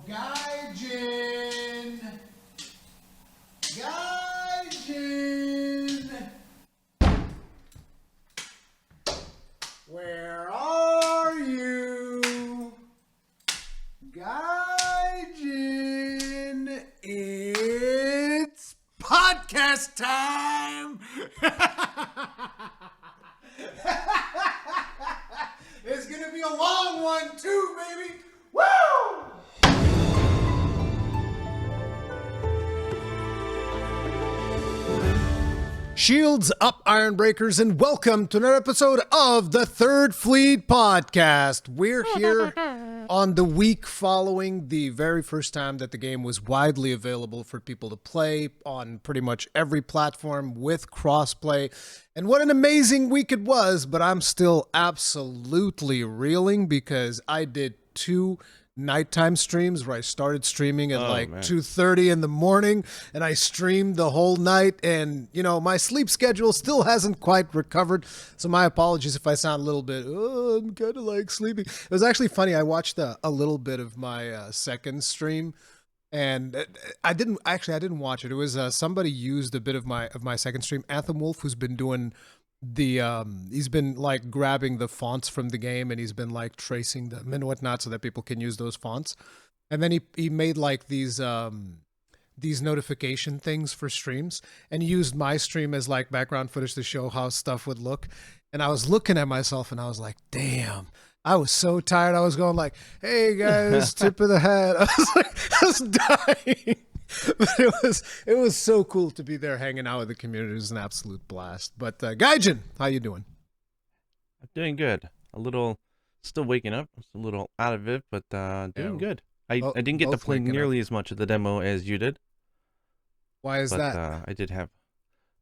Gaijin! Gaijin! Where are you? Gaijin! It's podcast time! It's gonna be a long one too, baby! Woo! Shields up, Iron Breakers, and welcome to another episode of the Third Fleet Podcast. We're here on the week following the very first time that the game was widely available for people to play on pretty much every platform with crossplay. And what an amazing week it was, but I'm still absolutely reeling because I did 2 nighttime streams where I started streaming at 2:30 in the morning, and I streamed the whole night, and you know, my sleep schedule still hasn't quite recovered, so my apologies if I sound a little bit I'm kind of like sleeping. It was actually funny. I watched a little bit of my second stream, and I didn't watch it. It was somebody used a bit of my second stream. Anthem Wolf, who's been doing he's been like grabbing the fonts from the game, and he's been like tracing them and whatnot so that people can use those fonts. And then he made like these notification things for streams, and he used my stream as like background footage to show how stuff would look. And I was looking at myself and I was like, damn, I was so tired. I was going like, hey guys, tip of the hat. I was dying. But it was so cool to be there hanging out with the community. It was an absolute blast. But Gaijin, how you doing? I'm doing good. Still waking up. Just a little out of it, but doing good. I didn't get to play nearly as much of the demo as you did. Why is that? I did have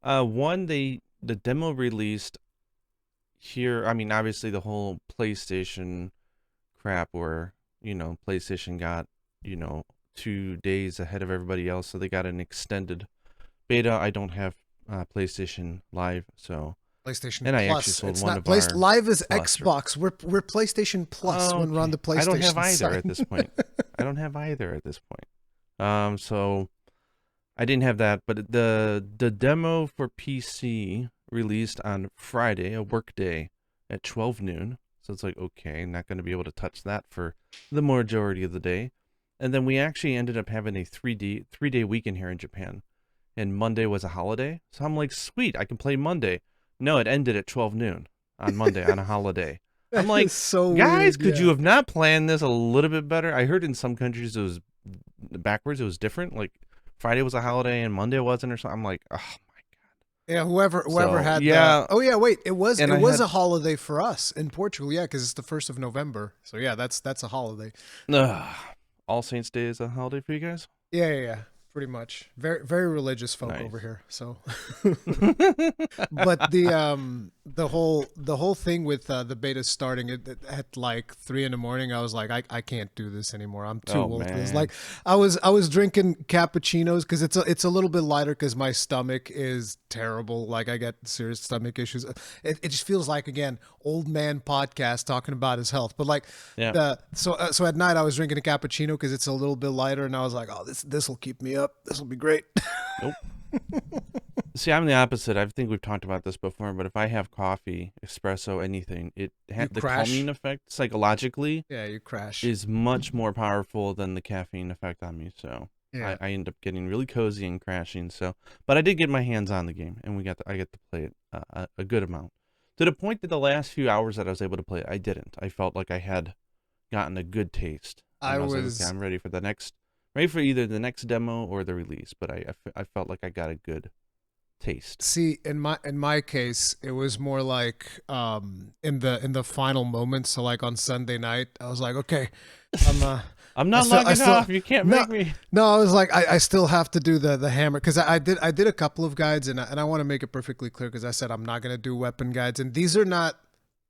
the demo released here. I mean, obviously the whole PlayStation crap where, you know, PlayStation got, 2 days ahead of everybody else, so they got an extended beta. I don't have PlayStation Live, so PlayStation and Plus. I actually sold it's one not of our Live is Plus, Xbox. We're PlayStation Plus when we're on the PlayStation. I don't have either side. at this point. I don't have either at this point. So I didn't have that, but the demo for PC released on Friday, a work day at 12 noon. So it's like, okay, not going to be able to touch that for the majority of the day. And then we actually ended up having a 3-day weekend here in Japan. And Monday was a holiday. So I'm like, sweet, I can play Monday. No, it ended at 12 noon on Monday on a holiday. I'm like, so guys, weird, could you have not planned this a little bit better? I heard in some countries it was backwards. It was different. Like Friday was a holiday and Monday wasn't or something. I'm like, oh my God. Yeah, whoever had yeah. Oh yeah, wait, it was a holiday for us in Portugal, yeah, because it's the 1st of November. So yeah, that's a holiday. All Saints Day is a holiday for you guys? Yeah. Pretty much. Very, very religious folk over here. So, but the whole thing with the beta starting at like 3 a.m, I was like, I can't do this anymore. I'm too old for this. Like, I was drinking cappuccinos because it's a little bit lighter because my stomach is terrible. Like, I get serious stomach issues. It just feels like, again, old man podcast talking about his health. But like, so at night I was drinking a cappuccino because it's a little bit lighter, and I was like, oh, this will keep me up. This will be great. Nope. See, I'm the opposite. I think we've talked about this before, but if I have coffee, espresso, anything, the calming effect psychologically you crash. Is much more powerful than the caffeine effect on me. So I end up getting really cozy and crashing. So, but I did get my hands on the game, and I get to play it a good amount. To the point that the last few hours that I was able to play it, I didn't. I felt like I had gotten a good taste. I'm ready for either the next demo or the release, but I felt like I got a good taste. See, in my case, it was more like in the final moments. So like on Sunday night, I was like, okay, I'm not logging off. You can't make me. No, I was like, I still have to do the hammer because I did a couple of guides, and I want to make it perfectly clear because I said I'm not gonna do weapon guides, and these are not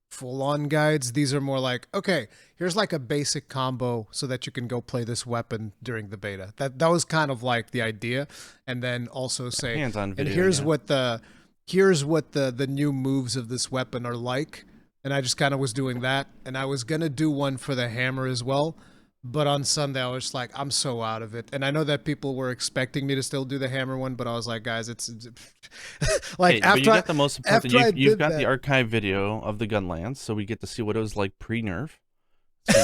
full-on guides. These are more like, okay, here's like a basic combo so that you can go play this weapon during the beta. That was kind of like the idea. And then also say, hands-on video, and here's what the new moves of this weapon are like. And I just kind of was doing that. And I was going to do one for the hammer as well. But on Sunday, I was just like, I'm so out of it. And I know that people were expecting me to still do the hammer one, but I was like, guys, it's like Hey, but you after I got the most important thing. after I You've did got the that. archive video of the gun lance, so we get to see what it was like pre-nerf. It's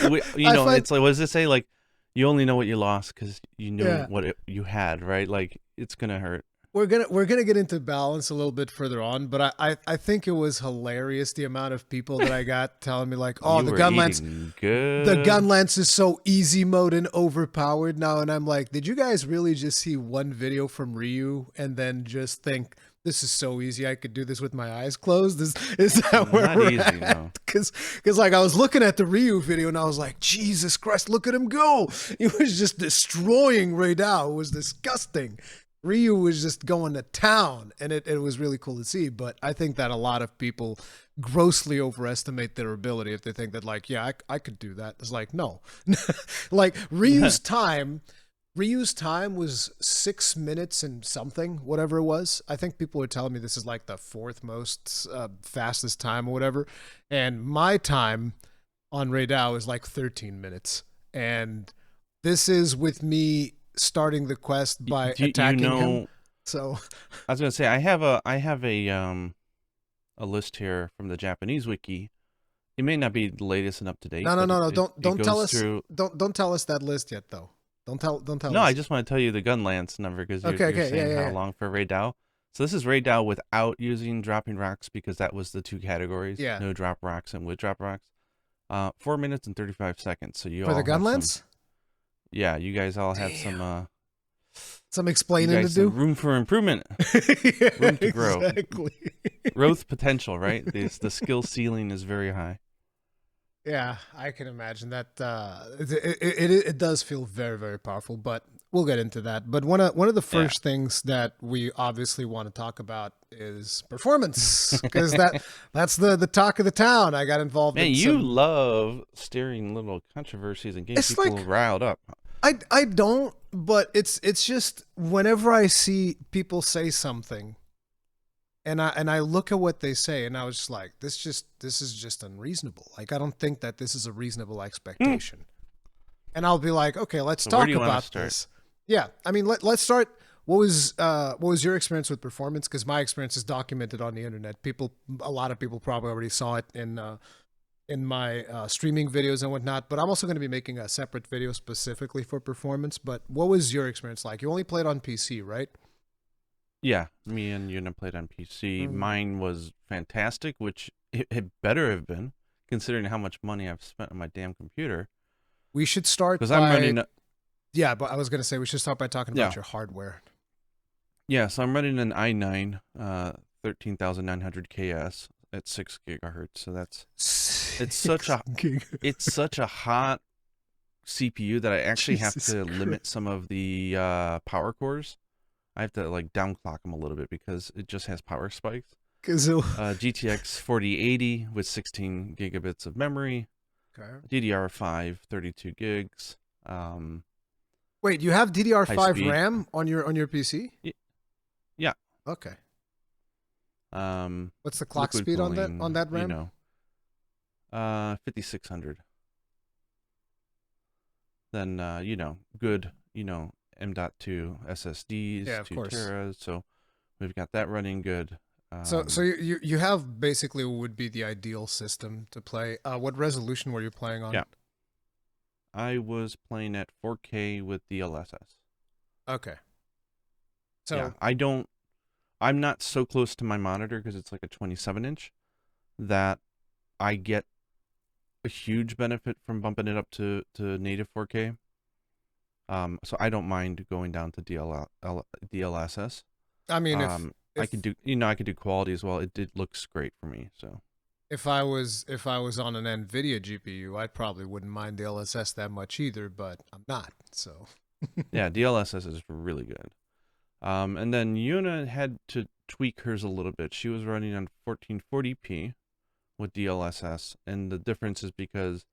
gonna be good. I find It's like, what does it say? Like, you only know what you lost because you knew yeah. what you had, right? Like, it's gonna hurt. We're gonna get into balance a little bit further on, but I think it was hilarious the amount of people that I got telling me like, oh, You were eating the gun good. lance is so easy mode and overpowered now, and I'm like, did you guys really just see one video from Ryu and then just think this is so easy, I could do this with my eyes closed? Is that where Not we're easy, at? no. Because like I was looking at the Ryu video and I was like, Jesus Christ, look at him go! He was just destroying Raidao. It was disgusting. Ryu was just going to town, and it was really cool to see. But I think that a lot of people grossly overestimate their ability if they think that, like, yeah, I could do that. It's like, no. Like, Ryu's time was 6 minutes and something, whatever it was. I think people were telling me this is like the fourth most fastest time or whatever. And my time on Raidao is like 13 minutes. And this is with me starting the quest by Do you attacking him. know? So I was gonna say I have a list here from the Japanese wiki. It may not be the latest and up to date, no, no, but no, no. it Don't tell goes us. through. Don't tell us that list yet, though. Don't tell No, I us. just want to tell you the gun lance number because Okay, you're okay, yeah, saying yeah, how yeah. long for Raid Dow. So this is Raid Dow without using dropping rocks because that was the two categories: Yeah. no drop rocks and with drop rocks. 4 minutes and 35 seconds. So you For the all gun have some. lance? Yeah, you guys all have Damn. some. Some You explaining to guys some do. room for improvement, Yeah, room to grow, exactly. growth potential. Right, the skill ceiling is very high. Yeah, I can imagine that. It does feel very very powerful, but we'll get into that. But one of the Yeah. first things that we obviously want to talk about is performance, because that's the talk of the town. I got involved Man, in you some. love steering little controversies and getting It's people like riled up. I don't, but it's just whenever I see people say something, and I look at what they say, and I was just like, this is just unreasonable. Like I don't think that this is a reasonable Hmm. expectation. And I'll be like, okay, let's So where do talk you want to about start? this. Yeah, I mean, let's start. What was your experience with performance? Because my experience is documented on the internet. A lot of people probably already saw it in my streaming videos and whatnot. But I'm also going to be making a separate video specifically for performance. But what was your experience like? You only played on PC, right? Yeah, me and Yuna played on PC. Mm. Mine was fantastic, which it had better have been, considering how much money I've spent on my damn computer. We should start Because I'm by running, yeah, but I was going to say we should start by talking yeah, about your hardware. yeah. So I'm running an i9, 13,900 KS at 6 GHz. So it's such 6 a gig. it's such a hot CPU that I actually have Jesus to Christ. limit some of the power cores. I have to like downclock them a little bit because it just has power spikes. Kazoo. GTX 4080 with 16 gigabits of memory, Okay. DDR5 32 gigs, Wait, you have high DDR5 speed. RAM on your PC? Yeah. Okay. What's the clock Liquid speed on that cooling, RAM? 5600. Then good, M.2 Yeah, SSDs, of 2 course. teras. So we've got that running good. So you have basically what would be the ideal system to play. What resolution were you playing on? Yeah, I was playing at 4K with DLSS. Okay. Yeah, So I'm not so close to my monitor because it's like a 27-inch that I get a huge benefit from bumping it up to native 4K. So I don't mind going down to DLSS. I mean, I if could do, I could do quality as well. It looks great for me. So if I was on an Nvidia GPU, I probably wouldn't mind the LSS that much either, but I'm not. So yeah, DLSS is really good. And then Yuna had to tweak hers a little bit. She was running on 1440p with DLSS, and the difference is because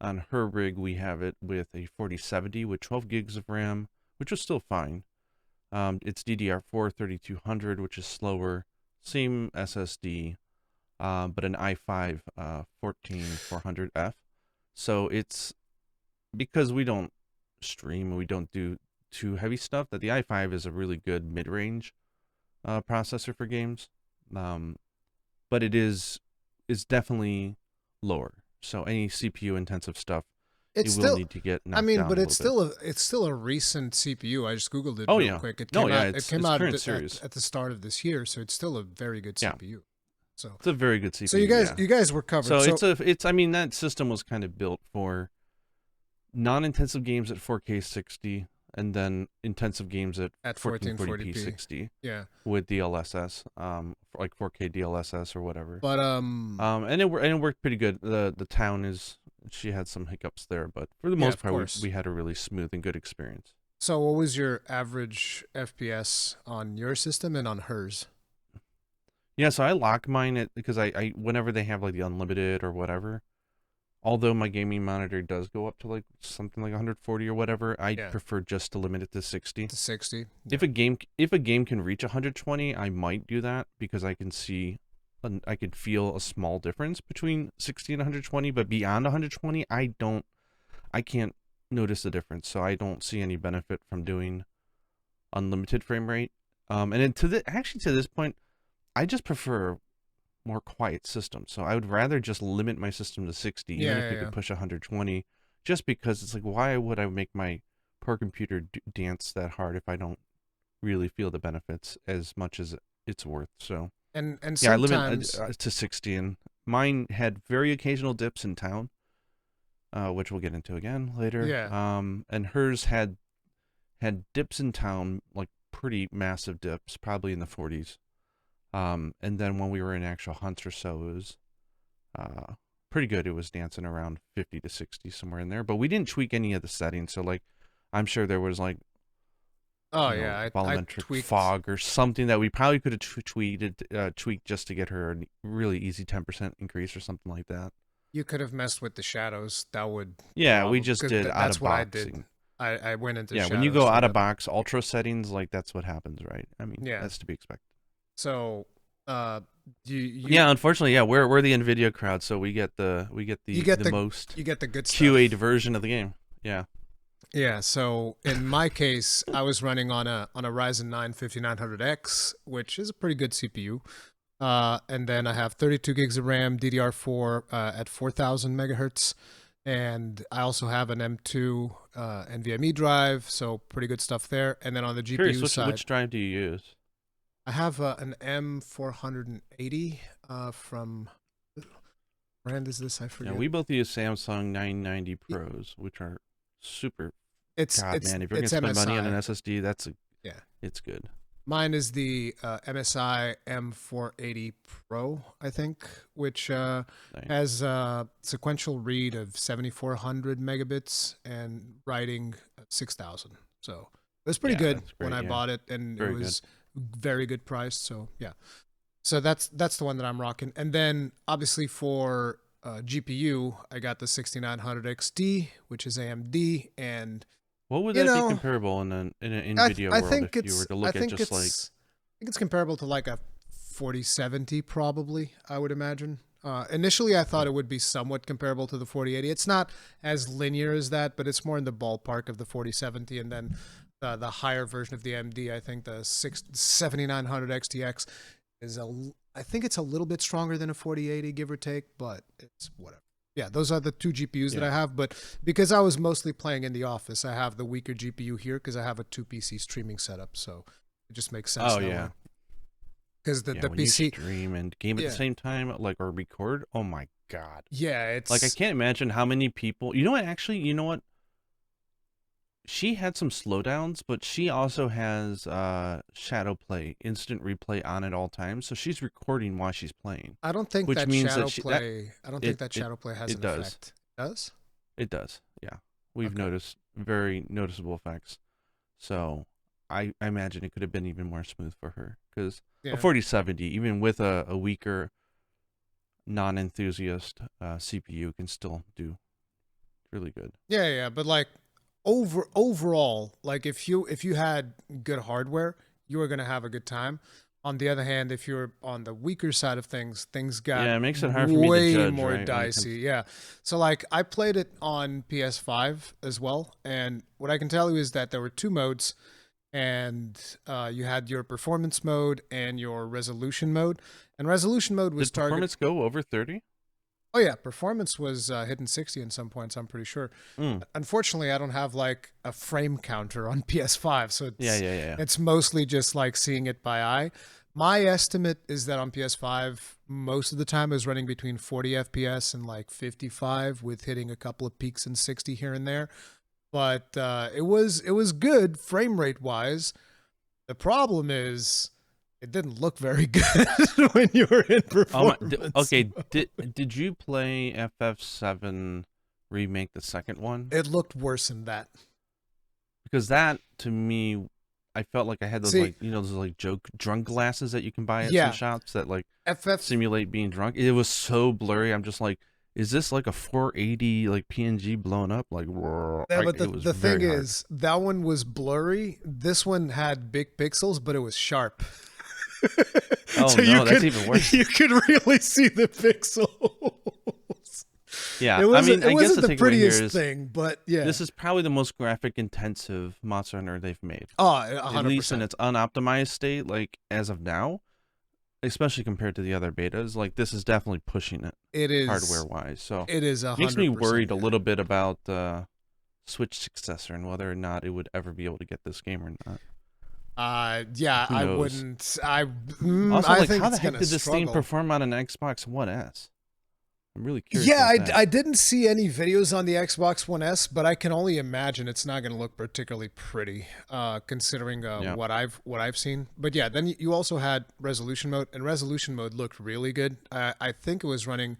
on her rig we have it with a 4070 with 12 gigs of RAM, which was still fine. It's DDR4 3200, which is slower. Same SSD. but an i5 14400F. So it's because we don't stream, we don't do too heavy stuff, that the i5 is a really good mid-range processor for games. But is definitely lower. So any CPU intensive stuff, It's it will still, need to get I knocked mean, down but a it's little bit. still a recent CPU. I just googled it Oh real yeah, quick. It no, came yeah, out. It came it's out current series. at the start of this year, so it's still a very good Yeah, CPU. So, it's a very good CPU. so Yeah. you guys were covered. So So it's I mean that system was kind of built for non-intensive games at 4K 60, and then intensive games at at 1440p 1440p, 60 yeah. with DLSS, like 4K DLSS or whatever. But And it worked pretty good. The town she had some hiccups there, but for the yeah, most of part, course. we had a really smooth and good experience. So, what was your average FPS on your system and on hers? Yeah, so I lock mine at because I whenever they have like the unlimited or whatever, although my gaming monitor does go up to like something like 140 or whatever, I Yeah, prefer just to limit it to 60. to 60. If a game can reach 120, I might do that because I can see I could feel a small difference between 60 and 120, but beyond 120, I can't notice the difference. So I don't see any benefit from doing unlimited frame rate. And then actually to this point, I just prefer a more quiet system. So I would rather just limit my system to 60, Yeah, even if yeah, we yeah. could push 120, just because it's like, why would I make my poor computer dance that hard if I don't really feel the benefits as much as it's worth? So And yeah, I limit sometimes, to 60, and mine had very occasional dips in town, which we'll get into again later. yeah. And hers had dips in town, like pretty massive dips, probably in the 40s. And then when we were in actual hunts or so, it was pretty good. It was dancing around 50 to 60 somewhere in there, but we didn't tweak any of the settings. So like, I'm sure there was like, Oh yeah, I volumetric tweaked. fog or something that we probably could have tweaked just to get her a really easy 10% increase or something like that. You could have messed with the shadows. That would Yeah, we probably, just because did out that's of what I box. did. I went into Yeah, when shadows you go straight out of up. box ultra settings, like that's what happens, right? I mean, Yeah. that's to be expected. So, Yeah, unfortunately, yeah, we're the Nvidia crowd, so we get the you get the most you get the good stuff. QA'd version of the game. Yeah. Yeah, so in my case, I was running on a Ryzen 9 5900X, which is a pretty good CPU. And then I have 32 gigs of RAM, DDR4 at 4000 megahertz, and I also have an M2 NVMe drive, so pretty good stuff there. And then on the GPU Curious, side, which drive do you use? I have an M480 from, what brand is this? I forget. Yeah, we both use Samsung 990 Pros, which are super. It's God, man, if you're gonna it's spend MSI. money on an SSD, Yeah. it's good. Mine is the MSI M480 Pro, I think, which Nice. has a sequential read of 7400 megabits and writing 6000. So it was pretty Yeah, good that's when great, I yeah. bought it, and Very it was very good priced. So yeah, so that's the one that I'm rocking. And then obviously for GPU, I got the 6900 XD, which is AMD, and What would you that be know, comparable in an I, NVIDIA I world think if you it's were to look at just like? I think it's comparable to like a 4070 probably, I would imagine. Initially I thought it would be somewhat comparable to the 4080. It's not as linear as that, but it's more in the ballpark of the 4070. And then the higher version of the AMD, I think the 7900 XTX is I think it's a little bit stronger than a 4080, give or take, but it's whatever. Yeah, those are the two GPUs that I have, but because I was mostly playing in the office, I have the weaker GPU here because I have a 2 PC streaming setup, so it just makes sense. Oh yeah, because the when PC you stream and game at the same time, like, or record. Oh my god. Yeah, it's Like, I can't imagine how many people. You know what? Actually, you know what? She had some slowdowns, but she also has shadow play, instant replay on at all times. So she's recording while she's playing. I don't think which that means shadow that play. I don't think that shadow play has an does. effect. It does? It does. Yeah, we've Okay. noticed very noticeable effects. So I imagine it could have been even more smooth for her because Yeah. a 4070, even with a weaker non-enthusiast CPU, can still do really good. Yeah, but like overall, like if you had good hardware, you were gonna have a good time. On the other hand, if you're on the weaker side of things, things got Yeah, it makes it hard for me to way judge, more right? When it dicey. comes, Yeah. So like I played it on PS5 as well, and what I can tell you is that there were two modes, and you had your performance mode and your resolution mode. And resolution mode was did performance go over 30? Oh yeah, performance was hitting 60 in some points. I'm pretty sure. Mm. Unfortunately, I don't have like a frame counter on PS5, so Yeah. it's mostly just like seeing it by eye. My estimate is that on PS5, most of the time is running between 40 FPS and like 55, with hitting a couple of peaks in 60 here and there. But it was good frame rate wise. The problem is it didn't look very good when you were in performance. Okay, did you play FF7 remake, the second one? It looked worse than that. Because that, to me, I felt like I had those, See, like, those like drunk glasses that you can buy at yeah, some shops that like FF. simulate being drunk. It was so blurry. I'm just like, is this like a 480 like PNG blown up? Like, Yeah, but it was the thing very hard. is, that one was blurry. This one had big pixels, but it was sharp. Oh So no, that's even worse. You could really see the pixels. Yeah, It I wasn't, mean, I it guess wasn't the the takeaway here prettiest is thing, but yeah. this is probably the most graphic intensive Monster Hunter they've made, Oh, at least in 100%. its unoptimized state. Like as of now, especially compared to the other betas, like this is definitely pushing it It is. hardware wise. So It is makes me 100%. worried a Yeah. little bit about Switch successor and whether or not it would ever be able to get this game or not. Yeah, Who I knows? wouldn't. Also, I like, think how the it's heck gonna did this thing struggle. perform on an Xbox One S? I'm really curious Yeah, about that. I didn't see any videos on the Xbox One S, but I can only imagine it's not going to look particularly pretty, considering Yeah. what I've seen. But yeah, then you also had resolution mode, and resolution mode looked really good. I think it was running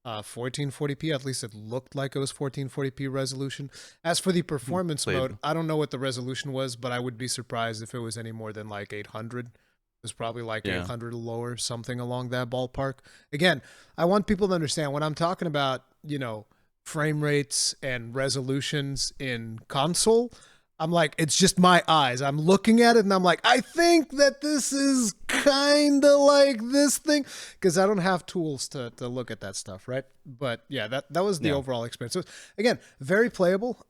1440p. At least it looked like it was 1440p resolution. As for the performance Played. mode, I don't know what the resolution was, but I would be surprised if it was any more than like 800. It was probably like Yeah. 800 or lower, something along that ballpark. Again, I want people to understand when I'm talking about, frame rates and resolutions in console, I'm like, it's just my eyes. I'm looking at it and I'm like, I think that this is kind of like this thing, because I don't have tools to look at that stuff, right? But yeah, that was the Yeah. overall experience. So again, very playable.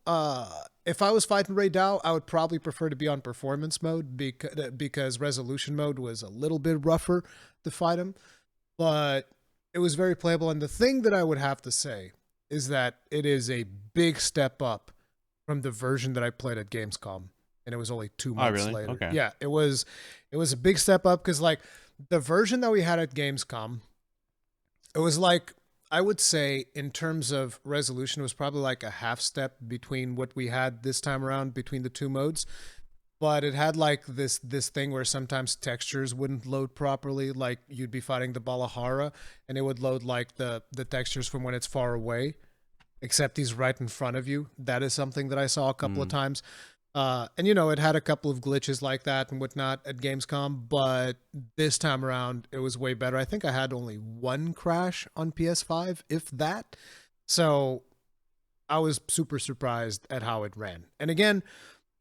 If I was fighting Ray Dow, I would probably prefer to be on performance mode because resolution mode was a little bit rougher to fight him, but it was very playable. And the thing that I would have to say is that it is a big step up from the version that I played at Gamescom, and it was only 2 months really? later. Okay. Yeah, it was a big step up because like the version that we had at Gamescom, it was like, I would say in terms of resolution, it was probably like a half step between what we had this time around between the two modes. But it had like this thing where sometimes textures wouldn't load properly. Like you'd be fighting the Balahara and it would load like the textures from when it's far away, except he's right in front of you. That is something that I saw a couple of times. And it had a couple of glitches like that and whatnot at Gamescom, but this time around it was way better. I think I had only one crash on PS5, if that. So I was super surprised at how it ran. And again,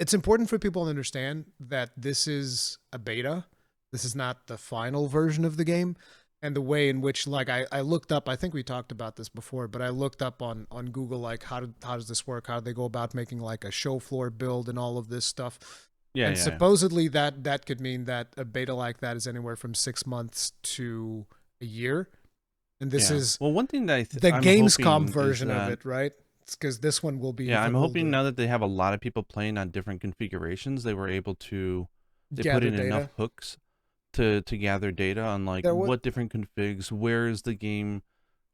it's important for people to understand that this is a beta. This is not the final version of the game. And the way in which, like, I looked up, I think we talked about this before, but I looked up on Google, like, how does this work? How do they go about making, like, a show floor build and all of this stuff? Yeah. And Yeah. supposedly that could mean that a beta like that is anywhere from 6 months to a year. And this Yeah. is Well, one thing that the I'm Gamescom hoping version is of that, it, right? It's because this one will be. yeah, I'm even hoping older. now that they have a lot of people playing on different configurations, they were able to put Gather in data. enough hooks to gather data on like There wa- what different configs, where is the game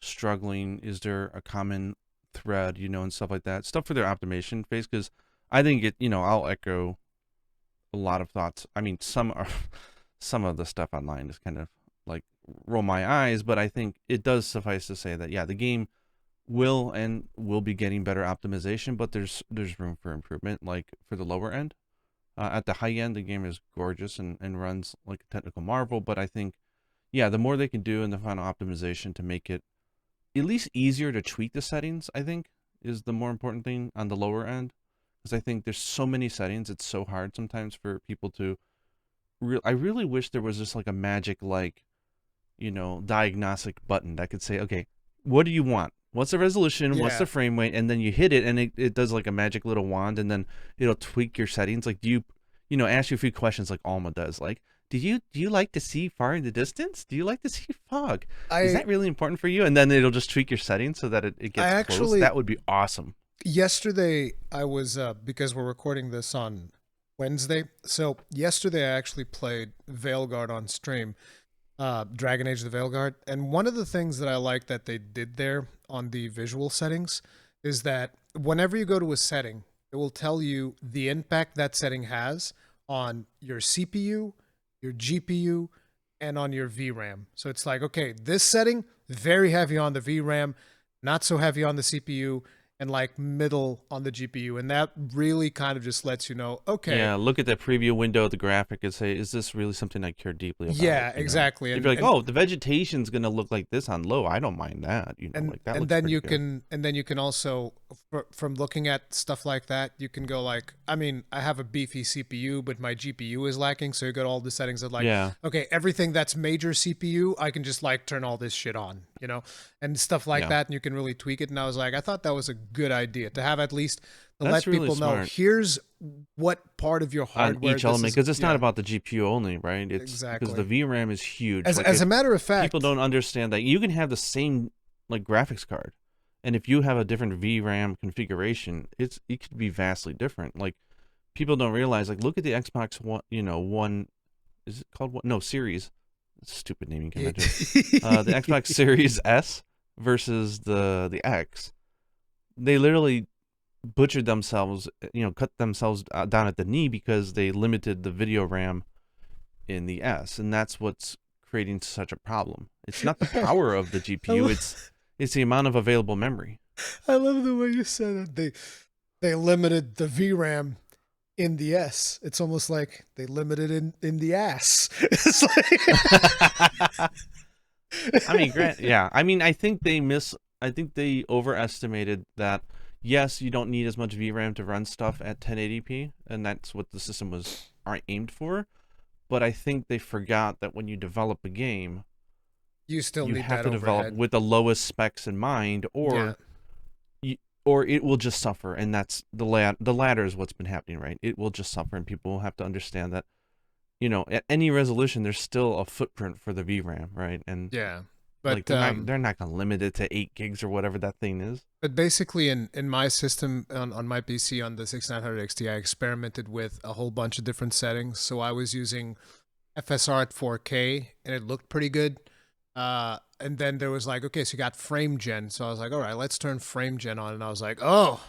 struggling, is there a common thread, and stuff like that, stuff for their optimization phase. Because I think I'll echo a lot of thoughts. I mean, some of the stuff online is kind of like roll my eyes, but I think it does suffice to say that yeah, the game will be getting better optimization, but there's room for improvement, like for the lower end. At the high end, the game is gorgeous and runs like a technical marvel, but I think, yeah, the more they can do in the final optimization to make it at least easier to tweak the settings, I think, is the more important thing on the lower end. Because I think there's so many settings, it's so hard sometimes for people to I really wish there was just like a magic, like, diagnostic button that could say, okay, what do you want? What's the resolution? What's the frame rate? And then you hit it, and it does like a magic little wand, and then it'll tweak your settings. Like, do you ask you a few questions like Alma does, like, do you like to see far in the distance? Do you like to see fog? Is that really important for you? And then it'll just tweak your settings so that it gets close. That would be awesome. Yesterday, I was, because we're recording this on Wednesday, so yesterday I actually played Veilguard on stream, Dragon Age of the Veilguard, and one of the things that I like that they did there on the visual settings is that whenever you go to a setting, it will tell you the impact that setting has on your CPU, your GPU, and on your VRAM. So it's like, okay, this setting, very heavy on the VRAM, not so heavy on the CPU, and like middle on the GPU. And that really kind of just lets you know, okay. Yeah, look at that preview window of the graphic and say, is this really something I care deeply about? Yeah, exactly. And, you'd be like, oh, the vegetation's going to look like this on low. I don't mind that. And then you can also, from looking at stuff like that, you can go like, I mean, I have a beefy CPU, but my GPU is lacking. So you got all the settings that like, okay, everything that's major CPU, I can just like turn all this shit on, and stuff like that. And you can really tweak it. And I was like, I thought that was a good idea to have, at least to let people know, here's what part of your hardware on each element, because it's not about the GPU only, right? It's exactly because the VRAM is huge. As a matter of fact, people don't understand that you can have the same like graphics card, and if you have a different VRAM configuration, it could be vastly different. Like, people don't realize, like, look at the Xbox One, one, is it called what? No, Series. Stupid naming convention. The Xbox Series S versus the X. They literally butchered themselves, cut themselves down at the knee because they limited the video RAM in the S, and that's what's creating such a problem. It's not the power of the GPU, it's the amount of available memory. I love the way you said it. They limited the VRAM in the S. It's almost like they limited in the ass. It's like I mean, I think they overestimated that. Yes, you don't need as much VRAM to run stuff at 1080p, and that's what the system was aimed for. But I think they forgot that when you develop a game, you have to develop with the lowest specs in mind, or it will just suffer. And that's the latter is what's been happening, right? It will just suffer, and people will have to understand that, at any resolution, there's still a footprint for the VRAM, right? And but like they're not going to limit it to 8 gigs or whatever that thing is. But basically, in my system, on my PC, on the 6900 XT, I experimented with a whole bunch of different settings. So I was using FSR at 4K, and it looked pretty good. And then there was like, okay, so you got frame gen. So I was like, all right, let's turn frame gen on. And I was like, oh,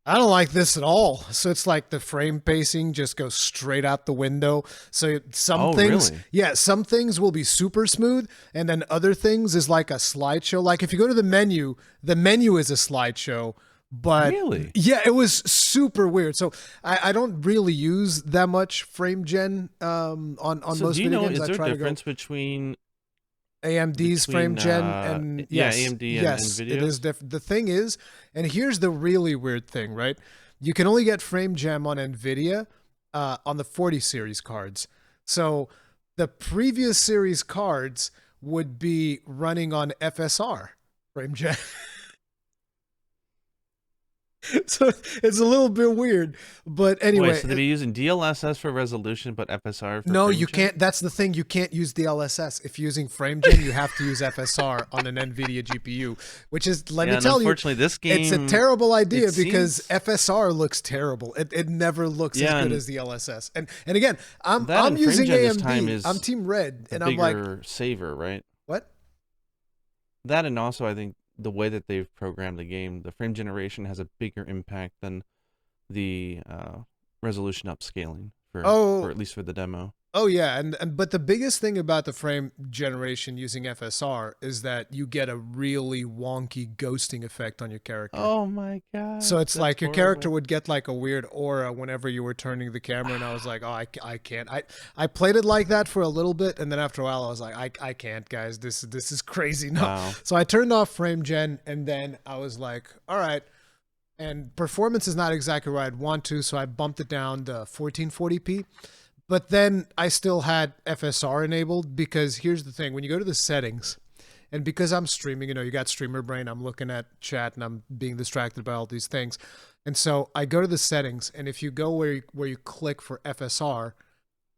I don't like this at all. So it's like the frame pacing just goes straight out the window. So some things will be super smooth, and then other things is like a slideshow. Like if you go to the menu is a slideshow. But yeah, it was super weird. So I don't really use that much frame gen on most video games. Is there a difference between AMD's frame gen and AMD and NVIDIA? It is different. The thing is, and here's the really weird thing, right? You can only get frame gen on NVIDIA on the 40 series cards. So the previous series cards would be running on FSR frame gen. So it's a little bit weird, but anyway. Wait, so they'd be using DLSS for resolution, but FSR for no, frame you gen? can't. That's the thing. You can't use DLSS. If you're using frame gen, you have to use FSR on an NVIDIA GPU, which is, let me tell you, unfortunately, this game, it's a terrible idea because FSR looks terrible. It never looks as good as DLSS. And again, I'm using AMD. I'm Team Red, and I'm like, saver, right? What? That, and also I think the way that they've programmed the game, the frame generation has a bigger impact than the resolution upscaling for at least for the demo. Oh yeah, but the biggest thing about the frame generation using FSR is that you get a really wonky ghosting effect on your character. Oh my god! So it's like your character would get like a weird aura whenever you were turning the camera, and I was like, oh, I can't. I played it like that for a little bit, and then after a while, I was like, I can't, guys. This is crazy. No. Wow. So I turned off frame gen, and then I was like, all right. And performance is not exactly where I'd want to, so I bumped it down to 1440p. But then I still had FSR enabled because here's the thing. When you go to the settings, and because I'm streaming, you got streamer brain, I'm looking at chat and I'm being distracted by all these things. And so I go to the settings, and if you go where you click for FSR,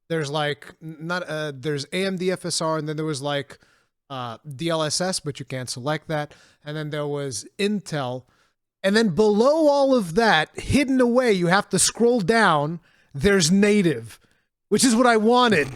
there's like there's AMD FSR, and then there was like DLSS, but you can't select that. And then there was Intel. And then below all of that, hidden away, you have to scroll down, there's native, which is what I wanted,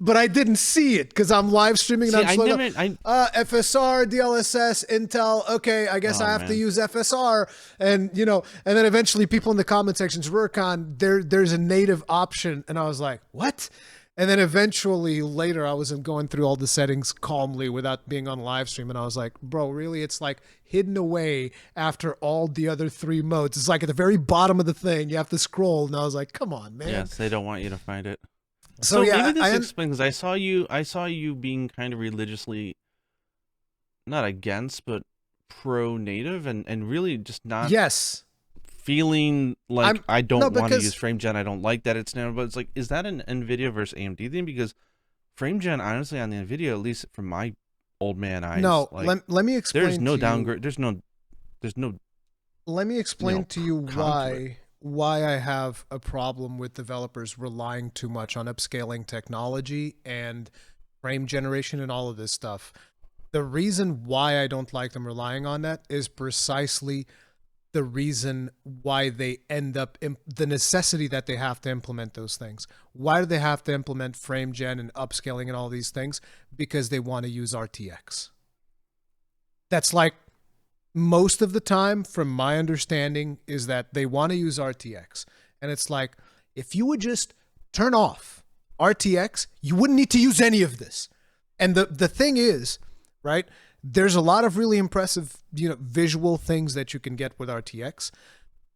but I didn't see it because I'm live streaming. And FSR, DLSS, Intel. Okay, I guess I have to use FSR, and and then eventually people in the comment sections, Rurikhan, there's a native option, and I was like, what? And then eventually later I was going through all the settings calmly without being on live stream, and I was like, bro, really? It's like hidden away after all the other 3 modes. It's like at the very bottom of the thing. You have to scroll, and I was like, come on, man. Yes, they don't want you to find it. So yeah, maybe this explains. I saw you being kind of religiously not against, but pro-native, and really just not. Yes. Feeling like I don't want to use frame gen. I don't like that it's now, but it's like, is that an NVIDIA versus AMD thing? Because frame gen, honestly, on the NVIDIA, at least from my old man eyes, no. Like, let me explain. There's no to downgrade. You, There's no. Let me explain to you conflict. why I have a problem with developers relying too much on upscaling technology and frame generation and all of this stuff. The reason why I don't like them relying on that is precisely the reason why they end up the necessity that they have to implement those things. Why do they have to implement frame gen and upscaling and all these things? Because they want to use RTX. That's like most of the time, from my understanding, is that they want to use RTX. And it's like, if you would just turn off RTX, you wouldn't need to use any of this. And the thing is, right, there's a lot of really impressive, visual things that you can get with RTX,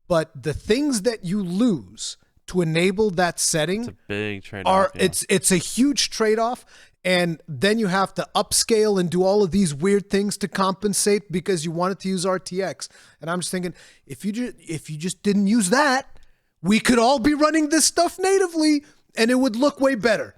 but the things that you lose to enable that setting, it's a big trade-off. It's a huge trade-off, and then you have to upscale and do all of these weird things to compensate because you wanted to use RTX. And I'm just thinking, if you just didn't use that, we could all be running this stuff natively, and it would look way better.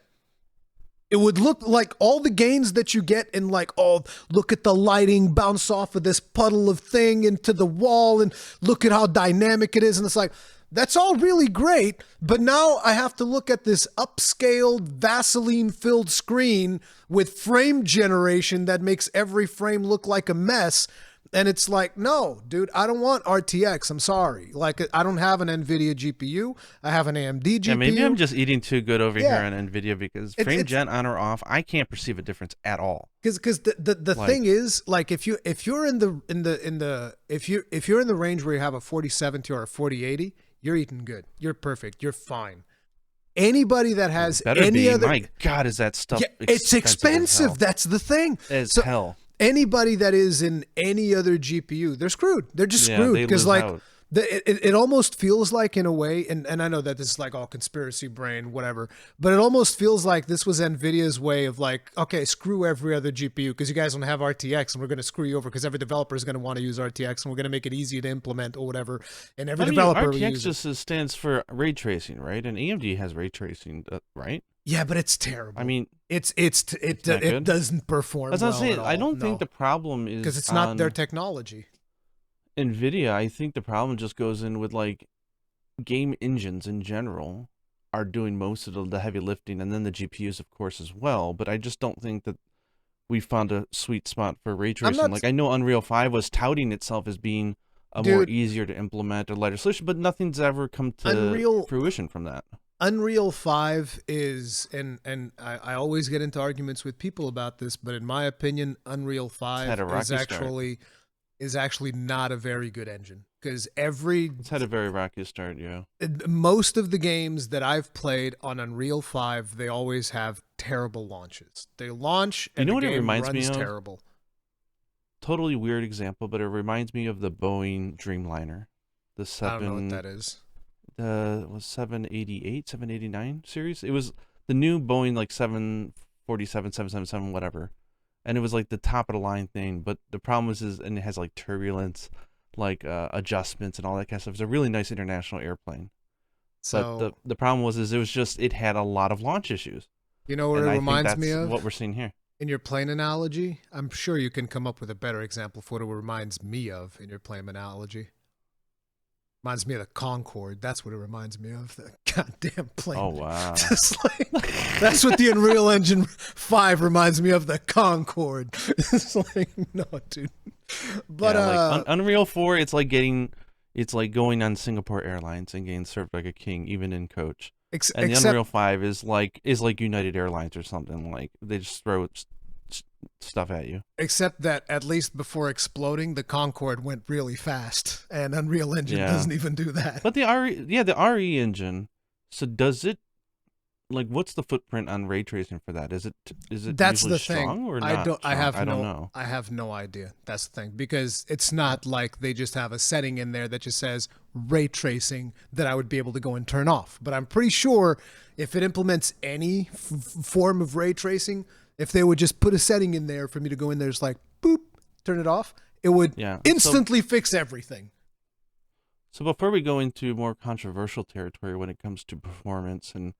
It would look like all the gains that you get in like, oh, look at the lighting bounce off of this puddle of thing into the wall, and look at how dynamic it is. And it's like, that's all really great, but now I have to look at this upscaled, Vaseline-filled screen with frame generation that makes every frame look like a mess. And it's like, no, dude, I don't want RTX. I'm sorry. Like, I don't have an NVIDIA GPU. I have an AMD GPU. Yeah, maybe I'm just eating too good over here on NVIDIA, because frame gen on or off, I can't perceive a difference at all. Because the thing is, like, if you're in the range where you have a 4070 or a 4080, you're eating good. You're perfect. You're fine. Anybody that has any other, my God, is that stuff? Yeah, it's expensive. That's the thing. It's hell. Anybody that is in any other GPU, they're screwed. They're just screwed, because like it almost feels like, in a way, and I know that this is like all conspiracy brain, whatever, but it almost feels like this was NVIDIA's way of like, okay, screw every other GPU because you guys don't have RTX, and we're going to screw you over because every developer is going to want to use RTX, and we're going to make it easy to implement or whatever. And every developer RTX just stands for ray tracing, right? And AMD has ray tracing, right? Yeah, but it's terrible. I mean, it doesn't perform well at all. I don't think the problem is because it's not their technology. NVIDIA, I think the problem just goes in with, like, game engines in general are doing most of the heavy lifting, and then the GPUs, of course, as well. But I just don't think that we found a sweet spot for ray tracing. Like, I know Unreal 5 was touting itself as being more easier to implement, a lighter solution, but nothing's ever come to fruition from that. Unreal 5 is, and I always get into arguments with people about this, but in my opinion, Unreal 5 is actually not a very good engine, because it's had a very rocky start. Yeah, most of the games that I've played on Unreal 5, they always have terrible launches. They launch and the game runs terrible. Totally weird example, but it reminds me of the Boeing Dreamliner, the 7. I don't know what that is. Was 788, 789 series. It was the new Boeing, like 747, 777, whatever. And it was like the top of the line thing, but the problem and it has like turbulence, like adjustments and all that kind of stuff. It's a really nice international airplane. But So the problem was it had a lot of launch issues. you know what And it I think reminds that's me of? what we're seeing here. In your plane analogy, I'm sure you can come up with a better example for what it reminds me of in your plane analogy. Reminds me of the Concorde. That's what it reminds me of. The goddamn plane. Oh, wow. Just like, that's what the Unreal Engine 5 reminds me of, the Concorde. It's like, no, dude. But like Unreal 4, it's like going on Singapore Airlines and getting served like a king, even in coach. And the Unreal 5 is like United Airlines or something. Like they just throw stuff at you. except that at least before exploding, the Concorde went really fast, and Unreal Engine doesn't even do that. But the RE engine. So does it? Like, what's the footprint on ray tracing for that? Is it That's usually the strong thing. or not? I don't strong? know. I have no idea. That's the thing, because it's not like they just have a setting in there that just says ray tracing that I would be able to go and turn off. But I'm pretty sure if it implements any form of ray tracing, if they would just put a setting in there for me to go in there, just like boop, turn it off, it would instantly fix everything. So before we go into more controversial territory when it comes to performance and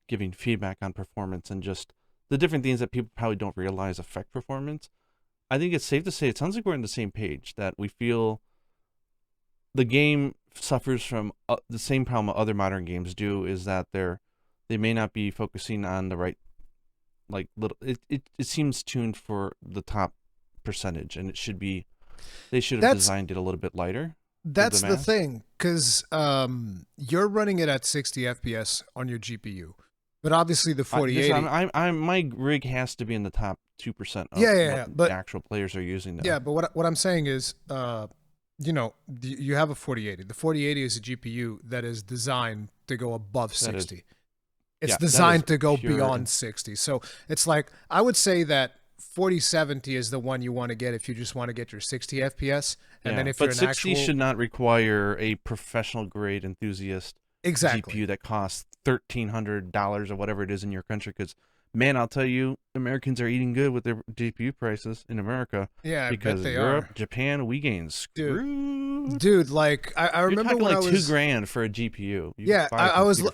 giving feedback on performance and just the different things that people probably don't realize affect performance, I think it's safe to say it sounds like we're on the same page, that we feel the game suffers from the same problem other modern games do, is that they may not be focusing on the right, like, little, it seems tuned for the top percentage, and they should have designed it a little bit lighter. That's the thing, because you're running it at 60 FPS on your GPU. But obviously the 4080. My rig has to be in the top 2% of what the actual players are using now. Yeah, but what I'm saying is, you have a 4080. The 4080 is a GPU that is designed to go above 60. It's designed to go beyond 60. So it's like, I would say that 4070 is the one you want to get if you just want to get your 60 FPS. And then if you're an 60 should not require a professional grade enthusiast GPU that costs $1,300 or whatever it is in your country, because man, I'll tell you, Americans are eating good with their GPU prices in America. Yeah, because Europe, Japan, we gain screwed. Dude, like I remember when like I was $2,000 for a GPU.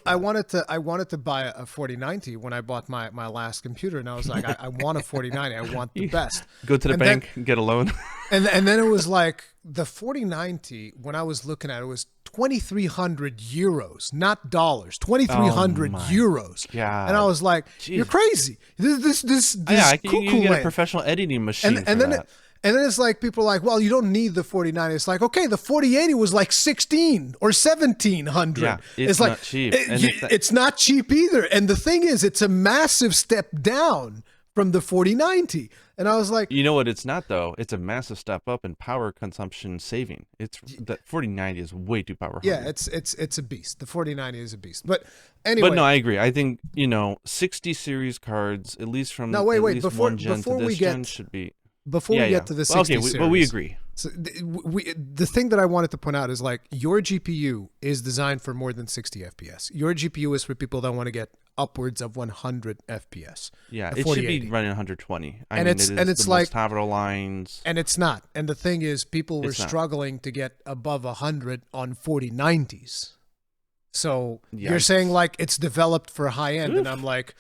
I wanted to buy a 4090 when I bought my last computer, and I was like, I want a 4090. I want the best. Go to the bank and get a loan. and then it was like the 4090, when I was looking at it, was 2,300 euros, not dollars. 2,300 euros. God. And I was like, you're crazy. This you get a professional editing machine and then that. And then it's like, people are like, well, you don't need the 4090. It's like, okay, the 4080 was like 1,600 or 1,700. Yeah, it's like, not cheap. It's not cheap either. And the thing is, it's a massive step down from the 4090. And I was like, you know what it's not, though? It's a massive step up in power consumption saving. That 4090 is way too power hungry. Yeah, it's a beast. The 4090 is a beast. But anyway. But no, I agree. I think, 60 series cards, at least from before one gen to this gen, should be. Before we get to the 60 series. But we agree. So the thing that I wanted to point out is, like, your GPU is designed for more than 60 FPS. Your GPU is for people that want to get upwards of 100 FPS. Yeah, it should be running 120. It's like top of the lines. And it's not. And the thing is, people were struggling to get above 100 on 4090s. So you're saying, like, it's developed for high end, and I'm like,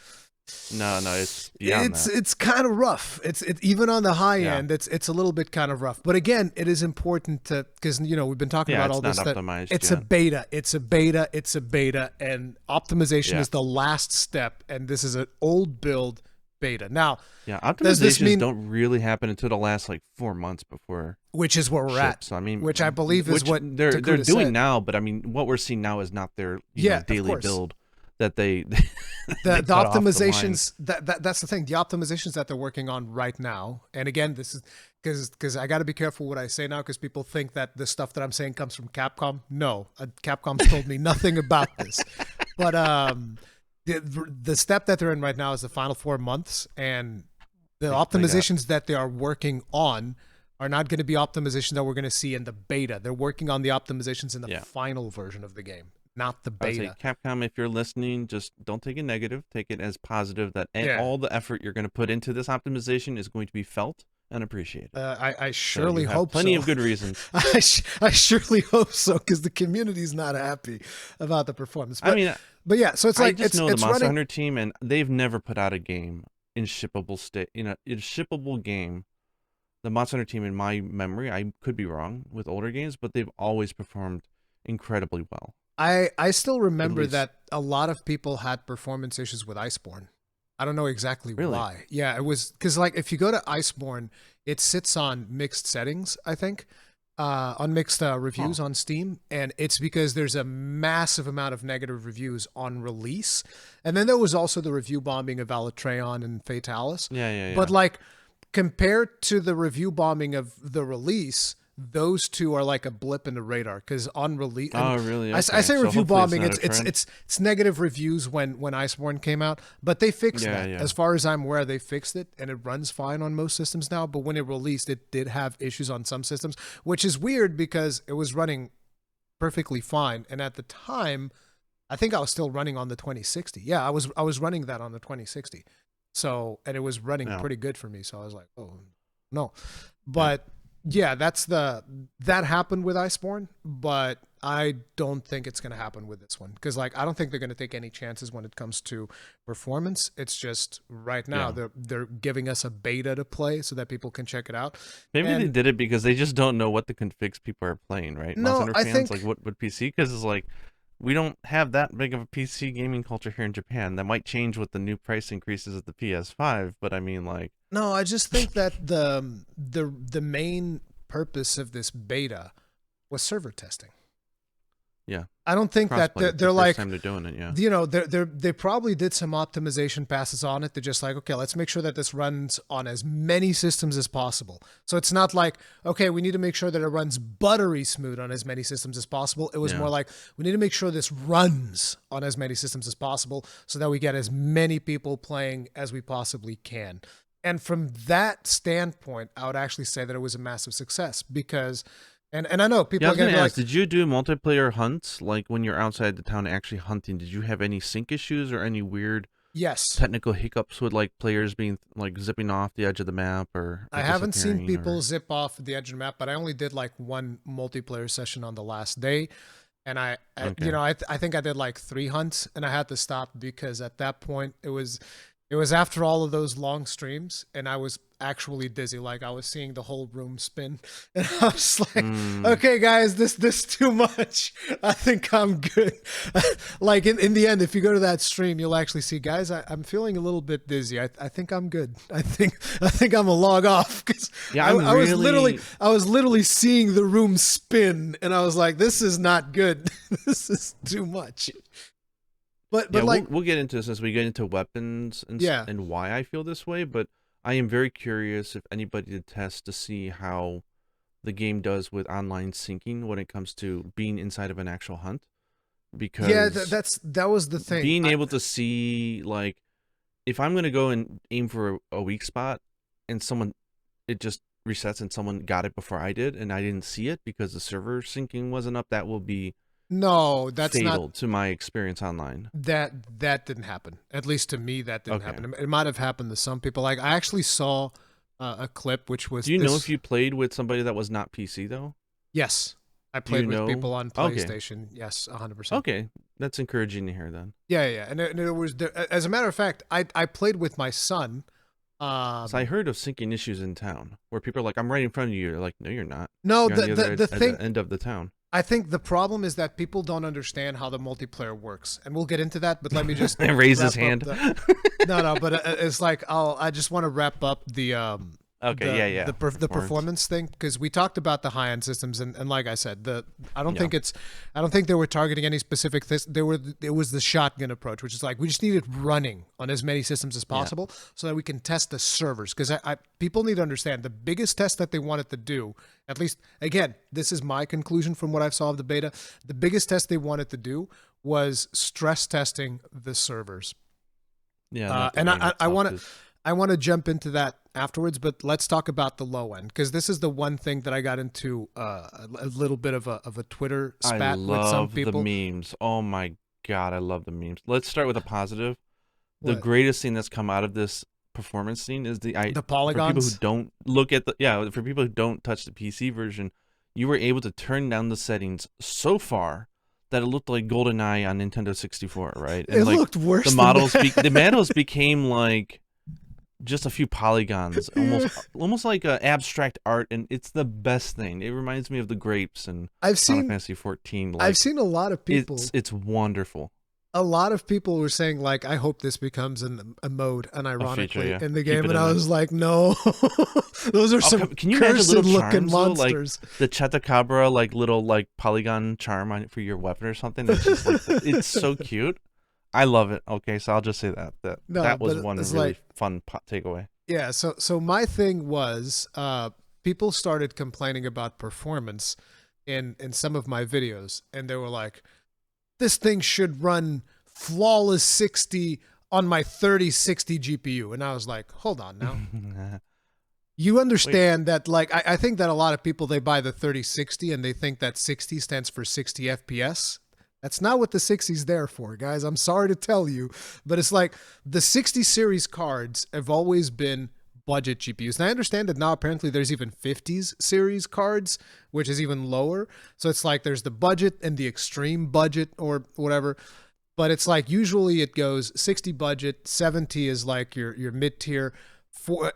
no, it's beyond that. It's kind of rough. It's even on the high end. It's a little bit kind of rough. But again, it is important to, because we've been talking about all this. It's a beta. It's a beta, and optimization is the last step. And this is an old build beta. Now, optimizations don't really happen until the last 4 months before. Which is where we're at. So, I mean, which I believe is what they're doing now. But I mean, what we're seeing now is not their daily build. That the optimizations that's the thing, the optimizations that they're working on right now. And again, this is because I got to be careful what I say now, because people think that the stuff that I'm saying comes from Capcom. No, Capcom's told me nothing about this. But the step that they're in right now is the final 4 months, and the optimizations that they are working on are not going to be optimizations that we're going to see in the beta. They're working on the optimizations in the final version of the game, not the beta. Capcom, if you're listening, just don't take it negative. Take it as positive that all the effort you're going to put into this optimization is going to be felt unappreciated. I So surely you have hope plenty so. of good reasons. I surely hope so, because the community's not happy about the performance. I mean, But yeah, so it's I like just know the it's Monster running. Hunter team, and they've never put out a game in shippable state. In a shippable game, the Monster Hunter team, in my memory, I could be wrong with older games, but they've always performed incredibly well. I still At remember least, that a lot of people had performance issues with Iceborne. I don't know exactly really. why. Yeah, it was because like if you go to Iceborne, it sits on mixed settings, I think, on mixed Huh. reviews on Steam, and it's because there's a massive amount of negative reviews on release, and then there was also the review bombing of Alatreon and Fatalis. Yeah, yeah, But yeah. like compared to the review bombing of the release, those two are like a blip in the radar because on release, and Oh, really? I Okay. say So review hopefully it's bombing. not It's a it's trend. it's it's negative reviews when Iceborne came out, but they fixed Yeah, that. yeah. As far as I'm aware, they fixed it and it runs fine on most systems now. But when it released, it did have issues on some systems, which is weird because it was running perfectly fine. And at the time, I think I was still running on the 2060. Yeah, I was running that on the 2060. So, and it was running Yeah, pretty good for me. So I was like, oh no. yeah. But yeah, that happened with Iceborne, but I don't think it's going to happen with this one because like I don't think they're going to take any chances when it comes to performance. It's just right now Yeah. they're giving us a beta to play so that people can check it out. Maybe they And did it because they just don't know what the configs people are playing, right? Monster no, Hunter I fans, like, think what would PC? Because it's like, we don't have that big of a PC gaming culture here in Japan. That might change with the new price increases of the PS5, but I mean, like, no, I just think that the main purpose of this beta was server testing. yeah, I don't think that crossplay. they're The first like, time they're doing it, yeah. you know, they probably did some optimization passes on it. They're just like, okay, let's make sure that this runs on as many systems as possible. So it's not like, okay, we need to make sure that it runs buttery smooth on as many systems as possible. It was Yeah. more like, we need to make sure this runs on as many systems as possible so that we get as many people playing as we possibly can. And from that standpoint, I would actually say that it was a massive success because, and I know people Yeah, I are was going gonna to be ask, like, did you do multiplayer hunts? Like when you're outside the town actually hunting, did you have any sync issues or any weird yes. technical hiccups with like players being like zipping off the edge of the map or I haven't seen disappearing people or zip off the edge of the map, but I only did like one multiplayer session on the last day, and you okay. know, I think I did like 3 hunts, and I had to stop because at that point it was after all of those long streams, and I was actually dizzy. Like I was seeing the whole room spin, and I was like, Mm, "Okay, guys, this too much. I think I'm good." Like in the end, if you go to that stream, you'll actually see, guys, I'm feeling a little bit dizzy. I think I'm good. I think I'm a log off because yeah, I was literally seeing the room spin, and I was like, "This is not good. This is too much." yeah, But like, we'll get into this as we get into weapons yeah, and why I feel this way, but I am very curious if anybody did test to see how the game does with online syncing when it comes to being inside of an actual hunt, yeah, because that was the thing. being able to see, like, if I'm gonna go and aim for a weak spot and someone, it just resets and someone got it before I did and I didn't see it because the server syncing wasn't up, that will be No, that's not fatal to my experience online. that didn't happen. At least to me, that didn't Okay. happen. It might have happened to some people. Like I actually saw a clip which was Do you know if this. you played with somebody that was not PC though? Yes, I Do you played with know? people on Okay. PlayStation. Yes, 100%. Okay. That's encouraging to hear then. Yeah. And it was as a matter of fact, I played with my son. So I heard of syncing issues in town where people are like, I'm right in front of you. You're like, no, you're not. No, You're on the other the at thing the end of the town. I think the problem is that people don't understand how the multiplayer works, and we'll get into that. But let me just Raise his wrap up hand. no, but it's like I just want to wrap up Okay, yeah. the performance thing because we talked about the high end systems and like I said, I don't Yeah. think they were targeting any specific it was the shotgun approach, which is like we just need it running on as many systems as possible so that we can test the servers because people need to understand the biggest test that they wanted to do, at least again, this is my conclusion from what I saw of the beta, the biggest test they wanted to do was stress testing the servers. Yeah. And I want to. 'cause I want to jump into that afterwards, but let's talk about the low end because this is the one thing that I got into a little bit of a Twitter I spat with some love the people. memes. Oh my God, I love the memes. Let's start with a positive. The What? greatest thing that's come out of this performance thing is The for people who polygons. don't for people who don't touch the PC version, you were able to turn down the settings so far that it looked like GoldenEye on Nintendo 64, right? And It like looked worse the than models that. the models became like just a few polygons, almost like abstract art, and it's the best thing. It reminds me of the grapes and I've Final seen Fantasy 14. I've Like seen a lot of people. it's wonderful. A lot of people were saying like, I hope this becomes a mode, and A feature, ironically yeah. in the Keep game, it and in I there. was like, no, those are some Can you imagine cursed little looking charms though, like monsters. the Chetacabra, like little like polygon charm on it for your weapon or something? It's just like it's so cute. I love it. Okay, so I'll just say No, that was but one it's really like, fun takeaway. yeah. So my thing was, people started complaining about performance in some of my videos, and they were like, this thing should run flawless 60 on my 3060 GPU. And I was like, hold on now. You understand that, like, I think that a lot of people, they buy the 3060 and they think that 60 stands for 60 FPS. That's not what the 60 is there for, guys. I'm sorry to tell you, but it's like the 60 series cards have always been budget GPUs. And I understand that now apparently there's even 50s series cards, which is even lower. So it's like there's the budget and the extreme budget or whatever. But it's like usually it goes 60 budget, 70 is like your mid tier,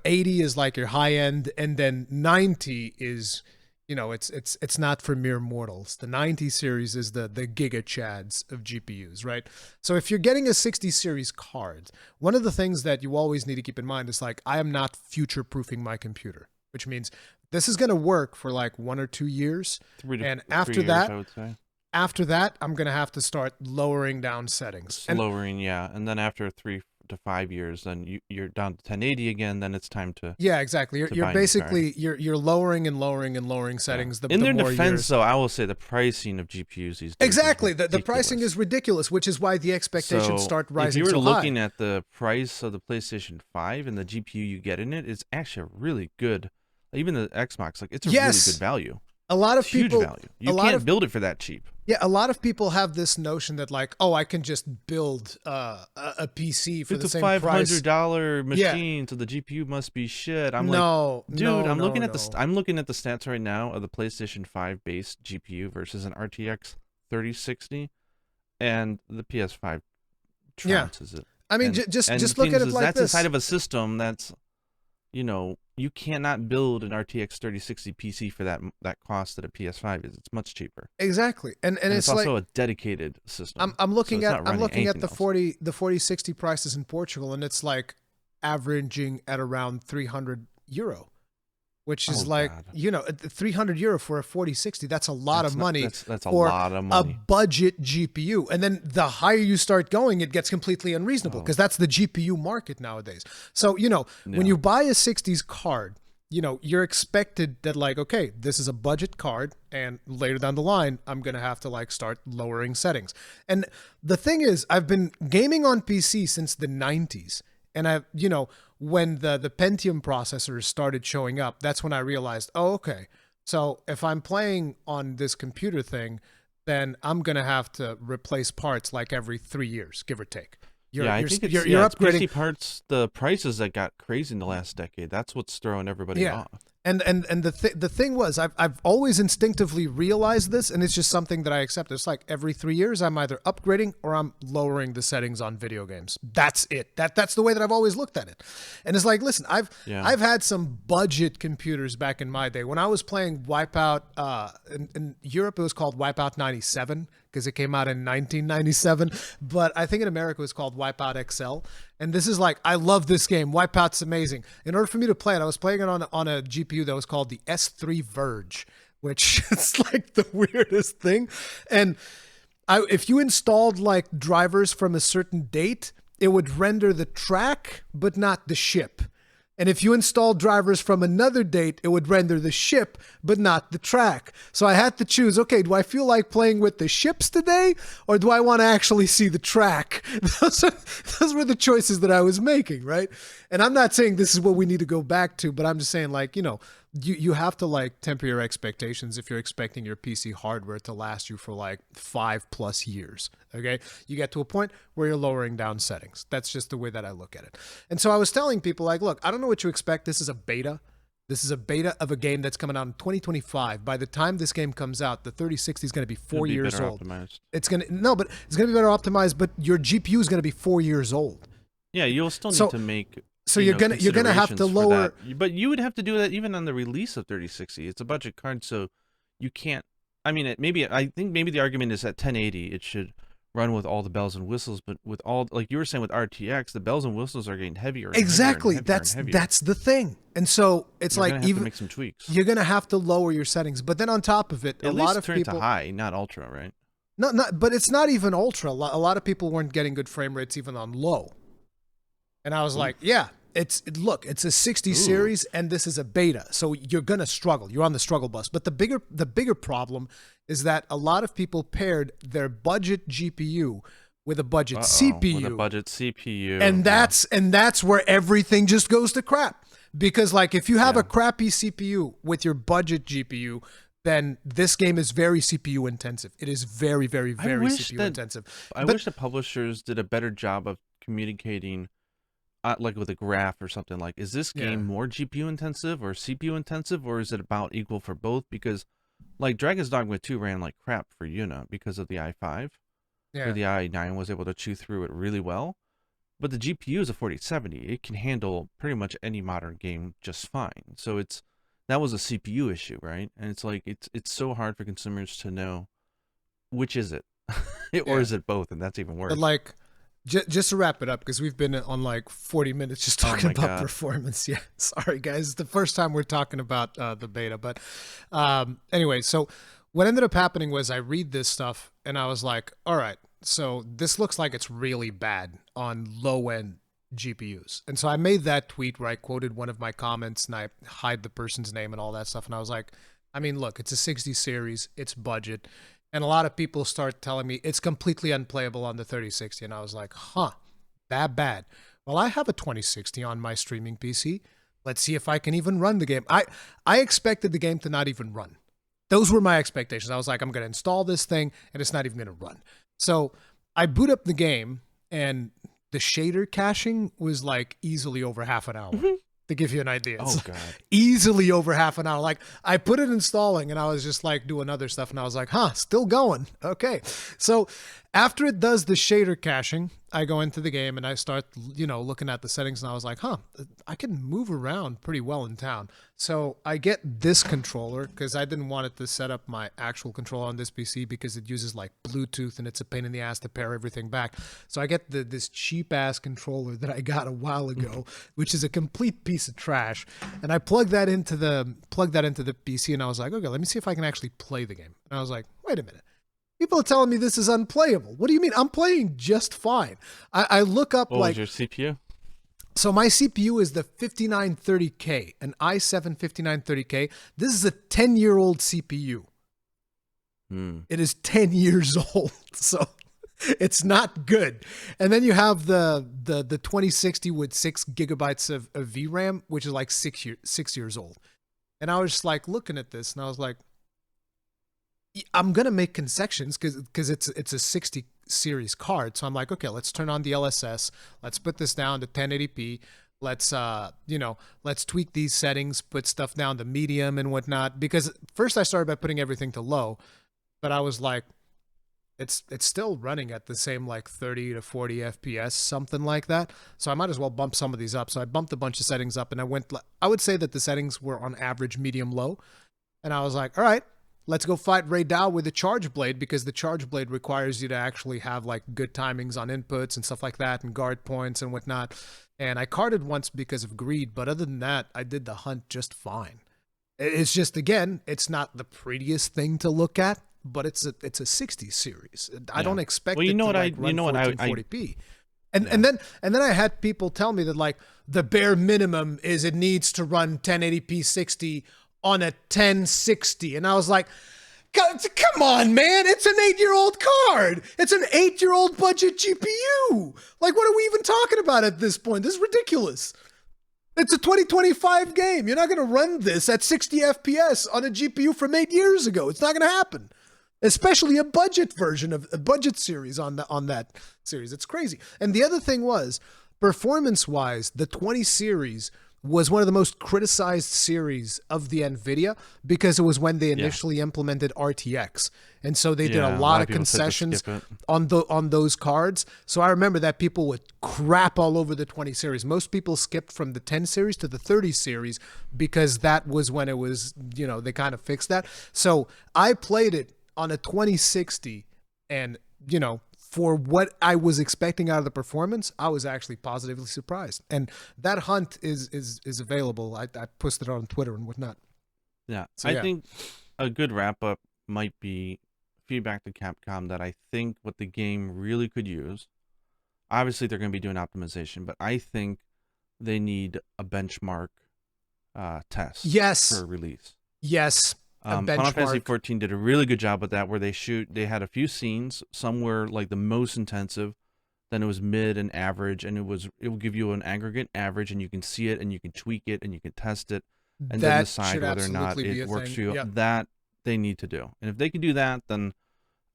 80 is like your high end, and then 90 is, you know, it's not for mere mortals. The 90 series is the giga chads of GPUs, right? So if you're getting a 60 series card, one of the things that you always need to keep in mind is like, I am not future proofing my computer, which means this is going to work for like 1 or 2 years. And after that, I would say. After that, I'm going to have to start lowering down settings. Lowering, yeah. And then after 3 to 5 years, then you're down to 1080 again, then it's time to yeah, exactly. You're basically you're lowering and lowering and lowering settings. In their more defense, years. though, I will say the pricing of GPUs these days exactly is the pricing is ridiculous, which is why the expectations start rising. If you were so looking high. at the price of the PlayStation 5 and the GPU you get in it, it's actually a really good. Even the Xbox, like it's a really good value. A lot of it's people, huge value. You can't build it for that cheap. Yeah, a lot of people have this notion that like, oh, I can just build a PC for the same price. It's a $500 machine, so the GPU must be shit. I'm like, dude, I'm looking at the stats right now of the PlayStation 5 base GPU versus an RTX 3060, and the PS5 trounces it. I mean, just look at it like that's this. inside of a system that's, you know, you cannot build an RTX 3060 PC for that cost that a PS5 is. It's much cheaper. Exactly, and it's also like a dedicated system. I'm looking at the else. 4060 prices in Portugal, and it's like averaging at around €300, which is you know, €300 for a 4060. That's a lot of money. That's a lot of money. A budget GPU, and then the higher you start going, it gets completely unreasonable because that's the GPU market nowadays. So you know, when you buy a 60s card, you know, you're expected that like, okay, this is a budget card, and later down the line, I'm gonna have to like start lowering settings. And the thing is, I've been gaming on PC since the 90s. And I, you know, when the Pentium processors started showing up, that's when I realized, oh, okay. So if I'm playing on this computer thing, then I'm going to have to replace parts like every 3 years, give or take. You're upgrading. PC parts, the prices that got crazy in the last decade, that's what's throwing everybody off. And the thing was, I've always instinctively realized this, and it's just something that I accept. It's like every 3 years, I'm either upgrading or I'm lowering the settings on video games. That's it. That's the way that I've always looked at it. And it's like, listen, I've had some budget computers back in my day when I was playing Wipeout. In Europe, it was called Wipeout 97 because it came out in 1997. But I think in America it was called Wipeout XL. And this is like, I love this game. Wipeout's amazing. In order for me to play it, I was playing it on a GPU that was called the S3 Verge, which is like the weirdest thing. And if you installed like drivers from a certain date, it would render the track, but not the ship. And if you installed drivers from another date, it would render the ship, but not the track. So I had to choose, okay, do I feel like playing with the ships today, or do I want to actually see the track? Those were the choices that I was making, right? And I'm not saying this is what we need to go back to, but I'm just saying, like, you know, you have to like temper your expectations if you're expecting your PC hardware to last you for like 5+ years. Okay, you get to a point where you're lowering down settings. That's just the way that I look at it. And so I was telling people like, look, I don't know what you expect. This is a beta. This is a beta of a game that's coming out in 2025. By the time this game comes out, the 3060 is going to be 4 years old. Optimized. It's going to but it's going to be better optimized. But your GPU is going to be 4 years old. Yeah, you'll still need to make. So you're gonna have to lower. But you would have to do that even on the release of 3060. It's a budget card, so you can't. I mean, I think maybe the argument is at 1080 it should run with all the bells and whistles, but with all, like you were saying with RTX, the bells and whistles are getting heavier. And exactly. heavier and heavier. That's the thing. And so it's you're like gonna have even to make some tweaks. You're gonna have to lower your settings. But then on top of it, at a least lot of turn people to high, not ultra, right? No, but it's not even ultra. A lot of people weren't getting good frame rates even on low. And I was like, yeah. It's a 60 series and this is a beta. So you're going to struggle. You're on the struggle bus. But the bigger problem is that a lot of people paired their budget GPU with a budget CPU. With a budget CPU. And that's where everything just goes to crap. Because like if you have a crappy CPU with your budget GPU, then this game is very CPU intensive. It is very, very, very CPU intensive. I wish the publishers did a better job of communicating like with a graph or something. Like, is this game more GPU intensive or CPU intensive, or is it about equal for both? Because like Dragon's Dogma 2 ran like crap for Yuna because of the i5. Yeah. The i9 was able to chew through it really well. But the GPU is a 4070. It can handle pretty much any modern game just fine. So that was a CPU issue, right? And it's like it's so hard for consumers to know which is it, or is it both, and that's even worse. But like, just to wrap it up, because we've been on like 40 minutes just talking about performance. Yeah, sorry guys, it's the first time we're talking about the beta. But anyway, so what ended up happening was I read this stuff and I was like, all right, so this looks like it's really bad on low end GPUs. And so I made that tweet where I quoted one of my comments and I hide the person's name and all that stuff. And I was like, I mean, look, it's a 60 series, it's budget. And a lot of people start telling me it's completely unplayable on the 3060. And I was like, huh, that bad. Well, I have a 2060 on my streaming PC. Let's see if I can even run the game. I expected the game to not even run. Those were my expectations. I was like, I'm going to install this thing and it's not even going to run. So I boot up the game and the shader caching was like easily over half an hour. To give you an idea. It's God. Easily over half an hour. Like I put it installing and I was just like doing other stuff and I was like, huh, still going. Okay. So after it does the shader caching, I go into the game and I start, looking at the settings and I was like, huh, I can move around pretty well in town. So I get this controller because I didn't want it to set up my actual controller on this PC because it uses like Bluetooth and it's a pain in the ass to pair everything back. So I get this cheap ass controller that I got a while ago, which is a complete piece of trash. And I plugged that into the PC and I was like, okay, let me see if I can actually play the game. And I was like, wait a minute. People are telling me this is unplayable. What do you mean? I'm playing just fine. I look up what was your CPU? So my CPU is the 5930K, an i7 5930K. This is a 10-year-old CPU. It is 10 years old, so it's not good. And then you have the 2060 with 6 gigabytes of VRAM, which is like 6 years old. And I was just like looking at this, and I was like, I'm gonna make concessions because it's a 60 series card. So I'm like, okay, let's turn on the LSS. Let's put this down to 1080p. Let's let's tweak these settings, put stuff down to medium and whatnot. Because first I started by putting everything to low, but I was like, it's still running at the same like 30 to 40 FPS, something like that. So I might as well bump some of these up. So I bumped a bunch of settings up, and I would say that the settings were on average medium low. And I was like, all right, let's go fight Ray Dow with the Charge Blade, because the Charge Blade requires you to actually have like good timings on inputs and stuff like that and guard points and whatnot. And I carded once because of greed, but other than that, I did the hunt just fine. It's just, again, it's not the prettiest thing to look at, but it's a 60 series. I don't expect it to run 1440p. And then I had people tell me that like the bare minimum is it needs to run 1080p 60 on a 1060, and I was like, come on, man, it's an 8-year-old card. It's an 8-year-old budget GPU. Like, what are we even talking about at this point? This is ridiculous. It's a 2025 game. You're not going to run this at 60 FPS on a GPU from 8 years ago. It's not going to happen. Especially a budget version of a budget series on that series. It's crazy. And the other thing was, performance-wise, the 20 series was one of the most criticized series of the NVIDIA because it was when they initially implemented RTX. And so they did a lot of concessions on those cards. So I remember that people would crap all over the 20 series. Most people skipped from the 10 series to the 30 series because that was when it was, they kind of fixed that. So I played it on a 2060 and, for what I was expecting out of the performance, I was actually positively surprised. And that hunt is available. I posted it on Twitter and whatnot. Yeah. So, I think a good wrap up might be feedback to Capcom that I think what the game really could use. Obviously, they're going to be doing optimization, but I think they need a benchmark test for release. Yes. Final Fantasy 14 did a really good job with that, where they had a few scenes. Some were like the most intensive, then it was mid and average, and it will give you an aggregate average, and you can see it and you can tweak it and you can test it and then decide whether or not it works for you. Yep. That they need to do, and if they can do that, then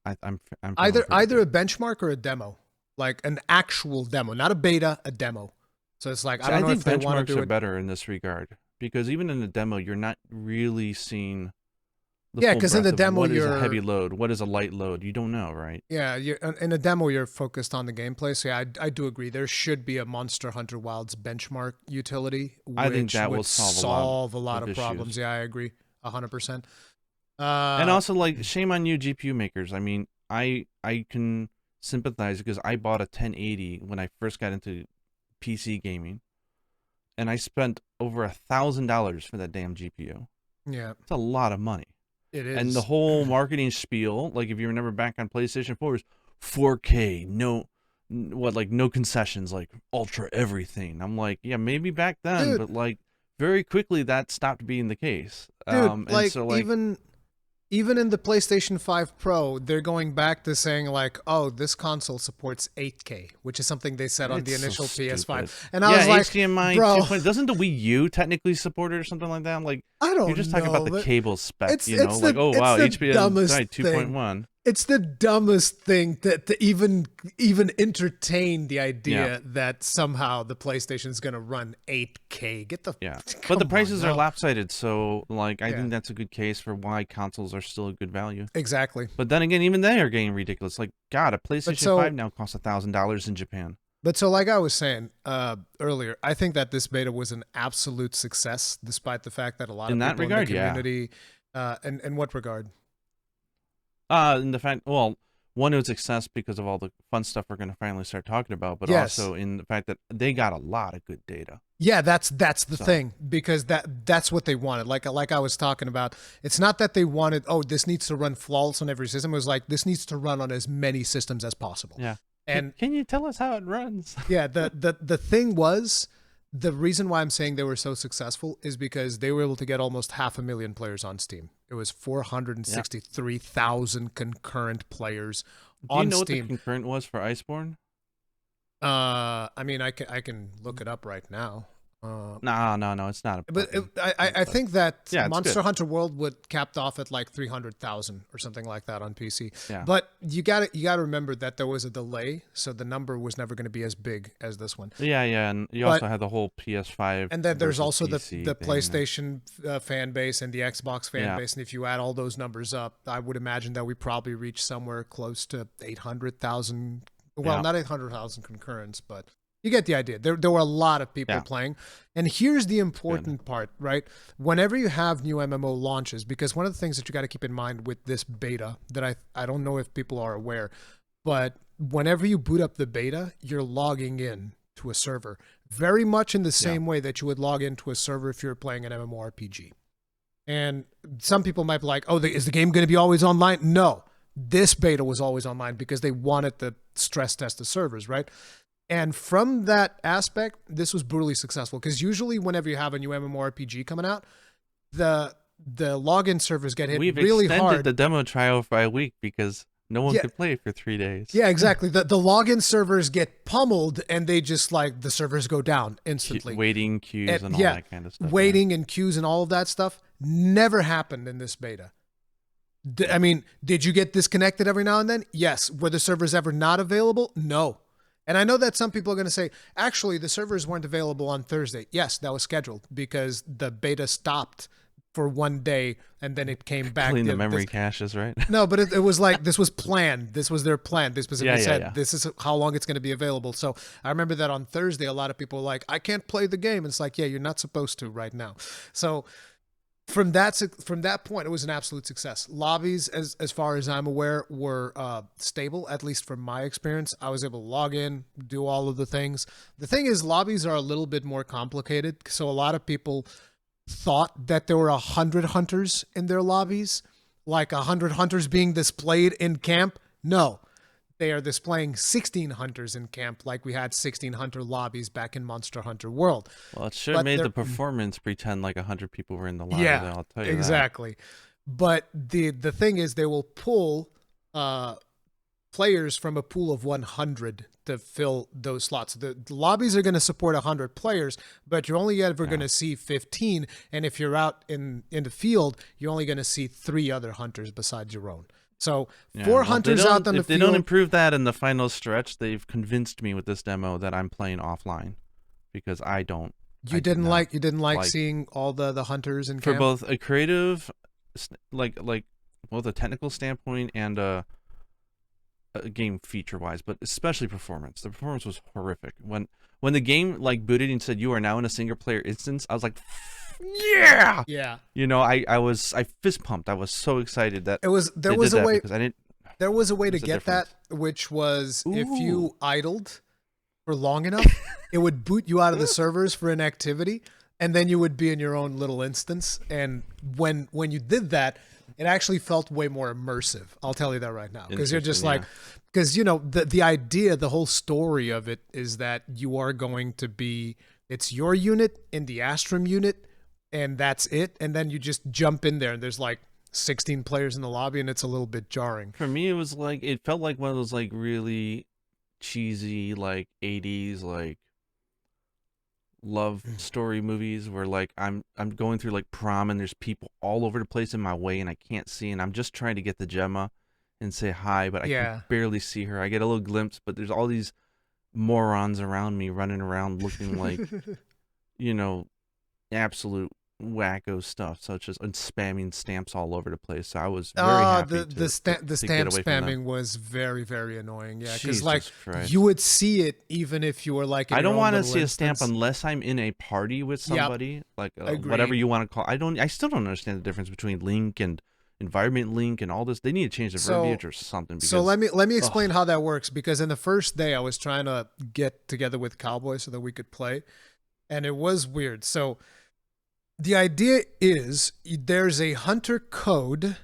I'm either a benchmark or a demo, like an actual demo, not a beta, a demo. So it's like I think benchmarks are better in this regard, because even in the demo you're not really seeing. Because in the demo, what is a heavy load? What is a light load? You don't know, right? Yeah, in a demo, you're focused on the gameplay. So yeah, I do agree. There should be a Monster Hunter Wilds benchmark utility, I think that will solve a lot of problems. Yeah, I agree, 100%. And also, like, shame on you, GPU makers. I mean, I can sympathize because I bought a 1080 when I first got into PC gaming, and I spent over $1,000 for that damn GPU. Yeah, it's a lot of money. It is. And the whole marketing spiel, like if you remember back on PlayStation 4, was 4K, no concessions, like ultra everything. I'm like, yeah, maybe back then, but like very quickly that stopped being the case. Dude, even in the PlayStation 5 Pro, they're going back to saying like, oh, this console supports 8K, which is something they said on the initial PS5. And I was like, HDMI bro, 2.0. Doesn't the Wii U technically support it or something like that? I'm like, I don't know. You're just talking about the cable spec, it's like, oh wow, HDMI 2.1. It's the dumbest thing to even entertain the idea that somehow the PlayStation is going to run 8K. Get the but the prices are lopsided, so like I think that's a good case for why consoles are still a good value. Exactly. But then again, even they are getting ridiculous. Like, God, a PlayStation 5 now costs $1,000 in Japan. But so, like I was saying earlier, I think that this beta was an absolute success, despite the fact that a lot of people in the community. In what regard? In the fact, well, one, it was success because of all the fun stuff we're going to finally start talking about, but also in the fact that they got a lot of good data. Yeah, that's the thing, because that's what they wanted. Like I was talking about, it's not that they wanted, oh, this needs to run flawless on every system. It was like, this needs to run on as many systems as possible. Yeah. And can you tell us how it runs? Yeah, the thing was, the reason why I'm saying they were so successful is because they were able to get almost 500,000 players on Steam. It was 463,000 concurrent players on Steam. Do you know what the concurrent was for Iceborne? I mean, I can look it up right now. No, it's not. I think that Monster Hunter World would capped off at like 300,000 or something like that on PC. Yeah. But you got to remember that there was a delay, so the number was never going to be as big as this one. Yeah, and you also had the whole PS5. And then there's also the PlayStation fan base and the Xbox fan base, and if you add all those numbers up, I would imagine that we probably reach somewhere close to 800,000. Well, not 800,000 concurrents, but you get the idea. There were a lot of people playing. And here's the important part, right? Whenever you have new MMO launches, because one of the things that you got to keep in mind with this beta that I don't know if people are aware, but whenever you boot up the beta, you're logging in to a server very much in the same way that you would log into a server if you're playing an MMORPG. And some people might be like, oh, is the game going to be always online? No, this beta was always online because they wanted to stress test the servers, right? And from that aspect, this was brutally successful, because usually whenever you have a new MMORPG coming out, the login servers get hit really hard. We've extended the demo trial by a week because No one Yeah. could play for 3 days. Yeah, exactly. The login servers get pummeled, and they just like the servers go down instantly. Waiting queues and all yeah, that kind of stuff. waiting and queues and all of that stuff never happened in this beta. I mean, did you get disconnected every now and then? Yes. Were the servers ever not available? No. And I know that some people are going to say, actually, the servers weren't available on Thursday. Yes, that was scheduled because the beta stopped for one day and then it came back. Clean the memory caches, right? No, but it was like, this was planned. This was their plan. They specifically said, yeah. this is how long it's going to be available. So I remember that on Thursday, a lot of people were like, I can't play the game. It's like, yeah, you're not supposed to right now. So from that point, it was an absolute success. Lobbies, as far as I'm aware, were stable, at least from my experience. I was able to log in, do all of the things. The thing is, lobbies are a little bit more complicated. So a lot of people thought that there were 100 hunters in their lobbies, like 100 hunters being displayed in camp. No, they are displaying 16 hunters in camp, like we had 16 hunter lobbies back in Monster Hunter World. Well, it should have made the performance pretend like 100 people were in the lobby. Yeah, I'll tell you exactly. But the thing is, they will pull players from a pool of 100 to fill those slots. The lobbies are going to support 100 players, but you're only ever going to see 15. And if you're out in the field, you're only going to see 3 other hunters besides your own. So 4 hunters out on the field. If they don't improve that in the final stretch, they've convinced me with this demo that I'm playing offline because I don't. You didn't like seeing all the hunters in camp? For both a creative, like both a technical standpoint and a game feature wise, but especially performance. The performance was horrific. When the game like booted and said you are now in a single player instance, I was like, yeah. You know, I fist pumped. I was so excited that there was a way to get that, which was if you idled for long enough, it would boot you out of the servers for inactivity, and then you would be in your own little instance. And when you did that, it actually felt way more immersive. I'll tell you that right now, because you're just like, because you know the idea, the whole story of it is that you are going to be, it's your unit in the Astrum unit, and that's it. And then you just jump in there, and there's like 16 players in the lobby, and it's a little bit jarring. For me, it felt like one of those like really cheesy like 80s like love story movies where like I'm going through like prom and there's people all over the place in my way and I can't see, and I'm just trying to get to Gemma and say hi, but I can barely see her. I get a little glimpse, but there's all these morons around me running around looking like you know, absolute wacko stuff, such as spamming stamps all over the place. So I was very happy the stamp spamming was very, very annoying. Yeah, because like Christ. you would see it even if you were like in I don't want to see a stamp unless I'm in a party with somebody, like whatever you want to call. I still don't understand the difference between link and environment link and all this. They need to change the verbiage or something. Because, so let me explain how that works, because in the first day I was trying to get together with Cowboy so that we could play, and it was weird. So the idea is there's a hunter code,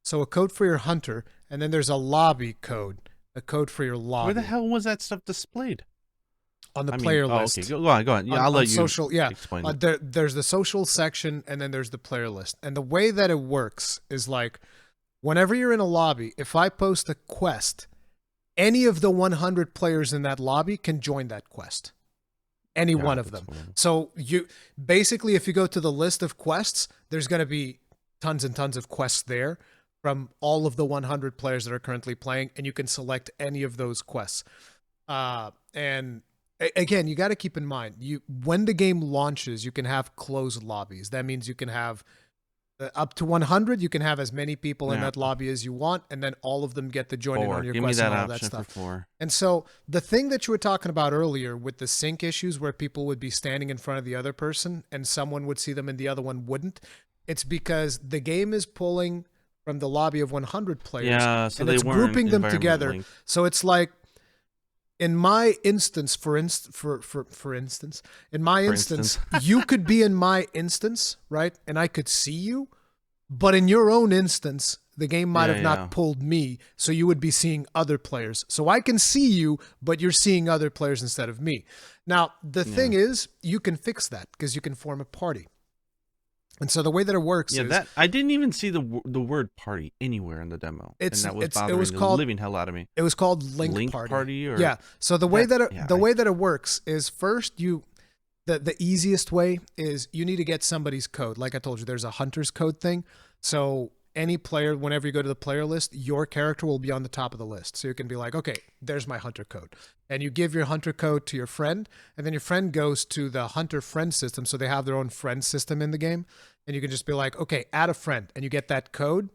so a code for your hunter, and then there's a lobby code, a code for your lobby. Where the hell was that stuff displayed? On the player list. Okay, go on. Yeah, I'll let you explain it. There's the social section, and then there's the player list. And the way that it works is like, whenever you're in a lobby, if I post a quest, any of the 100 players in that lobby can join that quest. Any one of them. So you basically, if you go to the list of quests, there's going to be tons and tons of quests there from all of the 100 players that are currently playing, and you can select any of those quests. And again, you got to keep in mind, when the game launches, you can have closed lobbies. That means you can have up to 100. You can have as many people in that lobby as you want, and then all of them get to join in on your quest and all that stuff. And so the thing that you were talking about earlier with the sync issues, where people would be standing in front of the other person and someone would see them and the other one wouldn't, it's because the game is pulling from the lobby of 100 players, and it's grouping them together. So it's like, in my instance, for instance, you could be in my instance, right? And I could see you, but in your own instance, the game might have not pulled me, so you would be seeing other players. So I can see you, but you're seeing other players instead of me. Now, the thing is, you can fix that because you can form a party. And so the way that it works Yeah, is that I didn't even see the word party anywhere in the demo, and that was bothering the living hell out of me. It was called Link Party. Or yeah. So the way that it works is first the easiest way is you need to get somebody's code. Like I told you, there's a hunter's code thing. So any player, whenever you go to the player list, your character will be on the top of the list. So you can be like, okay, there's my hunter code. And you give your hunter code to your friend, and then your friend goes to the hunter friend system. So they have their own friend system in the game. And you can just be like, okay, add a friend. And you get that code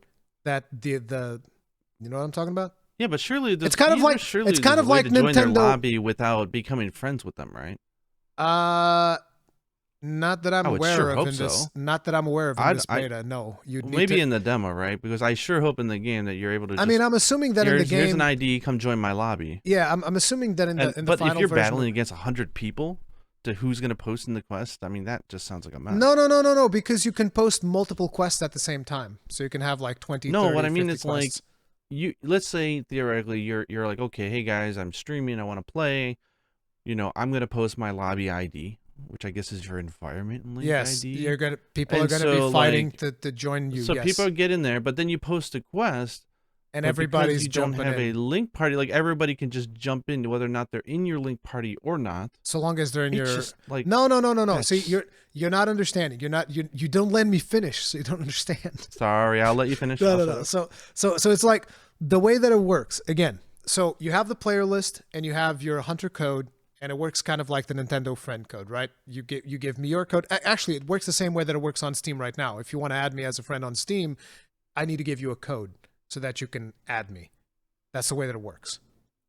that you know what I'm talking about? Yeah, but surely it's kind of like Nintendo join their lobby without becoming friends with them, right? Not that I'm aware of in this. Not that I'm aware of in this beta. No, you maybe in the demo, right? Because I sure hope in the game that you're able to. I mean, I'm assuming that in the game, here's an ID. Come join my lobby. Yeah, I'm assuming that in the final version. But if you're battling against 100 people, to who's going to post in the quest? I mean, that just sounds like a mess. No, because you can post multiple quests at the same time, so you can have like 20. No, 30, what I mean 50 is quests. like let's say theoretically you're like, okay, hey guys, I'm streaming. I want to play. You know, I'm going to post my lobby ID, which I guess is your environment link yes, ID. People are going to be fighting to join you. So people get in there, but then you post a quest, and everybody's jumping in. You don't have a link party. Like everybody can just jump in, whether or not they're in your link party or not. So long as they're in your just, like no. See, you're not understanding. You don't let me finish, so you don't understand. Sorry, I'll let you finish. No. So it's like the way that it works again. So you have the player list and you have your hunter code. And it works kind of like the Nintendo friend code, right? You give me your code. Actually, it works the same way that it works on Steam right now. If you want to add me as a friend on Steam, I need to give you a code so that you can add me. That's the way that it works.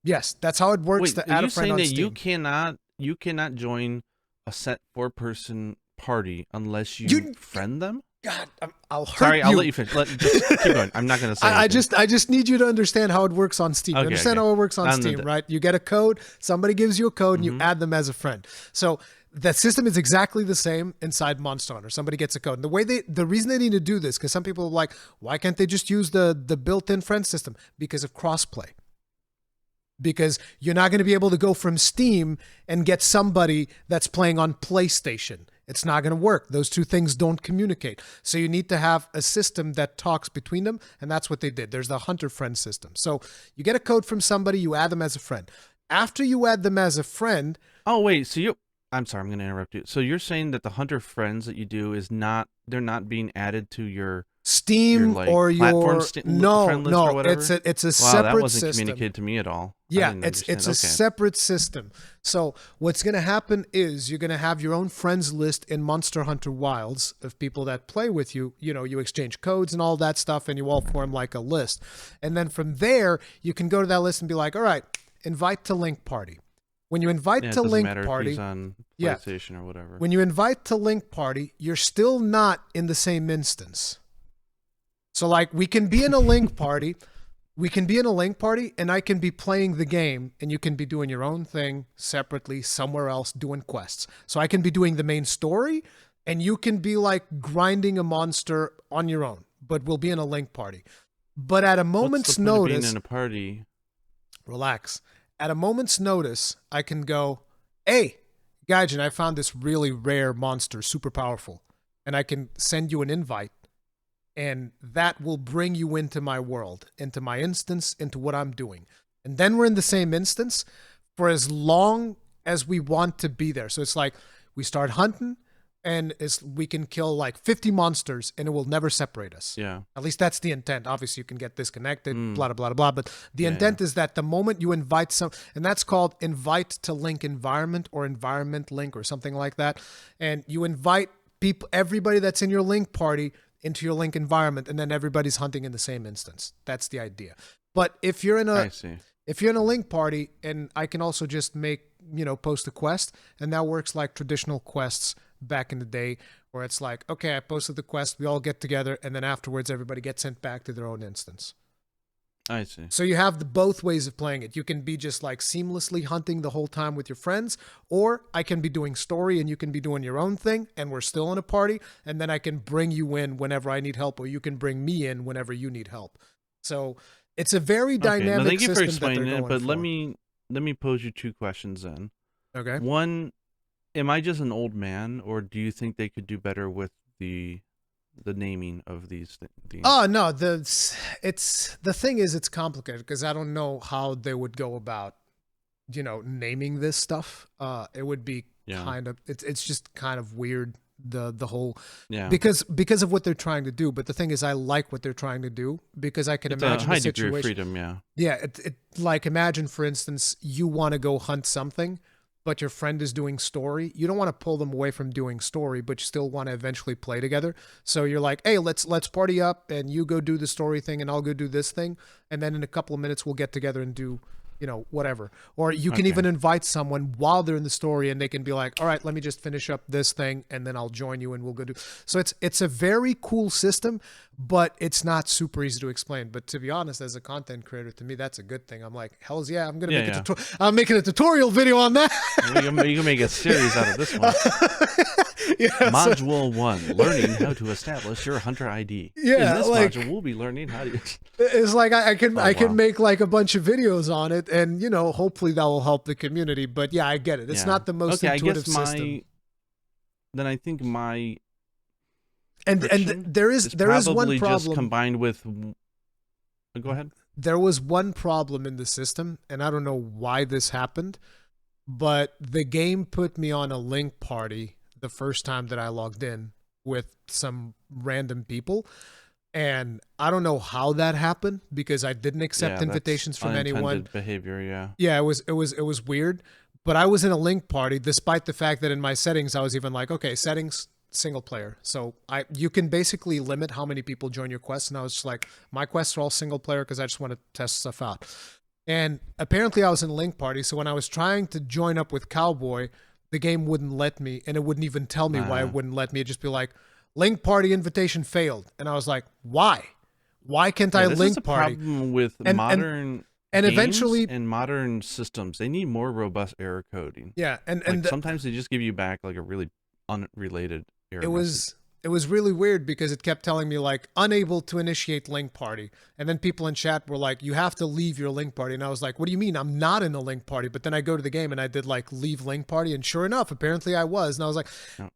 Yes, that's how it works. Wait, to add a friend on Steam. Are you saying that you cannot join a set 4-person party unless you friend them? God, I'll hurt Sorry, you. I'll let you finish. Just keep going. I'm not going to say anything. I just need you to understand how it works on Steam. You understand how it works on Steam, right? You get a code, somebody gives you a code, and you add them as a friend. So that system is exactly the same inside Monster Hunter. Somebody gets a code. And the reason they need to do this, because some people are like, why can't they just use the built-in friend system? Because of crossplay. Because you're not going to be able to go from Steam and get somebody that's playing on PlayStation. It's not going to work. Those two things don't communicate. So you need to have a system that talks between them, and that's what they did. There's the hunter friend system. So you get a code from somebody, you add them as a friend. After you add them as a friend... Oh, wait. So I'm sorry, I'm going to interrupt you. So you're saying that the hunter friends that you do they're not being added to your Steam or your no, it's a separate that wasn't system. Communicated to me at all. Yeah, it's a separate system. So what's going to happen is you're going to have your own friends list in Monster Hunter Wilds of people that play with you. You know, you exchange codes and all that stuff, and you all form like a list. And then from there, you can go to that list and be like, all right, invite to Link Party. When you invite to Link Party, if he's on PlayStation or whatever. When you invite to Link Party, you're still not in the same instance. So like we can be in a Link Party, and I can be playing the game and you can be doing your own thing separately somewhere else doing quests. So I can be doing the main story and you can be like grinding a monster on your own, but we'll be in a Link Party. But at a moment's notice, being in a party? Relax. At a moment's notice, I can go, hey, Gaijin, I found this really rare monster, super powerful. And I can send you an invite. And that will bring you into my world, into my instance, into what I'm doing. And then we're in the same instance for as long as we want to be there. So it's like we start hunting and we can kill like 50 monsters and it will never separate us. Yeah. At least that's the intent. Obviously, you can get disconnected, blah, blah, blah, blah. But the intent is that the moment you invite and that's called invite to link environment or environment link or something like that. And you invite everybody that's in your Link Party into your Link environment, and then everybody's hunting in the same instance. That's the idea. But if you're in a Link Party, and I can also just post a quest, and that works like traditional quests back in the day, where it's like, okay, I posted the quest, we all get together, and then afterwards everybody gets sent back to their own instance. I see. So you have both ways of playing it. You can be just like seamlessly hunting the whole time with your friends, or I can be doing story and you can be doing your own thing and we're still in a party, and then I can bring you in whenever I need help, or you can bring me in whenever you need help. So it's a very dynamic thank you system for explaining that it, but let me pose you two questions then. Okay. One, am I just an old man, or do you think they could do better with the the naming of these things? Oh no, the thing is it's complicated because I don't know how they would go about, naming this stuff. It would be kind of it's just kind of weird, the whole because of what they're trying to do. But the thing is, I like what they're trying to do because I can imagine a high a situation. degree of freedom. It like imagine, for instance, you want to go hunt something, but your friend is doing story. You don't want to pull them away from doing story, but you still want to eventually play together. So you're like, hey, let's party up, and you go do the story thing, and I'll go do this thing, and then in a couple of minutes we'll get together and do, whatever. Or you can even invite someone while they're in the story, and they can be like, all right, let me just finish up this thing, and then I'll join you, and we'll go do. So it's a very cool system, but it's not super easy to explain. But to be honest, as a content creator, to me, that's a good thing. I'm like, hell's yeah, I'm gonna I'm making a tutorial video on that. You can make a series out of this one. Module 1, learning how to establish your hunter ID. Yeah, in this module, we'll be learning how to. It's like I can make like a bunch of videos on it, and hopefully that will help the community. But yeah, I get it. It's not the most intuitive system. Then I think my and there is one problem just combined with. Go ahead. There was one problem in the system, and I don't know why this happened, but the game put me on a link party the first time that I logged in with some random people. And I don't know how that happened because I didn't accept invitations from anyone. Behavior, yeah, it was weird. But I was in a link party, despite the fact that in my settings I was even like, okay, settings single player. So you can basically limit how many people join your quests. And I was just like, my quests are all single player because I just want to test stuff out. And apparently I was in a link party. So when I was trying to join up with Cowboy, the game wouldn't let me, and it wouldn't even tell me why it wouldn't let me. It'd just be like, link party invitation failed. And I was like, why? Why can't I link party? Problem with modern and games eventually and modern systems, they need more robust error coding. Yeah, and sometimes they just give you back like a really unrelated error. It was really weird because it kept telling me like unable to initiate link party. And then people in chat were like, you have to leave your link party. And I was like, what do you mean? I'm not in a link party. But then I go to the game and I did like leave link party. And sure enough, apparently I was. And I was like,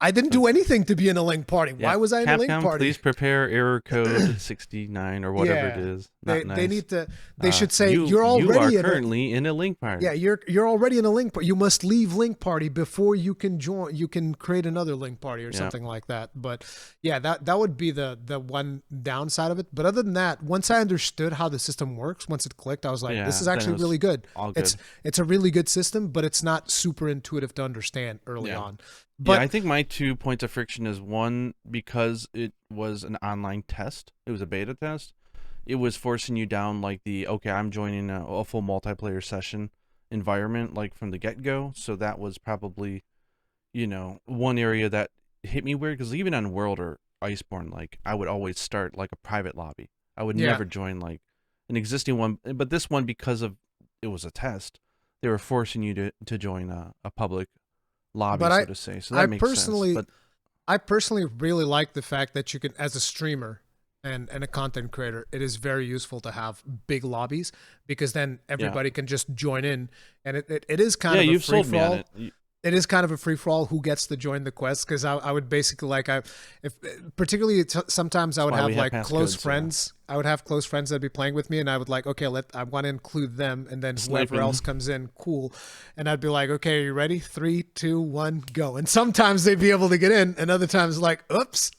I didn't do anything to be in a link party. Why was I in a link party? Please prepare error code 69 or whatever it is. They need to, they should say you are currently in a link party. Yeah, you're already in a link party. You must leave link party before you can join. You can create another link party or something like that. But yeah, that would be the one downside of it. But other than that, once I understood how the system works, once it clicked, I was like, this is actually really good. It's a really good system, but it's not super intuitive to understand early on. But I think my 2 points of friction is one, because it was an online test. It was a beta test. It was forcing you down like I'm joining a full multiplayer session environment like from the get-go. So that was probably, one area that hit me weird, because even on World or Iceborne, like I would always start like a private lobby. I would never join like an existing one. But this one, because of it was a test, they were forcing you to join a public lobby, so to say. So that makes sense. But I personally really like the fact that you can, as a streamer and a content creator, it is very useful to have big lobbies, because then everybody can just join in, and it is kind of a free for all. It is kind of a free-for-all who gets to join the quest, because I would basically like, particularly sometimes I would have like close friends. I would have close friends that'd be playing with me, and I would like, okay, I want to include them, and then whoever else comes in, cool. And I'd be like, okay, are you ready? 3, 2, 1, go. And sometimes they'd be able to get in, and other times like, oops,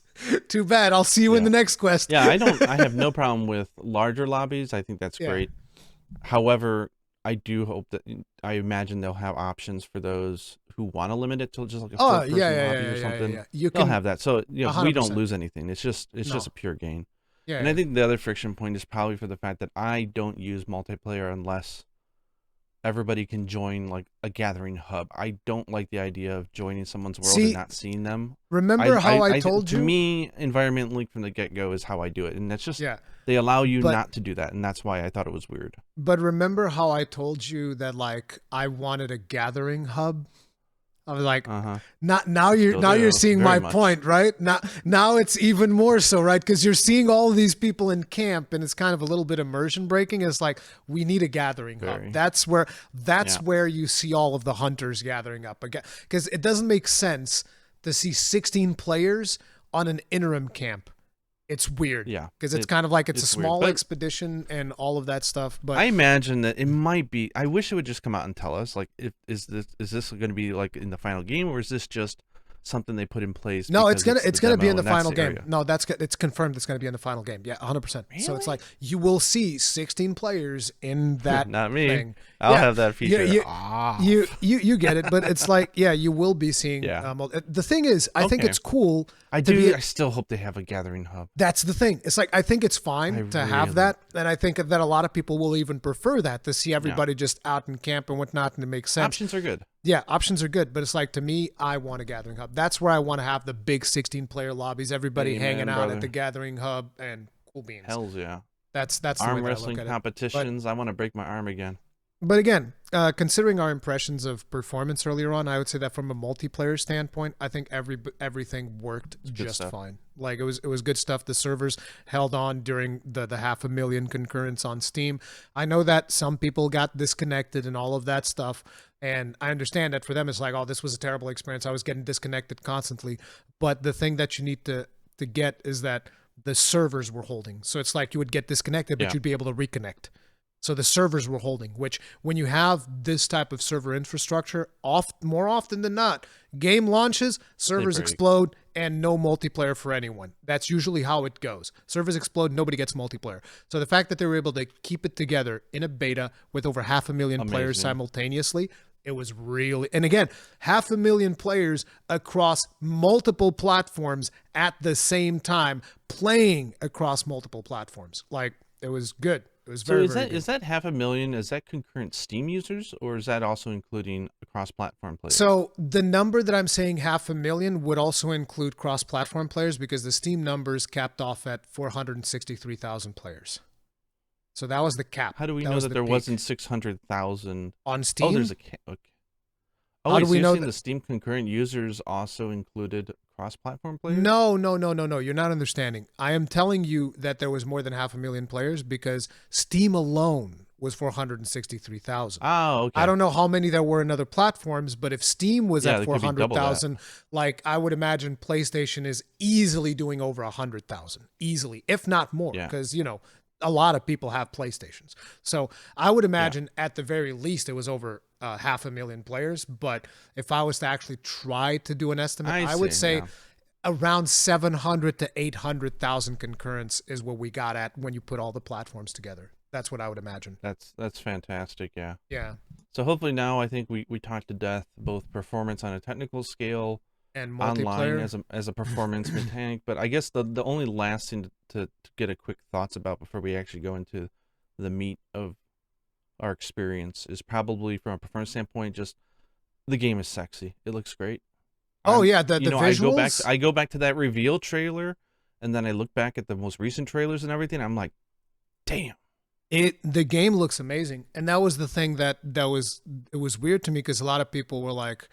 too bad. I'll see you in the next quest. Yeah, I have no problem with larger lobbies. I think that's great. However, I do hope that, I imagine they'll have options for those who want to limit it to just like a first-person lobby or something. They'll have that. So we don't lose anything. It's just a pure gain. Yeah, and I think the other friction point is probably for the fact that I don't use multiplayer unless everybody can join like a gathering hub. I don't like the idea of joining someone's world and not seeing them. Remember how I told you? To me, environment link from the get-go is how I do it. And that's just, they allow you not to do that. And that's why I thought it was weird. But remember how I told you that like I wanted a gathering hub? I was like, now you're seeing my point, right? Now it's even more so, right? Because you're seeing all of these people in camp, and it's kind of a little bit immersion breaking. It's like, we need a gathering hub. That's where you see all of the hunters gathering up, because it doesn't make sense to see 16 players on an interim camp. It's weird. Yeah, because it's kind of like it's a weird, small but expedition and all of that stuff. But I imagine that it might be. I wish it would just come out and tell us. Like, is this going to be like in the final game, or is this just something they put in place? no, it's because gonna be in the demo and final that's the game. area? No, it's confirmed. It's gonna be in the final game. Yeah, 100%. So it's Really? like you will see 16 players in that. Not me. thing. I'll Yeah, have that feature. You get it, but it's like, yeah, you will be seeing. Yeah. The thing is, I think Okay. it's cool. I do. I still hope they have a gathering hub. That's the thing. It's like I think it's fine to have really- that, and I think that a lot of people will even prefer that to see everybody just out in camp and whatnot, and it makes sense. Options are good. Yeah, options are good, but it's like to me, I want a gathering hub. That's where I want to have the big 16-player lobbies, everybody Amen, hanging out brother. at the gathering hub, and cool beans. Hells yeah. That's the Arm way that I wrestling look at it. competitions. I want to break my arm again. But again, considering our impressions of performance earlier on, I would say that from a multiplayer standpoint, I think everything worked just stuff. fine. Like it was good stuff. The servers held on during the 500,000 concurrence on Steam. I know that some people got disconnected and all of that stuff, and I understand that for them it's like, oh, this was a terrible experience. I was getting disconnected constantly. But the thing that you need to get is that the servers were holding. So it's like you would get disconnected, but Yeah. you'd be able to reconnect. So the servers were holding, which when you have this type of server infrastructure, more often than not, game launches, servers break. explode, and no multiplayer for anyone. That's usually how it goes. Servers explode, nobody gets multiplayer. So the fact that they were able to keep it together in a beta with over 500,000 players Amazing. simultaneously, it was really, and again, 500,000 players across multiple platforms at the same time, playing across multiple platforms. Like, it was good. It was very, So very good. is that 500,000? Is that concurrent Steam users, or is that also including cross-platform players? So the number that I'm saying 500,000 would also include cross-platform players because the Steam numbers capped off at 463,000 players. So that was the cap. How do we That know was that the there peak. wasn't 600,000? On Steam? Oh, there's a cap. Okay. Oh, How wait, do so we you're know saying that- the Steam concurrent users also included cross-platform players? No. You're not understanding. I am telling you that there was more than 500,000 players because Steam alone was 463,000. Oh, okay. I don't know how many there were in other platforms, but if Steam was Yeah, at it could be double that. 400,000, like I would imagine PlayStation is easily doing over 100,000, easily, if not more, Yeah. because a lot of people have PlayStations. So I would imagine at the very least it was over 500,000 players. But if I was to actually try to do an estimate, I would see, say yeah. around 700 to 800,000 concurrents is what we got at when you put all the platforms together. That's what I would imagine. That's fantastic, yeah. Yeah. So hopefully now I think we talked to death both performance on a technical scale, And online multiplayer. as a performance mechanic, but I guess the only last thing to get a quick thoughts about before we actually go into the meat of our experience is probably from a performance standpoint, just the game is sexy. It looks great. Oh, yeah, the visuals. I go back to that reveal trailer, and then I look back at the most recent trailers and everything. I'm like, damn. The game looks amazing, and that was the thing that was weird to me because a lot of people were like,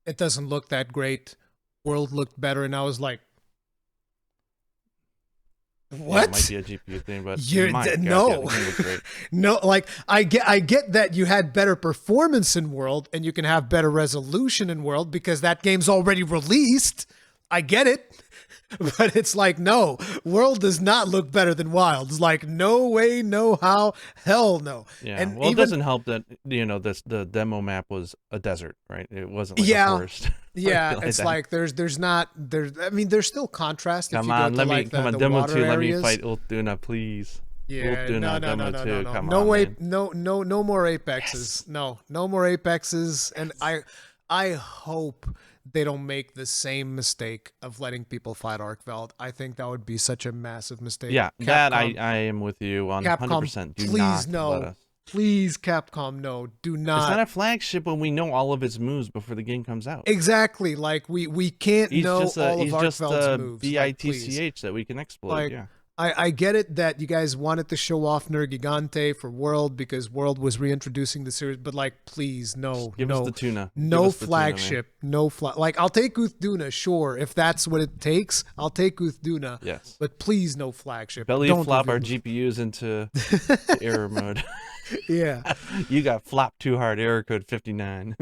"It doesn't look that great." World looked better, and I was like, "What?" Yeah, it might be a GPU thing, but my God, no, yeah, the game looks great. no. Like I get that you had better performance in World, and you can have better resolution in World because that game's already released. I get it. But it's like, no, World does not look better than Wild. It's like, no way, no how, hell no. Yeah, and well, it doesn't help that the demo map was a desert, right? It wasn't like a forest. Yeah, like it's that. like there's I mean, there's still contrast. Come if you on, go let to me like come on, the demo water 2. Let areas. me fight Ultuna, please. Yeah, Ultuna, no, demo 2. Come no on, way, man. no more Apexes. No more Apexes, and I hope they don't make the same mistake of letting people fight Arcveld. I think that would be such a massive mistake. Yeah, Capcom, that I am with you on Capcom, 100%. Do please not no. let us. Please, Capcom, no, do not. It's not a flagship when we know all of its moves before the game comes out. Exactly. Like we can't know all of Arcveld's a moves. Like, please. BITCH that we can exploit. Like, yeah. I get it that you guys wanted to show off Nergigante for World because World was reintroducing the series, but like, please, no, Give no, us the tuna. no Give us the tuna, man. flagship, no Like, I'll take Uthduna, sure, if that's what it takes. I'll take Uthduna, Yes. but please, no flagship. Belly Don't flop our reveal- GPUs into error mode. Yeah. You got flopped too hard. Error code 59.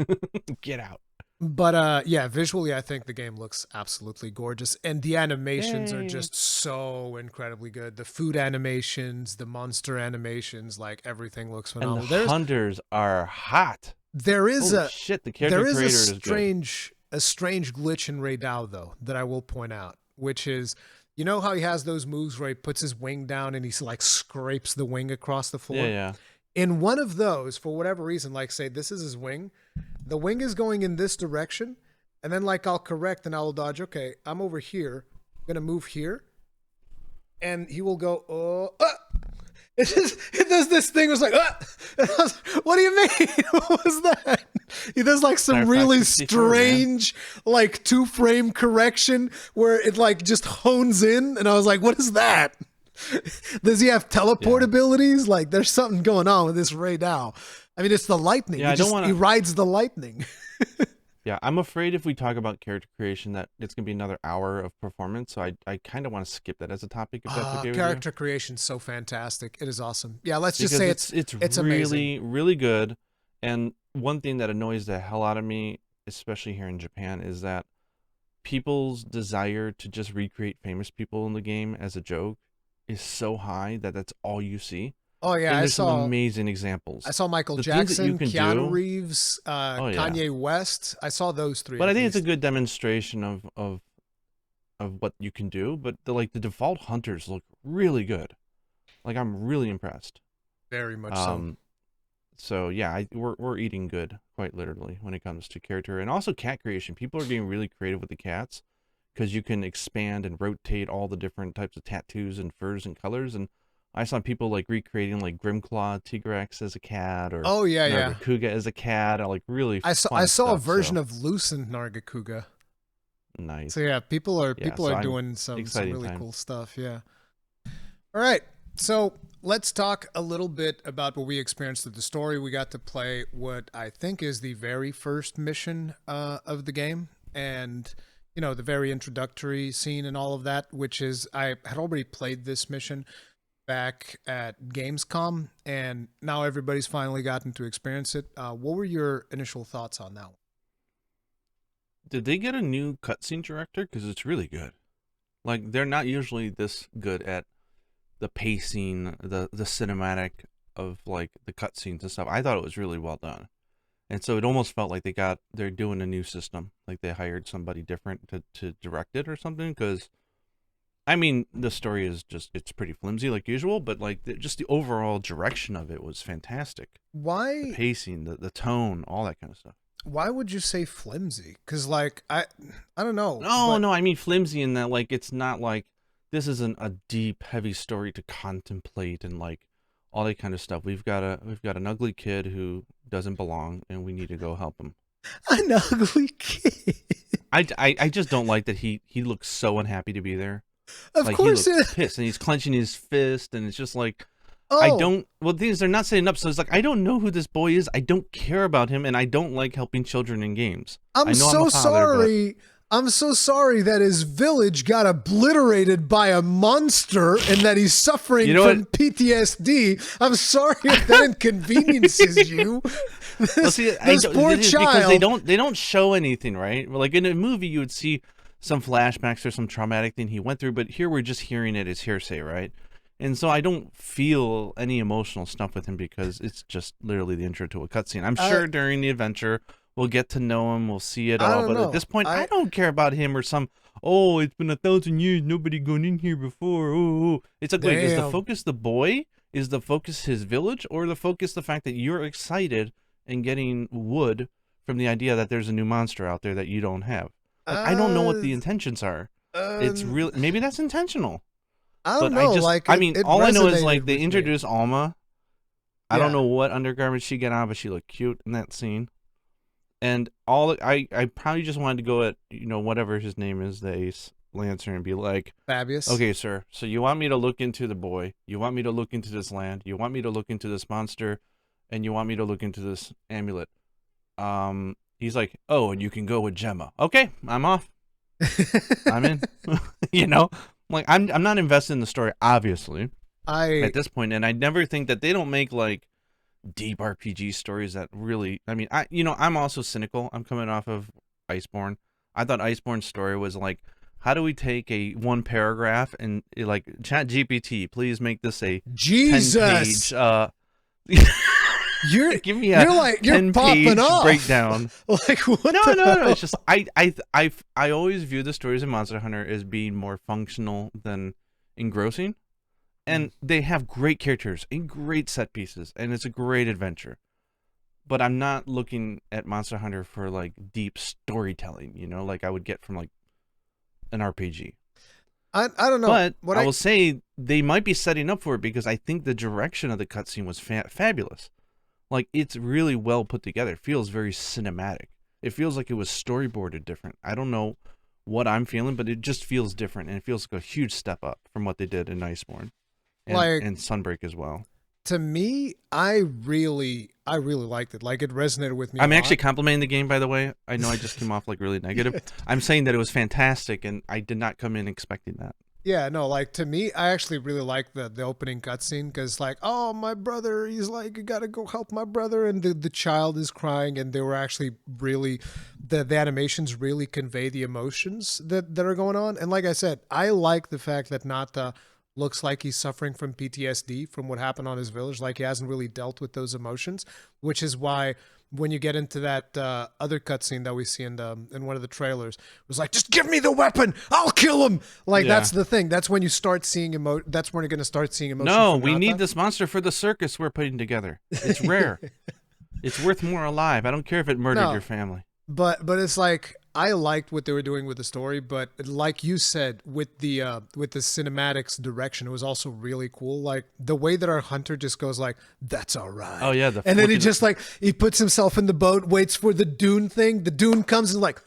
Get out. But yeah, visually I think the game looks absolutely gorgeous, and the animations are Yay. just so incredibly good. The food animations, the monster animations, like everything looks And the phenomenal. hunters are hot. There is Holy a shit, the there character is creator is good. a strange glitch in Raydao though that I will point out, which is, you know how he has those moves where he puts his wing down and he like scrapes the wing across the Yeah, floor? yeah. In one of those, for whatever reason, like say this is his wing, the wing is going in this direction, and then like I'll correct and I'll dodge. Okay, I'm over here, I'm gonna move here, and he will go, oh, it does this thing. It was like, what do you mean? What was that? He does like some Star Fox really 64, man. strange, like 2-frame correction where it like just hones in, and I was like, what is that? Does he have teleport abilities? Like, there's something going on with this Ray now. I mean, it's the lightning. Yeah, He rides the lightning. Yeah, I'm afraid if we talk about character creation that it's going to be another hour of performance, so I kind of want to skip that as a topic if that's okay with Character you. creation's so fantastic. It is awesome. Yeah, let's just Because say it's really, amazing. really good. And one thing that annoys the hell out of me, especially here in Japan, is that people's desire to just recreate famous people in the game as a joke is so high that that's all you see. Oh yeah, And there's some amazing examples. I saw Michael The things that you Jackson, can Keanu do. Reeves, Oh, yeah. Kanye West. I saw those three. But at I think it's a least. good demonstration of what you can do. But the default hunters look really good. Like, I'm really impressed. Very much so. So yeah, we're eating good, quite literally, when it comes to character and also cat creation. People are getting really creative with the cats because you can expand and rotate all the different types of tattoos and furs and colors. And I saw people like recreating like Grimclaw Tigrex as a cat or Oh yeah, yeah. Nargacuga as a cat. Like really I fun saw a stuff, version so. of Lucent Nargacuga. Nice. So yeah, people are So I'm doing some exciting really times. cool stuff. Yeah. All right. So let's talk a little bit about what we experienced with the story. We got to play what I think is the very first mission of the game, and you know the very introductory scene and all of that. Which is I had already played this mission back at Gamescom, and now everybody's finally gotten to experience it. What were your initial thoughts on that one? Did they get a new cutscene director? Because it's really good. Like they're not usually this good at the pacing, the cinematic of like the cutscenes and stuff. I thought it was really well done, and so it almost felt like they're doing a new system, like they hired somebody different to direct it or something. Because I mean, the story is it's pretty flimsy like usual, but like just the overall direction of it was fantastic. The Why pacing, the tone, all that kind of stuff. why would you say flimsy? Because like I don't know. No, I mean flimsy in that like it's not like this isn't a deep, heavy story to contemplate and like all that kind of stuff. We've got an ugly kid who doesn't belong, and we need to go help him. An ugly kid. I just don't like that he looks so unhappy to be there. Of Like course he looks pissed, and he's clenching his fist, and it's just like I Oh, don't. Well, things they're not setting up, so it's like I don't know who this boy is. I don't care about him, and I don't like helping children in games. I know I'm a father, sorry. I'm so sorry that his village got obliterated by a monster and that he's suffering You know from what? PTSD. I'm sorry if that inconveniences you. Well, see, This poor it is because child. they don't show anything, right? Like in a movie, you would see some flashbacks or some traumatic thing he went through, but here we're just hearing it as hearsay, right? And so I don't feel any emotional stuff with him because it's just literally the intro to a cutscene. I'm sure during the adventure we'll get to know him, we'll see it I all, don't but know. at this point I don't care about him or some. Oh, it's been 1,000 years, nobody gone in here before. Oh. It's like, wait, is the Damn. focus the boy? Is the focus his village, or the focus the fact that you're excited and getting wood from the idea that there's a new monster out there that you don't have? Like, I don't know what Uh, the intentions are. It's um, real. Maybe that's intentional. I But don't know. I mean, It all I know is resonated like they with me. introduced Alma. I don't Yeah. know what undergarments she got on, but she looked cute in that scene. And I probably just wanted to go at whatever his name is, the Ace Lancer, and be like, Fabius. okay, sir. So you want me to look into the boy? You want me to look into this land? You want me to look into this monster? And you want me to look into this amulet? He's like, oh, and you can go with Gemma. Okay, I'm off. I'm in. Like I'm not invested in the story, obviously, at this point, and I never think that they don't make like deep RPG stories that really. I mean, I'm also cynical. I'm coming off of Iceborne. I thought Iceborne's story was like, how do we take a one paragraph and like Chat GPT, please make this a Jesus. 10-page You're give me a you're popping 10-page off. breakdown. Like what? No. It's just I always view the stories in Monster Hunter as being more functional than engrossing, and they have great characters and great set pieces, and it's a great adventure. But I'm not looking at Monster Hunter for like deep storytelling, like I would get from like an RPG. I don't know. But I will say they might be setting up for it because I think the direction of the cutscene was fabulous. Like, it's really well put together. It feels very cinematic. It feels like it was storyboarded different. I don't know what I'm feeling, but it just feels different, and it feels like a huge step up from what they did in Iceborne and Sunbreak as well. To me, I really liked it. Like, it resonated with me. I'm actually complimenting the game, by the way. I know I just came off like really negative. I'm saying that it was fantastic, and I did not come in expecting that. Yeah, no, like to me, I actually really like the opening cutscene because, like, oh, my brother, he's like, you gotta go help my brother, and the child is crying, and they were actually really, the animations really convey the emotions that are going on. And like I said, I like the fact that Nata looks like he's suffering from PTSD from what happened on his village, like he hasn't really dealt with those emotions, which is why when you get into that other cutscene that we see in one of the trailers, it was like, just give me the weapon, I'll kill him. Like, that's the thing. That's when you start seeing that's when you're going to start seeing emotion. No, we need this monster for the circus we're putting together. It's rare. It's worth more alive. I don't care if it murdered your family. But it's like, I liked what they were doing with the story, but like you said, with the cinematics direction, it was also really cool. Like the way that our hunter just goes like, "That's all right." Oh yeah, and then he just like he puts himself in the boat, waits for the dune thing. The dune comes and like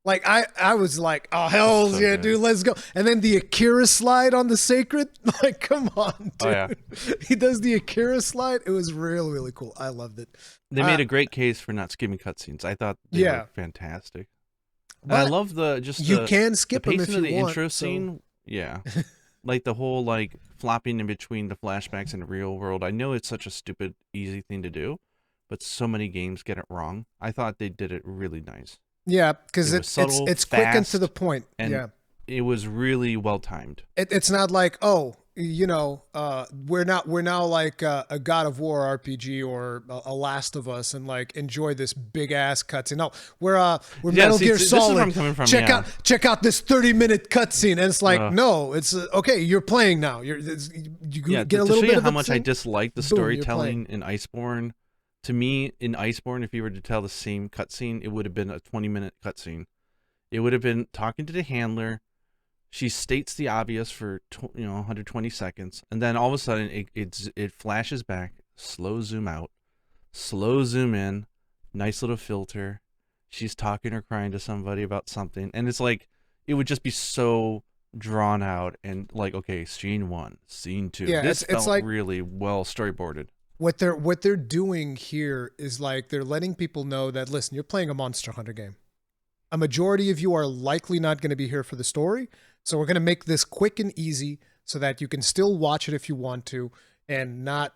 I was like, "Oh hell yeah, dude, let's go!" And then the Akira slide on the sacred, like, come on, dude. Oh, yeah. He does the Akira slide. It was really really cool. I loved it. They made a great case for not skipping cutscenes. I thought they were fantastic. And I love you can skip the them if pacing you of the want, intro scene. Yeah, like the whole like flopping in between the flashbacks and the real world. I know it's such a stupid, easy thing to do, but so many games get it wrong. I thought they did it really nice. Yeah, because it's subtle, it's quick and to the point. And it was really well timed. It's not like, oh, we're now like a God of War RPG or a Last of Us and like enjoy this big ass cutscene. No, we're Metal Gear Solid. This is where I'm coming from. Check out this 30-minute cutscene, and it's like, no, it's okay. You're playing now. You get a little bit of how much I dislike the storytelling in Iceborne. To me, in Iceborne, if you were to tell the same cutscene, it would have been a 20-minute cutscene. It would have been talking to the handler. She states the obvious for 120 seconds, and then all of a sudden it flashes back, slow zoom out, slow zoom in, nice little filter. She's talking or crying to somebody about something, and it's like it would just be so drawn out and like, okay, scene 1, scene 2. Yeah, this felt like really well storyboarded. What they're doing here is like they're letting people know that, listen, you're playing a Monster Hunter game. A majority of you are likely not going to be here for the story. So we're going to make this quick and easy so that you can still watch it if you want to and not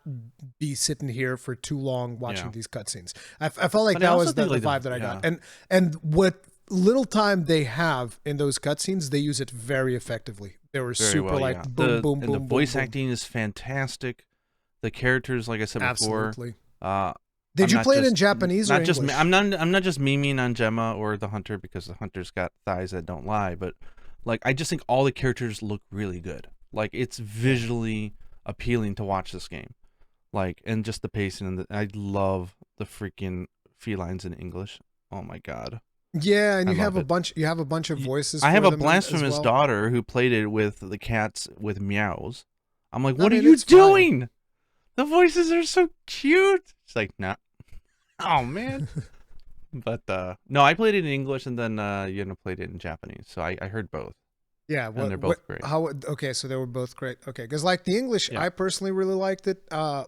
be sitting here for too long watching these cutscenes. I felt like that was the vibe that I got. And what little time they have in those cutscenes, they use it very effectively. They were very super boom, boom, boom. And the voice acting is fantastic. The characters, like I said before. Absolutely. Did you play it in Japanese or English? I'm not just memeing on Gemma or the Hunter because the Hunter's got thighs that don't lie, but like I just think all the characters look really good. Like it's visually appealing to watch this game. Like, and just the pacing and I love the freaking felines in English. Oh my god. Yeah, and you have a bunch of voices. I have a blasphemous daughter who played it with the cats with meows. I'm like, what are you doing? Fine. The voices are so cute. It's like, nah. Oh man. But no, I played it in English and then played it in Japanese. So I heard both. Yeah, and they're both great. Okay, so they were both great. Okay, because like the English, I personally really liked it.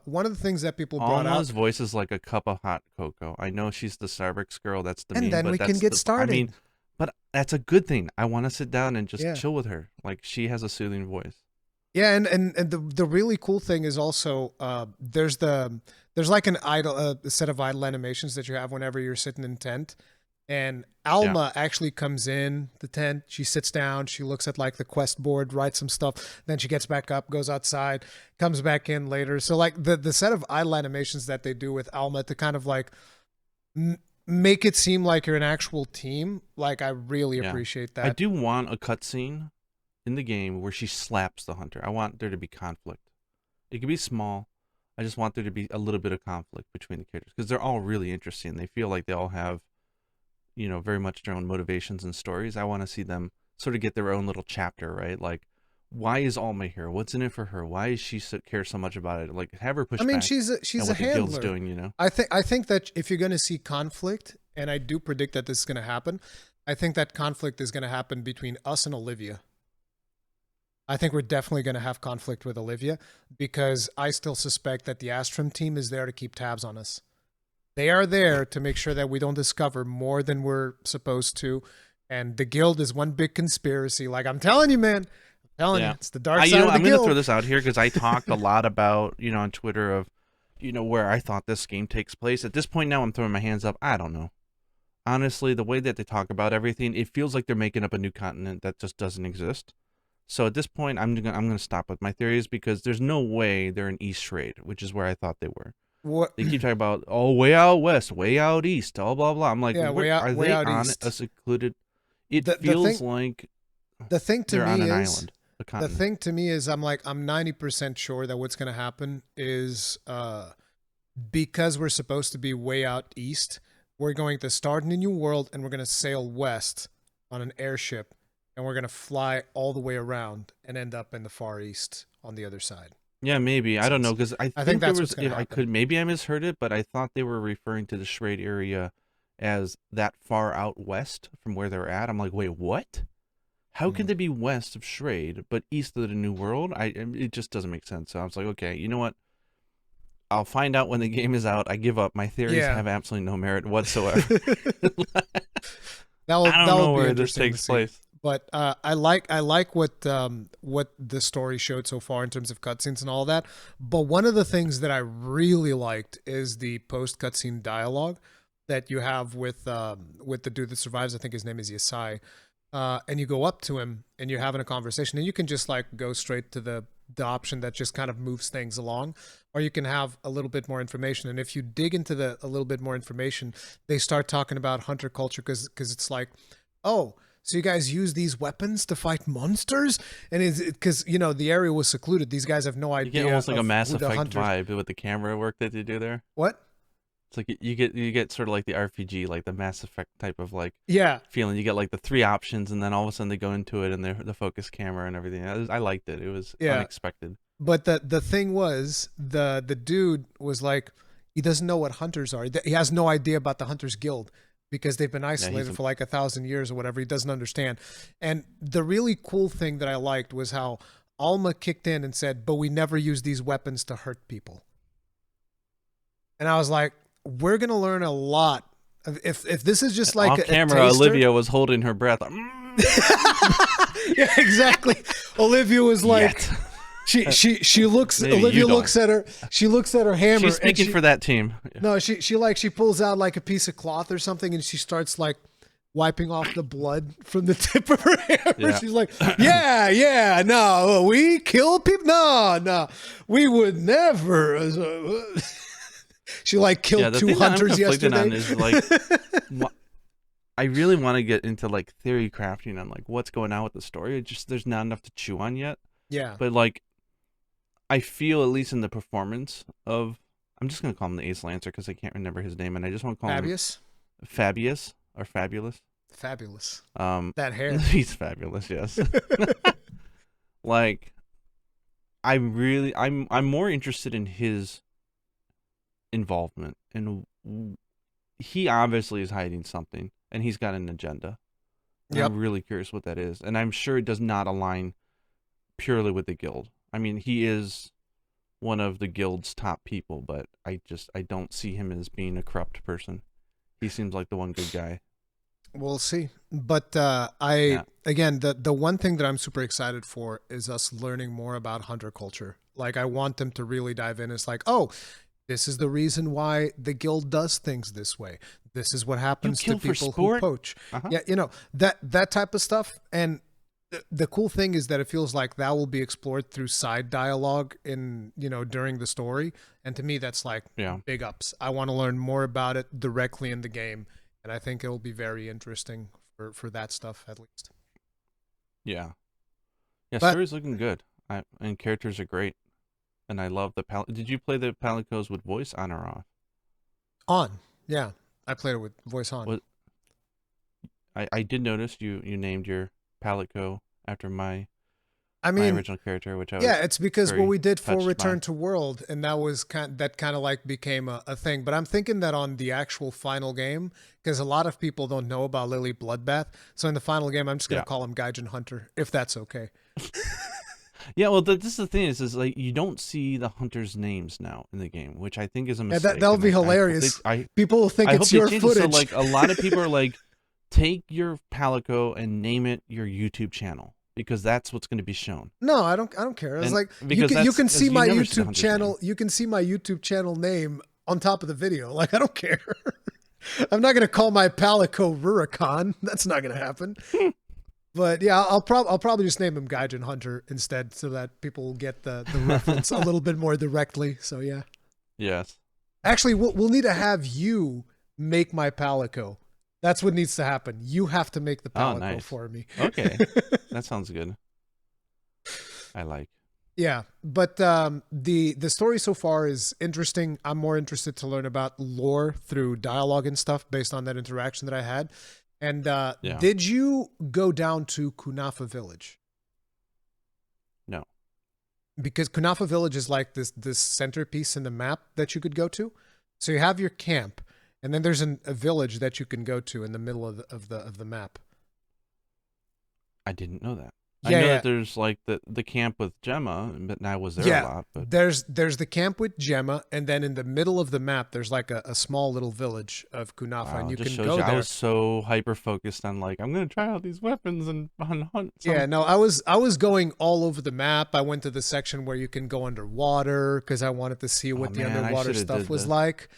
One of the things that people brought Alma's voice is like a cup of hot cocoa. I know she's the Starbucks girl. That's the and meme, then but we can get started. I mean, but that's a good thing. I want to sit down and just chill with her. Like she has a soothing voice. Yeah, and the really cool thing is also there's like a set of idle animations that you have whenever you're sitting in tent, And Alma actually comes in the tent. She sits down. She looks at like the quest board, writes some stuff. Then she gets back up, goes outside, comes back in later. So like the set of idle animations that they do with Alma to kind of like make it seem like you're an actual team. Like I really appreciate that. I do want a cutscene in the game where she slaps the hunter. I want there to be conflict. It can be small. I just want there to be a little bit of conflict between the characters because they're all really interesting. They feel like they all have, you know, very much their own motivations and stories. I want to see them sort of get their own little chapter, right? Like, why is Alma here? What's in it for her? Why is she care so much about it? Like, have her push back. I mean, she's a what handler. The guild's doing, you know. I think that if you're going to see conflict, and I do predict that this is going to happen, I think that conflict is going to happen between us and Olivia. I think we're definitely going to have conflict with Olivia because I still suspect that the Astrum team is there to keep tabs on us. They are there to make sure that we don't discover more than we're supposed to. And the guild is one big conspiracy. Like, I'm telling you, man. I'm telling you. It's the dark side of the guild. I'm going to throw this out here because I talked a lot about, you know, on Twitter of, you know, where I thought this game takes place. At this point now, I'm throwing my hands up. I don't know. Honestly, the way that they talk about everything, it feels like they're making up a new continent that just doesn't exist. So at this point, I'm gonna stop with my theories because there's no way they're in East Trade, which is where I thought they were. What? They keep talking about, oh, way out west, way out east, blah, blah, blah. I'm like, yeah, are they on east. a secluded... It feels like the thing to they're me on an is, island. The thing to me is I'm 90% sure that what's going to happen is because we're supposed to be way out east, we're going to start in a new world and we're going to sail west on an airship and we're going to fly all the way around and end up in the Far East on the other side. Yeah, maybe. I don't know, because I think that's there was, what's going to happen. maybe I misheard it, but I thought they were referring to the Schrade area as that far out west from where they're at. I'm like, wait, what? How can they be west of Schrade, but east of the New World? It just doesn't make sense. So I was like, okay, you know what? I'll find out when the game is out. I give up. My theories have absolutely no merit whatsoever. I don't know where this takes place. But I like what the story showed so far in terms of cutscenes and all that. But one of the things that I really liked is the post cutscene dialogue that you have with the dude that survives. I think his name is Yasai. And you go up to him and you're having a conversation, and you can just like go straight to the option that just kind of moves things along, or you can have a little bit more information. And if you dig into a little bit more information, they start talking about hunter culture because it's like, oh, so you guys use these weapons to fight monsters? And it's because, you know, the area was secluded. These guys have no idea. You get almost like a Mass Effect vibe with the camera work that they do there. What? It's like you get sort of like the RPG, like the Mass Effect type of like feeling. You get like the 3 options, and then all of a sudden they go into it and the focus camera and everything. I liked it. It was unexpected. But the thing was, the dude was like, he doesn't know what hunters are. He has no idea about the Hunters Guild because they've been isolated for like 1,000 years or whatever. He doesn't understand. And the really cool thing that I liked was how Alma kicked in and said, but we never use these weapons to hurt people. And I was like, we're going to learn a lot. If this is just like off camera, Olivia was holding her breath. Yeah, exactly. Olivia was like, she looks. Maybe Olivia looks at her. She looks at her hammer. She's speaking for that team. No, she pulls out like a piece of cloth or something, and she starts like wiping off the blood from the tip of her hammer. Yeah. She's like, yeah, no, we kill people. No, we would never. She like killed 2 hunters yesterday. On is like, I really want to get into like theory crafting on like what's going on with the story. It just there's not enough to chew on yet. Yeah. But like, I feel at least in the performance of, I'm just gonna call him the Ace Lancer because I can't remember his name, and I just want to call him Fabius or Fabulous. Fabulous. That hair. He's fabulous. Yes. Like, I'm more interested in his involvement, and he obviously is hiding something, and he's got an agenda. I'm really curious what that is, and I'm sure it does not align purely with the guild. I mean, he is one of the guild's top people, but I don't see him as being a corrupt person. He seems like the one good guy. We'll see. But again, the one thing that I'm super excited for is us learning more about hunter culture. Like, I want them to really dive in. It's like, oh, This is the reason why the guild does things this way. This is what happens to kill for people who sport? poach. Uh-huh. Yeah, that type of stuff. And the cool thing is that it feels like that will be explored through side dialogue in, during the story. And to me, that's like big ups. I want to learn more about it directly in the game. And I think it'll be very interesting for that stuff, at least. Yeah. Yeah, story's looking good. And characters are great. And I love the palette. Did you play the Palicos with voice on or off? On. Yeah. I played it with voice on. I did notice you named your Palico after my original character, which I was it's because what we did for Return by. to World, and that was kind of like became a thing. But I'm thinking that on the actual final game, because a lot of people don't know about Lily Bloodbath, so in the final game, I'm just gonna call him Gaijin Hunter, if that's okay. Yeah, well, this is the thing is like you don't see the hunters' names now in the game, which I think is a mistake. Yeah, that'll be hilarious. People will think it's your footage. So, like, a lot of people are like, take your Palico and name it your YouTube channel because that's what's going to be shown. No, I don't care. It's like you can see my YouTube channel. You can see my YouTube channel name on top of the video. Like, I don't care. I'm not going to call my Palico Rurikhan. That's not going to happen. But yeah, I'll probably just name him Gaijin Hunter instead, so that people will get the reference a little bit more directly. So yeah. Yes. Actually, we'll need to have you make my Palico. That's what needs to happen. You have to make the Palico for me. Okay, that sounds good. I like. Yeah, but the story so far is interesting. I'm more interested to learn about lore through dialogue and stuff based on that interaction that I had. And did you go down to Kunafa Village? No. Because Kunafa Village is like this centerpiece in the map that you could go to. So you have your camp, and then there's a village that you can go to in the middle of the map. I didn't know that. I know that there's like the camp with Gemma, but I was there a lot. But there's the camp with Gemma, and then in the middle of the map, there's like a small little village of Kunafa, and you can go there. I was so hyper focused on like I'm gonna try out these weapons and hunt. Yeah, no, I was going all over the map. I went to the section where you can go underwater because I wanted to see what the underwater stuff was like.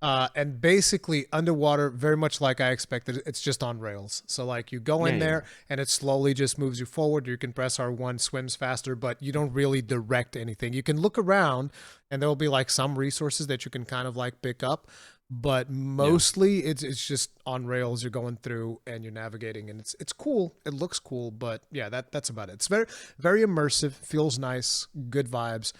And basically underwater, very much like I expected, it's just on rails. So like you go in there and it slowly just moves you forward. You can press R1, swims faster, but you don't really direct anything. You can look around and there'll be like some resources that you can kind of like pick up, but mostly it's just on rails. You're going through and you're navigating, and it's cool. It looks cool, but yeah, that's about it. It's very, very immersive, feels nice, good vibes.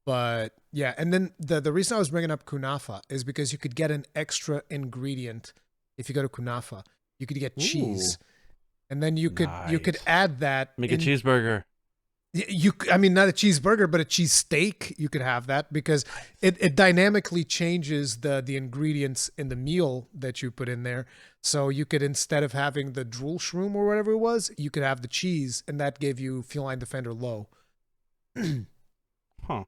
But yeah, and then the reason I was bringing up Kunafa is because you could get an extra ingredient if you go to Kunafa. You could get cheese, and then you could add that. Make a cheeseburger. I mean, not a cheeseburger, but a cheese steak. You could have that because it dynamically changes the ingredients in the meal that you put in there. So you could, instead of having the drool shroom or whatever it was, you could have the cheese, and that gave you Feline Defender low. Huh.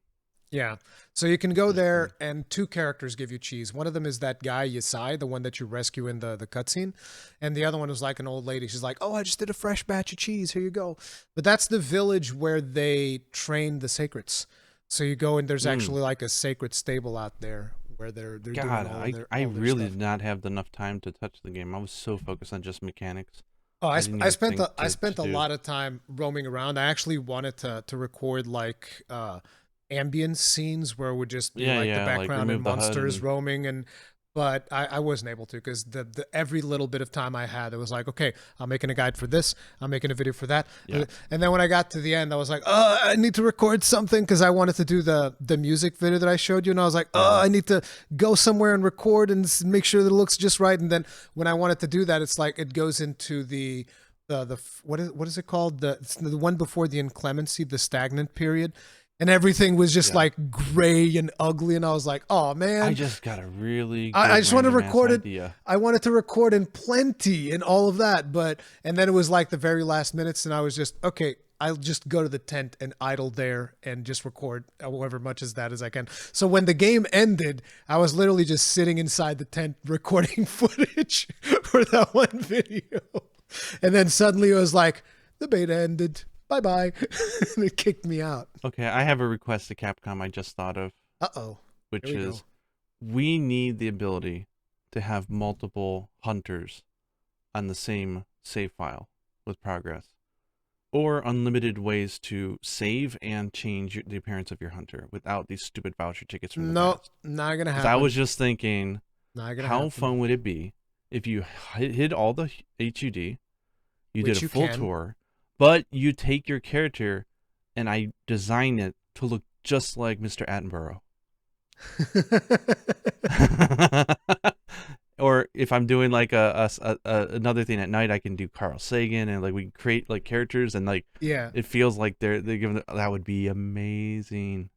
Yeah. So you can go there, and two characters give you cheese. One of them is that guy, Yasai, the one that you rescue in the cutscene. And the other one is like an old lady. She's like, oh, I just did a fresh batch of cheese. Here you go. But that's the village where they train the sacreds. So you go, and there's actually like a sacred stable out there where they're doing all their really stuff. did not have enough time to touch the game. I was so focused on just mechanics. Oh, I spent a lot of time roaming around. I actually wanted to record like ambience scenes where it would just be like the background and monsters roaming, but I wasn't able to because the every little bit of time I had, it was like, okay, I'm making a guide for this, I'm making a video for that, and then when I got to the end, I was like, oh, I need to record something because I wanted to do the music video that I showed you, and I was like, oh, I need to go somewhere and record and make sure that it looks just right. And then when I wanted to do that, it's like it goes into the what is it called, the one before the inclemency, the stagnant period. And everything was just like gray and ugly, and I was like, "Oh man!" I just got a really. I just wanted to record it. I wanted to record in plenty and all of that, and then it was like the very last minutes, and I was just okay. I'll just go to the tent and idle there and just record however much as I can. So when the game ended, I was literally just sitting inside the tent recording footage for that one video, and then suddenly it was like the beta ended. Bye-bye. And it kicked me out. Okay, I have a request to Capcom I just thought of. Uh-oh. Which is, we need the ability to have multiple hunters on the same save file with progress, or unlimited ways to save and change the appearance of your hunter without these stupid voucher tickets from the past. Not gonna 'Cause happen. I was just thinking, Not gonna how happen. fun would it be if you hid all the HUD, you Which did a you full can. tour, but you take your character and I design it to look just like Mr. Attenborough. Or if I'm doing like another thing at night, I can do Carl Sagan, and like we create like characters, and like Yeah. it feels like they're giving that would be amazing.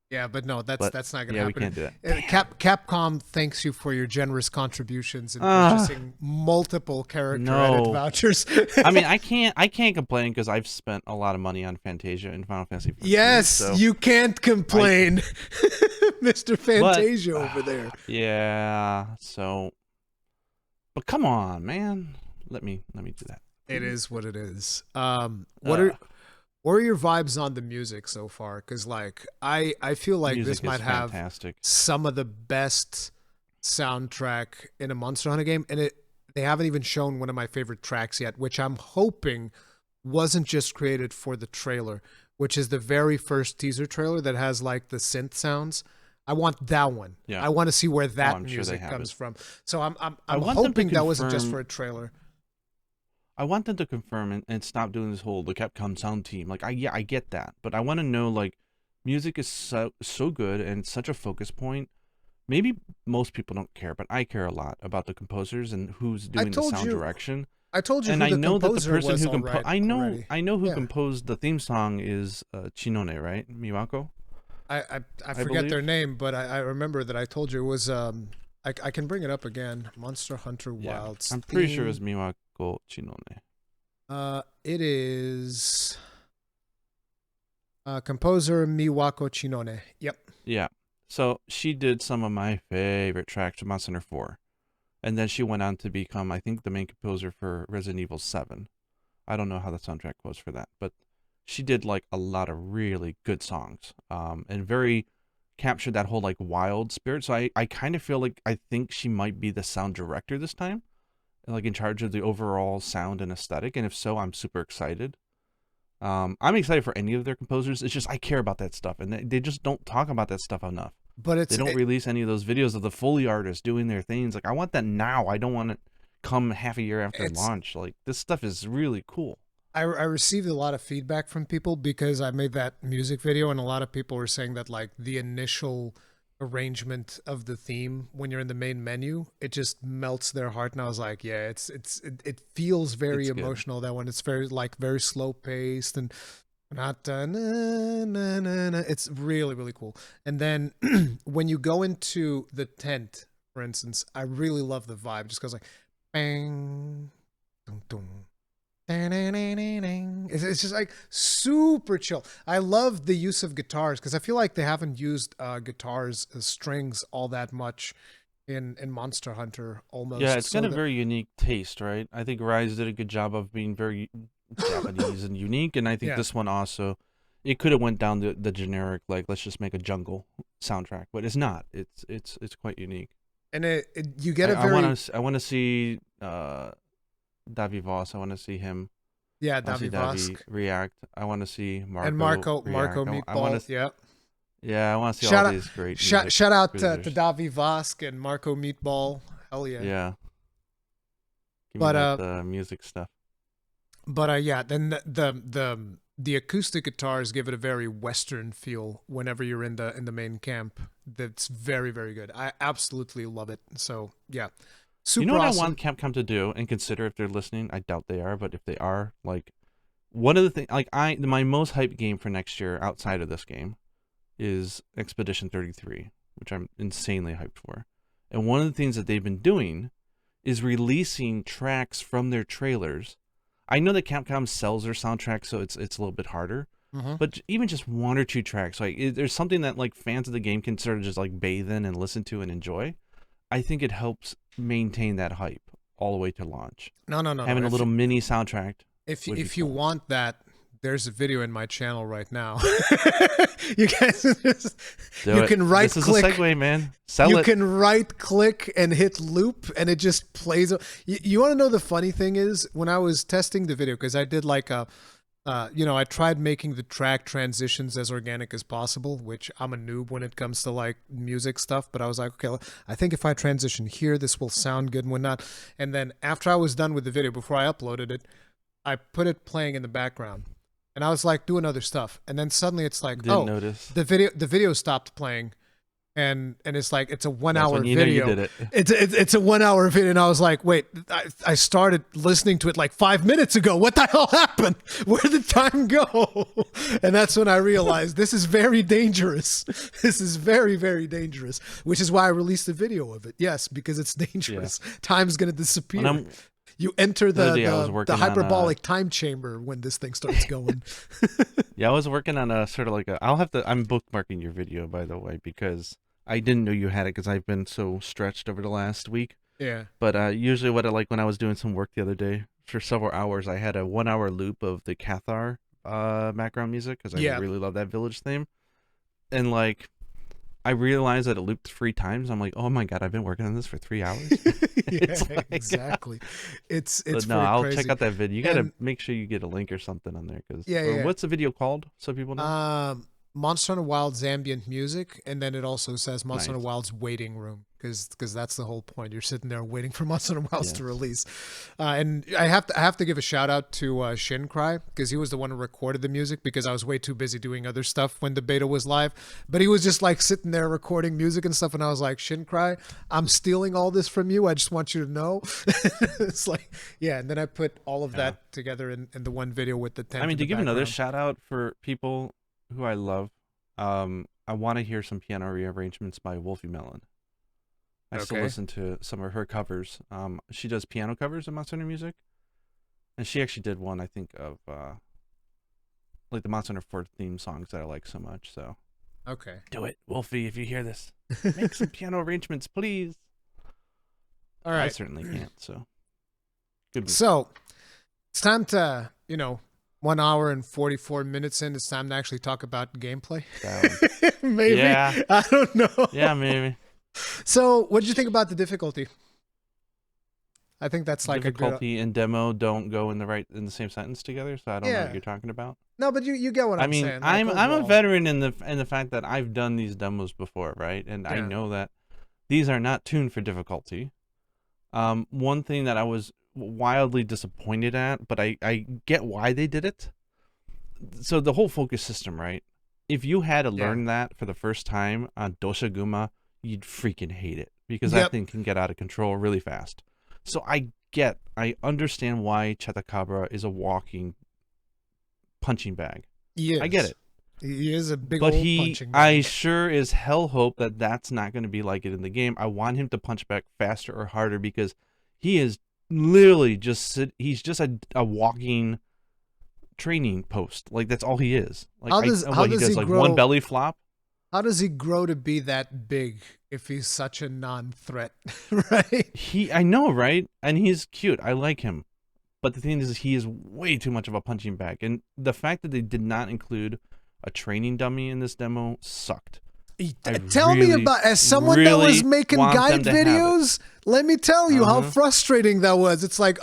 Yeah, but no, that's But not gonna yeah, we happen. can't do that. Capcom thanks you for your generous contributions in Ah. purchasing multiple character No. edit vouchers. I mean, I can't complain because I've spent a lot of money on Fantasia and Final Fantasy 14. Yes, So you can't complain, Mr. Fantasia over there. Yeah. So, but come on, man. Let me do that. It is what it is. What are your vibes on the music so far? Because like I feel like Music this might is have fantastic. some of the best soundtrack in a Monster Hunter game, and they haven't even shown one of my favorite tracks yet, which I'm hoping wasn't just created for the trailer, which is the very first teaser trailer that has like the synth sounds. I want that one. Yeah. I want to see where that I'm sure music they have comes it. from. So I'm I want them to hoping that wasn't just confirm- for a trailer. I want them to confirm and stop doing this whole the Capcom sound team. Like I get that, but I want to know like music is so good and it's such a focus point. Maybe most people don't care, but I care a lot about the composers and who's doing the told sound you- direction. I told you And who I the know that the composer person was who already. I know who Yeah. composed the theme song is Chinone, right? Miwako. I forget believe. their name, but I remember that I told you it was I can bring it up again. Monster Hunter Yeah, Wilds. I'm pretty sure it was Miwako Chinone. It is composer Miwako Chinone. Yep. Yeah. So she did some of my favorite tracks from Monster Hunter 4. And then she went on to become, I think, the main composer for Resident Evil 7. I don't know how the soundtrack was for that, but she did like a lot of really good songs. And very captured that whole like wild spirit. So I kind of feel like I think she might be the sound director this time, like in charge of the overall sound and aesthetic. And if so, I'm super excited. I'm excited for any of their composers. It's just I care about that stuff, and they just don't talk about that stuff enough. But They don't release any of those videos of the Foley artists doing their things. Like I want that now. I don't want it come half a year after launch. Like this stuff is really cool. I received a lot of feedback from people because I made that music video, and a lot of people were saying that like the initial arrangement of the theme when you're in the main menu, it just melts their heart. And I was like, yeah, it feels very It's good. emotional. That one, it's very slow paced and not na, na, na, na. It's really really cool. And then when you go into the tent, for instance, I really love the vibe. Just goes like bang, dum, dum. It's just like super chill. I love the use of guitars because I feel like they haven't used guitars as strings all that much in Monster Hunter almost. Yeah, it's got a that- very unique taste, right? I think Rise did a good job of being very Japanese and unique, and I think Yeah. this one also, it could have went down the generic like let's just make a jungle soundtrack, but it's not. It's quite unique. and you get a very I want to see Davi Voss. I want to see him. yeah I wanna see Davi Vosk Davi react. I want to see Marco and Marco react. I Meatball. wanna yeah. Yeah, I want to see Shout all out- these great Shout out to composers. Davi Vosk and Marco Meatball. Hell yeah. Yeah. Give But, me that music stuff. But yeah, then the acoustic guitars give it a very Western feel whenever you're in the main camp. That's very very good. I absolutely love it. So yeah, super You know what awesome. I want Capcom to do and consider if they're listening? I doubt they are, but if they are, like one of the things, like my most hyped game for next year outside of this game is Expedition 33, which I'm insanely hyped for. And one of the things that they've been doing is releasing tracks from their trailers. I know that Capcom sells their soundtracks, so it's a little bit harder. Mhm. But even just one or two tracks, like there's something that like fans of the game can sort of just like bathe in and listen to and enjoy. I think it helps maintain that hype all the way to launch. No. Having a little mini soundtrack. If would be you fun. want that, there's a video in my channel right now. You guys just, Do you it. can right This is click. a segue, man. Sell You it. can right click and hit loop and it just plays. You want to know the funny thing is when I was testing the video, because I did like a, I tried making the track transitions as organic as possible, which I'm a noob when it comes to like music stuff. But I was like, okay, I think if I transition here, this will sound good and whatnot. And then after I was done with the video, before I uploaded it, I put it playing in the background. And I was like doing other stuff. And then suddenly it's like, Didn't notice. the video stopped playing. And it's like it's a 1 That's hour when you video. know you did it. It's a 1 hour video, and I was like, wait, I started listening to it like 5 minutes ago. What the hell happened? Where did time go? And that's when I realized this is very dangerous. This is very, very dangerous. Which is why I released a video of it. Yes, because it's dangerous. Yeah. Time's gonna disappear. You enter the hyperbolic time chamber when this thing starts going. Yeah, I was working on a sort of like I'm bookmarking your video, by the way, because I didn't know you had it because I've been so stretched over the last week. Yeah. But usually what I like when I was doing some work the other day for several hours, I had a 1 hour loop of the Cathar background music because I really love that village theme. And like, I realized that it looped 3 times. I'm like, oh my god, I've been working on this for 3 hours. Like, exactly. It's no, I'll crazy. check out that video. You gotta make sure you get a link or something on there, because what's the video called so people know? Monster Hunter Wilds ambient music, and then it also says Monster Hunter Wilds waiting room, because that's the whole point. You're sitting there waiting for Monster Hunter Wilds to release. And I have to give a shout out to Shincry, because he was the one who recorded the music, because I was way too busy doing other stuff when the beta was live. But he was just like sitting there recording music and stuff, and I was like, Shincry, I'm stealing all this from you. I just want you to know. It's like, yeah. And then I put all of that together in the one video with the 10. I mean, to give another shout out for people who I love, I want to hear some piano rearrangements by Wolfie Melon. I still listen to some of her covers. She does piano covers of Monster Hunter music, and she actually did one, I think, of like the Monster Hunter 4 theme songs that I like so much. So, do it, Wolfie, if you hear this, make some piano arrangements, please. All right, I certainly can't. So, good. So, it's time to 1 hour and 44 minutes in. It's time to actually talk about gameplay. Maybe. Yeah. I don't know. Yeah, maybe. So, what did you think about the difficulty? I think that's like difficulty and demo don't go in the same sentence together, so I don't know what you're talking about. No, but you get what I'm saying. I'm a veteran in the fact that I've done these demos before, right? And I know that these are not tuned for difficulty. One thing that I was wildly disappointed at, but I get why they did it. So the whole focus system, right? If you had to learn that for the first time on Doshaguma, you'd freaking hate it, because that thing can get out of control really fast. So I understand why Chatakabra is a walking punching bag. Yes. I get it. He is a big old punching bag. I sure as hell hope that that's not going to be like it in the game. I want him to punch back faster or harder, because he is literally he's just a walking training post. Like, that's all he is. Like, he does like one belly flop. How does he grow to be that big if he's such a non-threat, right? I know, right? And he's cute. I like him. But the thing is, he is way too much of a punching bag. And the fact that they did not include a training dummy in this demo sucked. Tell me about, as someone that was making guide videos, let me tell you how frustrating that was. It's like,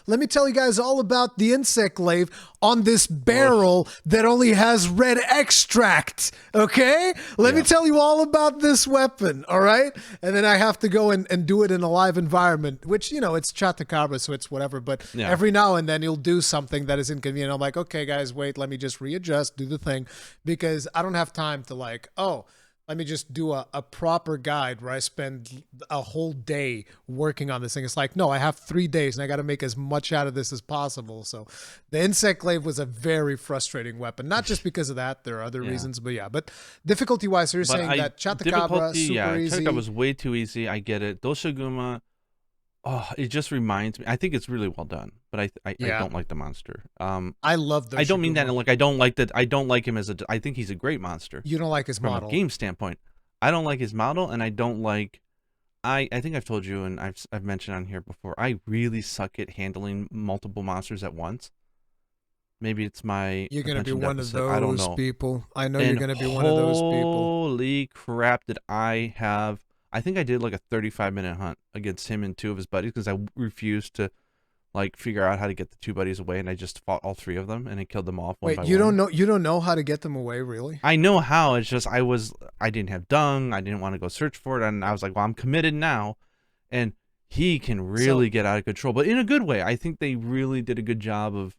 let me tell you guys all about the insect glaive on this barrel that only has red extract. Okay? Let me tell you all about this weapon. All right? And then I have to go and do it in a live environment, which, it's Chatakabra, so it's whatever. But every now and then he'll do something that is inconvenient. I'm like, okay, guys, wait, let me just readjust, do the thing, because I don't have time to let me just do a proper guide where I spend a whole day working on this thing. It's like, no, I have 3 days and I got to make as much out of this as possible. So the insect glaive was a very frustrating weapon. Not just because of that. There are other reasons, but difficulty-wise, so you're saying that Chatakabra, super easy. Chatakabra was way too easy. I get it. Doshaguma, it just reminds me. I think it's really well done, but I don't like the monster. I love the. I don't mean that like I don't like that. I don't like him as I think he's a great monster. You don't like his model from a game standpoint. I don't like his model, and I don't like. I think I've told you, and I've mentioned on here before. I really suck at handling multiple monsters at once. Maybe it's my You're gonna be attention one of deficit. I don't those know. people. I know And you're gonna be one of those people. holy crap, did I have... I think I did like a 35-minute hunt against him and two of his buddies because I refused to like figure out how to get the two buddies away, and I just fought all three of them and I killed them off one by Wait, you one. don't know how to get them away, really? I know how. It's just I didn't have dung. I didn't want to go search for it, and I was like, well, I'm committed now, and he can really get out of control, but in a good way. I think they really did a good job of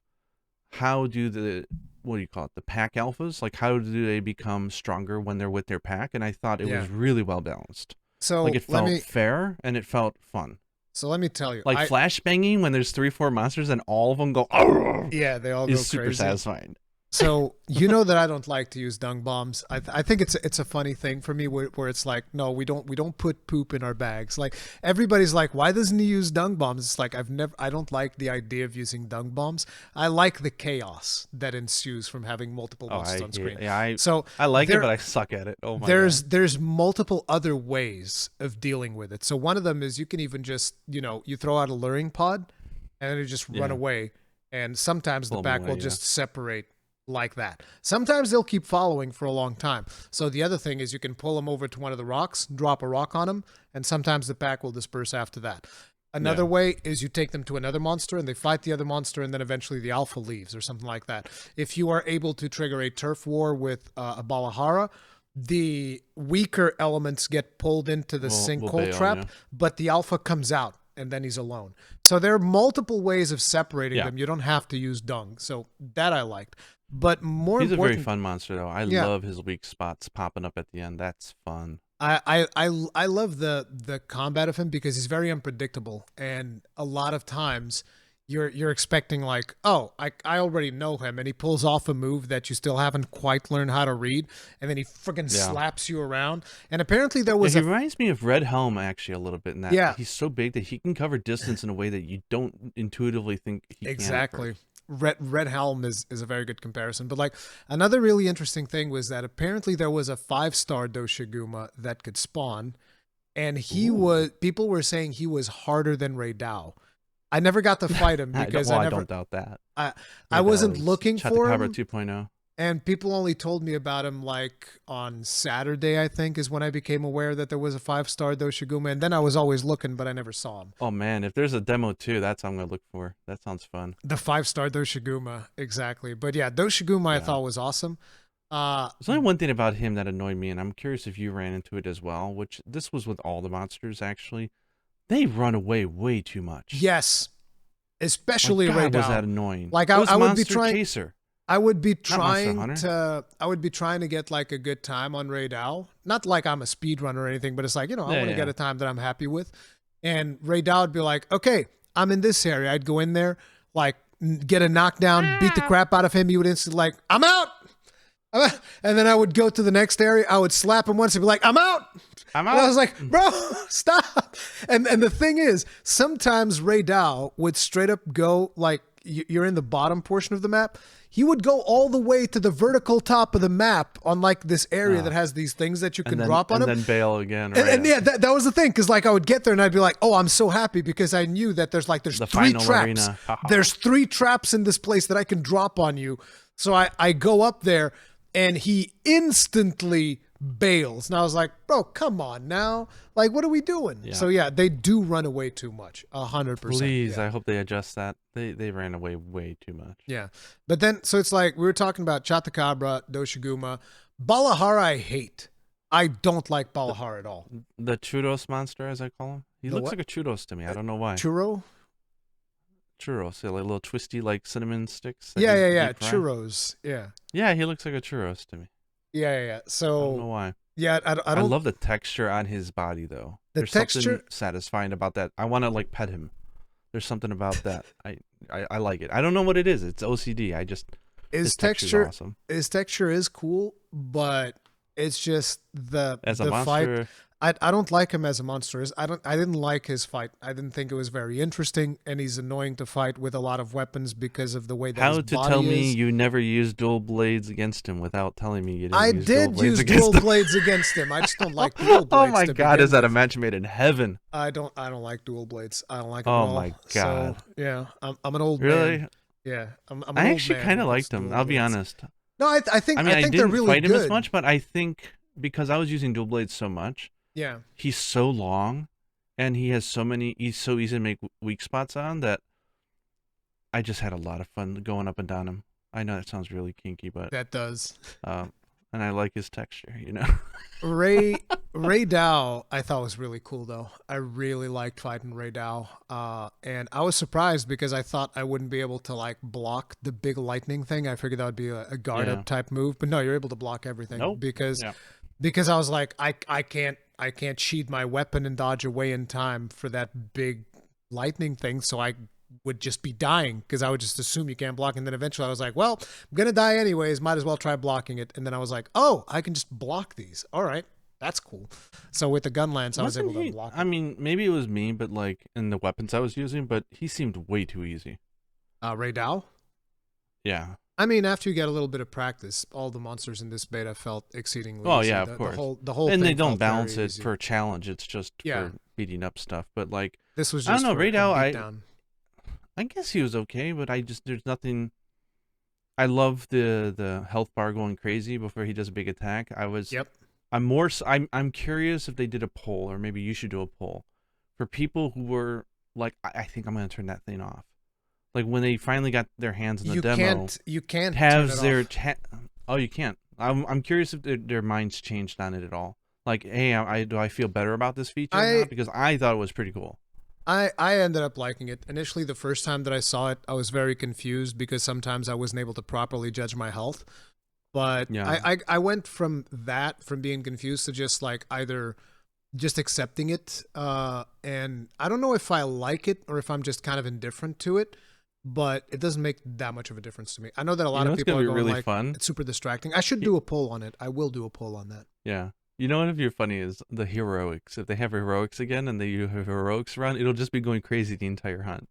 how do the, what do you call it, the pack alphas, like how do they become stronger when they're with their pack? And I thought it was really well balanced. So like it felt fair and it felt fun. So let me tell you, like flash banging when there's 3-4 monsters and all of them go, "Argh!" Yeah, they all go is crazy. super satisfying. So you know that I don't like to use dung bombs. I think it's a funny thing for me where it's like, no, we don't put poop in our bags. Like everybody's like, why doesn't he use dung bombs? It's like I don't like the idea of using dung bombs. I like the chaos that ensues from having multiple monsters on screen. Yeah, so I like it, but I suck at it. Oh my God. God. There's multiple other ways of dealing with it. So one of them is you can even just, you throw out a luring pod and it just run away. And sometimes the pack will just separate like that. Sometimes they'll keep following for a long time. So the other thing is you can pull them over to one of the rocks, drop a rock on them, and sometimes the pack will disperse after that. Another way is you take them to another monster and they fight the other monster, and then eventually the alpha leaves or something like that. If you are able to trigger a turf war with a Balahara, the weaker elements get pulled into the sinkhole trap, but the alpha comes out and then he's alone. So there are multiple ways of separating them. You don't have to use dung. So that I liked. But more he's a very fun monster though. I love his weak spots popping up at the end. That's fun. I love the combat of him because he's very unpredictable, and a lot of times you're expecting like, oh, I already know him, and he pulls off a move that you still haven't quite learned how to read, and then he freaking slaps you around. And apparently there was he reminds me of Red Helm actually a little bit in that. Yeah, he's so big that he can cover distance in a way that you don't intuitively think he can. Exactly. Red Helm is a very good comparison. But like another really interesting thing was that apparently there was a 5-star Doshiguma that could spawn, and people were saying he was harder than Raidao. I never got to fight him because I don't doubt that. I wasn't looking for him. 2.0. And people only told me about him like on Saturday, I think, is when I became aware that there was a 5-star Doshiguma. And then I was always looking, but I never saw him. Oh, man. If there's a demo too, that's what I'm going to look for. That sounds fun. The 5-star Doshiguma. Exactly. But yeah, Doshiguma I thought was awesome. There's only one thing about him that annoyed me, and I'm curious if you ran into it as well, which this was with all the monsters, actually. They run away way too much. Yes. Especially Raidao. Was that annoying? Like I would be trying... Chaser. I would be trying to get like a good time on Raidao. Not like I'm a speedrunner or anything, but it's like, I want to get a time that I'm happy with. And Raidao would be like, okay, I'm in this area. I'd go in there, like get a knockdown, beat the crap out of him. He would instantly like, I'm out. And then I would go to the next area. I would slap him once and be like, I'm out. And I was like, bro, stop. And the thing is, sometimes Raidao would straight up go like, you're in the bottom portion of the map. He would go all the way to the vertical top of the map on like this area that has these things that you can drop on him. And then bail again. Right? And yeah, that was the thing. Cause like I would get there and I'd be like, oh, I'm so happy because I knew that there's 3 traps. There's 3 traps in this place that I can drop on you. So I go up there and he instantly bails. And I was like, bro, come on now. Like, what are we doing? Yeah. So yeah, they do run away too much. 100%. Please, yeah. I hope they adjust that. They ran away way too much. Yeah. But then, so it's like, we were talking about Chatakabra, Doshiguma. Balahara I hate. I don't like Balahara at all. The Churros monster, as I call him. He looks like a churros to me. I don't know why. Churros, like little twisty, like cinnamon sticks. Yeah. Churros. Yeah. Yeah, he looks like a churros to me. Yeah. So I don't know why. Yeah, I don't. I love the texture on his body, though. There's something satisfying about that. I want to like pet him. There's something about that. I like it. I don't know what it is. It's OCD. His texture awesome. His texture is cool, but it's just the monster. fight. I don't like him as a monster. I didn't like his fight. I didn't think it was very interesting, and he's annoying to fight with a lot of weapons because of the way that his body is. How to tell me you never used dual blades against him without telling me you didn't I use dual blades use against dual him. blades against him. I just don't like dual blades. Oh my god, is that a match made in heaven? I don't like dual blades. I don't like them at all. Oh my god. So, yeah, I'm an old man. Really? Yeah, I'm an I old actually man kind who of gets liked them. dual I'll be blades. honest. No, I think I mean, I they're didn't really fight him as good. much, but I think because I was using dual blades so much, Yeah, he's so long, and he has so many. He's so easy to make weak spots on that I just had a lot of fun going up and down him. I know that sounds really kinky, but that does. um, and I like his texture, you know. Ray Dow, I thought was really cool though. I really liked fighting Ray Dow, and I was surprised because I thought I wouldn't be able to like block the big lightning thing. I figured that would be a guard Yeah. up type move, but no, you're able to block everything Nope. because Yeah. I was like, I can't sheath my weapon and dodge away in time for that big lightning thing, so I would just be dying because I would just assume you can't block. And then eventually I was like, well, I'm gonna die anyways. Might as well try blocking it. And then I was like, oh, I can just block these. All right, that's cool. So with the gun lance, I was Wasn't able to he? block I it. mean, maybe it was me, but like in the weapons I was using, but he seemed way too easy. Ray Dow. Yeah. I mean, after you get a little bit of practice, all the monsters in this beta felt exceedingly Well, easy. yeah, of course. The whole And thing they don't felt balance very it easy. for a challenge. It's just Yeah. for beating up stuff. But like, This was I don't just know, for Raid a Out, beatdown. I guess he was okay, but there's nothing. I love the health bar going crazy before he does a big attack. Yep. I'm curious if they did a poll, or maybe you should do a poll for people who were like, I think I'm gonna turn that thing off. Like when they finally got their hands on the demo, You can't have turn it their off. oh, you can't. I'm curious if their minds changed on it at all. Like, hey, do I feel better about this feature or not? Because I thought it was pretty cool. I ended up liking it. Initially, the first time that I saw it, I was very confused because sometimes I wasn't able to properly judge my health. But Yeah. I went from being confused to just like either just accepting it. And I don't know if I like it or if I'm just kind of indifferent to it, but it doesn't make that much of a difference to me. I know that a lot of It's people gonna are be going really like, fun. it's super distracting. I should do a poll on it. I will do a poll on that. Yeah. You know what would be funny is the heroics. If they have heroics again and they do a heroics run, it'll just be going crazy the entire hunt.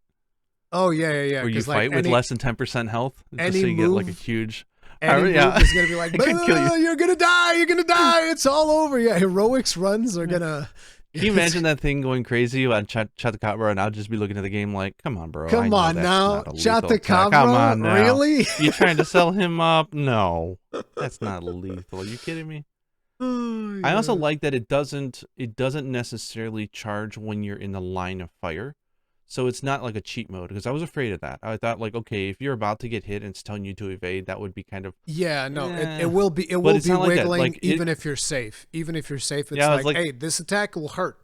Oh yeah, yeah. Where you fight with less than 10% health, just so you get like a huge. Any move Yeah. is gonna be like, It could kill you. You're gonna die. You're gonna die. It's all over. Yeah, heroics runs are gonna. Can you imagine that thing going crazy on Chatakabra, and I'll just be looking at the game like, come on, bro. I Come know on that's now, not a lethal attack. Chatakabra. Come on now. Really? You trying to sell him up? No, that's not lethal. Are you kidding me? Oh, I also yeah. like that it doesn't necessarily charge when you're in the line of fire. So it's not like a cheat mode, because I was afraid of that. I thought like, okay, if you're about to get hit and it's telling you to evade, that would be kind of Yeah, no, Eh. it will be But it's not like that. wiggling Like, even if you're safe. Even if you're safe, it's Yeah, I was like, like- hey, this attack will hurt.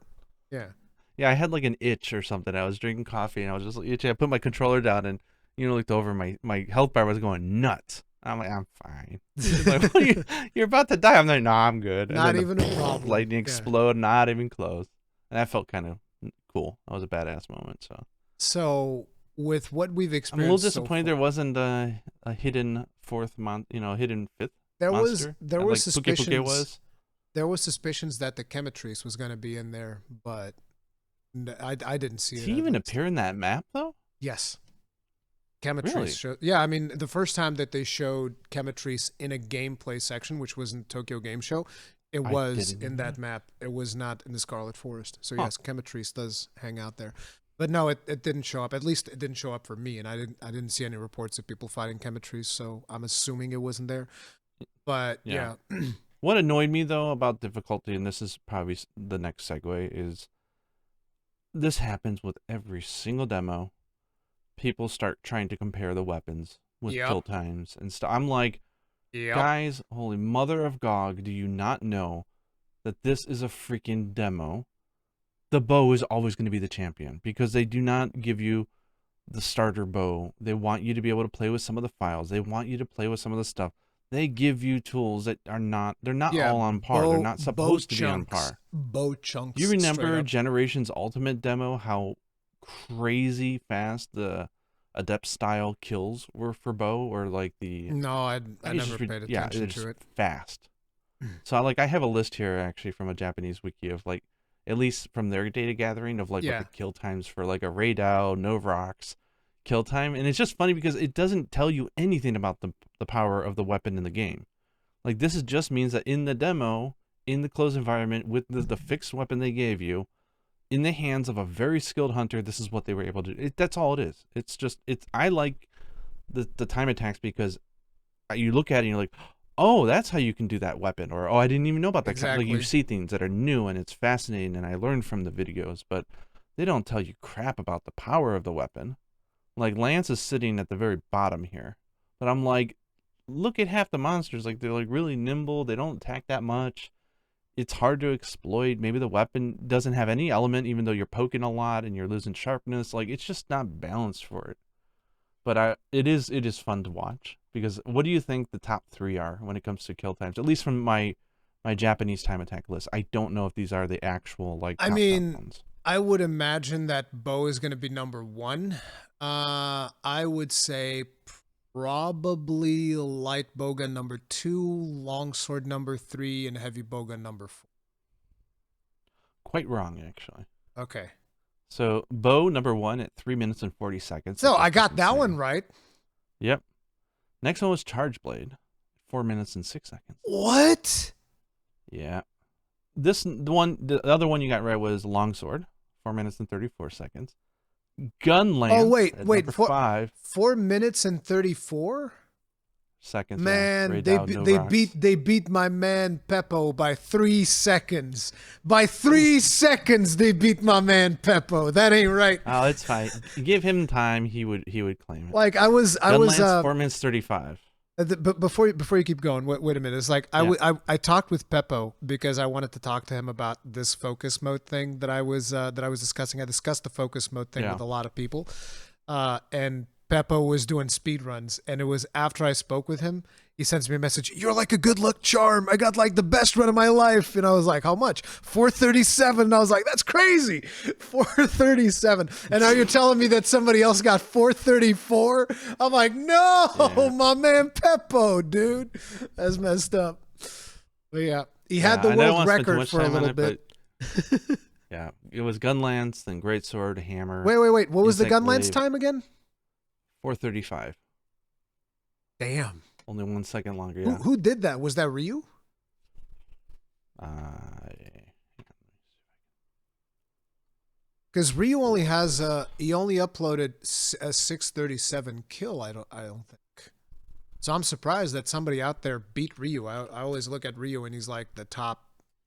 Yeah. Yeah, I had like an itch or something. I was drinking coffee and I was just itchy. I put my controller down and looked over. My health bar was going nuts. I'm like, I'm fine. He's like, what are you're about to die. I'm like, no, I'm good. And Not then even a problem. lightning Yeah. explode. Not even close. And that felt kind of cool. That was a badass moment. So So with what we've I'm a experienced, little so disappointed far, there wasn't a hidden hidden fifth there monster. was like suspicions. Puke was. There was suspicions that the Chemitrice was going to be in there, but I didn't see Did it. he even evidenced. appear in that map though? Yes. Chemitrice Really? showed. Yeah, I mean, the first time that they showed Chemitrice in a gameplay section, which was in Tokyo Game Show, it I was didn't in know that map. It was not in the Scarlet Forest. So Huh. yes, Chemitrice does hang out there. But no, it didn't show up. At least it didn't show up for me, and I didn't see any reports of people fighting Chemitrice, so I'm assuming it wasn't there. But yeah. Yeah. What annoyed me though about difficulty, and this is probably the next segue, is this happens with every single demo. People start trying to compare the weapons with Yep. kill times and stuff. I'm like, Yep. guys, holy mother of Gog, do you not know that this is a freaking demo? The bow is always going to be the champion because they do not give you the starter bow. They want you to be able to play with some of the files. They want you to play with some of the stuff. They give you tools that are not, they're not Yeah, all on par. They're not supposed to be on chunks. par. Bow chunks. Do you straight remember up. Generations Ultimate demo, how crazy fast the Adept style kills were for bow, or like the No, I it's never just paid yeah, attention it's to it. fast. So I have a list here actually from a Japanese wiki of like, at least from their data gathering of like Yeah. what the kill times for like a Raidao, Novrox kill time, and it's just funny because it doesn't tell you anything about the power of the weapon in the game. Like this is just means that in the demo, in the closed environment with the fixed weapon they gave you, in the hands of a very skilled hunter, this is what they were able to do. That's all it is. It's just I like the time attacks because you look at it and you're like, oh, that's how you can do that weapon, or oh, I didn't even know about that. Exactly. Like you see things that are new and it's fascinating, and I learned from the videos, but they don't tell you crap about the power of the weapon. Like Lance is sitting at the very bottom here, but I'm like, look at half the monsters. Like they're like really nimble. They don't attack that much. It's hard to exploit. Maybe the weapon doesn't have any element, even though you're poking a lot and you're losing sharpness. Like it's just not balanced for it. But it is fun to watch, because what do you think the top 3 are when it comes to kill times? At least from my Japanese time attack list. I don't know if these are the actual like top ones. I would imagine that bow is going to be number 1. I would say probably light bowgun number 2, longsword number 3, and heavy bowgun number 4. Quite wrong, actually. Okay. So bow number 1 at 3 minutes and 40 seconds. So I got that one right. Yep. Next one was charge blade, 4 minutes and 6 seconds. What? Yeah. The other one you got right was longsword, 4 minutes and 34 seconds. Gun lance. Oh wait, 4 minutes and 34 seconds. Man, they beat my man Peppo by 3 seconds. By 3 seconds, they beat my man Peppo. That ain't right. Oh, it's fine. Give him time, he would claim it. Like I was 4 minutes 35. But before you keep going, wait a minute. It's like I talked with Peppo because I wanted to talk to him about this focus mode thing that I was discussing. I discussed the focus mode thing with a lot of people, and Peppo was doing speed runs, and it was after I spoke with him, he sends me a message. You're like a good luck charm. I got like the best run of my life, and I was like, how much? 437. And I was like, that's crazy. 437. And now you're telling me that somebody else got 434. I'm like, no, my man Peppo, dude, that's messed up. But yeah, he had the world record for a little bit. Yeah, it was gun lance, then great sword, hammer. Wait. What was the gun lance time again? 435. Damn. Only 1 second longer. Yeah. Who did that? Was that Ryu? Because Ryu only has he only uploaded a 637 kill. I don't think. So I'm surprised that somebody out there beat Ryu. I always look at Ryu and he's like the top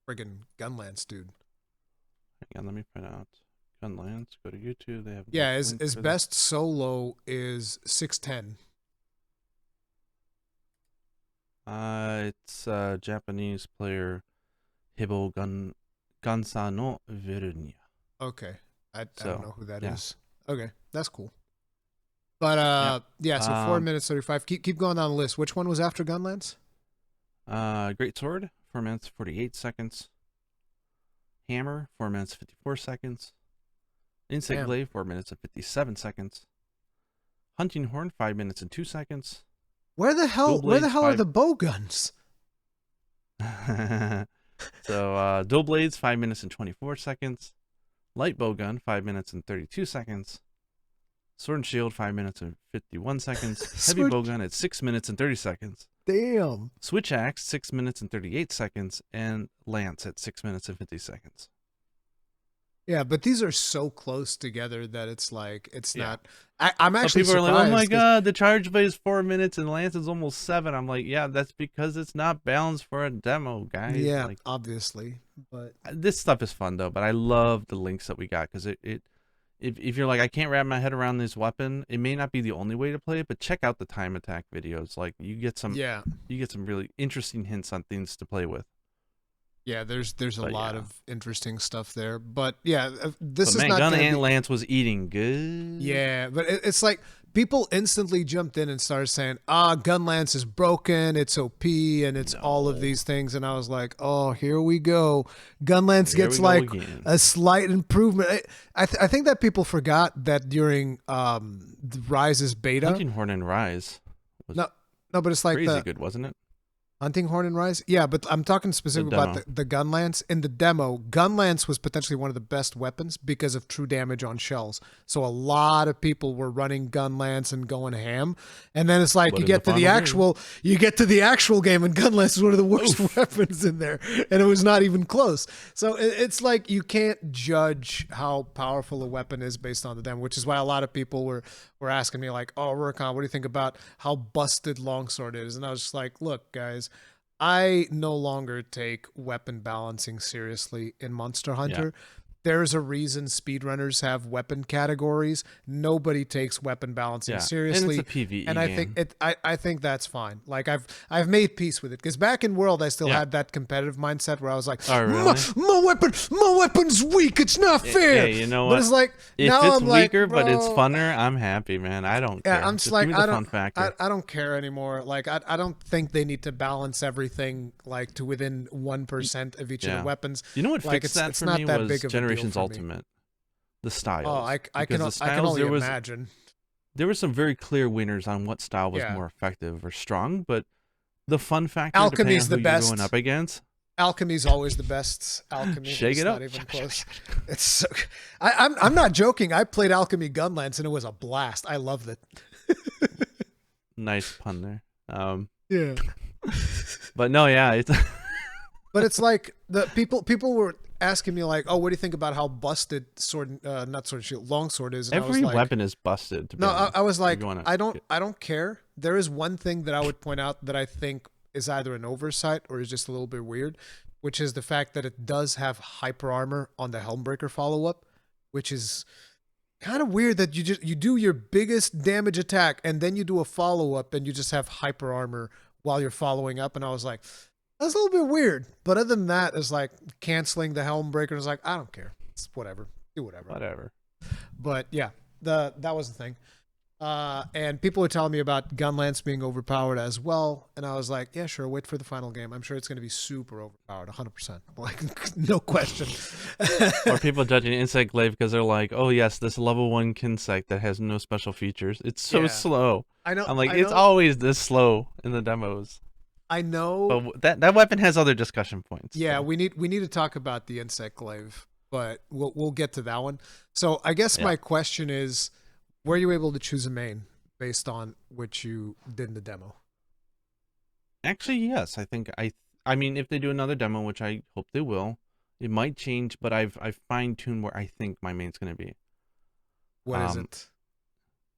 friggin' gun lance dude. Hang on, let me print out gun lance. Go to YouTube. They have his best solo is 610. It's Japanese player Hibo Gansa no Verunya. Okay. I don't know who that is. Okay, that's cool. But so 4 minutes 35. Keep going down the list. Which one was after Gunlance? Great Sword, 4 minutes 48 seconds. Hammer, 4 minutes 54 seconds. Insect Glaive, 4 minutes and 57 seconds. Hunting Horn, 5 minutes and 2 seconds. Where the hell are the bow guns? So dual blades, 5 minutes and 24 seconds. Light bow gun, 5 minutes and 32 seconds. Sword and shield, 5 minutes and 51 seconds. Heavy bow gun at 6 minutes and 30 seconds. Damn. Switch axe, 6 minutes and 38 seconds. And lance at 6 minutes and 50 seconds. Yeah, but these are so close together that it's like not. I'm actually people surprised. are like, oh my god, the charge blade is 4 minutes and lance is almost 7. I'm like, yeah, that's because it's not balanced for a demo, guys. Yeah, like, obviously. But this stuff is fun though. But I love the links that we got because if you're like, I can't wrap my head around this weapon, it may not be the only way to play it, but check out the time attack videos. Like you get some really interesting hints on things to play with. Yeah, there's a lot of interesting stuff there, but yeah, this is not. Gun and Lance was eating good. Yeah, but it's like people instantly jumped in and started saying, Gun Lance is broken, it's OP, and it's all of these things, and I was like, oh, here we go. Gun Lance gets like a slight improvement. I think that people forgot that during Rise's beta, Hunting Horn and Rise was no, but it's like crazy good, wasn't it? Hunting Horn and Rise? Yeah, but I'm talking specifically about the Gun Lance. In the demo, Gun Lance was potentially one of the best weapons because of true damage on shells. So a lot of people were running Gun Lance and going ham. And then it's like you get to the actual game and Gun Lance is one of the worst weapons in there. And it was not even close. So it's like you can't judge how powerful a weapon is based on the demo, which is why a lot of people were asking me like, "Oh, Rurikhan, what do you think about how busted longsword is?" And I was just like, "Look, guys, I no longer take weapon balancing seriously in Monster Yeah. Hunter. There's a reason speedrunners have weapon categories. Nobody takes weapon balancing Yeah. And it's a seriously. PvE And I think game. I think that's fine. Like I've made peace with it because back in World I still Yeah. had that competitive mindset where I was like, Oh, really? my weapon's weak. It's not fair. Hey, you know But what? it's like If now it's I'm like, weaker but it's bro, funner, I'm happy, man. I don't yeah, care. I'm just Just give like me the fun factor. I don't care anymore. Like I don't think they need to balance everything like to within 1% of each of the Yeah. weapons. You know what Like fixed that it's for not me that was big of a deal Generations for me. Ultimate. The Oh, styles. I Because the I can styles, only imagine. there were some very clear winners on what style was Yeah. more effective or strong, but the fun factor, depending Alchemy's on the who you're going best. up against, Alchemy's always the best. Alchemy, shake it's it not up. even close. It's so, I'm not joking. I played Alchemy Gunlance and it was a blast. I loved it. Nice pun there. Yeah. But no, yeah, it's But it's like the people were asking me like, "Oh, what do you think about how busted sword not sword shield longsword is?" And I was every like, weapon is busted. To be "No, honest, I was if like, you wanna I don't care. There is one thing that I would point out that I think is either an oversight or is just a little bit weird, which is the fact that it does have hyper armor on the Helmbreaker follow up, which is kind of weird that you do your biggest damage attack and then you do a follow up and you just have hyper armor while you're following up. And I was like, that's a little bit weird. But other than that, it's like canceling the Helmbreaker is like, I don't care. It's whatever. Do whatever. whatever. But yeah, that was the thing. And people were telling me about Gunlance being overpowered as well, and I was like, yeah, sure, wait for the final game. I'm sure it's going to be super overpowered, 100%. Like, no question. Or people judging Insect Glaive because they're like, oh yes, this level 1 Kinsect that has no special features. It's so Yeah. slow. I know. I'm like, I it's know. always this slow in the demos. I know. But that weapon has other discussion points. Yeah, so. we need to talk about the Insect Glaive, but we'll get to that one. So I guess Yeah. my question is, were you able to choose a main based on which you did in the demo? Actually, yes. I mean, if they do another demo, which I hope they will, it might change. But I've fine-tuned where I think my main's gonna be. What is it?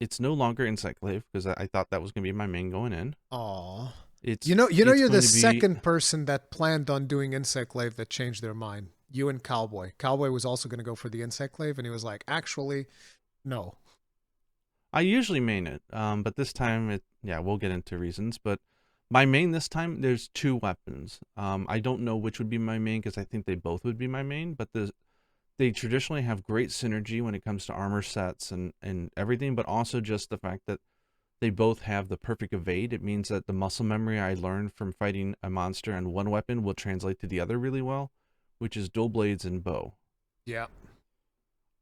It's no longer Insect Glaive because I thought that was gonna be my main going in. Aw. It's you're it's the going to be- second person that planned on doing Insect Glaive that changed their mind. You and Cowboy. Cowboy was also going to go for the Insect Glaive, and he was like, actually, no. I usually main it, but this time we'll get into reasons. But my main this time, there's two weapons. I don't know which would be my main because I think they both would be my main, but they traditionally have great synergy when it comes to armor sets and everything, but also just the fact that they both have the perfect evade. It means that the muscle memory I learned from fighting a monster and one weapon will translate to the other really well, which is dual blades and bow. Yeah.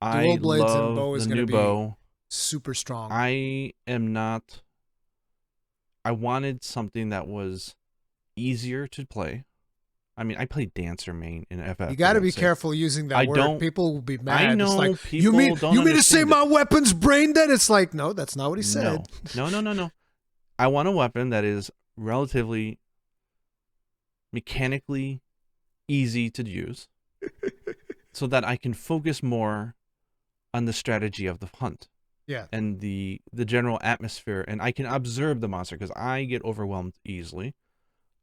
I Dual blades and love bow is the going to new be bow. super strong. I wanted something that was easier to play. I mean, I played Dancer main in FF. You got to be careful using that word. People will be mad. I know it's like, people don't you mean to say understand my weapon's brain dead? It's like, no, that's not what he said. No. I want a weapon that is relatively mechanically easy to use so that I can focus more on the strategy of the hunt. Yeah. And the general atmosphere, and I can observe the monster because I get overwhelmed easily.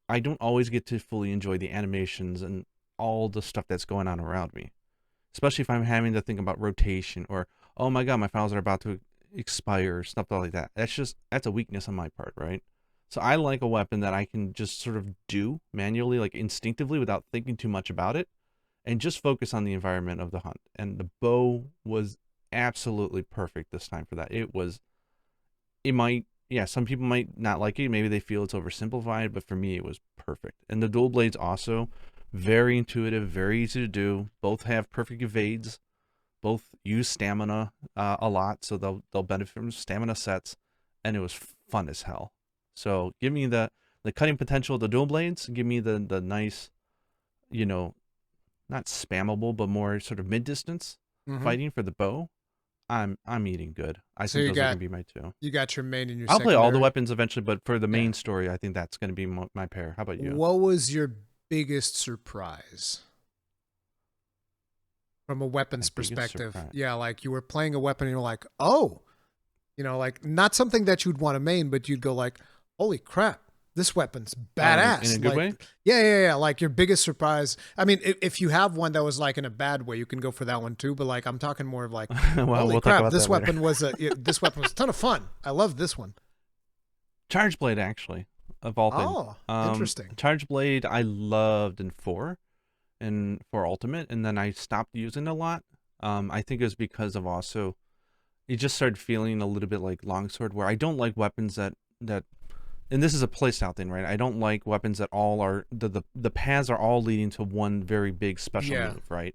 I don't always get to fully enjoy the animations and all the stuff that's going on around me, especially if I'm having to think about rotation or, oh my god, my files are about to expire, stuff like that. That's a weakness on my part, right? So I like a weapon that I can just sort of do manually, like instinctively, without thinking too much about it, and just focus on the environment of the hunt. And the bow was absolutely perfect this time for that. Some people might not like it. Maybe they feel it's oversimplified, but for me, it was perfect. And the dual blades also, very intuitive, very easy to do. Both have perfect evades. Both use stamina a lot, so they'll benefit from stamina sets, and it was fun as hell. So give me the cutting potential of the dual blades. Give me the nice, not spammable, but more sort of mid distance fighting for the bow. I'm eating good. I think those are gonna be my two. You got your main and your I'll play all the secondary. weapons eventually, but for the main story, I think that's gonna be my pair. How about you? What was your biggest surprise from a weapons perspective? Yeah, like you were playing a weapon and you're like, oh, You know, like not something that you'd want to main, but you'd go like, holy crap, this weapon's badass. In a good like, way? Yeah. Like your biggest surprise. I mean, if you have one that was like in a bad way, you can go for that one too. But like, I'm talking more of like, Well, holy we'll talk crap, about this that later. weapon was this weapon was a ton of fun. I love this one. Charge Blade, actually, of all things. Oh, interesting. Charge Blade, I loved in 4 and for Ultimate, and then I stopped using it a lot. I think it was because of also, it just started feeling a little bit like Longsword, where I don't like weapons that, and this is a playstyle thing, right? I don't like weapons that all are, the paths are all leading to one very big special move, right?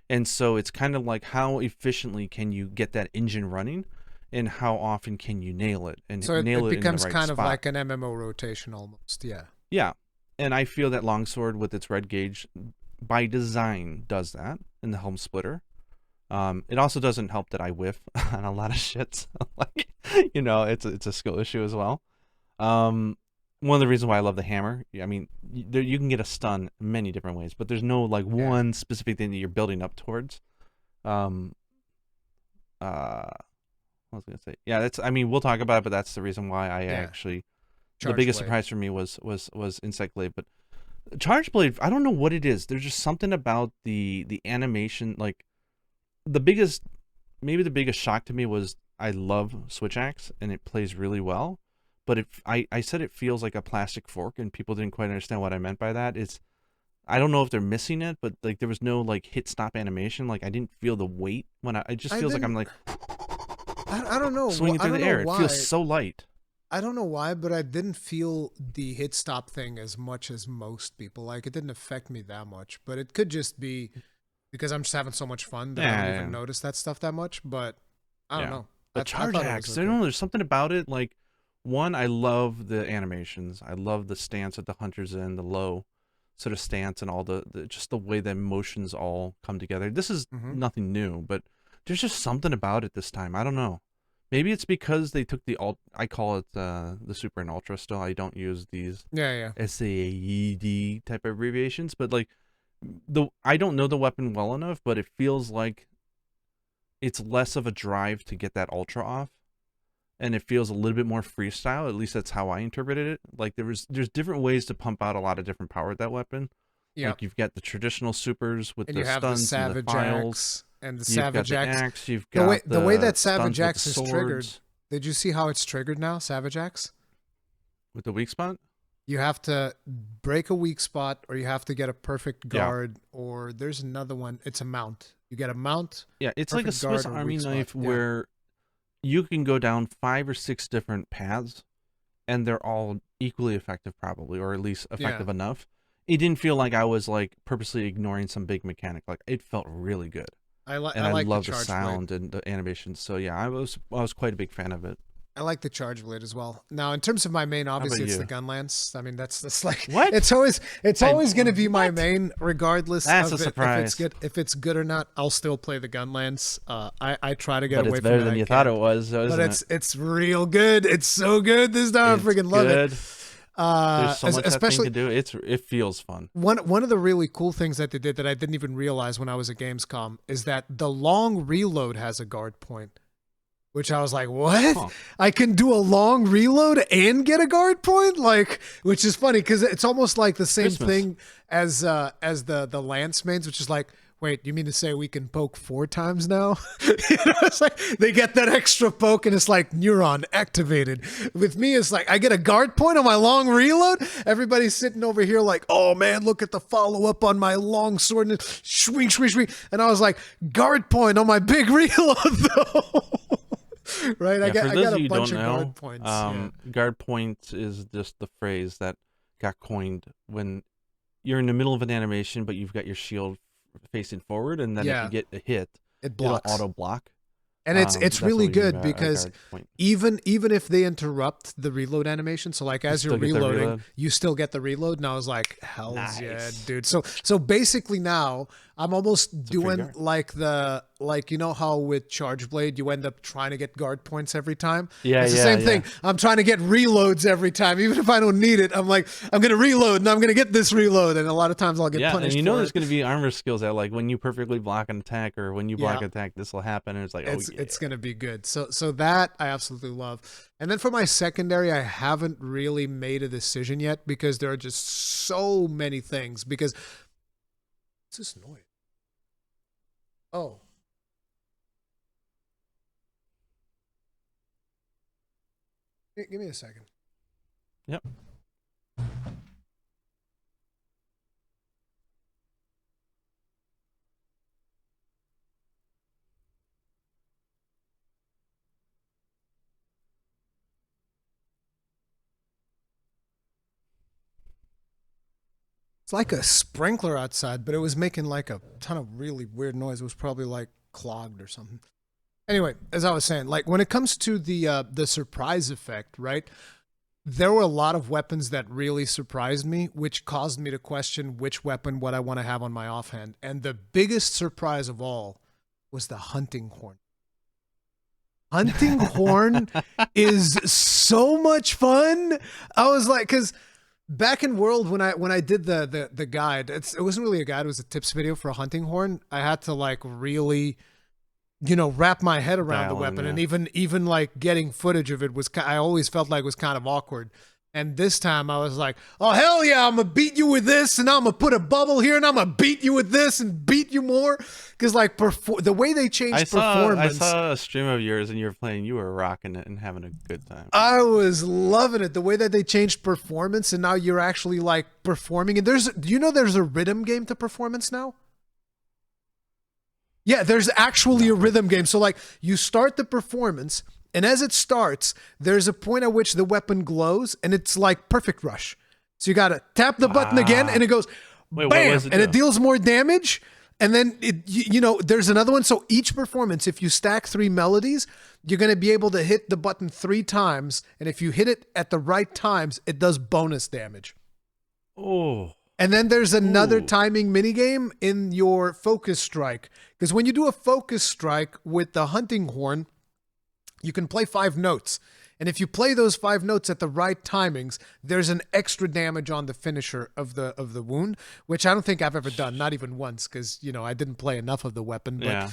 And so it's kind of like, how efficiently can you get that engine running? And how often can you nail it? And So nail it it becomes in the right kind of spot. like an MMO rotation almost. Yeah. Yeah. And I feel that Longsword with its red gauge by design does that in the Helm Splitter. It also doesn't help that I whiff on a lot of shit. Like, you know, it's a skill issue as well. One of the reasons why I love the hammer, I mean, you can get a stun many different ways, but there's no like one specific thing that you're building up towards. What was I gonna say? Yeah, that's. I mean, we'll talk about it, but that's the reason why I actually. Charge the biggest Blade. surprise for me was Insect Glaive, but Charge Blade. I don't know what it is. There's just something about the animation. Like maybe the biggest shock to me was I love Switch Axe and it plays really well, but I said it feels like a plastic fork, and people didn't quite understand what I meant by that. I don't know if they're missing it, but like there was no like hit stop animation. Like I didn't feel the weight when it just feels like I'm like. I don't know. Swinging through the air. It feels so light. I don't know why, but I didn't feel the hit stop thing as much as most people. Like it didn't affect me that much, but it could just be because I'm just having so much fun that I don't even notice that stuff that much. But I don't know. The Charge Axe, I don't know. There's something about it. Like one, I love the animations. I love the stance that the hunter's in, the low sort of stance, and all the just the way the emotions all come together. This is nothing new, but there's just something about it this time. I don't know. Maybe it's because they took I call it the Super and Ultra still. I don't use these SAED type of abbreviations, but like I don't know the weapon well enough, but it feels like it's less of a drive to get that Ultra off, and it feels a little bit more freestyle. At least that's how I interpreted it. Like there's different ways to pump out a lot of different power with that weapon. Yeah, like you've got the traditional supers with and the you have stuns the Savage and the files. And the You've Savage got the Axe. axe. You've got the way that Savage stuns Axe with the is triggered. swords. Did you see how it's triggered now, Savage Axe? With the weak spot? You have to break a weak spot, or you have to get a perfect guard, or there's another one. It's a mount. You get a mount. Yeah, it's like a Swiss Army knife where you can go down 5 or 6 different paths, and they're all equally effective, probably, or at least effective enough. It didn't feel like I was like purposely ignoring some big mechanic. Like it felt really good. I love the sound and the animation. So yeah, I was quite a big fan of it. I like the Charge Blade as well. Now, in terms of my main, obviously it's the gun lance. I mean, that's like what? It's always going to be my main, regardless. That's a surprise. If it's good or not, I'll still play the gun lance. I try to get away from it. But it's better than you thought it was, but it's real good. It's so good this time. I freaking love it. There's so much especially that thing to do. It feels fun. One of the really cool things that they did that I didn't even realize when I was at Gamescom is that the long reload has a guard point, which I was like, what? Huh. I can do a long reload and get a guard point, like, which is funny because it's almost like the same thing as the lance mains, which is like, wait, you mean to say we can poke 4 times now? It's like they get that extra poke and it's like neuron activated. With me, it's like I get a guard point on my long reload. Everybody's sitting over here like, oh man, look at the follow up on my long sword and swing, swing, swing. And I was like, guard point on my big reload though. Right? I got a bunch of guard points. Guard point is just the phrase that got coined when you're in the middle of an animation, but you've got your shield facing forward, and then if you get a hit, it'll auto block. And it's really good because even if they interrupt the reload animation, so like as you're reloading, you still get the reload. And I was like, hell's yeah, dude. So basically now I'm almost free doing guard. like you know how with Charge Blade you end up trying to get guard points every time. Yeah, It's the yeah, same yeah. thing. I'm trying to get reloads every time, even if I don't need it. I'm like, I'm gonna reload and I'm gonna get this reload, and a lot of times I'll get Yeah, punished and you know for there's it. going to be armor skills that like when you perfectly block an attack or when you block Yeah. an attack, this will happen, and it's like, It's oh yeah. it's gonna be good. So that I absolutely love. And then for my secondary, I haven't really made a decision yet because there are just so many things. Because what's this noise? Oh. Give me a second. Yep. It's like a sprinkler outside, but it was making like a ton of really weird noise. It was probably like clogged or something. Anyway, as I was saying, like when it comes to the surprise effect, right? There were a lot of weapons that really surprised me, which caused me to question which weapon what I want to have on my offhand. And the biggest surprise of all was the hunting horn. Hunting horn is so much fun. I was like, because back in World when I did the guide, it wasn't really a guide, it was a tips video for a hunting horn. I had to like really, wrap my head around the Dial in, weapon, yeah. and even like getting footage of it was I always felt like it was kind of awkward. And this time I was like, oh hell yeah, I'm gonna beat you with this, and I'm gonna put a bubble here, and I'm gonna beat you with this, and beat you more, because like the way they changed I performance. saw a stream of yours and you were playing. You were rocking it and having a good time. I was loving it, the way that they changed performance, and now you're actually like performing. And there's a rhythm game to performance now. Yeah, there's actually a rhythm game. So like you start the performance, and as it starts, there's a point at which the weapon glows, and it's like perfect rush. So you gotta tap the button again, and it goes Wait, what bam, does it and do? it deals more damage. And then there's another one. So each performance, if you stack 3 melodies, you're gonna be able to hit the button 3 times, and if you hit it at the right times, it does bonus damage. Oh. And then there's another Ooh. timing minigame in your focus strike. Because when you do a focus strike with the hunting horn, you can play 5 notes. And if you play those 5 notes at the right timings, there's an extra damage on the finisher of the wound, which I don't think I've ever done, not even once, because I didn't play enough of the weapon. But, Yeah.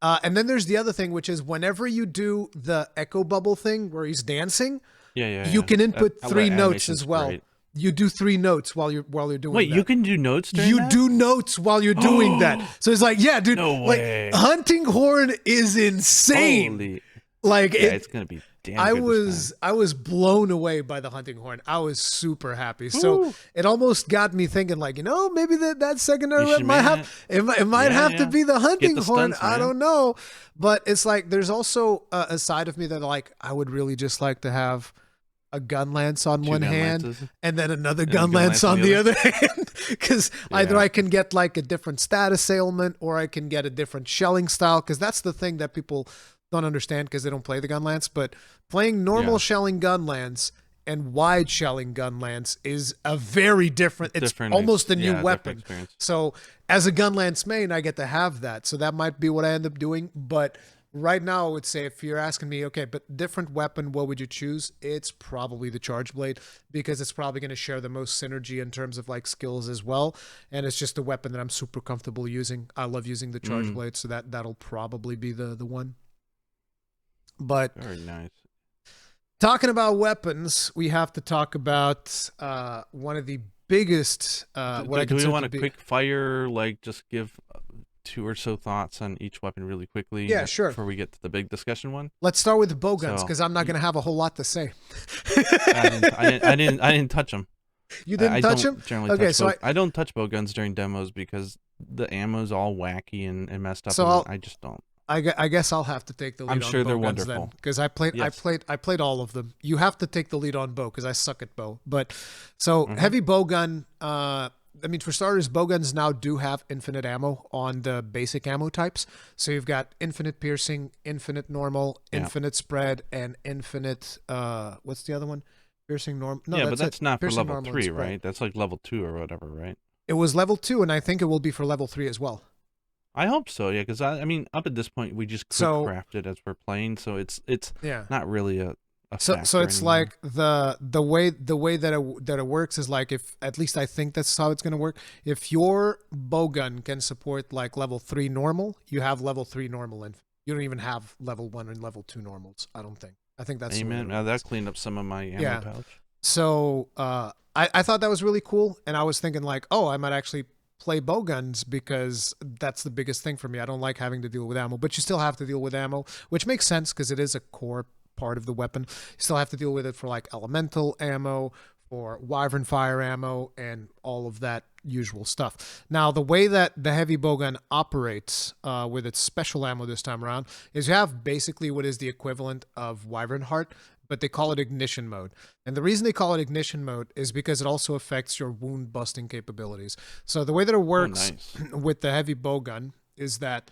And then there's the other thing, which is whenever you do the echo bubble thing where he's dancing, Yeah. you can input That 3 notes animation's as well. great. You do 3 notes while you're doing Wait, that. you can do notes during You that? do notes while you're doing that. So it's like, yeah, dude, No like way. hunting horn is insane. Holy. Like Yeah, it's gonna be damn I good this was blown away by the hunting horn. I was super happy. So it almost got me thinking, like, maybe that secondary You weapon should might man have it might have to be the hunting the horn. stunts, I man. don't know, but it's like there's also a side of me that like I would really just like to have a gun lance on 2 one gun hand lances. and then another a gun lance on the other hand, because either Yeah. I can get like a different status ailment or I can get a different shelling style, because that's the thing that people don't understand because they don't play the gun lance. But playing normal Yeah. shelling gun lance and wide shelling gun lance is a very different, it's Different almost a new different weapon. experience. So as a gun lance main, I get to have that. So that might be what I end up doing. But right now, I would say if you're asking me, okay, but different weapon, what would you choose? It's probably the Charge Blade, because it's probably going to share the most synergy in terms of like skills as well. And it's just a weapon that I'm super comfortable using. I love using the Charge Blade, so that'll probably be the one. But Very nice. talking about weapons, we have to talk about one of the biggest. Do we want a quick fire, like just give 2 or so thoughts on each weapon really quickly? Yeah, sure. Before we get to the big discussion one. Let's start with the bow guns, So, because I'm not going to have a whole lot to say. I didn't touch them. You didn't touch them? Okay, so I don't touch bow guns during demos because the ammo's all wacky and messed up. So and I just don't. I guess I'll have to take the lead. I'm on sure bow they're guns wonderful. because I played all of them. You have to take the lead on bow because I suck at bow. But so heavy bow gun. I mean, for starters, bow guns now do have infinite ammo on the basic ammo types. So you've got infinite piercing, infinite normal, infinite spread, and infinite. What's the other one? Piercing normal. No, yeah, but that's not for Piercing, level normal, and 3, spread. right? That's like level 2 or whatever, right? It was level 2, and I think it will be for level 3 as well. I hope so, yeah, because I mean, up at this point, we just quick So craft it as we're playing, so it's yeah. not really a So factor it's anymore. like the way that it works is like, if at least I think that's how it's gonna work. If your bowgun can support like level 3 normal, you have level 3 normal, and you don't even have level 1 and level 2 normals. I don't think. I think that's the way that Amen. it Now that works. cleaned up some of my ammo Yeah. pouch. So I thought that was really cool, and I was thinking like, oh, I might actually play bowguns because that's the biggest thing for me. I don't like having to deal with ammo, but you still have to deal with ammo, which makes sense because it is a core part of the weapon. You still have to deal with it for like elemental ammo, for wyvern fire ammo, and all of that usual stuff. Now, the way that the heavy bowgun operates with its special ammo this time around is you have basically what is the equivalent of wyvern heart, but they call it ignition mode. And the reason they call it ignition mode is because it also affects your wound busting capabilities. So the way that it Oh, works nice. with the heavy bowgun is that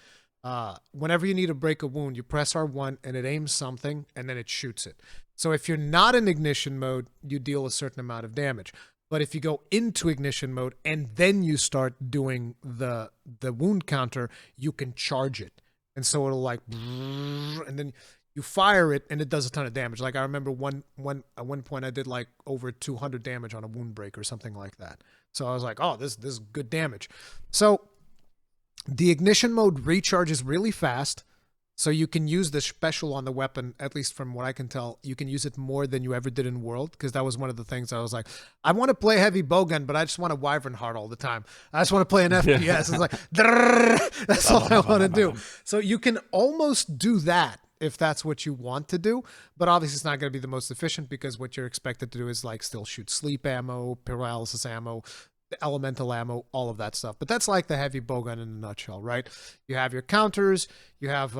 whenever you need to break a wound, you press R1 and it aims something and then it shoots it. So if you're not in ignition mode, you deal a certain amount of damage. But if you go into ignition mode and then you start doing the wound counter, you can charge it. And so it'll like, and then you fire it and it does a ton of damage. Like I remember at one point I did like over 200 damage on a wound break or something like that. So I was like, oh, this is good damage. So the ignition mode recharges really fast. So you can use the special on the weapon, at least from what I can tell, you can use it more than you ever did in World, because that was one of the things I was like, I want to play heavy bowgun, but I just want a wyvern heart all the time. I just want to play an FPS. It's like, that's all I want to do. So you can almost do that if that's what you want to do, but obviously it's not going to be the most efficient because what you're expected to do is like still shoot sleep ammo, paralysis ammo, elemental ammo, all of that stuff. But that's like the heavy bowgun in a nutshell, right? You have your counters. You have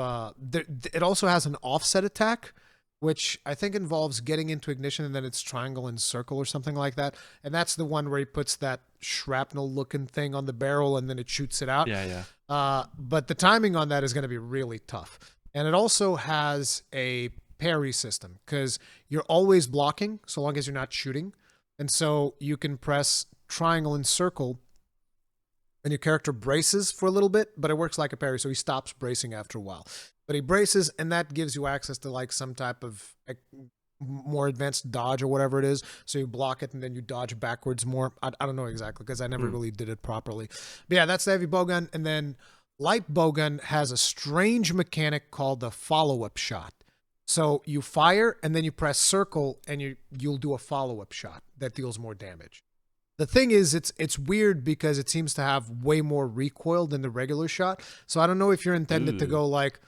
it also has an offset attack, which I think involves getting into ignition and then it's triangle and circle or something like that. And that's the one where he puts that shrapnel looking thing on the barrel and then it shoots it out. Yeah, yeah. But the timing on that is going to be really tough. And it also has a parry system because you're always blocking so long as you're not shooting. And so you can press triangle and circle and your character braces for a little bit, but it works like a parry, so he stops bracing after a while. But he braces, and that gives you access to like some type of like, more advanced dodge or whatever it is. So you block it and then you dodge backwards more. I don't know exactly because I never really did it properly. But yeah, that's the heavy bowgun. And then light bowgun has a strange mechanic called the follow-up shot. So you fire and then you press circle and you'll do a follow-up shot that deals more damage. The thing is, it's weird because it seems to have way more recoil than the regular shot. So I don't know if you're intended to go like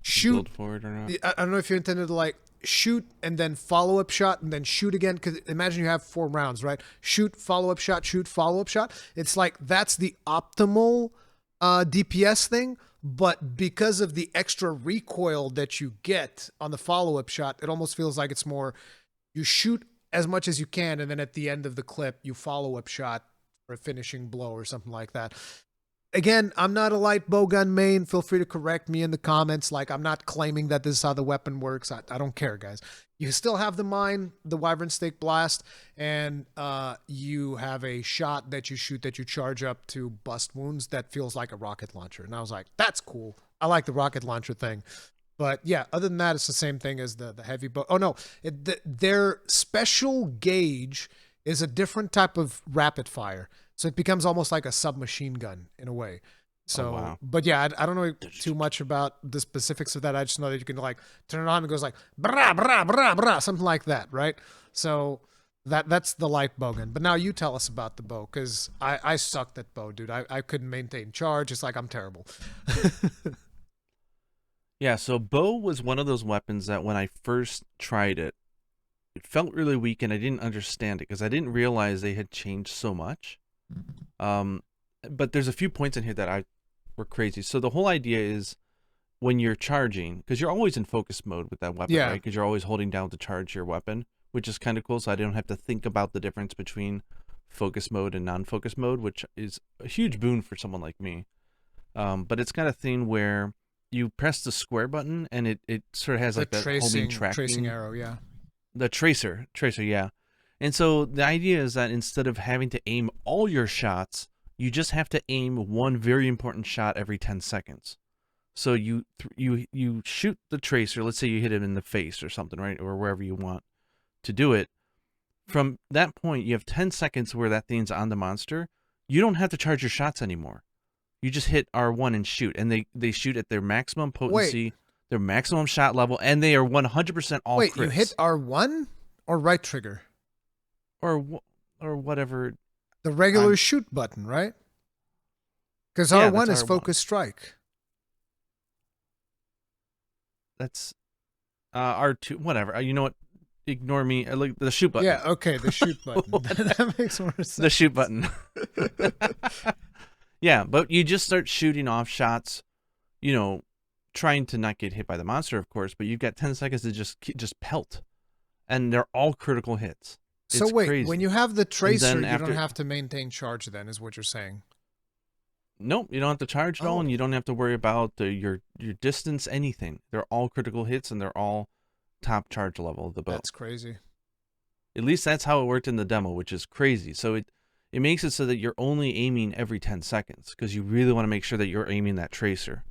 shoot Build forward or not? I don't know if you're intended to like shoot and then follow up shot and then shoot again. Because imagine you have 4 rounds, right? Shoot, follow up shot, shoot, follow up shot. It's like that's the optimal DPS thing. But because of the extra recoil that you get on the follow up shot, it almost feels like it's more you shoot as much as you can, and then at the end of the clip, you follow up shot for a finishing blow or something like that. Again, I'm not a light bowgun main. Feel free to correct me in the comments. Like, I'm not claiming that this is how the weapon works. I don't care, guys. You still have the mine, the Wyvern Stake Blast, and you have a shot that you shoot that you charge up to bust wounds that feels like a rocket launcher. And I was like, that's cool. I like the rocket launcher thing. But yeah, other than that, it's the same thing as the heavy bow. Oh no, their special gauge is a different type of rapid fire, so it becomes almost like a submachine gun in a way. So, Oh, wow. but yeah, I don't know too much about the specifics of that. I just know that you can like turn it on and it goes like brah brah brah brah, something like that, right? So that's the light bowgun. But now you tell us about the bow because I sucked at bow, dude. I couldn't maintain charge. It's like I'm terrible. Yeah, so bow was one of those weapons that when I first tried it, it felt really weak and I didn't understand it because I didn't realize they had changed so much. But there's a few points in here that were crazy. So the whole idea is when you're charging, because you're always in focus mode with that weapon, Yeah. right? Because you're always holding down to charge your weapon, which is kind of cool. So I don't have to think about the difference between focus mode and non-focus mode, which is a huge boon for someone like me. But it's got a thing where you press the square button and it sort of has like that homing tracing arrow, yeah. the tracer, yeah. And so the idea is that instead of having to aim all your shots, You just have to aim one very important shot every 10 seconds. So you shoot the tracer. Let's say you hit him in the face or something, right, or wherever you want to do it. From that point, you have 10 seconds where that thing's on the monster. You don't have to charge your shots anymore. You just hit R1 and shoot, and they shoot at their maximum potency, their maximum shot level, and they are 100% all crits. Wait, you hit R1 or right trigger? Or whatever. The regular shoot button, right? Because R1 is focus strike. That's R2, whatever. You know what? Ignore me. I like the shoot button. Yeah, okay, the shoot button. That makes more sense. The shoot button. Yeah, but you just start shooting off shots, you know, trying to not get hit by the monster, of course, but you've got 10 seconds to just pelt. And they're all critical hits. So it's wait, crazy. when you have the tracer, you don't have to maintain charge then, is what you're saying? Nope, you don't have to charge at all, and you don't have to worry about your distance, anything. They're all critical hits, and they're all top charge level of the bow. That's crazy. At least that's how it worked in the demo, which is crazy. So it makes it so that you're only aiming every 10 seconds because you really want to make sure that you're aiming that tracer.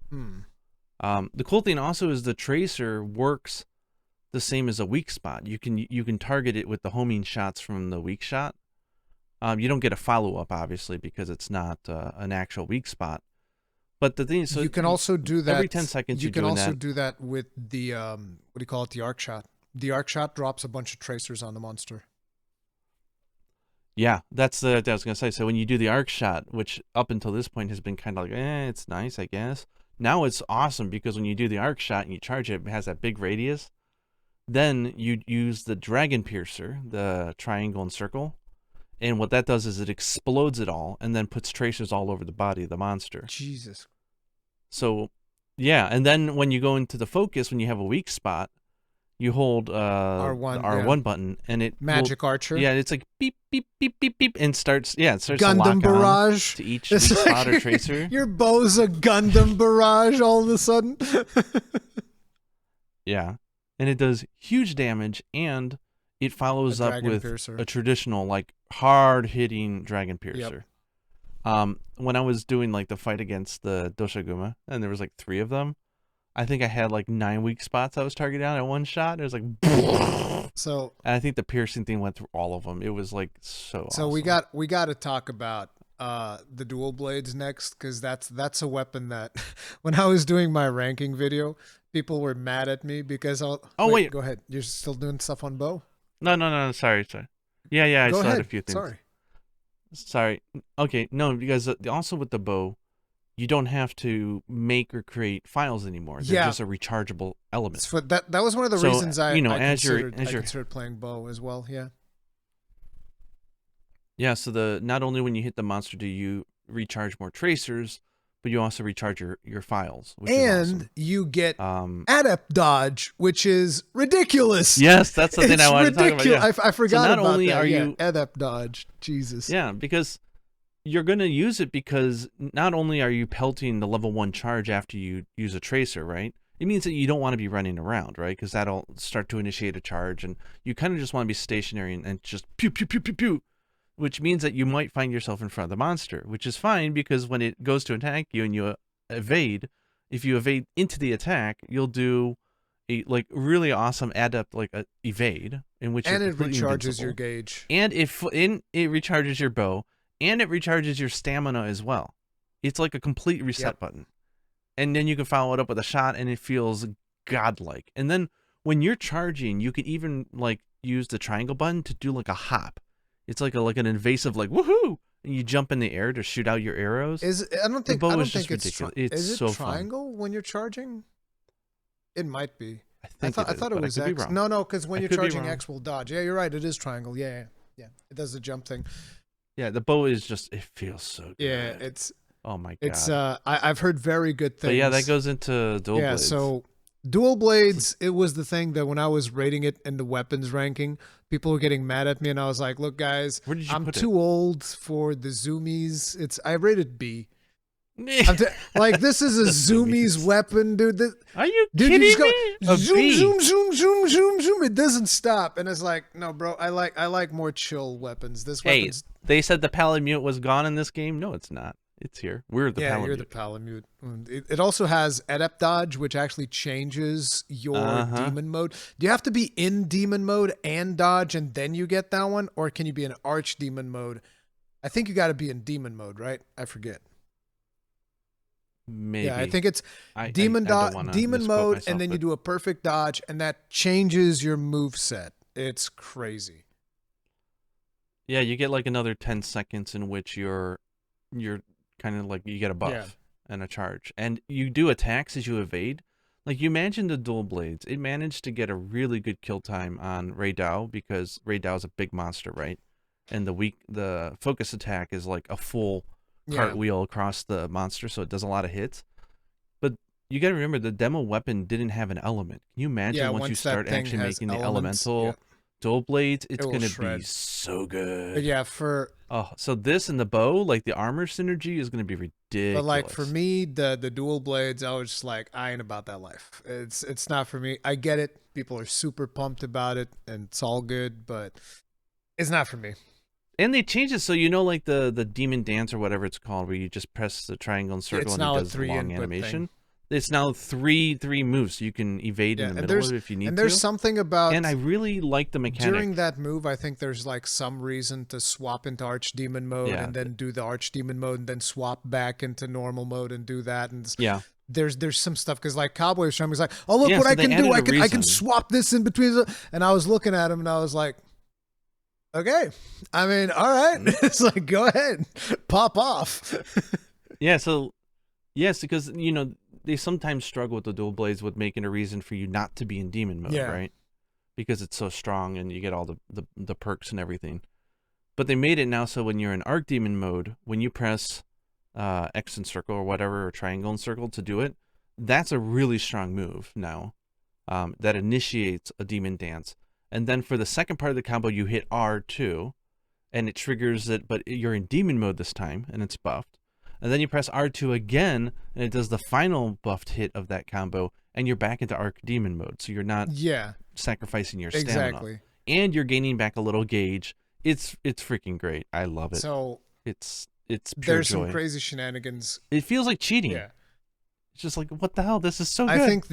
The cool thing also is the tracer works the same as a weak spot. You can target it with the homing shots from the weak shot. You don't get a follow-up, obviously, because it's not an actual weak spot. But the thing is, so you can also do that every 10 seconds. You can also do that with the what do you call it? The arc shot. The arc shot drops a bunch of tracers on the monster. Yeah, that's what I was gonna say. So when you do the arc shot, which up until this point has been kind of like, it's nice, I guess. Now it's awesome because when you do the arc shot and you charge it, it has that big radius. Then you use the dragon piercer, the triangle and circle. And what that does is it explodes it all and then puts tracers all over the body of the monster. Jesus. So, yeah. And then when you go into the focus, when you have a weak spot, you hold R1, the R1 button and it Magic Archer. Yeah, it's like beep, beep, beep, beep, beep, and starts Gundam to lock barrage on to each weak spot or tracer. Your bow's a Gundam barrage all of a sudden. Yeah. And it does huge damage, and it follows up with a traditional, like, hard-hitting Dragon Piercer. Yep. When I was doing, like, the fight against the Doshaguma, and there was, like, 3 of them, I think I had, like, 9 weak spots I was targeting on at one shot. It was like... So... And I think the piercing thing went through all of them. It was, like, so awesome. So we got to talk about the dual blades next, because that's a weapon that... When I was doing my ranking video... People were mad at me because wait, go ahead. You're still doing stuff on bow? No. Sorry. Yeah. I still had a few things. Sorry. Okay. No, because also with the bow, you don't have to make or create files anymore. They're just a rechargeable element. So that was one of the reasons I considered playing bow as well. Yeah. Yeah. So not only when you hit the monster do you recharge more tracers, but you also recharge your files. Which is awesome. You get adept dodge, which is ridiculous. Yes, that's the thing I wanted to talk about. Yeah. I forgot about that. Adept dodge. Jesus. Yeah, because you're going to use it because not only are you pelting the level 1 charge after you use a tracer, right? It means that you don't want to be running around, right? Because that'll start to initiate a charge, and you kind of just want to be stationary and just pew, pew, pew, pew, pew. Which means that you might find yourself in front of the monster, which is fine because when it goes to attack you and you evade, if you evade into the attack, you'll do a really awesome adept evade in which and it recharges your gauge, and it recharges your bow, and it recharges your stamina as well. It's like a complete reset button, and then you can follow it up with a shot, and it feels godlike. And then when you're charging, you can even use the triangle button to do like a hop. It's like an invasive woohoo, and you jump in the air to shoot out your arrows. I don't think it's ridiculous. Is it so triangle fun. When you're charging? It might be. I thought it was X. No, because when you're charging X will dodge. Yeah, you're right. It is triangle. Yeah. It does the jump thing. Yeah, the bow is it feels so good. Yeah, it's. Oh my god. It's I've heard very good things. But yeah, that goes into dual blades. Yeah, so dual blades, it was the thing that when I was rating it in the weapons ranking, people were getting mad at me, and I was like, look, guys, I'm too old for the zoomies. I rated B. This is a zoomies weapon, dude. Are you kidding me? Zoom. It doesn't stop. And it's like, no, bro, I like more chill weapons. This weapon's They said the Palamute was gone in this game. No, it's not. It's here. We're the Palamute. You're the Palamute. It also has Adept Dodge, which actually changes your demon mode. Do you have to be in demon mode and dodge and then you get that one? Or can you be in arch demon mode? I think you got to be in demon mode, right? I forget. Maybe. Yeah, I think it's demon mode, myself, and then you do a perfect dodge, and that changes your move set. It's crazy. Yeah, you get like another 10 seconds in which you're kind of like you get a buff and a charge, and you do attacks as you evade. Like, you imagine the dual blades. It managed to get a really good kill time on Ray Dao because Ray Dao is a big monster, right? And the focus attack is like a full cartwheel across the monster, so it does a lot of hits. But you got to remember, the demo weapon didn't have an element. Can you imagine once you start actually making the elemental dual blades? It's going to be so good. But yeah, so this and the bow, like the armor synergy is going to be ridiculous. But like for me, the dual blades, I was just like, I ain't about that life. It's not for me. I get it. People are super pumped about it, and it's all good, but it's not for me. And they changed it so like the demon dance or whatever it's called, where you just press the triangle and circle and it does the long animation. Thing. It's now three moves, so you can evade in the middle of it if you need to. And there's something about... And I really like the mechanic. During that move, I think there's like some reason to swap into Archdemon mode and then do the Archdemon mode and then swap back into normal mode and do that. And there's some stuff, because like Cowboy was trying, he's like, oh, look what I can do. I can swap this in between. And I was looking at him and I was like, okay. I mean, all right. It's like, go ahead. Pop off. Yes, because, they sometimes struggle with the dual blades with making a reason for you not to be in demon mode, right? Because it's so strong and you get all the perks and everything. But they made it now so when you're in Archdemon mode, when you press X and circle or whatever, or triangle and circle to do it, that's a really strong move now that initiates a demon dance. And then for the second part of the combo, you hit R2 and it triggers it, but you're in demon mode this time and it's buffed. And then you press R2 again, and it does the final buffed hit of that combo, and you're back into Archdemon mode. So you're not sacrificing your stamina. Exactly. And you're gaining back a little gauge. It's freaking great. I love it. So it's pure there's joy. Some crazy shenanigans. It feels like cheating. Yeah. It's just like, what the hell? This is so good. I think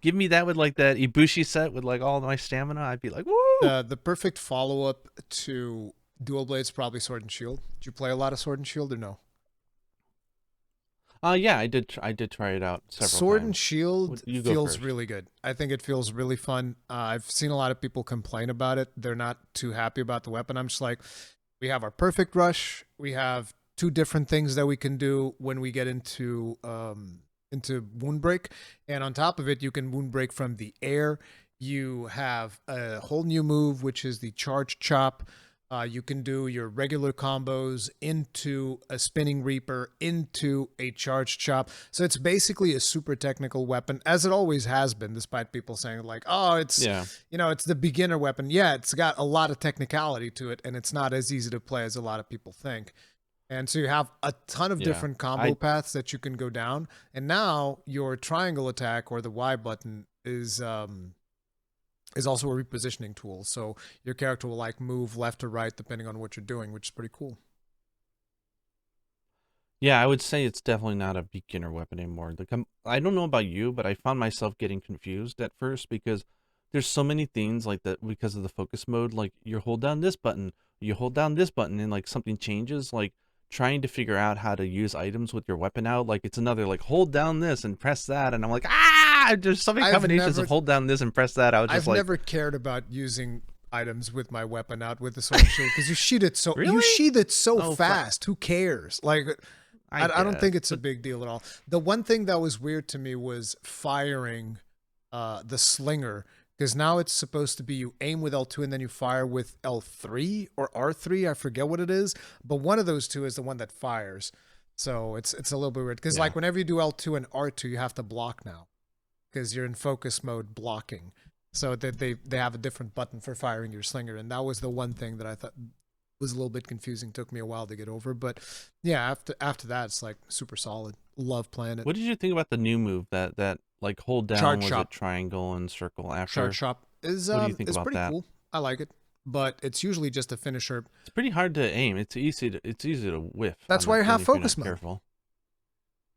give me that with like that Ibushi set with like all my stamina. I'd be like, woo! The perfect follow-up to Dual Blades, probably Sword and Shield. Did you play a lot of Sword and Shield or no? Yeah, I did try it out several times. Sword and Shield feels really good. I think it feels really fun. I've seen a lot of people complain about it. They're not too happy about the weapon. I'm just like, we have our perfect rush. We have two different things that we can do when we get into wound break, and on top of it, you can wound break from the air. You have a whole new move, which is the charge chop. You can do your regular combos into a spinning reaper, into a charge chop. So it's basically a super technical weapon, as it always has been, despite people saying like, oh, it's it's the beginner weapon. Yeah, it's got a lot of technicality to it, and it's not as easy to play as a lot of people think. And so you have a ton of different combo paths that you can go down. And now your triangle attack, or the Y button, is also a repositioning tool. So your character will like move left or right depending on what you're doing, which is pretty cool. Yeah, I would say it's definitely not a beginner weapon anymore. I don't know about you, but I found myself getting confused at first because there's so many things like that because of the focus mode. Like, you hold down this button, and like something changes. Like, trying to figure out how to use items with your weapon out, like it's another like hold down this and press that, and I'm like, there's so many combinations of hold down this and press that. I've never cared about using items with my weapon out with the sword and shield, because you sheath it so fast. Who cares? Like, I don't think it's a big deal at all. The one thing that was weird to me was firing the slinger, because now it's supposed to be you aim with L2 and then you fire with L3 or R3. I forget what it is, but one of those two is the one that fires. So it's a little bit weird, because like whenever you do L2 and R2, you have to block now, because you're in focus mode blocking. So that they have a different button for firing your slinger, and that was the one thing that I thought was a little bit confusing. Took me a while to get over, but yeah, after that, it's like super solid. Love playing it. What did you think about the new move that like hold down was a triangle and circle after? Charge chop is what do you think about pretty that? Cool. I like it. but it's usually just a finisher. It's pretty hard to aim. It's easy to whiff. That's on why that you have thing if you're focus not mode. Careful.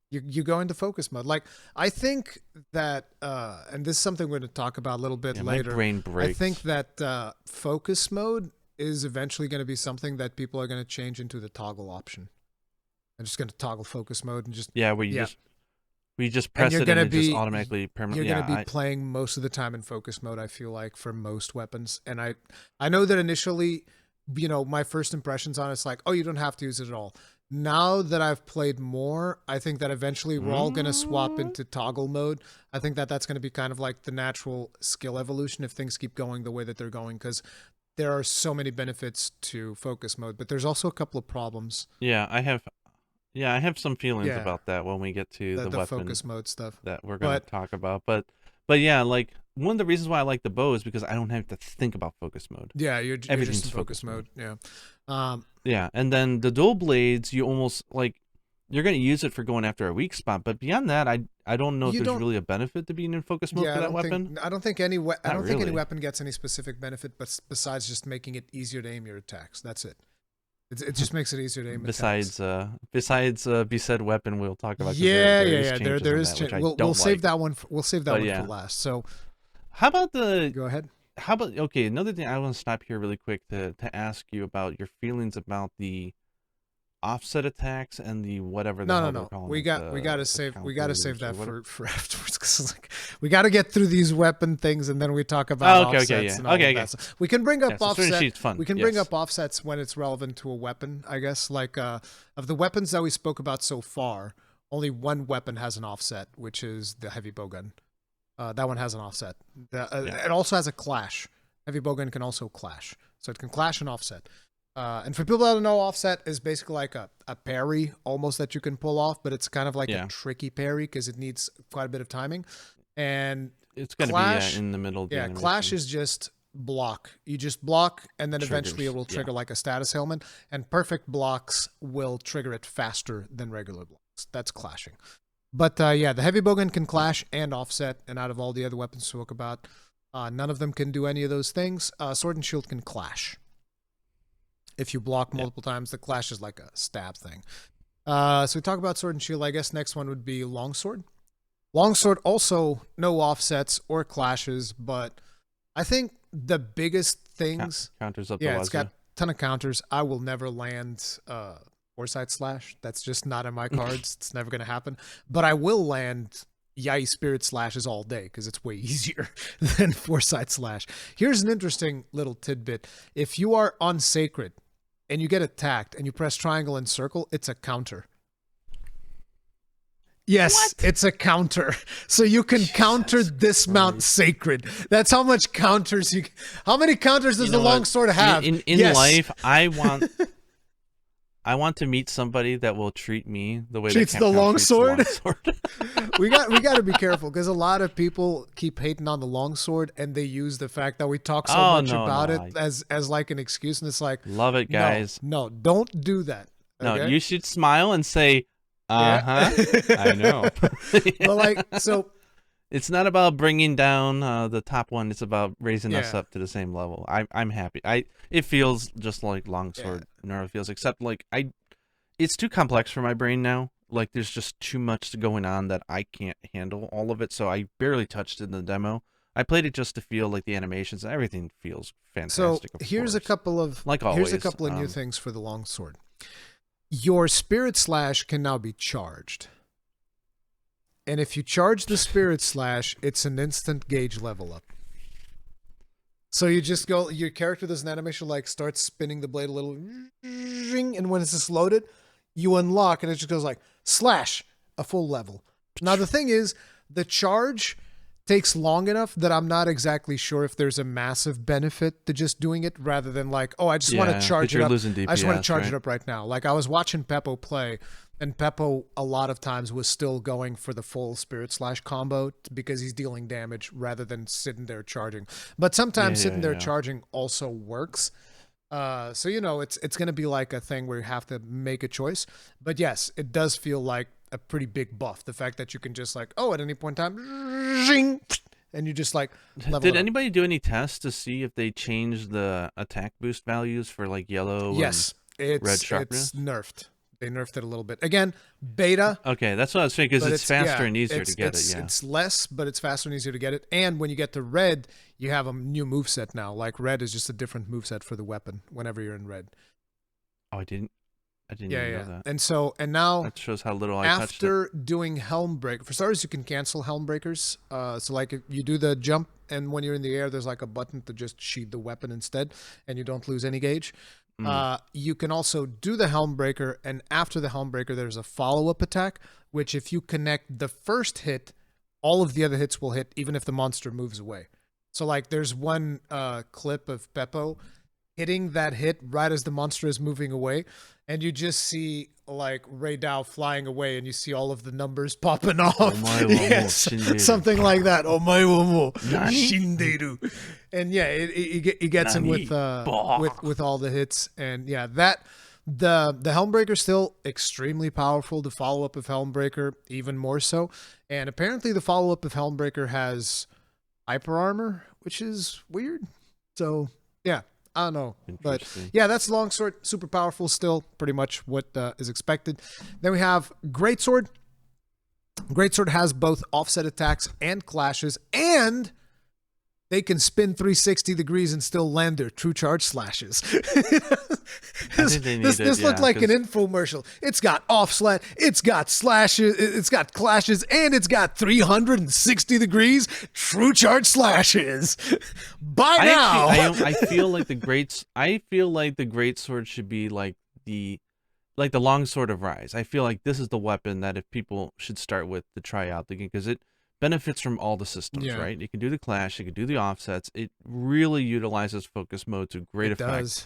You go into focus mode. Like, I think that, and this is something we're going to talk about a little bit later. My brain breaks. I think that focus mode is eventually going to be something that people are going to change into the toggle option. I'm just going to toggle focus mode and just we just press it and it just automatically permanently. You're going to be playing most of the time in focus mode, I feel like, for most weapons. And I know that initially, my first impressions on it's like, oh, you don't have to use it at all. Now that I've played more, I think that eventually we're all going to swap into toggle mode. I think that that's going to be kind of like the natural skill evolution if things keep going the way that they're going, because there are so many benefits to focus mode, but there's also a couple of problems. Yeah, I have some feelings about that when we get to the weapon focus mode stuff that we're going to talk about. But yeah, like one of the reasons why I like the bow is because I don't have to think about focus mode. Yeah, you're just in focus mode. Yeah. Yeah, and then the dual blades, you almost like you're going to use it for going after a weak spot, but beyond that, I don't know if there's really a benefit to being in focus mode for that weapon. I don't think any any weapon gets any specific benefit, but besides just making it easier to aim your attacks. That's it. It just makes it easier to aim besides said weapon, we'll talk about. There is change. We'll save that one. We'll save that one for last. So, how about the? Go ahead. How about another thing I want to stop here really quick to ask you about your feelings about the offset attacks and the whatever. No. We got to save that for afterwards, because we got to get through these weapon things and then we talk about offsets. Okay. We can bring up offsets. We can bring up offsets when it's relevant to a weapon, I guess. Like of the weapons that we spoke about so far, only one weapon has an offset, which is the heavy bowgun. That one has an offset. It also has a clash. Heavy bowgun can also clash, so it can clash and offset. And for people that don't know, offset is basically like a parry almost that you can pull off, but it's kind of like a tricky parry because it needs quite a bit of timing. And it's going to be in the middle of the animation. Clash is just block. You just block, and then eventually it will trigger like a status ailment, and perfect blocks will trigger it faster than regular blocks. That's clashing. But the heavy bowgun can clash and offset, and out of all the other weapons we spoke about, none of them can do any of those things. Sword and shield can clash. If you block multiple times, the clash is like a stab thing. So we talk about sword and shield. I guess next one would be longsword. Longsword also no offsets or clashes, but I think the biggest things counters up. Yeah, it's got a ton of counters. I will never land Foresight Slash. That's just not in my cards. It's never going to happen. But I will land Yai Spirit Slashes all day because it's way easier than Foresight Slash. Here's an interesting little tidbit. If you are on Sacred and you get attacked and you press triangle and circle, it's a counter. Yes, it's a counter. So you can counter dismount Sacred. That's how much counters you. How many counters does the longsword have? In life, I want to meet somebody that will treat me the way treats the longsword. we got to be careful because a lot of people keep hating on the longsword and they use the fact that we talk so much about it as like an excuse, and it's like, love it, guys. No, don't do that. Okay? No, you should smile and say, I know. But so. It's not about bringing down the top one. It's about raising us up to the same level. I'm happy. It feels just like longsword never feels, except it's too complex for my brain now. Like there's just too much going on that I can't handle all of it. So I barely touched it in the demo. I played it just to feel like the animations and everything feels fantastic. So here's a couple of new things for the longsword. Your Spirit Slash can now be charged. And if you charge the Spirit Slash, it's an instant gauge level up. So you just go, your character does an animation like starts spinning the blade a little, and when it's just loaded, you unlock and it just goes like slash, a full level. Now the thing is, the charge takes long enough that I'm not exactly sure if there's a massive benefit to just doing it rather than like, oh, I just want to charge it up. DPS, I just want to charge it up right now. Like I was watching Peppo play, and Peppo a lot of times was still going for the full Spirit Slash combo because he's dealing damage rather than sitting there charging. But sometimes sitting there charging also works. So it's going to be like a thing where you have to make a choice. But yes, it does feel like a pretty big buff. The fact that you can just like, at any point in time, and you just like level Did it up. anybody do any tests to see if they changed the attack boost values for like yellow Yes, and red it's sharpness? nerfed. They nerfed it a little bit. Again, beta. Okay, that's what I was saying, because But it's faster and easier to get it. Yeah. It's less, but it's faster and easier to get it. And when you get to red, you have a new moveset now. Like red is just a different moveset for the weapon whenever you're in red. Oh, I didn't even know that. And now That shows how little I touched it. after doing helm break, for starters, you can cancel helm breakers. So like if you do the jump, and when you're in the air, there's like a button to just sheath the weapon instead, and you don't lose any gauge. You can also do the helm breaker, and after the helm breaker, there's a follow-up attack, which if you connect the first hit, all of the other hits will hit, even if the monster moves away. So like there's one clip of Beppo hitting that hit right as the monster is moving away, and you just see like Ray Dow flying away, and you see all of the numbers popping off. Yes, something like that. Omae wo mo shinderu. And yeah, it gets him with all the hits, and yeah, that the Helmbreaker still extremely powerful. The follow up of Helmbreaker even more so, and apparently the follow up of Helmbreaker has hyper armor, which is weird. So yeah. I don't know, but yeah, that's Longsword, super powerful still, pretty much what is expected. Then we have Greatsword. Greatsword has both offset attacks and clashes, and they can spin 360 degrees and still land their true charge slashes. This looked like an infomercial. It's got offset, it's got slashes, it's got clashes, and it's got 360 degrees true charge slashes. By now, I feel like the Greatsword should be like the Longsword of Rise. I feel like this is the weapon that if people should start with to try out the game, because it benefits from all the systems, right? You can do the clash, you can do the offsets. It really utilizes focus mode to great effect.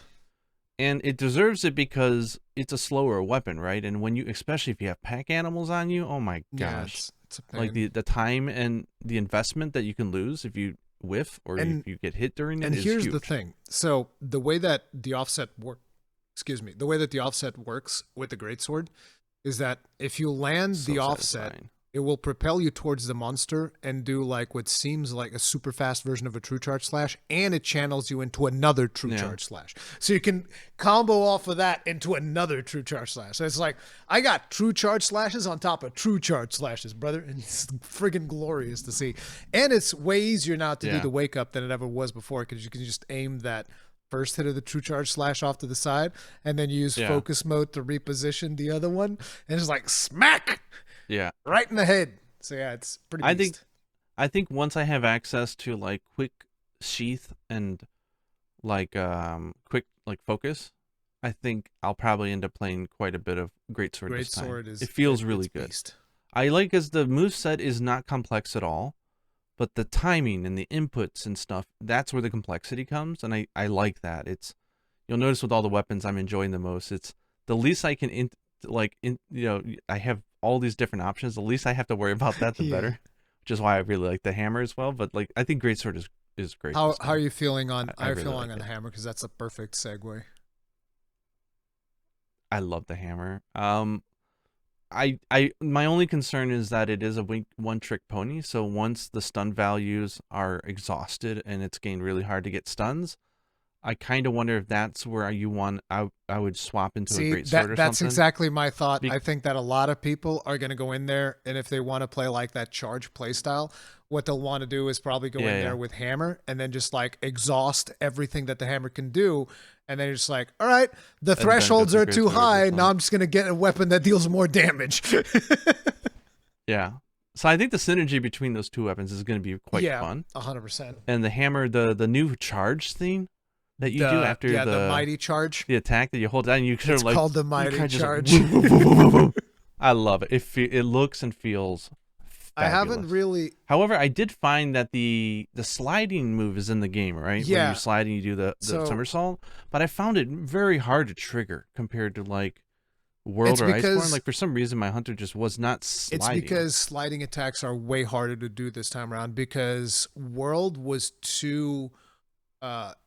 And it deserves it because it's a slower weapon, right? And when you, especially if you have pack animals on you, oh my gosh. It's a pain. Like the time and the investment that you can lose if you whiff or if you get hit during it is huge. And here's the thing. So the way that the offset works with the Greatsword is that if you land the offset, it will propel you towards the monster and do like what seems like a super fast version of a true charge slash, and it channels you into another true charge slash. So you can combo off of that into another true charge slash. So it's like, I got true charge slashes on top of true charge slashes, brother. And it's friggin' glorious to see. And it's way easier now to do the wake up than it ever was before, because you can just aim that first hit of the true charge slash off to the side, and then you use focus mode to reposition the other one, and it's like smack. Yeah, right in the head. So yeah, it's pretty beast. I think once I have access to like quick sheath and like quick like focus, I think I'll probably end up playing quite a bit of Greatsword this time. It feels really good. Beast. I like as the moveset is not complex at all, but the timing and the inputs and stuff, that's where the complexity comes, and I like that. You'll notice with all the weapons I'm enjoying the most, it's the least I can I have all these different options. The least I have to worry about that, the better. Which is why I really like the hammer as well. But like, I think Greatsword is great. How are you feeling on? How are you feeling on the hammer? Because that's a perfect segue. I love the hammer. My only concern is that it is a one trick pony. So once the stun values are exhausted and it's getting really hard to get stuns, I kind of wonder if that's where I would swap into a Greatsword or something. That's exactly my thought. I think that a lot of people are going to go in there, and if they want to play like that charge play style, what they'll want to do is probably go in there with hammer and then just like exhaust everything that the hammer can do. And then you're just like, all right, the thresholds are too high. Now I'm just going to get a weapon that deals more damage. Yeah. So I think the synergy between those two weapons is going to be quite fun. 100%. And the hammer, the new charge thing that you do after the mighty charge, the attack that you hold down, and you sort of like, called the mighty charge. I love it. It looks and feels fabulous. I haven't really. However, I did find that the sliding move is in the game, right? Yeah. When you're sliding, you do the somersault. But I found it very hard to trigger compared to like World or Iceborne. Like for some reason, my Hunter just was not sliding. It's because sliding attacks are way harder to do this time around, because World was too.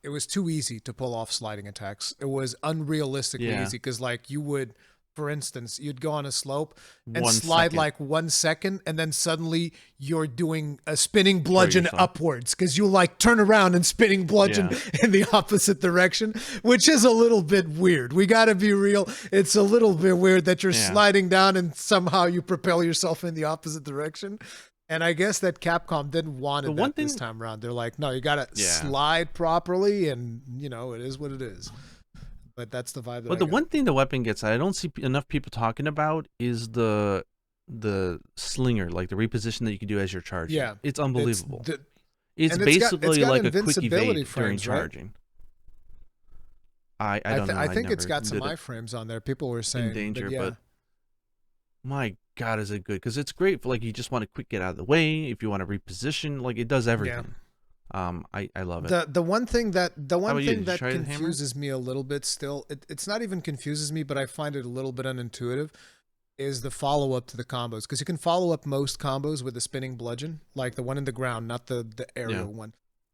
It was too easy to pull off sliding attacks. It was unrealistically easy, because like you would for instance, you'd go on a slope and 1 slide second. like 1 second, and then suddenly you're doing a spinning bludgeon yourself. upwards because you like turn around and spinning bludgeon in the opposite direction, which is a little bit weird. We got to be real. It's a little bit weird that you're sliding down and somehow you propel yourself in the opposite direction. And I guess that Capcom didn't want it this time around. They're like, no, you got to slide properly, and, you know, it is what it is. But that's the vibe. But the one thing the weapon gets that I don't see enough people talking about is the slinger, like the reposition that you can do as you're charging. Yeah. It's unbelievable. It's basically like a quick evade during charging. I don't know. I think it's got some iframes on there. People were saying in danger, but my God, is it good? Because it's great for like you just want to quick get out of the way. If you want to reposition, like it does everything. I love it. The one thing that confuses me a little bit still, it's not even confuses me, but I find it a little bit unintuitive, is the follow up to the combos, because you can follow up most combos with a spinning bludgeon, like the one in the ground, not the aerial one,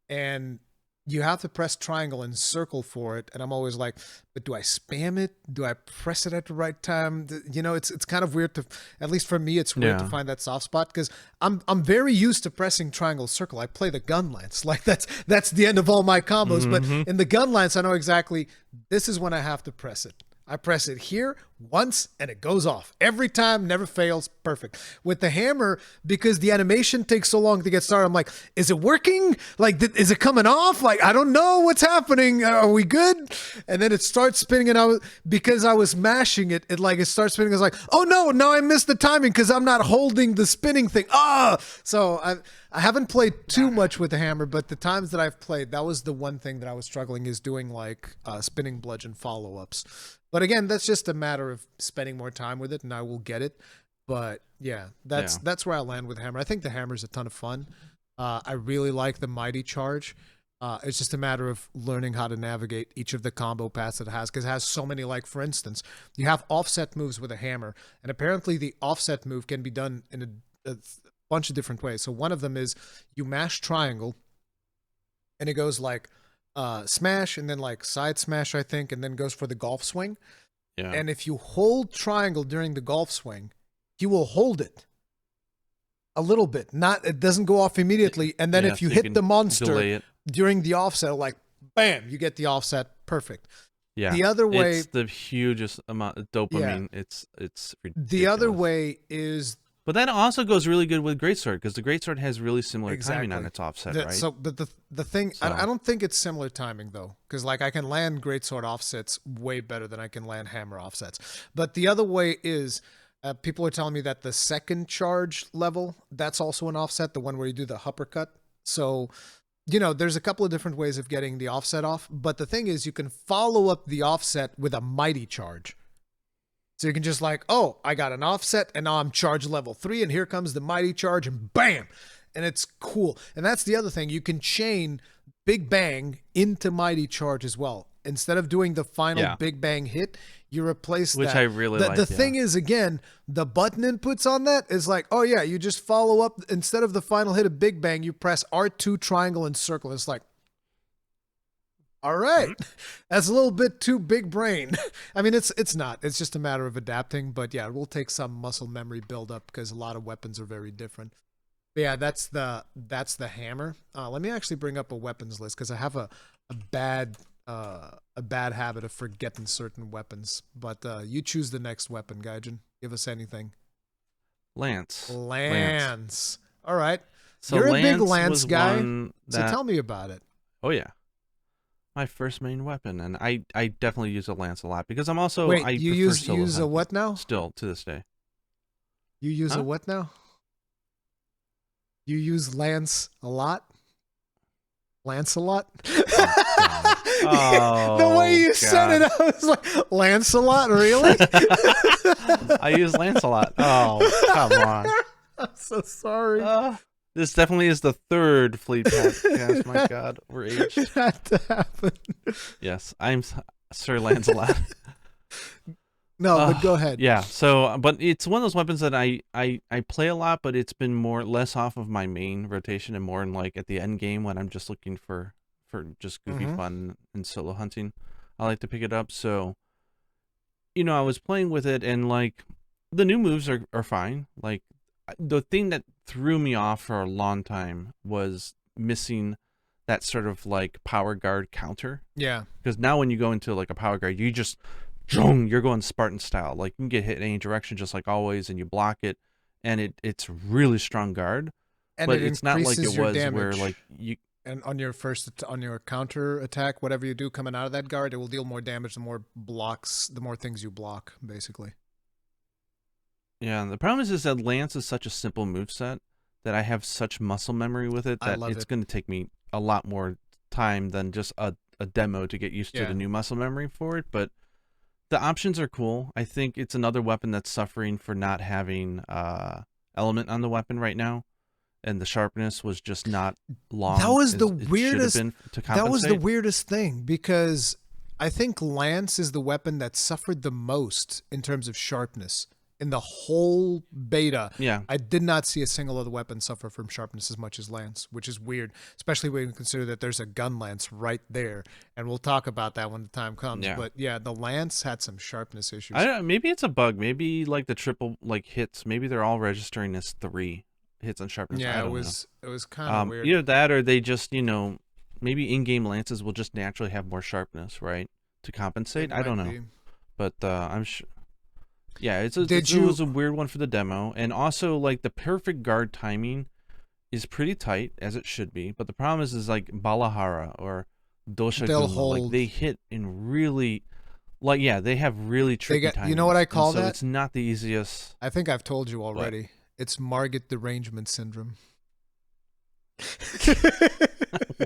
and you have to press triangle and circle for it. And I'm always like, but do I spam it? Do I press it at the right time? You know, it's kind of weird to, at least for me, it's weird to find that soft spot, because I'm very used to pressing triangle circle. I play the gun lance. Like that's the end of all my combos. But in the gun lance, I know exactly this is when I have to press it. I press it here once and it goes off. Every time, never fails, perfect. With the hammer, because the animation takes so long to get started, I'm like, is it working? Like, is it coming off? Like, I don't know what's happening. Are we good? And then it starts spinning, and because I was mashing it, it starts spinning. I was like, oh no, now I missed the timing because I'm not holding the spinning thing. So I haven't played too much with the hammer, but the times that I've played, that was the one thing that I was struggling, is doing like spinning bludgeon follow-ups. But again, that's just a matter of spending more time with it, and I will get it. But yeah, that's where I land with hammer. I think the hammer's a ton of fun. I really like the mighty charge. It's just a matter of learning how to navigate each of the combo paths that it has, because it has so many. Like, for instance, you have offset moves with a hammer, and apparently the offset move can be done in a bunch of different ways. So one of them is you mash triangle, and it goes like smash, and then like side smash, I think, and then goes for the golf swing. Yeah. And if you hold triangle during the golf swing, you will hold it a little bit. It doesn't go off immediately. And then if you hit the monster during the offset, like bam, you get the offset perfect. Yeah. The other way, it's the hugest amount of dopamine. Yeah. It's ridiculous. The other way is, but that also goes really good with Greatsword, because the Greatsword has really similar timing on its offset, right? So, but the thing, I don't think it's similar timing though, because like I can land Greatsword offsets way better than I can land hammer offsets. But the other way is, people are telling me that the second charge level, that's also an offset, the one where you do the uppercut. So, you know, there's a couple of different ways of getting the offset off. But the thing is, you can follow up the offset with a mighty charge. So you can just like, oh, I got an offset, and now I'm charge level 3, and here comes the mighty charge, and bam! And it's cool. And that's the other thing. You can chain Big Bang into mighty charge as well. Instead of doing the final Big Bang hit, you replace that. Which I really like. The thing is, again, the button inputs on that is like, oh yeah, you just follow up. Instead of the final hit of Big Bang, you press R2, triangle, and circle. It's like, all right, that's a little bit too big brain. I mean, it's not. It's just a matter of adapting. But yeah, it will take some muscle memory buildup, because a lot of weapons are very different. But yeah, that's the hammer. Let me actually bring up a weapons list, because I have a bad habit of forgetting certain weapons. But you choose the next weapon, Gaijin. Give us anything. Lance. All right. So you're a Lance big Lance guy. So tell me about it. Oh yeah. My first main weapon, and I definitely use a lance a lot, because I'm also you use a what now? Still to this day. You use a what now? You use lance a lot? Lance a lot? The way you said it, I was like, Lance a lot, really? I use lance a lot. Oh, come on. I'm so sorry. This definitely is the third Fleet podcast. My God, we're aged. It had to happen. Yes, I'm Sir Lancelot. No, but go ahead. Yeah, so, but it's one of those weapons that I play a lot, but it's been less off of my main rotation and more in like at the end game when I'm just looking for just goofy fun and solo hunting. I like to pick it up. So I was playing with it, and like the new moves are fine. Like the thing that threw me off for a long time was missing that sort of like power guard counter. Yeah. Because now when you go into like a power guard, you just you're going Spartan style. Like you can get hit in any direction just like always, and you block it, and it's really strong guard. And But it it's not like increases it your was damage. where like you. And on your on your counter attack, whatever you do coming out of that guard, it will deal more damage the more blocks, the more things you block, basically. Yeah, the problem is that Lance is such a simple moveset that I have such muscle memory with it that it's going to take me a lot more time than just a demo to get used to the new muscle memory for it. But the options are cool. I think it's another weapon that's suffering for not having element on the weapon right now. And the sharpness was just not long. That was the weirdest. That was the weirdest thing, because I think Lance is the weapon that suffered the most in terms of sharpness in the whole beta. Yeah, I did not see a single other weapon suffer from sharpness as much as Lance, which is weird, especially when you consider that there's a gun Lance right there, and we'll talk about that when the time comes. Yeah. But yeah, the Lance had some sharpness issues. Maybe it's a bug. Maybe like the triple like hits. Maybe they're all registering as 3 hits on sharpness. Yeah, it was kind of weird. Either that, or they just maybe in-game lances will just naturally have more sharpness, right, to compensate. I don't know, but I'm sure. Yeah, it was a weird one for the demo, and also like the perfect guard timing is pretty tight, as it should be. But the problem is like Balahara or Doshagun, like they hit in really. Like, yeah, they have really tricky timing. You know what I call that? So it's not the easiest. I think I've told you already. It's Margit derangement syndrome.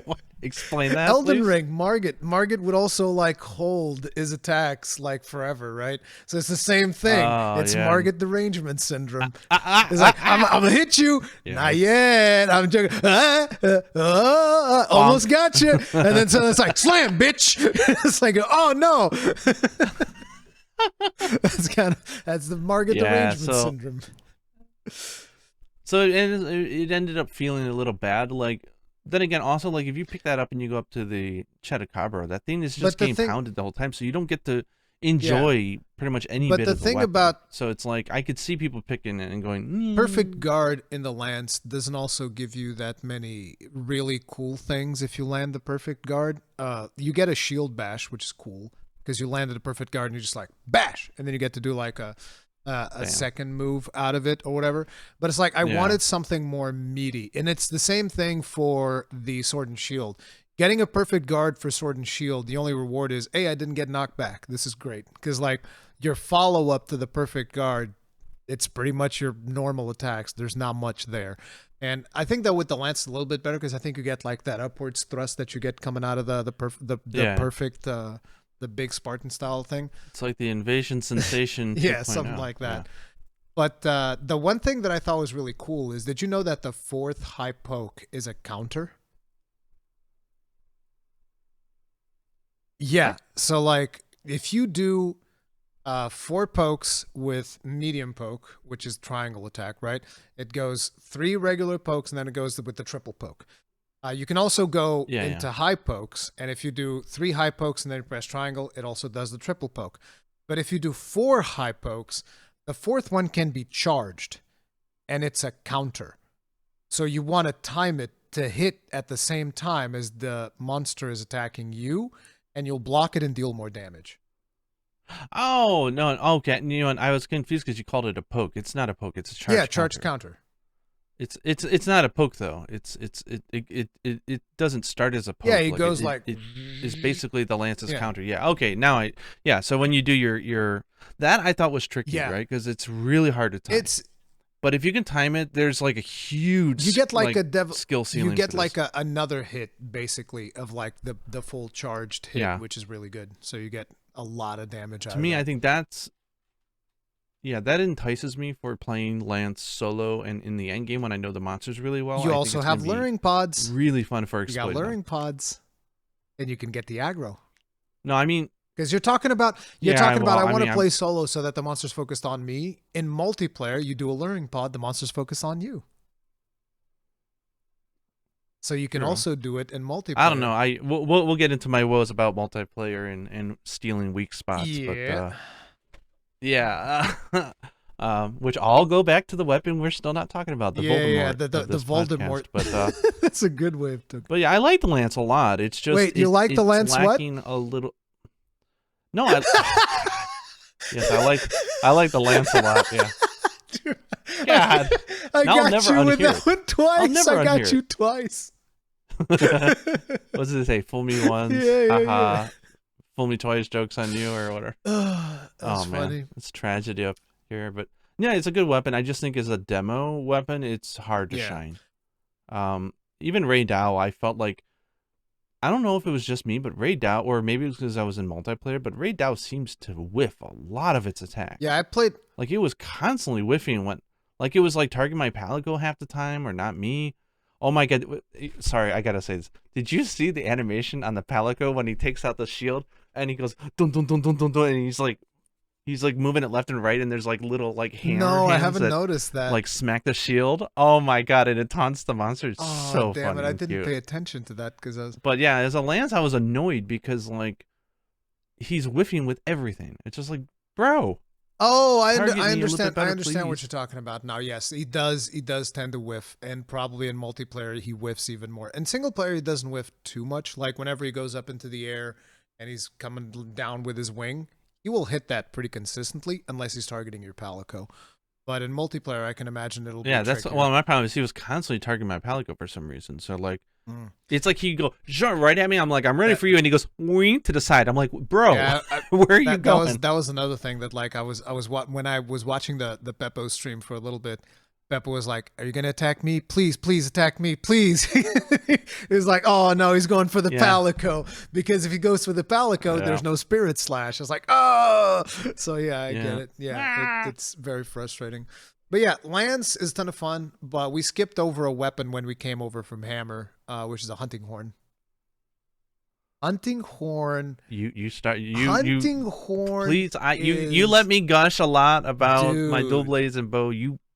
What? Explain that, Elden please? Ring, Margit would also like hold his attacks like forever, right? So it's the same thing. It's Margit derangement syndrome. It's like, I'm gonna hit you. Yeah. Not yet. I'm joking. Almost got you. And then so it's like, slam, bitch. It's like, oh no. That's the Margit derangement syndrome. So it ended up feeling a little bad. Like, then again, also, like, if you pick that up and you go up to the Chetakabra, that thing is just getting pounded the whole time, so you don't get to enjoy pretty much any bit of the weapon. But the thing about... So it's like, I could see people picking it and going... Perfect guard in the Lance doesn't also give you that many really cool things if you land the perfect guard. You get a shield bash, which is cool, because you landed a perfect guard and you're just like, bash! And then you get to do like a second move out of it or whatever. But it's like, I wanted something more meaty. And it's the same thing for the Sword and Shield. Getting a perfect guard for Sword and Shield, the only reward is, hey, I didn't get knocked back. This is great. Because like your follow-up to the perfect guard, it's pretty much your normal attacks. There's not much there. And I think that with the Lance it's a little bit better, because I think you get like that upwards thrust that you get coming out of the perfect... the big Spartan style thing. It's like the invasion sensation. Yeah, something like that. Yeah. But the one thing that I thought was really cool is, did you know that the 4th high poke is a counter? Yeah. What? So like if you do 4 pokes with medium poke, which is triangle attack, right? It goes 3 regular pokes and then it goes with the triple poke. You can also go into high pokes, and if you do 3 high pokes and then you press triangle, it also does the triple poke. But if you do 4 high pokes, the 4th one can be charged, and it's a counter. So you want to time it to hit at the same time as the monster is attacking you, and you'll block it and deal more damage. Oh, no, okay. You know, I was confused because you called it a poke. It's not a poke, it's a charge counter. Yeah, charge counter. It's not a poke though. It doesn't start as a poke. Yeah, it goes like it is basically the Lance's counter. Yeah. Okay. Now so when you do your that I thought was tricky, right? Because it's really hard to time. But if you can time it, there's like a huge skill ceiling. You get like another hit basically of like the full charged hit, which is really good. So you get a lot of damage out of it. To me, I think that's. Yeah, that entices me for playing Lance solo and in the end game when I know the monsters really well. You also have luring pods. Really fun for exploiting. You got luring pods, and you can get the aggro. No, I mean, because you're talking about I want to play solo so that the monster's focused on me. In multiplayer, you do a luring pod, the monster's focused on you. So you can also do it in multiplayer. I don't know. We'll get into my woes about multiplayer and stealing weak spots. Yeah. Yeah. Which all go back to the weapon we're still not talking about, the Voldemort the of this Voldemort. podcast. That's a good way of talking. But yeah, I like the lance a lot. It's just Wait, you like the lance lacking a little. No, yes, I like the lance a lot. Yeah. Dude, God, I got never you with unhear that it. one twice. I'll never I got unhear you it. twice. What does it say? Fool me once, haha. Fool me twice, jokes on you, or whatever. That's man, funny. it's tragedy up here. But yeah, it's a good weapon. I just think as a demo weapon, it's hard to shine. Even Ray Dow, I felt like, I don't know if it was just me, but Ray Dow, or maybe it was because I was in multiplayer, but Ray Dow seems to whiff a lot of its attack. Yeah, I played. Like, it was constantly whiffing like it was like targeting my palico half the time, or not me. Oh my god. Sorry, I gotta say this. Did you see the animation on the palico when he takes out the shield and he goes dun dun dun dun dun dun, and he's like moving it left and right, and there's like little like hammer No, I hands haven't that noticed that. like smack the shield. Oh my god, and it taunts the monster. It's so damn funny. it! I and didn't cute. pay attention to that because I was. But yeah, as a lance, I was annoyed because like he's whiffing with everything. It's just like, bro. Oh, I Target me a little understand. bit better, I understand what please. you're talking about now. Yes, he does. He does tend to whiff, and probably in multiplayer he whiffs even more. In single player, he doesn't whiff too much. Like whenever he goes up into the air and he's coming down with his wing, he will hit that pretty consistently, unless he's targeting your palico. But in multiplayer, I can imagine it'll. Yeah, be that's trickier. well. My problem is he was constantly targeting my palico for some reason. So like, Mm. it's like he'd go right at me. I'm like, I'm ready for you, and he goes wing to the side. I'm like, bro, Yeah, where are you going? That was another thing that like when I was watching the Beppo stream for a little bit. Beppo was like, "Are you gonna attack me? Please, please attack me, please." He was like, "Oh no, he's going for the palico because if he goes for the palico, there's no spirit slash." I was like, "Oh!" So yeah, I get it. Yeah, it's very frustrating. But yeah, Lance is a ton of fun. But we skipped over a weapon when we came over from Hammer, which is a hunting horn. Hunting horn. Hunting horn. Please, you let me gush a lot about my dual blades and bow.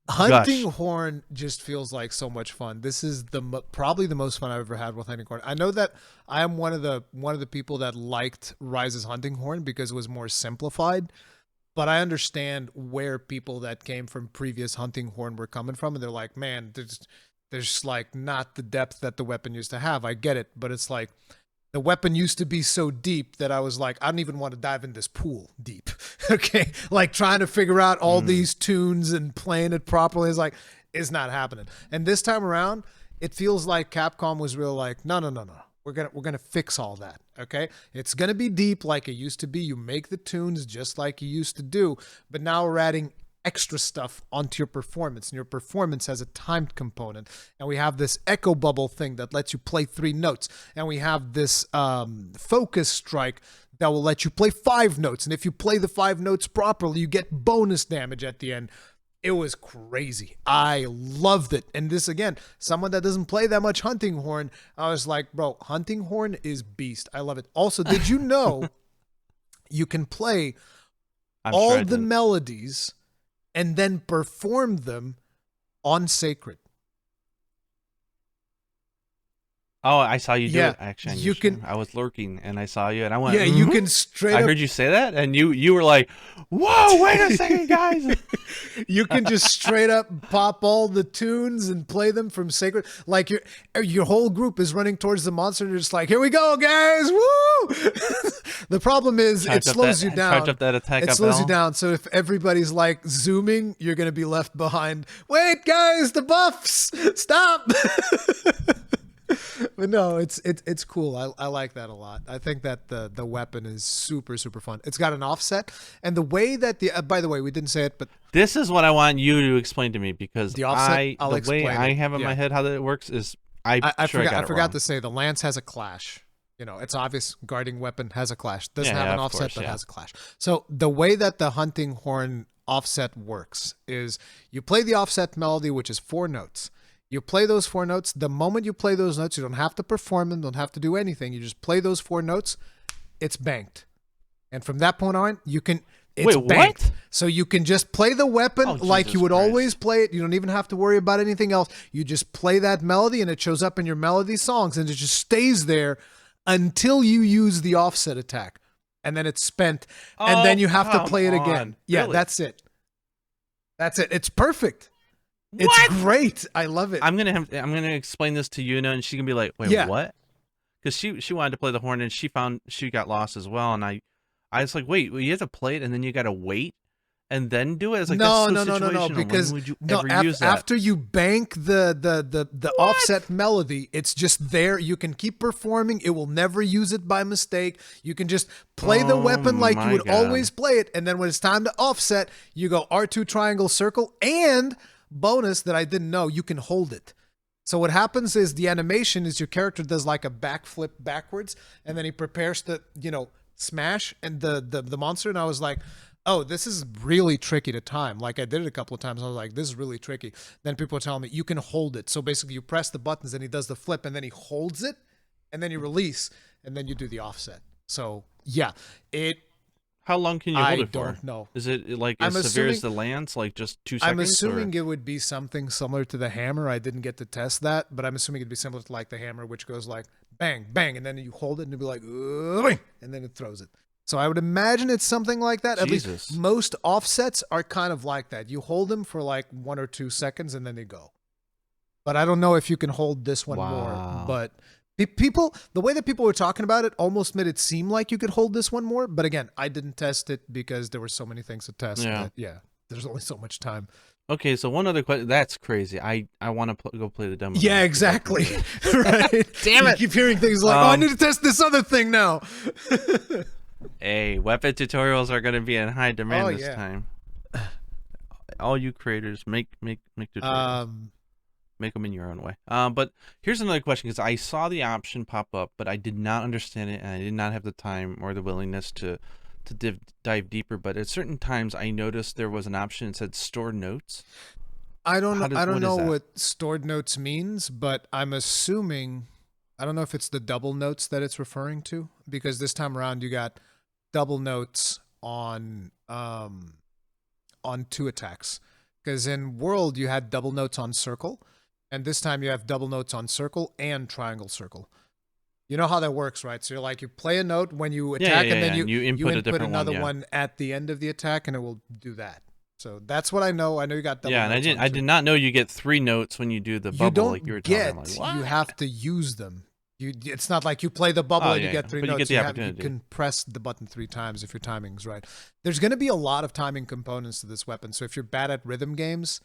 Hunting horn just feels like so much fun. This is probably the most fun I've ever had with hunting horn. I know that I am one of the people that liked Rise's hunting horn because it was more simplified. But I understand where people that came from previous hunting horn were coming from, and they're like, man, there's like not the depth that the weapon used to have. I get it, but it's like the weapon used to be so deep that I was like, I don't even want to dive in this pool deep. Okay, like trying to figure out all these tunes and playing it properly is like, it's not happening. And this time around, it feels like Capcom was real like, no. We're gonna fix all that, okay? It's gonna be deep like it used to be. You make the tunes just like you used to do, but now we're adding extra stuff onto your performance, and your performance has a timed component. And we have this echo bubble thing that lets you play 3 notes, and we have this focus strike that will let you play 5 notes. And if you play the 5 notes properly, you get bonus damage at the end. It was crazy. I loved it. And this, again, someone that doesn't play that much hunting horn, I was like, bro, hunting horn is beast. I love it. Also, did you know you can play all the melodies and then perform them on Sacred? Oh, I saw you do it actually. You can. I was lurking and I saw you and I went. Yeah, you can straight up. I heard you say that and you were like, "Whoa, wait a second, guys!" You can just straight up pop all the tunes and play them from Sacred. Like your whole group is running towards the monster and you're just like, "Here we go, guys! Woo!" The problem is it slows you down. Charge up that attack. It slows you down. So if everybody's like zooming, you're gonna be left behind. Wait, guys, the buffs! Stop! But no, it's cool. I like that a lot. I think that the weapon is super fun. It's got an offset, and the way that by the way, we didn't say it, but this is what I want you to explain to me because the offset, the way I have in my head how that it works is I forgot to say the lance has a clash. You know, it's obvious. Guarding weapon has a clash. Doesn't have an offset, but has a clash. So the way that the hunting horn offset works is you play the offset melody, which is 4 notes. You play those 4 notes. The moment you play those notes, you don't have to perform them, don't have to do anything. You just play those 4 notes. It's banked. And from that point on, you can... It's banked. What? So you can just play the weapon like you would always play it. You don't even have to worry about anything else. You just play that melody and it shows up in your melody songs and it just stays there until you use the offset attack. and then it's spent, and then you have to play it again. On. Yeah, Really? that's it. That's it. It's perfect. What? It's great. I love it. I'm gonna explain this to Yuna, and she can be like, "Wait, Yeah. what?" Because she wanted to play the horn, and she got lost as well, and I was like, "Wait, well, you have to play it, and then you got to wait, and then do it." It's like, no, that's so no, situational. because when would you ever use that? after you bank the offset melody, it's just there. You can keep performing. It will never use it by mistake. You can just play the weapon like you my would God. always play it, and then when it's time to offset, you go R2 triangle circle, and bonus that I didn't know, you can hold it. So what happens is the animation is your character does like a backflip backwards, and then he prepares to, smash and the monster, and I was like, oh, this is really tricky to time. Like I did it a couple of times. I was like, this is really tricky. Then people were telling me you can hold it. So basically you press the buttons and he does the flip and then he holds it and then you release and then you do the offset. So yeah, How long can you hold I it for? don't know. Is it like I'm as severe as assuming- the lance, like just 2 seconds? I'm assuming or? it would be something similar to the hammer. I didn't get to test that, but I'm assuming it'd be similar to like the hammer, which goes like bang, bang, and then you hold it and it'd be like, bang, and then it throws it. So I would imagine it's something like that. At Jesus. least most offsets are kind of like that. You hold them for like 1 or 2 seconds and then they go. But I don't know if you can hold this one Wow. more. But people, the way that people were talking about it almost made it seem like you could hold this one more. But again, I didn't test it because there were so many things to test. Yeah. That, yeah, there's only so much time. Okay, so one other question. That's crazy. I want to go play the demo. Yeah, now. exactly. Right? Damn it. You keep hearing things like, oh, I need to test this other thing now. Hey, weapon tutorials are going to be in high demand Oh, this yeah. time. All you creators, make tutorials. Make them in your own way. But here's another question, because I saw the option pop up, but I did not understand it, and I did not have the time or the willingness to dive deeper. But at certain times, I noticed there was an option that said store notes. I don't know. I don't what is know that? what stored notes means, but I'm assuming I don't know if it's the double notes that it's referring to, because this time around you got double notes on 2 attacks. Because in World you had double notes on circle, and this time you have double notes on circle and triangle circle. You know how that works, right? So you're like, you play a note when you attack, and then you input a different another one. one at the end of the attack, and it will do that. So that's what I know. I know you got double Yeah, notes. and I did not know you get 3 notes when you do the bubble. You don't like you were talking get. about. Like, what? You have to use them. It's not like you play the bubble Oh, and you yeah, get yeah. 3 But you notes. get the You opportunity. can press the button 3 times if your timing's right. There's going to be a lot of timing components to this weapon. So if you're bad at rhythm games,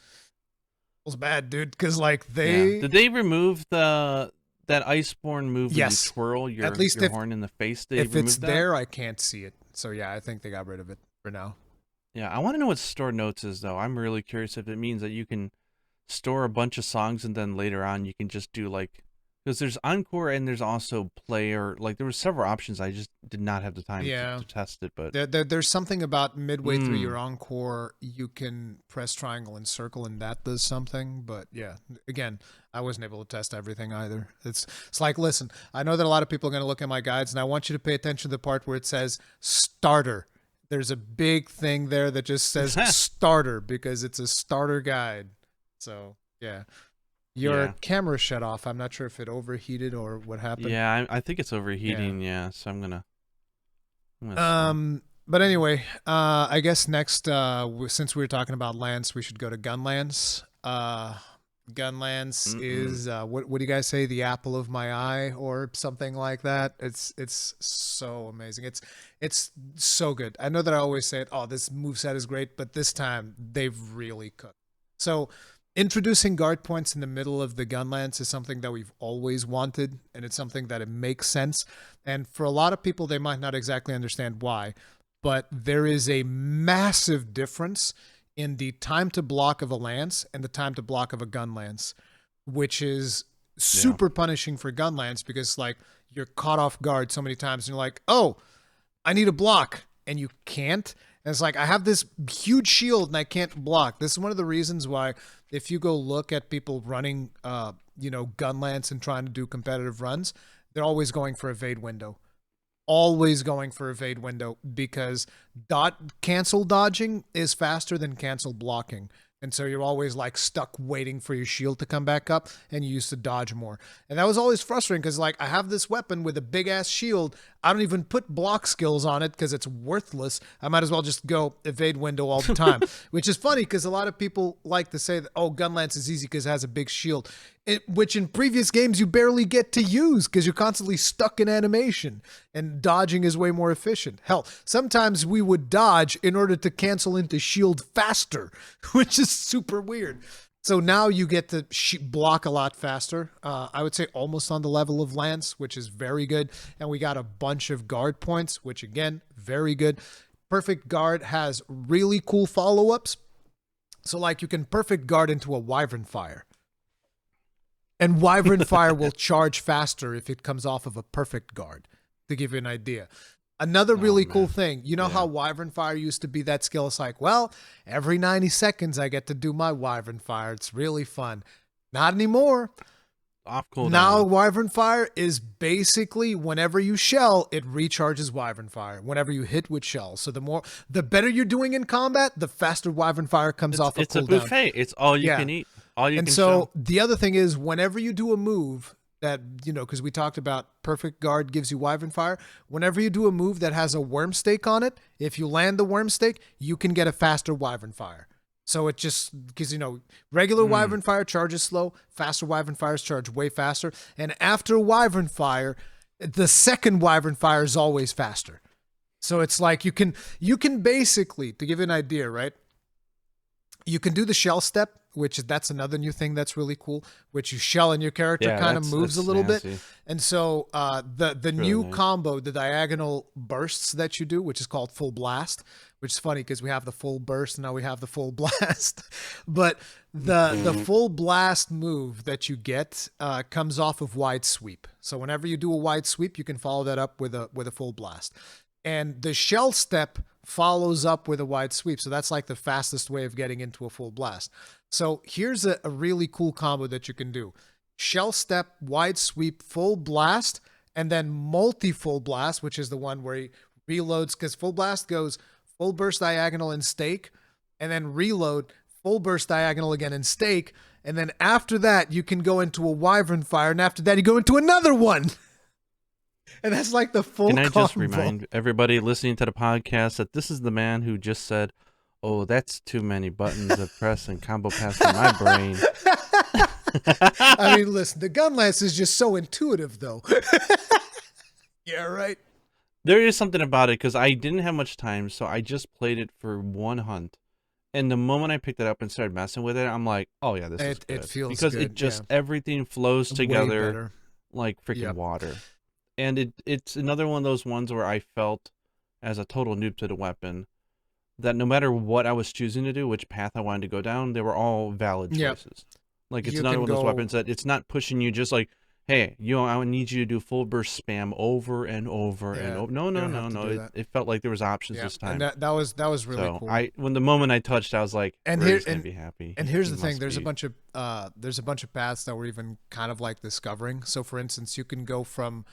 it's bad, dude. Because like they, Did they remove that Iceborne move when Yes. you twirl your, At least your if- horn in the face? They if it's removed that? there, I can't see it. So yeah, I think they got rid of it for now. Yeah, I want to know what store notes is, though. I'm really curious if it means that you can store a bunch of songs and then later on you can just do like, because there's encore and there's also play, or like there were several options. I just did not have the time Yeah. to test it. But There's something about midway through your encore, you can press triangle and circle, and that does something. But yeah, again, I wasn't able to test everything either. It's like, listen, I know that a lot of people are going to look at my guides, and I want you to pay attention to the part where it says starter. There's a big thing there that just says starter, because it's a starter guide. So yeah. Your Yeah. camera shut off. I'm not sure if it overheated or what happened. yeah, I think it's overheating. Yeah, so I'm gonna But anyway, I guess next, since we were talking about lands, we should go to Gunlands. Gunlands is what do you guys say? The apple of my eye, or something like that. It's so amazing. It's so good. I know that I always say it. Oh, this moveset is great, but this time they've really cooked. So introducing guard points in the middle of the Gunlands is something that we've always wanted, and it's something that it makes sense. And for a lot of people, they might not exactly understand why, but there is a massive difference in the time to block of a lance and the time to block of a gun lance, which is super punishing for gun lance, because like you're caught off guard so many times and you're like, oh, I need a block, and you can't. And it's like, I have this huge shield and I can't block. This is one of the reasons why, if you go look at people running, gun lance and trying to do competitive runs, they're always going for evade window. Always going for evade window, because cancel dodging is faster than cancel blocking. And so you're always like stuck waiting for your shield to come back up, and you used to dodge more. And that was always frustrating, because like, I have this weapon with a big ass shield. I don't even put block skills on it because it's worthless. I might as well just go evade window all the time, which is funny because a lot of people like to say that, oh, Gunlance is easy because it has a big shield, which in previous games you barely get to use because you're constantly stuck in animation and dodging is way more efficient. Hell, sometimes we would dodge in order to cancel into shield faster, which is super weird. So now you get to block a lot faster. I would say almost on the level of Lance, which is very good. And we got a bunch of guard points, which again, very good. Perfect Guard has really cool follow-ups. So like you can perfect guard into a Wyvern Fire. And Wyvern Fire will charge faster if it comes off of a perfect guard, to give you an idea. Another really cool thing, you know how Wyvern Fire used to be that skill? It's like, well, every 90 seconds I get to do my Wyvern Fire. It's really fun. Not anymore. Off cooldown. Now Wyvern Fire is basically whenever you shell, it recharges Wyvern Fire. Whenever you hit with shells. So the better you're doing in combat, the faster Wyvern Fire comes off of cooldown. It's a buffet. It's all you can eat. All you can shell. The other thing is whenever you do a move that, you know, because we talked about perfect guard gives you Wyvern Fire. Whenever you do a move that has a worm stake on it, if you land the worm stake, you can get a faster Wyvern Fire. So it just, because, you know, regular Wyvern Fire charges slow, faster Wyvern Fires charge way faster. And after Wyvern Fire, the second Wyvern Fire is always faster. So it's like you can basically, to give you an idea, right? You can do the shell step, which that's another new thing that's really cool, which you shell and your character kind of moves a little bit. And so the really new combo, the diagonal bursts that you do, which is called Full Blast, which is funny because we have the full burst and now we have the full blast. But the full blast move that you get comes off of wide sweep. So whenever you do a wide sweep, you can follow that up with a full blast. And the shell step follows up with a wide sweep. So that's like the fastest way of getting into a full blast. So here's a really cool combo that you can do. Shell step, wide sweep, full blast, and then multi-full blast, which is the one where he reloads, because full blast goes full burst diagonal and stake, and then reload, full burst diagonal again and stake, and then after that, you can go into a Wyvern Fire, and after that, you go into another one. And that's like the full combo. Can I just remind everybody listening to the podcast that this is the man who just said, oh, that's too many buttons to press and combo pass for my brain. I mean, listen, the Gunlance is just so intuitive, though. Yeah, right. There is something about it, because I didn't have much time, so I just played it for one hunt. And the moment I picked it up and started messing with it, I'm like, oh, yeah, this is good. It feels because good, it just, everything flows together like freaking Yep. water. And it's another one of those ones where I felt, as a total noob to the weapon, that no matter what I was choosing to do, which path I wanted to go down, they were all valid choices. Like, it's another one of those weapons that it's not pushing you just like, hey, I need you to do full burst spam over and over and over. No. It felt like there was options this time. And that was really cool. When the moment I touched, I was like, Ray's gonna be happy. And here's the thing: there's a bunch of paths that we're even kind of like discovering. So, for instance, you can go from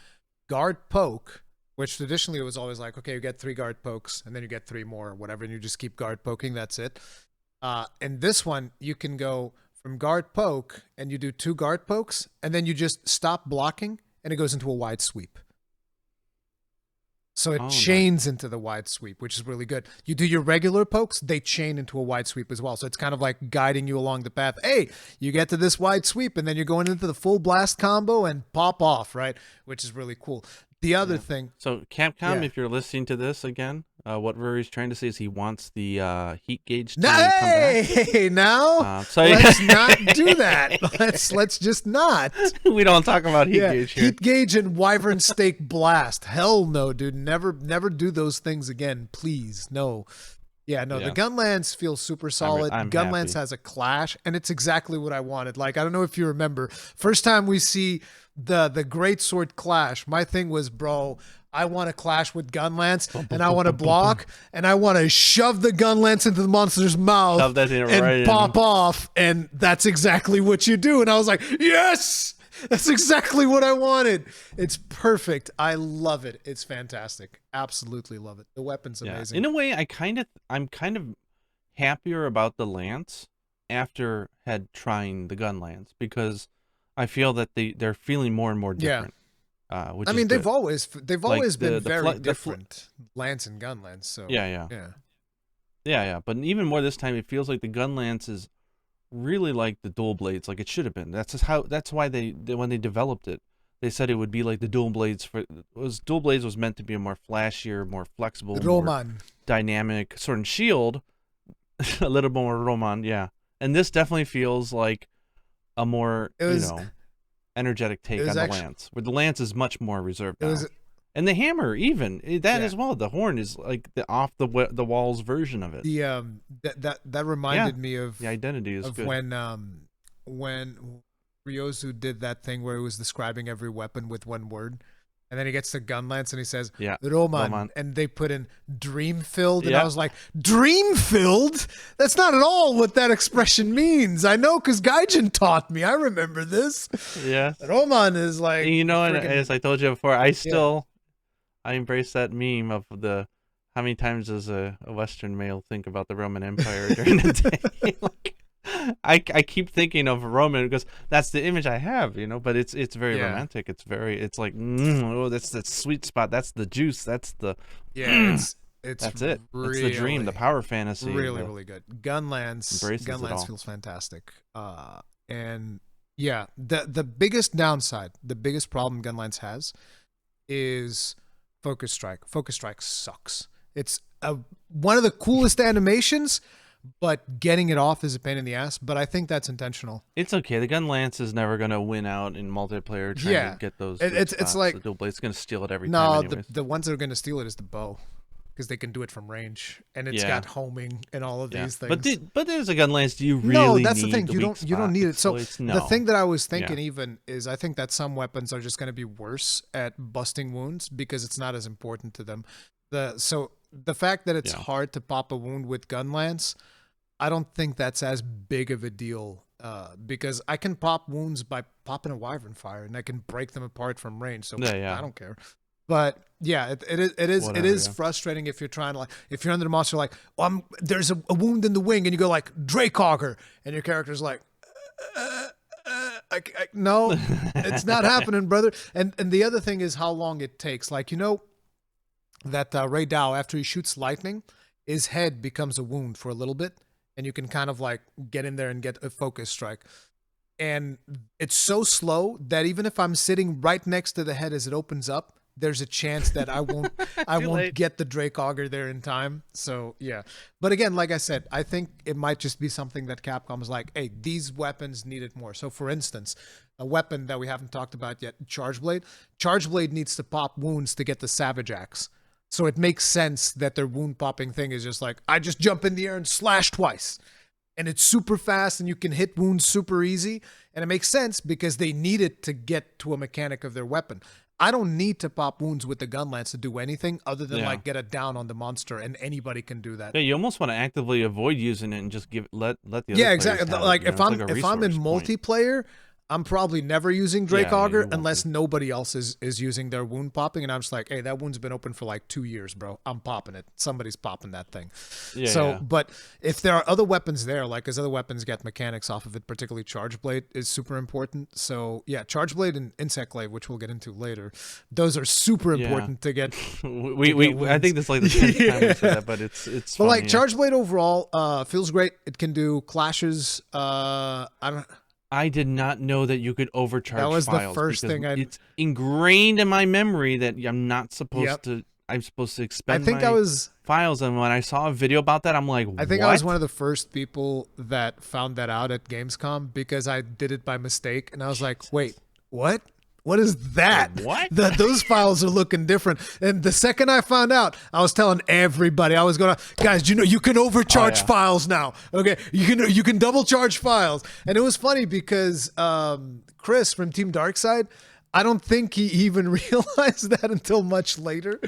guard poke, which traditionally it was always like, okay, you get 3 guard pokes and then you get 3 more or whatever, and you just keep guard poking. That's it. And this one, you can go from guard poke and you do 2 guard pokes and then you just stop blocking and it goes into a wide sweep. So it chains into the wide sweep, which is really good. You do your regular pokes, they chain into a wide sweep as well. So it's kind of like guiding you along the path. Hey, you get to this wide sweep and then you're going into the full blast combo and pop off, right? Which is really cool. The other thing. So Capcom, if you're listening to this again, what Rory's trying to say is he wants the heat gauge to come back. Hey, now let's not do that. Let's just not. We don't talk about heat gauge here. Heat gauge and Wyvern Stake Blast. Hell no, dude. Never do those things again, please. No. Yeah, no, the Gunlance feels super solid. Gunlance has a clash, and it's exactly what I wanted. Like, I don't know if you remember, first time we see the greatsword clash, my thing was, bro, I want to clash with Gunlance, and I want to block, and I want to shove the Gunlance into the monster's mouth and pop off, and that's exactly what you do. And I was like, yes! That's exactly what I wanted. It's perfect. I love it. It's fantastic. Absolutely love it. The weapon's amazing. In a way, I'm kind of happier about the lance after trying the gun lance, because I feel that they're feeling more and more different. which I is mean, good. they've always been very different, lance and gun lance. So yeah. But even more this time, it feels like the gun lance is really like the dual blades, like it should have been. That's why they when they developed it, they said it would be like the dual blades dual blades was meant to be a more flashier, more flexible, more dynamic sort of shield, a little more Roman, yeah. And this definitely feels like a more energetic take on the lance, where the lance is much more reserved now. And the hammer, even as well. The horn is like the off the walls version of it. The that reminded me of the identity is good. when Ryozu did that thing where he was describing every weapon with one word, and then he gets the gun lance and he says Roman, and they put in dream filled, and I was like, dream filled? That's not at all what that expression means. I know because Gaijin taught me. I remember this. Yeah, Roman is like, and as I told you before, I embrace that meme of how many times does a Western male think about the Roman Empire during the day? Like, I keep thinking of Roman because that's the image I have, but it's very romantic. It's like, that's the sweet spot. That's the juice. That's the that's it. That's the dream, the power fantasy. Really good. Gun lance feels fantastic. And yeah, the biggest downside, the biggest problem gun lance has is Focus Strike. Focus Strike sucks. It's one of the coolest animations, but getting it off is a pain in the ass. But I think that's intentional. It's okay. The gun lance is never going to win out in multiplayer trying to get those. It's like the dual blade's going to steal it every time. No, the ones that are going to steal it is the bow, because they can do it from range, and it's got homing and all of these things. But there's a gun lance. Do you really? No, that's need the thing. You don't need it. So no. The thing that I was thinking even is I think that some weapons are just going to be worse at busting wounds because it's not as important to them. So the fact that it's hard to pop a wound with gun lance, I don't think that's as big of a deal. Because I can pop wounds by popping a wyvern fire, and I can break them apart from range. So I don't care. But yeah, it is frustrating if you're trying to if you're under the monster there's a wound in the wing, and you go like Dracogger, and your character's like, no, it's not happening, brother. And the other thing is how long it takes. That Ray Dao, after he shoots lightning, his head becomes a wound for a little bit, and you can kind of get in there and get a focus strike. And it's so slow that even if I'm sitting right next to the head as it opens up, there's a chance that I won't get the Dracogger there in time. So yeah. But again, like I said, I think it might just be something that Capcom is like, hey, these weapons need it more. So for instance, a weapon that we haven't talked about yet, Charge Blade. Charge Blade needs to pop wounds to get the Savage Axe. So it makes sense that their wound popping thing is just like, I just jump in the air and slash twice. And it's super fast, and you can hit wounds super easy. And it makes sense because they need it to get to a mechanic of their weapon. I don't need to pop wounds with the gun lance to do anything other than get a down on the monster, and anybody can do that. Yeah, you almost want to actively avoid using it and just let the other exactly. If I'm in multiplayer, I'm probably never using Dracogger unless nobody else is using their wound popping, and I'm just like, hey, that wound's been open for 2 years, bro. I'm popping it. Somebody's popping that thing. But if there are other weapons there, because other weapons get mechanics off of it, particularly Charge Blade is super important. So yeah, Charge Blade and Insect Glaive, which we'll get into later, those are super important to get. I think this is the 10th time we said that, but it's. But Charge Blade overall feels great. It can do clashes. I did not know that you could overcharge files. That was the first thing it's ingrained in my memory that I'm not supposed to. I'm supposed to expend files, and when I saw a video about that, I'm like, what? I think I was one of the first people that found that out at Gamescom because I did it by mistake, and I was like, wait, what? What is that? What? Those files are looking different. And the second I found out, I was telling everybody. I was going, guys, you can overcharge files now. Okay, you can double charge files. And it was funny because Chris from Team Darkside, I don't think he even realized that until much later.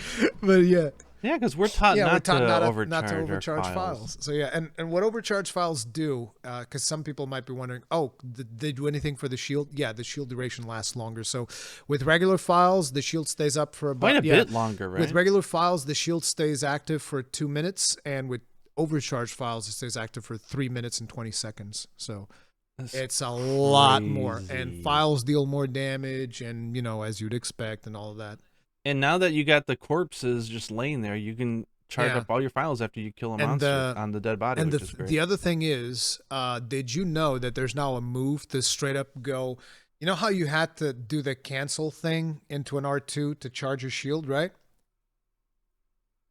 But yeah. Yeah, because we're taught not to overcharge files. So yeah, and what overcharge files do, because some people might be wondering, did they do anything for the shield? Yeah, the shield duration lasts longer. So with regular files, the shield stays up for about quite a bit longer, right? With regular files, the shield stays active for 2 minutes, and with overcharge files, it stays active for 3 minutes and 20 seconds. So That's It's a lot more, and crazy. files deal more damage, and as you'd expect, and all of that. And now that you got the corpses just laying there, you can charge Yeah, up all your files after you kill a and monster on the dead body, and which is great. the other thing is, did you know that there's now a move to straight up go? You know how you had to do the cancel thing into an R2 to charge your shield, right?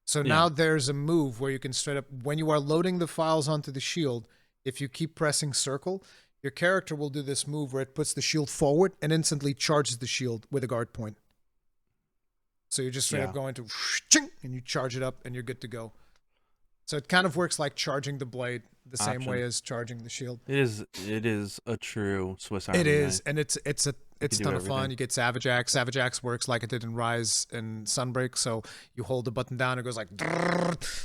So Yeah. now there's a move where you can straight up, when you are loading the files onto the shield, if you keep pressing circle, your character will do this move where it puts the shield forward and instantly charges the shield with a guard point. So you're just straight up going to and you charge it up and you're good to go. So it kind of works like charging the blade the same way as charging the shield. It is a true Swiss Army It is, knife. and it's a ton of fun. You get Savage Axe. Savage Axe works like it did in Rise and Sunbreak. So you hold the button down, it goes like,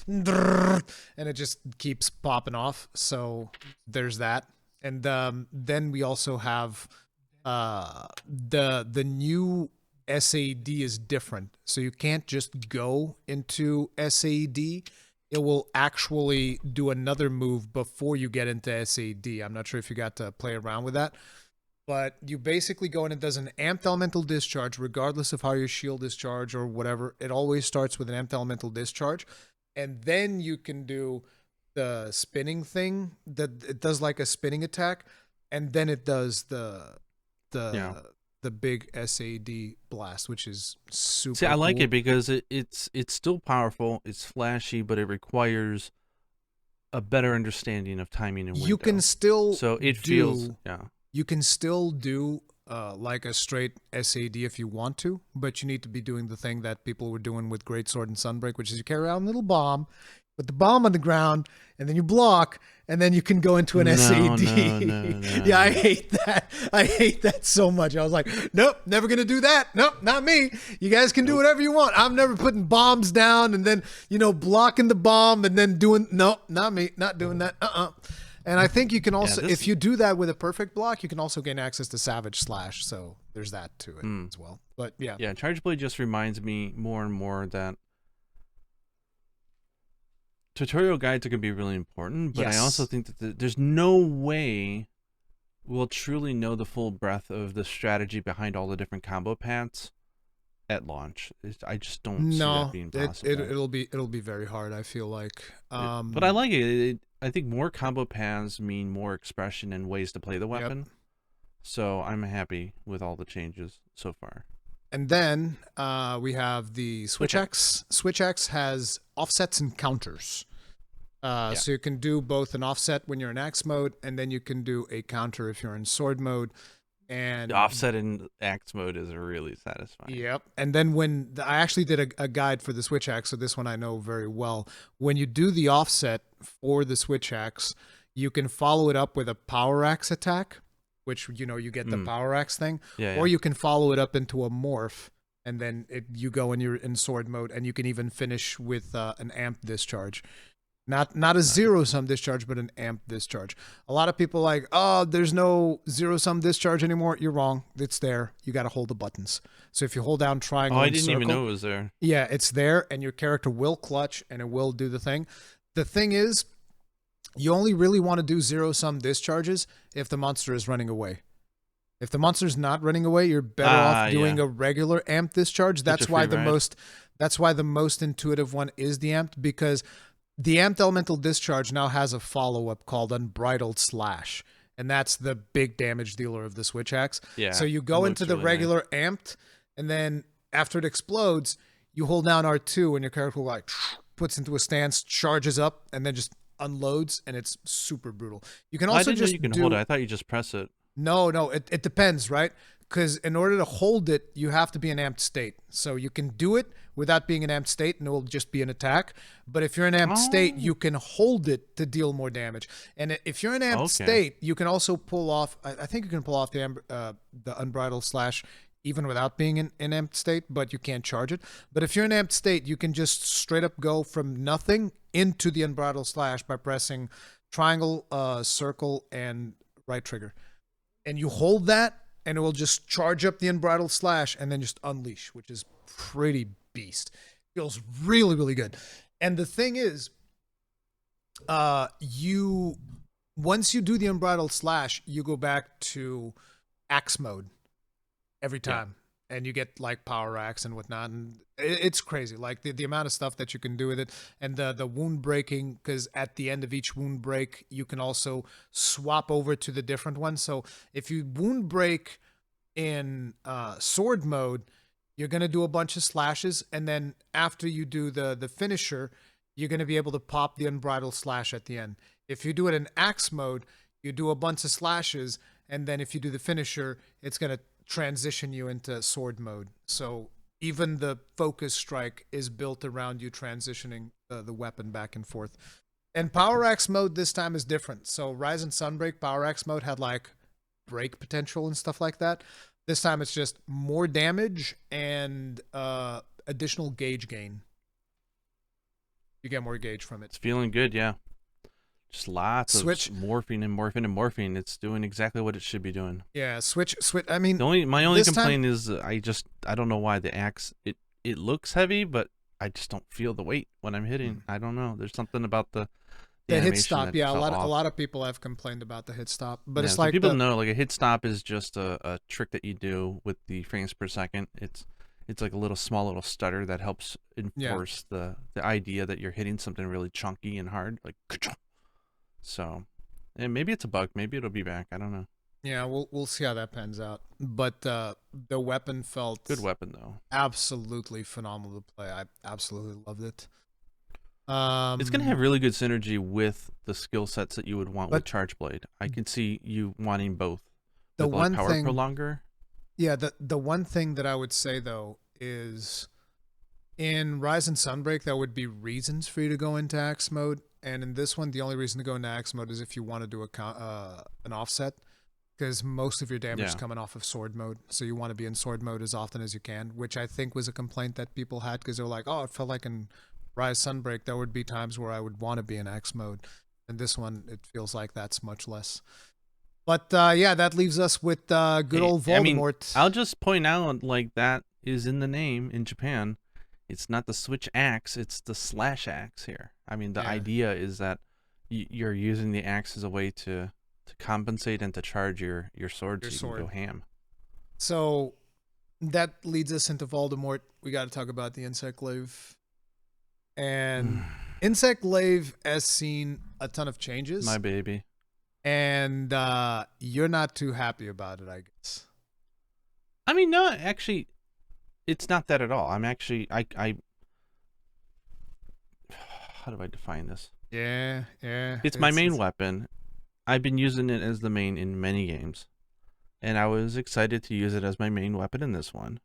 and it just keeps popping off. So there's that. And then we also have the new SAD is different. So you can't just go into SAD. It will actually do another move before you get into SAD. I'm not sure if you got to play around with that. But you basically go in and it does an amped elemental discharge, regardless of how your shield is charged or whatever. It always starts with an amped elemental discharge. And then you can do the spinning thing. That it does like a spinning attack. And then it does the big SAD blast, which is super See, I like cool. it because it's still powerful, it's flashy, but it requires a better understanding of timing and window. You can still feels You can still do like a straight SAD if you want to, but you need to be doing the thing that people were doing with Greatsword and Sunbreak, which is you carry out a little bomb, put the bomb on the ground, and then you block, and then you can go into an SAD. No. Yeah, I hate that. I hate that so much. I was like, nope, never going to do that. Nope, not me. You guys can do whatever you want. I'm never putting bombs down and then, blocking the bomb and then doing, nope, not me, not doing that. And I think you can also, if you do that with a perfect block, you can also gain access to Savage Slash. So there's that to it as well. But yeah. Yeah, Charge Blade just reminds me more and more that tutorial guides are going to be really important, but I also think that there's no way we'll truly know the full breadth of the strategy behind all the different combo paths at launch. I just don't see that being possible. It'll be very hard, I feel like. But I like it. I think more combo paths mean more expression and ways to play the weapon. Yep. So I'm happy with all the changes so far. And then we have the Switch Axe. Switch Axe has offsets and counters. So you can do both an offset when you're in axe mode, and then you can do a counter if you're in sword mode. And the offset in axe mode is really satisfying. Yep. And then I actually did a guide for the Switch Axe, so this one I know very well. When you do the offset for the Switch Axe, you can follow it up with a power axe attack, which you get the power axe thing, or you can follow it up into a morph, and then you go and you're in sword mode, and you can even finish with an amp discharge. Not a zero-sum discharge, but an amp discharge. A lot of people are like, oh, there's no zero-sum discharge anymore. You're wrong. It's there. You got to hold the buttons. So if you hold down triangle and circle, even know it was there. Yeah, it's there, and your character will clutch, and it will do the thing. The thing is, you only really want to do zero-sum discharges if the monster is running away. If the monster's not running away, you're better off doing a regular amp discharge. That's why the most intuitive one is the amp, because the amped elemental discharge now has a follow-up called Unbridled Slash, and that's the big damage dealer of the Switch Axe. Yeah, so you go into the regular amped, and then after it explodes, you hold down R2, and your character will puts into a stance, charges up, and then just unloads, and it's super brutal. You can also you can hold it. I thought you just press it. No, it depends, right? Because in order to hold it, you have to be in amped state. So you can do it without being in amped state, and it will just be an attack. But if you're in amped state, you can hold it to deal more damage. And if you're in amped state, you can also pull off, I think you can pull off the Unbridled Slash even without being in amped state, but you can't charge it. But if you're in amped state, you can just straight up go from nothing into the Unbridled Slash by pressing triangle, circle, and right trigger. And you hold that, and it will just charge up the Unbridled Slash and then just unleash, which is pretty beast. Feels really, really good. And the thing is, once you do the unbridled slash, you go back to axe mode every time. And you get like power axe and whatnot, and it's crazy. Like the amount of stuff that you can do with it, and the wound breaking. Because at the end of each wound break, you can also swap over to the different one. So if you wound break in sword mode, you're gonna do a bunch of slashes, and then after you do the finisher, you're gonna be able to pop the unbridled slash at the end. If you do it in axe mode, you do a bunch of slashes, and then if you do the finisher, it's gonna transition you into sword mode. So even the focus strike is built around you transitioning the weapon back and forth. And power axe mode this time is different. So Rise and Sunbreak power axe mode had like break potential and stuff like that. This time it's just more damage and additional gauge gain. You get more gauge from it. It's feeling good, yeah. Just lots of morphing and morphing and morphing. It's doing exactly what it should be doing. Yeah, switch. I mean, my only complaint is I don't know why the axe it looks heavy, but I just don't feel the weight when I'm hitting. I don't know. There's something about the hit stop. Yeah, a lot of people have complained about the hit stop, but it's so like people know like a hit stop is just a trick that you do with the frames per second. It's like a small little stutter that helps enforce the idea that you're hitting something really chunky and hard, like. So, and maybe it's a bug. Maybe it'll be back. I don't know. Yeah, we'll see how that pans out. But the weapon felt good weapon though. Absolutely phenomenal to play. I absolutely loved it. It's gonna have really good synergy with the skill sets that you would want with Charge Blade. I can see you wanting both. The with one power thing, prolonger. Yeah, the one thing that I would say though is in Rise and Sunbreak there would be reasons for you to go into axe mode. And in this one, the only reason to go into axe mode is if you want to do an offset, because most of your damage is coming off of sword mode. So you want to be in sword mode as often as you can, which I think was a complaint that people had because they were like, oh, it felt like in Rise Sunbreak, there would be times where I would want to be in axe mode. And this one, it feels like that's much less. But yeah, that leaves us with good old Voldemort. I mean, I'll just point out, like, that is in the name in Japan. It's not the switch axe, it's the slash axe here. I mean, the idea is that you're using the axe as a way to compensate and to charge your sword so you can go ham. So that leads us into Voldemort. We got to talk about the Insect Glaive. And Insect Glaive has seen a ton of changes. My baby. And you're not too happy about it, I guess. I mean, no, actually... It's not that at all. I'm actually, I how do I define this? Yeah. It's my main weapon. I've been using it as the main in many games. And I was excited to use it as my main weapon in this one.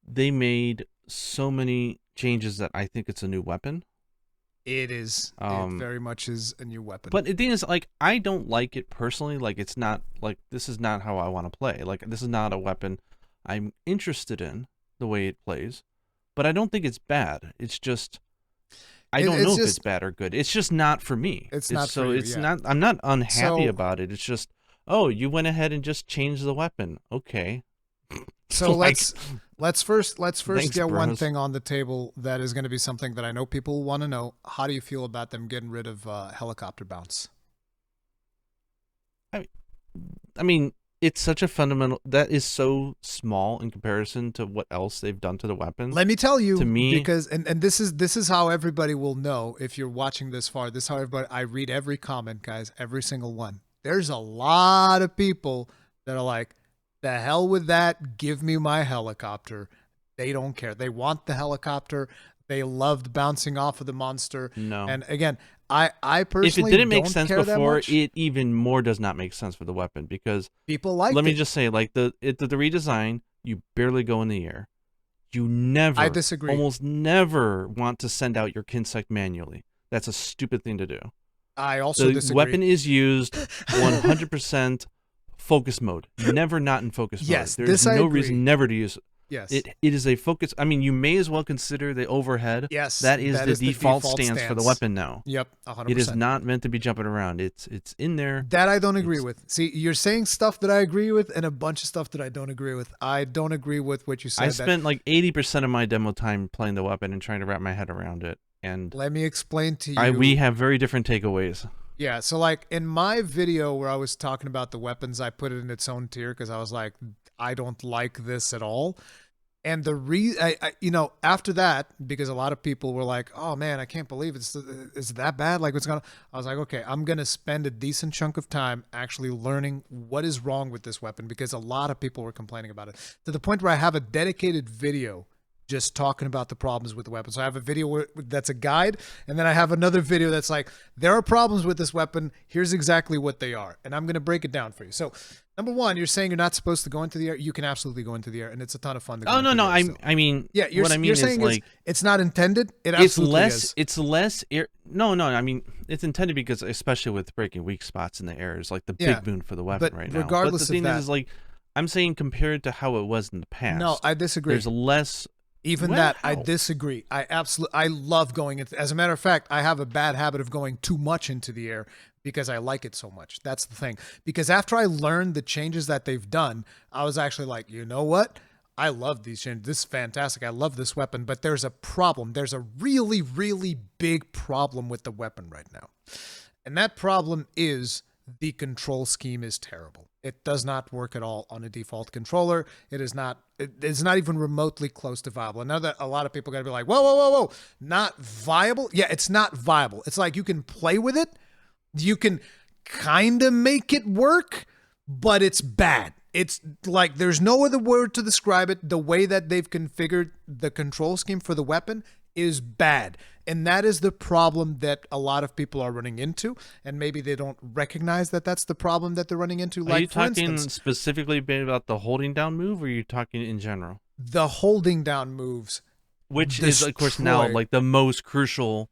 They made so many changes that I think it's a new weapon. It is. It very much is a new weapon. But the thing is, like, I don't like it personally. Like, it's not, like, this is not how I want to play. Like, this is not a weapon I'm interested in the way it plays, but I don't think it's bad. It's just I don't know if it's bad or good. It's just not for me. It's not for you, it's not. I'm not unhappy about it. It's just, oh, you went ahead and just changed the weapon. Okay. So like, let's first thanks, get bros. one thing on the table that is going to be something that I know people want to know. How do you feel about them getting rid of helicopter bounce? I mean, it's such a fundamental, that is so small in comparison to what else they've done to the weapon. Let me tell you, to me, because and this is how everybody will know if you're watching this far. This is how everybody, I read every comment, guys, every single one. There's a lot of people that are like, the hell with that, give me my helicopter. They don't care. They want the helicopter. They loved bouncing off of the monster. No. And again, I personally, if it didn't make sense before, it even more does not make sense for the weapon, because people like. Let me just say, like the redesign, you barely go in the air. You never, I disagree. Almost never want to send out your Kinsect manually. That's a stupid thing to do. I also disagree. The weapon is used 100% focus mode. Never not in focus mode. Yes, there's no reason never to use it. Yes. It is a focus. I mean, you may as well consider the overhead. Yes. That is the default stance for the weapon now. Yep, 100%. It is not meant to be jumping around. It's in there. That I don't agree with. See, you're saying stuff that I agree with and a bunch of stuff that I don't agree with. I don't agree with what you said. I spent like 80% of my demo time playing the weapon and trying to wrap my head around it. And let me explain to you. We have very different takeaways. Yeah, so like in my video where I was talking about the weapons, I put it in its own tier because I was like, I don't like this at all. And after that, because a lot of people were like, "Oh man, I can't believe it's that bad." Like, what's going on? I was like, "Okay, I'm gonna spend a decent chunk of time actually learning what is wrong with this weapon," because a lot of people were complaining about it to the point where I have a dedicated video just talking about the problems with the weapon. So I have a video that's a guide, and then I have another video that's like, there are problems with this weapon. Here's exactly what they are, and I'm gonna break it down for you. So. Number one, you're saying you're not supposed to go into the air. You can absolutely go into the air, and it's a ton of fun to go into the air. I mean, yeah, what I mean you're saying is like it's not intended. It absolutely is. It's less air. No, I mean it's intended because, especially with breaking weak spots in the air, is like the big boon for the weapon right now. Regardless but the thing of that, is like I'm saying compared to how it was in the past. No, I disagree. There's less. Even that, I disagree. I love going into. As a matter of fact, I have a bad habit of going too much into the air because I like it so much. That's the thing. Because after I learned the changes that they've done, I was actually like, you know what? I love these changes. This is fantastic. I love this weapon. But there's a problem. There's a really, really big problem with the weapon right now. And that problem is the control scheme is terrible. It does not work at all on a default controller. It's not even remotely close to viable. I know that a lot of people are going to be like, whoa, not viable? Yeah, it's not viable. It's like you can play with it. You can kind of make it work, but it's bad. It's like there's no other word to describe it. The way that they've configured the control scheme for the weapon is bad. And that is the problem that a lot of people are running into. And maybe they don't recognize that that's the problem that they're running into. Are you talking specifically about the holding down move, or are you talking in general? The holding down moves. Which is, of course, now like the most crucial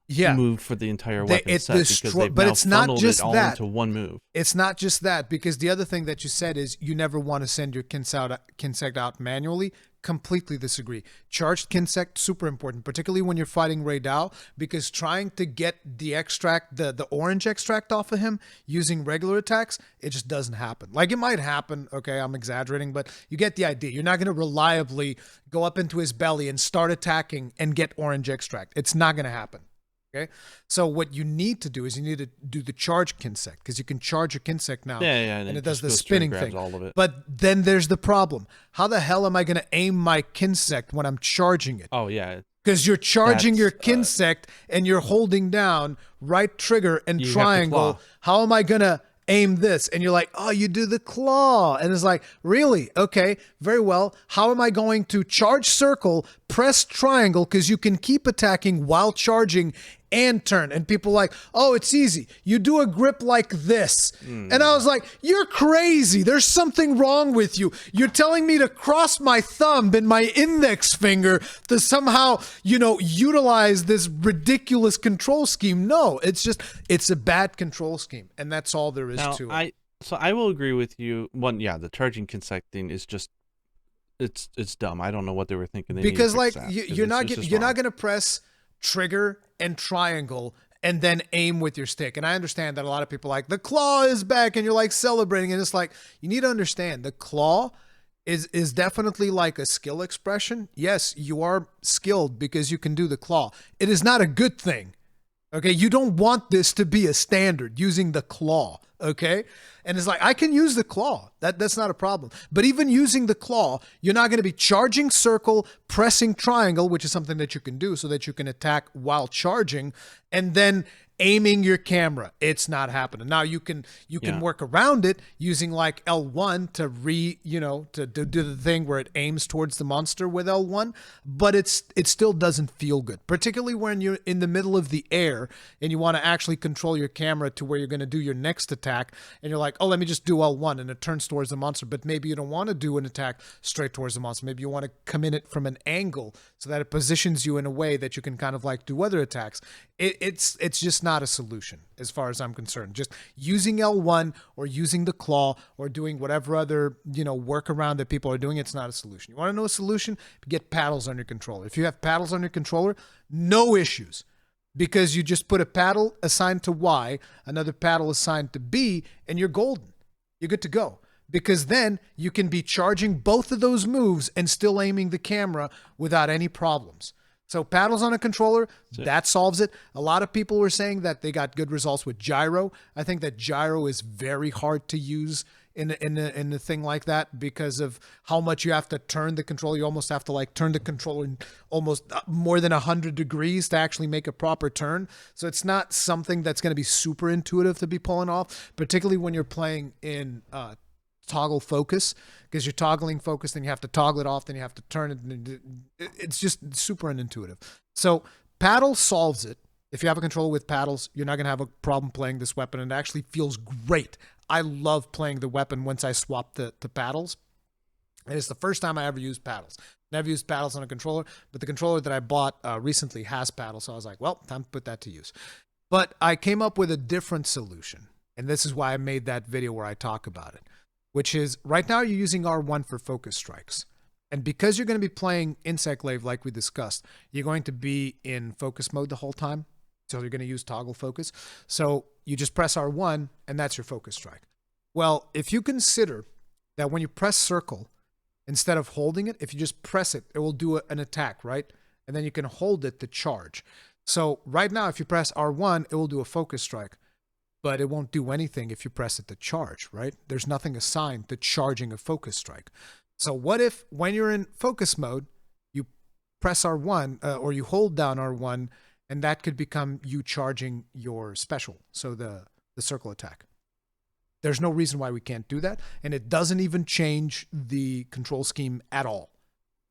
move for the entire weapon set, because they've now funneled it all into one move. It's not just that, because the other thing that you said is you never want to send your Kinsect out manually. Completely disagree. Charged Kinsect, super important, particularly when you're fighting Ray Dao, because trying to get the extract, the orange extract off of him using regular attacks, it just doesn't happen. Like, it might happen, okay, I'm exaggerating, but you get the idea. You're not going to reliably go up into his belly and start attacking and get orange extract. It's not going to happen. Okay, so what you need to do is you need to do the charge Kinsect, because you can charge your Kinsect now, and it does the spinning thing. All of it. But then there's the problem. How the hell am I going to aim my Kinsect when I'm charging it? Oh, yeah. Because you're charging your Kinsect and you're holding down right trigger and triangle. How am I going to aim this? And you're like, oh, you do the claw. And it's like, really? Okay, very well. How am I going to charge circle, press triangle, because you can keep attacking while charging and turn? And people are like, oh, it's easy. You do a grip like this. And I was like, you're crazy. There's something wrong with you. You're telling me to cross my thumb and my index finger to somehow, utilize this ridiculous control scheme. No, it's a bad control scheme. And that's all there is to it. So I will agree with you. One, yeah, the charging Kinsect thing is just, it's dumb. I don't know what they were thinking. Because like you're not going to press trigger and triangle and then aim with your stick. And I understand that a lot of people are like, the claw is back, and you're like celebrating, and it's like, you need to understand the claw is definitely like a skill expression. Yes, you are skilled because you can do the claw. It is not a good thing. Okay, you don't want this to be a standard, using the claw, okay? And it's like, I can use the claw. That's not a problem. But even using the claw, you're not going to be charging circle, pressing triangle, which is something that you can do so that you can attack while charging, and then aiming your camera. It's not happening. Now you can work around it using like L1 to do the thing where it aims towards the monster with L1, but it still doesn't feel good, particularly when you're in the middle of the air and you want to actually control your camera to where you're going to do your next attack, and you're like, oh, let me just do L1, and it turns towards the monster. But maybe you don't want to do an attack straight towards the monster. Maybe you want to come in it from an angle so that it positions you in a way that you can kind of like do other attacks. It's just not a solution as far as I'm concerned. Just using L1 or using the claw or doing whatever other, workaround that people are doing, it's not a solution. You want to know a solution? Get paddles on your controller. If you have paddles on your controller, no issues, because you just put a paddle assigned to Y, another paddle assigned to B, and you're golden. You're good to go. Because then you can be charging both of those moves and still aiming the camera without any problems. So paddles on a controller, So- that solves it. A lot of people were saying that they got good results with gyro. I think that gyro is very hard to use in a thing like that because of how much you have to turn the controller. You almost have to like turn the controller in almost more than 100 degrees to actually make a proper turn. So it's not something that's going to be super intuitive to be pulling off, particularly when you're playing in toggle focus, because you're toggling focus, then you have to toggle it off, then you have to turn it. And it's just super unintuitive. So paddle solves it. If you have a controller with paddles, you're not going to have a problem playing this weapon. And it actually feels great. I love playing the weapon once I swap the paddles. And it's the first time I ever used paddles. Never used paddles on a controller, but the controller that I bought recently has paddles. So I was like, well, time to put that to use. But I came up with a different solution. And this is why I made that video where I talk about it, which is right now you're using R1 for focus strikes. And because you're going to be playing Insect Glaive like we discussed, you're going to be in focus mode the whole time. So you're going to use toggle focus. So you just press R1 and that's your focus strike. Well, if you consider that when you press circle, instead of holding it, if you just press it, it will do an attack, right? And then you can hold it to charge. So right now, if you press R1, it will do a focus strike. But it won't do anything if you press it to charge, right? There's nothing assigned to charging a focus strike. So what if when you're in focus mode, you press R1 or you hold down R1 and that could become you charging your special, so the circle attack. There's no reason why we can't do that, and it doesn't even change the control scheme at all,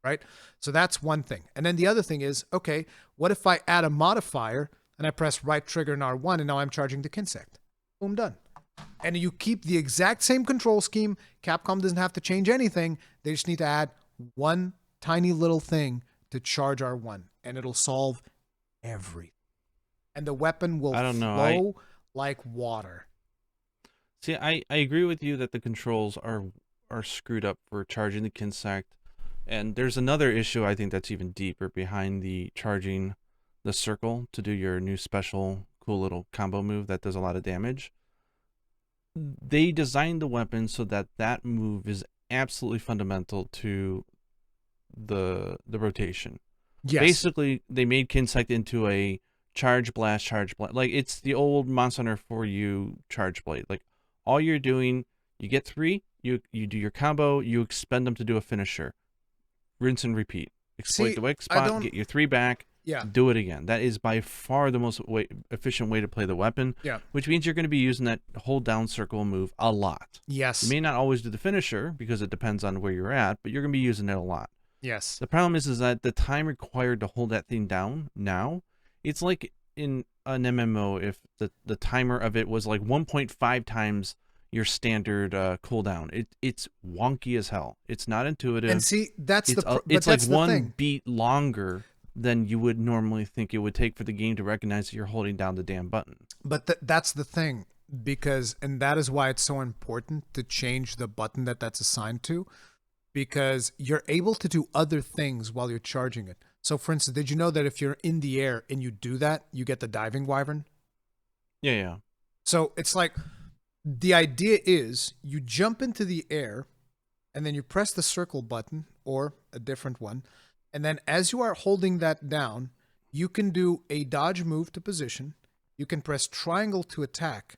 right? So that's one thing. And then the other thing is, okay, what if I add a modifier and I press right trigger in R1 and now I'm charging the Kinsect? Boom, done. And you keep the exact same control scheme. Capcom doesn't have to change anything. They just need to add one tiny little thing to charge R1, and it'll solve everything. And the weapon will flow like water. See, I agree with you that the controls are screwed up for charging the Kinsect. And there's another issue I think that's even deeper behind the charging the circle to do your new special cool little combo move that does a lot of damage. They designed the weapon so that that move is absolutely fundamental to the rotation. Yes. Basically, they made Kinsect into a charge blast. Like it's the old Monster Hunter 4U charge blade. Like all you're doing, you get 3, you do your combo, you expend them to do a finisher. Rinse and repeat. Exploit the weak spot, get your 3 back. Yeah. Do it again. That is by far the most efficient way to play the weapon. Yeah. Which means you're going to be using that hold down circle move a lot. Yes. You may not always do the finisher because it depends on where you're at, but you're going to be using it a lot. Yes. The problem is that the time required to hold that thing down now, it's like in an MMO if the timer of it was like 1.5 times your standard cooldown. It's wonky as hell. It's not intuitive. And see, that's it's like one beat longer than you would normally think it would take for the game to recognize that you're holding down the damn button. But that's the thing, and that is why it's so important to change the button that's assigned to, because you're able to do other things while you're charging it. So for instance, did you know that if you're in the air and you do that, you get the diving wyvern? Yeah. So it's like, the idea is you jump into the air and then you press the circle button or a different one. And then as you are holding that down, you can do a dodge move to position. You can press triangle to attack.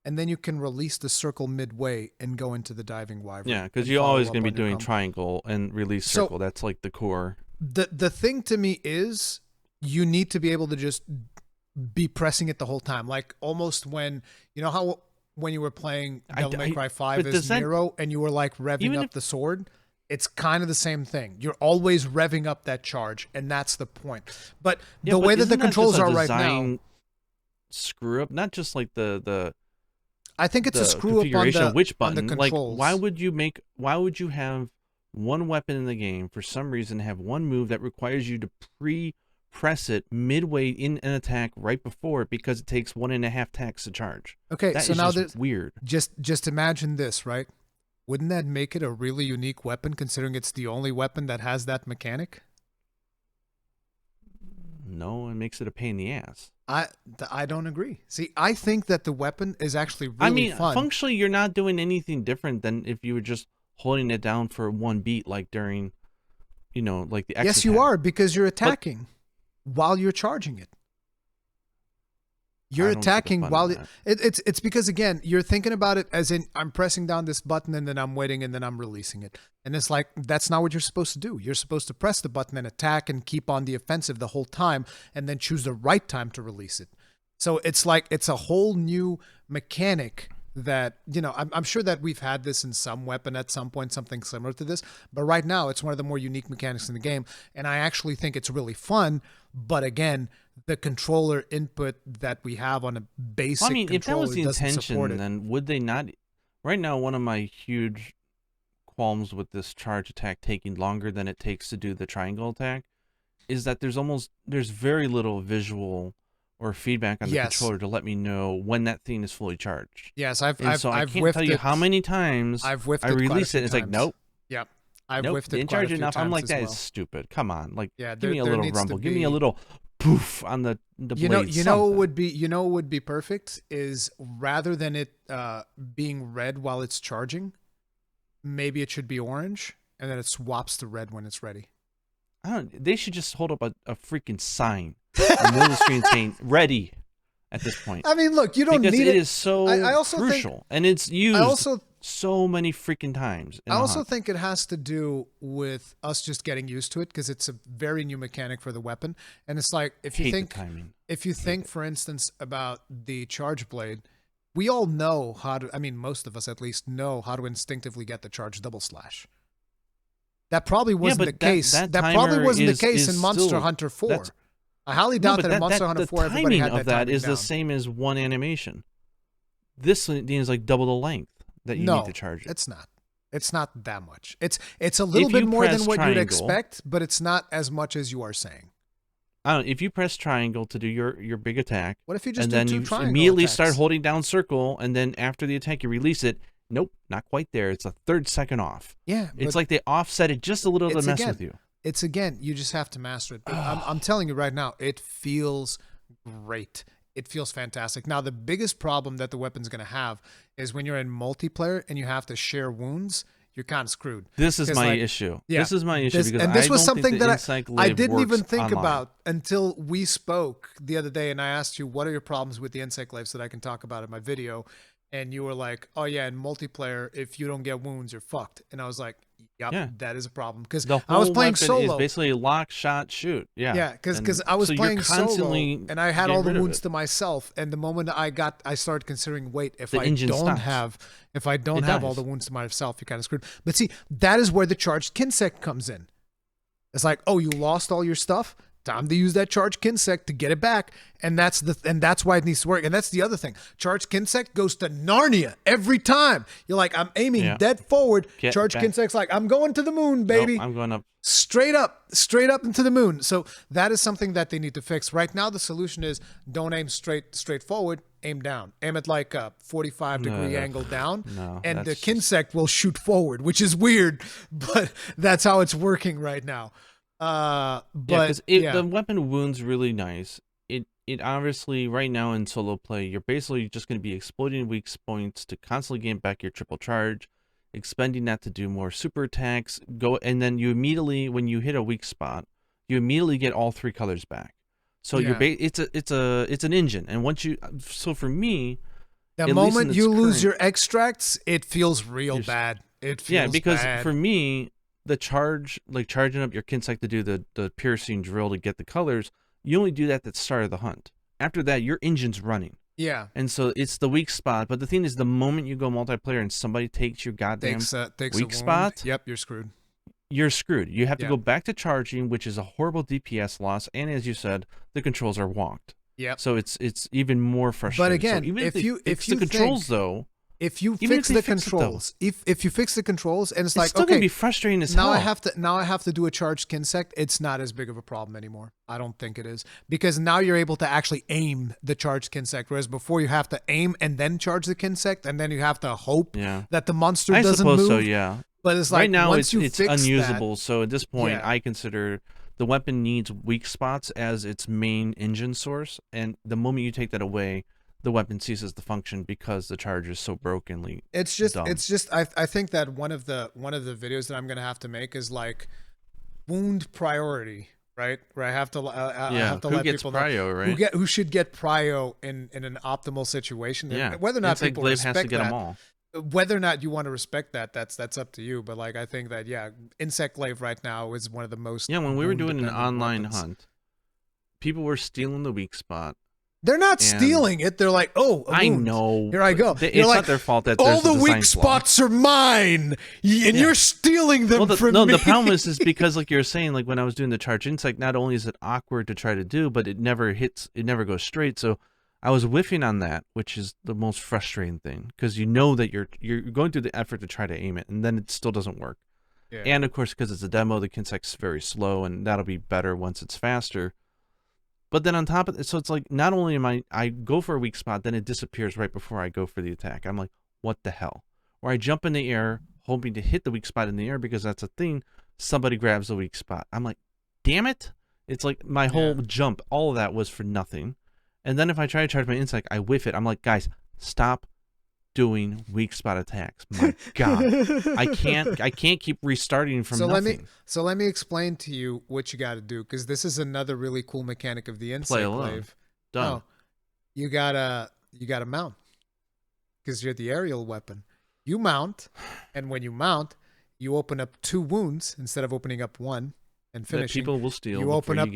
And then you can release the circle midway and go into the diving wyvern. Yeah, because you're always going to be doing triangle and release circle. That's like the core. The thing to me is you need to be able to just be pressing it the whole time. Like almost when, you know how when you were playing Devil May Cry 5 as Nero and you were like revving up the sword? It's kind of the same thing. You're always revving up that charge, and that's the point. But the way that the controls are right now, screw up. Not just like the. I think it's a screw up on the which button. On the controls. Like, why would you have one weapon in the game for some reason have one move that requires you to press it midway in an attack right before it because it takes 1.5 tacks to charge? Okay, that so is now just weird. Just imagine this, right? Wouldn't that make it a really unique weapon, considering it's the only weapon that has that mechanic? No, it makes it a pain in the ass. I don't agree. See, I think that the weapon is actually really fun. Functionally, you're not doing anything different than if you were just holding it down for one beat, like during, like the X Yes, attack. you are, because you're attacking. while you're charging it. You're I don't see the attacking fun while in that. it's because, again, you're thinking about it as in, I'm pressing down this button and then I'm waiting and then I'm releasing it. And it's like, that's not what you're supposed to do. You're supposed to press the button and attack and keep on the offensive the whole time and then choose the right time to release it. So it's like, it's a whole new mechanic that, you know, I'm sure that we've had this in some weapon at some point, something similar to this. But right now, it's one of the more unique mechanics in the game. And I actually think it's really fun. But again, the controller input that we have on a basic Well, I mean, if that controller was the doesn't support intention, it. then would they not? Right now, one of my huge qualms with this charge attack taking longer than it takes to do the triangle attack is that there's very little visual or feedback on the Yes. controller to let me know when that thing is fully charged. Yes, And so I can't whiffed tell you it. how many times I've whiffed I it quite a release few it. It's like, times. nope, Yep. I've nope, whiffed it didn't quite a charge few enough. I'm times like, as that well. is stupid. Come on, like, Yeah, give me a there little needs to rumble. Give me a be- little poof on the blade. You know what something. would be perfect is, rather than it being red while it's charging, maybe it should be orange and then it swaps to red when it's ready. They should just hold up a freaking sign in the middle of the screen saying "ready" at this point. I mean, look, you don't Because need it is so I also think- crucial, and it's used I also so many freaking times. in I the also hunt. think it has to do with us just getting used to it, because it's a very new mechanic for the weapon. And it's like, if you Hate the think, timing. for instance, about the charge blade, we all know how to, I mean, most of us at least know how to instinctively get the charge double slash. That probably wasn't but the that- case. that That probably timer wasn't is- the case is in Monster still- Hunter 4. that's- I highly No, doubt but that in Monster Hunter 4 the everybody timing had of that that timing is down. the same as one animation. This thing is like double the length that you need to charge it. It's not. It's not that much. It's a little If bit you more than press what you'd triangle- expect, but it's not as much as you are saying. I don't know, if you press triangle to do your big attack, What if you just and do then two you triangle immediately attacks? start holding down circle, and then after the attack you release it? Nope, not quite there. It's a third second off. Yeah, It's but like they offset it just a little to it's mess again- with you. it's again, you just have to master it. But I'm telling you right now, it feels great. It feels fantastic. Now, the biggest problem that the weapon's going to have is when you're in multiplayer and you have to share wounds, you're kind of screwed. This is 'Cause, my like, issue. yeah, This is my issue because and this I was don't something think the that Insight I Glaive didn't even works think online. about until we spoke the other day, and I asked you, what are your problems with the Insight Glaives that I can talk about in my video? And you were like, oh yeah, in multiplayer, if you don't get wounds, you're fucked. And I was like, yep, Yeah. that is a problem. Because The I was whole playing weapon solo. is basically lock, shot, shoot. Yeah. Yeah, because And I was so you're playing solo, constantly and I had getting all the rid of wounds it. to myself. And the moment I started considering, wait, if The I engine don't stops. have, if I don't It have all dies. the wounds to myself, you're kind of screwed. But see, that is where the charged kinsect comes in. It's like, oh, you lost all your stuff. Time to use that charged kinsect to get it back, and that's why it needs to work. And that's the other thing. Charged kinsect goes to Narnia every time. You're like, I'm aiming Yeah. dead forward. Get Charged back. kinsect's like, I'm going to the moon, Nope, baby. I'm going up. Straight up into the moon. So that is something that they need to fix. Right now, the solution is don't aim straight forward, aim down. Aim at like a 45-degree angle down, No, and the that's kinsect will shoot forward, which is weird, but that's how it's working right now. But Yeah, because yeah, the weapon wounds really nice. It obviously right now in solo play, you're basically just going to be exploiting weak points to constantly gain back your triple charge, expending that to do more super attacks. And then you immediately, when you hit a weak spot, you immediately get all three colors back. So Yeah. it's an engine, and once you for me, the at least in moment its you lose current- your extracts, it feels real You're- bad. It feels yeah, because bad. for me, the charge, like charging up your kinsect to do the piercing drill to get the colors, you only do that at the start of the hunt. After that, your engine's running. yeah, And so it's the weak spot. But the thing is, the moment you go multiplayer and somebody takes your goddamn, takes a weak wound. spot? Yep, you're screwed. you're screwed. You have to Yeah. go back to charging, which is a horrible DPS loss. And as you said, the controls are wonked. Yep. So it's even more frustrating. again, so even if they you- fix if you the controls think- though, If you Even fix if the they fix it, though. controls, if you fix the controls, and it's it's like, still okay, gonna be frustrating as now hell. I have to do a charged kinsect. It's not as big of a problem anymore. I don't think it is, because now you're able to actually aim the charged kinsect, whereas before you have to aim and then charge the kinsect, and then you have to hope Yeah. that the monster I doesn't suppose move. so. Yeah. But it's like, Right now, once you it's fix unusable. So at this point, Yeah. I consider the weapon needs weak spots as its main engine source, and the moment you take that away, the weapon ceases to function because the charge is so brokenly. It's just dumb. I think that one of the videos that I'm gonna have to make is like wound priority, right? Where I have to I Yeah, have to who let gets people know prio, right? who should get prio in an optimal situation. Yeah, And whether or not Insect people Glaive has to respect get them that, all. whether or not you want to respect that, that's up to you. But like I think that Insect Glaive right now is one of the most Yeah, when we were boon doing an dependent online weapons. hunt, people were stealing the weak spot. They're not And stealing it. They're like, oh, a I wound. know. Here I go. You're It's like, not their fault that all there's a the weak design flaw. spots are mine, and you're stealing them from me. The problem is because, like you're saying, like when I was doing the charge insect, not only is it awkward to try to do, but it never hits, it never goes straight. So I was whiffing on that, which is the most frustrating thing, because you know that you're going through the effort to try to aim it, and then it still doesn't work. Yeah. And of course, because it's a demo, the insect's very slow, and that'll be better once it's faster. But then on top of it, so it's like not only am I go for a weak spot, then it disappears right before I go for the attack. I'm like, what the hell? Or I jump in the air, hoping to hit the weak spot in the air because that's a thing. Somebody grabs the weak spot. I'm like, damn it! It's like my whole jump, all of that was for nothing. And then if I try to charge my insect, I whiff it. I'm like, guys, stop doing weak spot attacks. My God, I can't keep restarting from nothing. Let me explain to you what you got to do, because this is another really cool mechanic of the Insect Glaive. Done. No, you gotta mount, because you're the aerial weapon. You mount, and when you mount, you open up 2 wounds instead of opening up 1 and finishing. That people will steal. You open up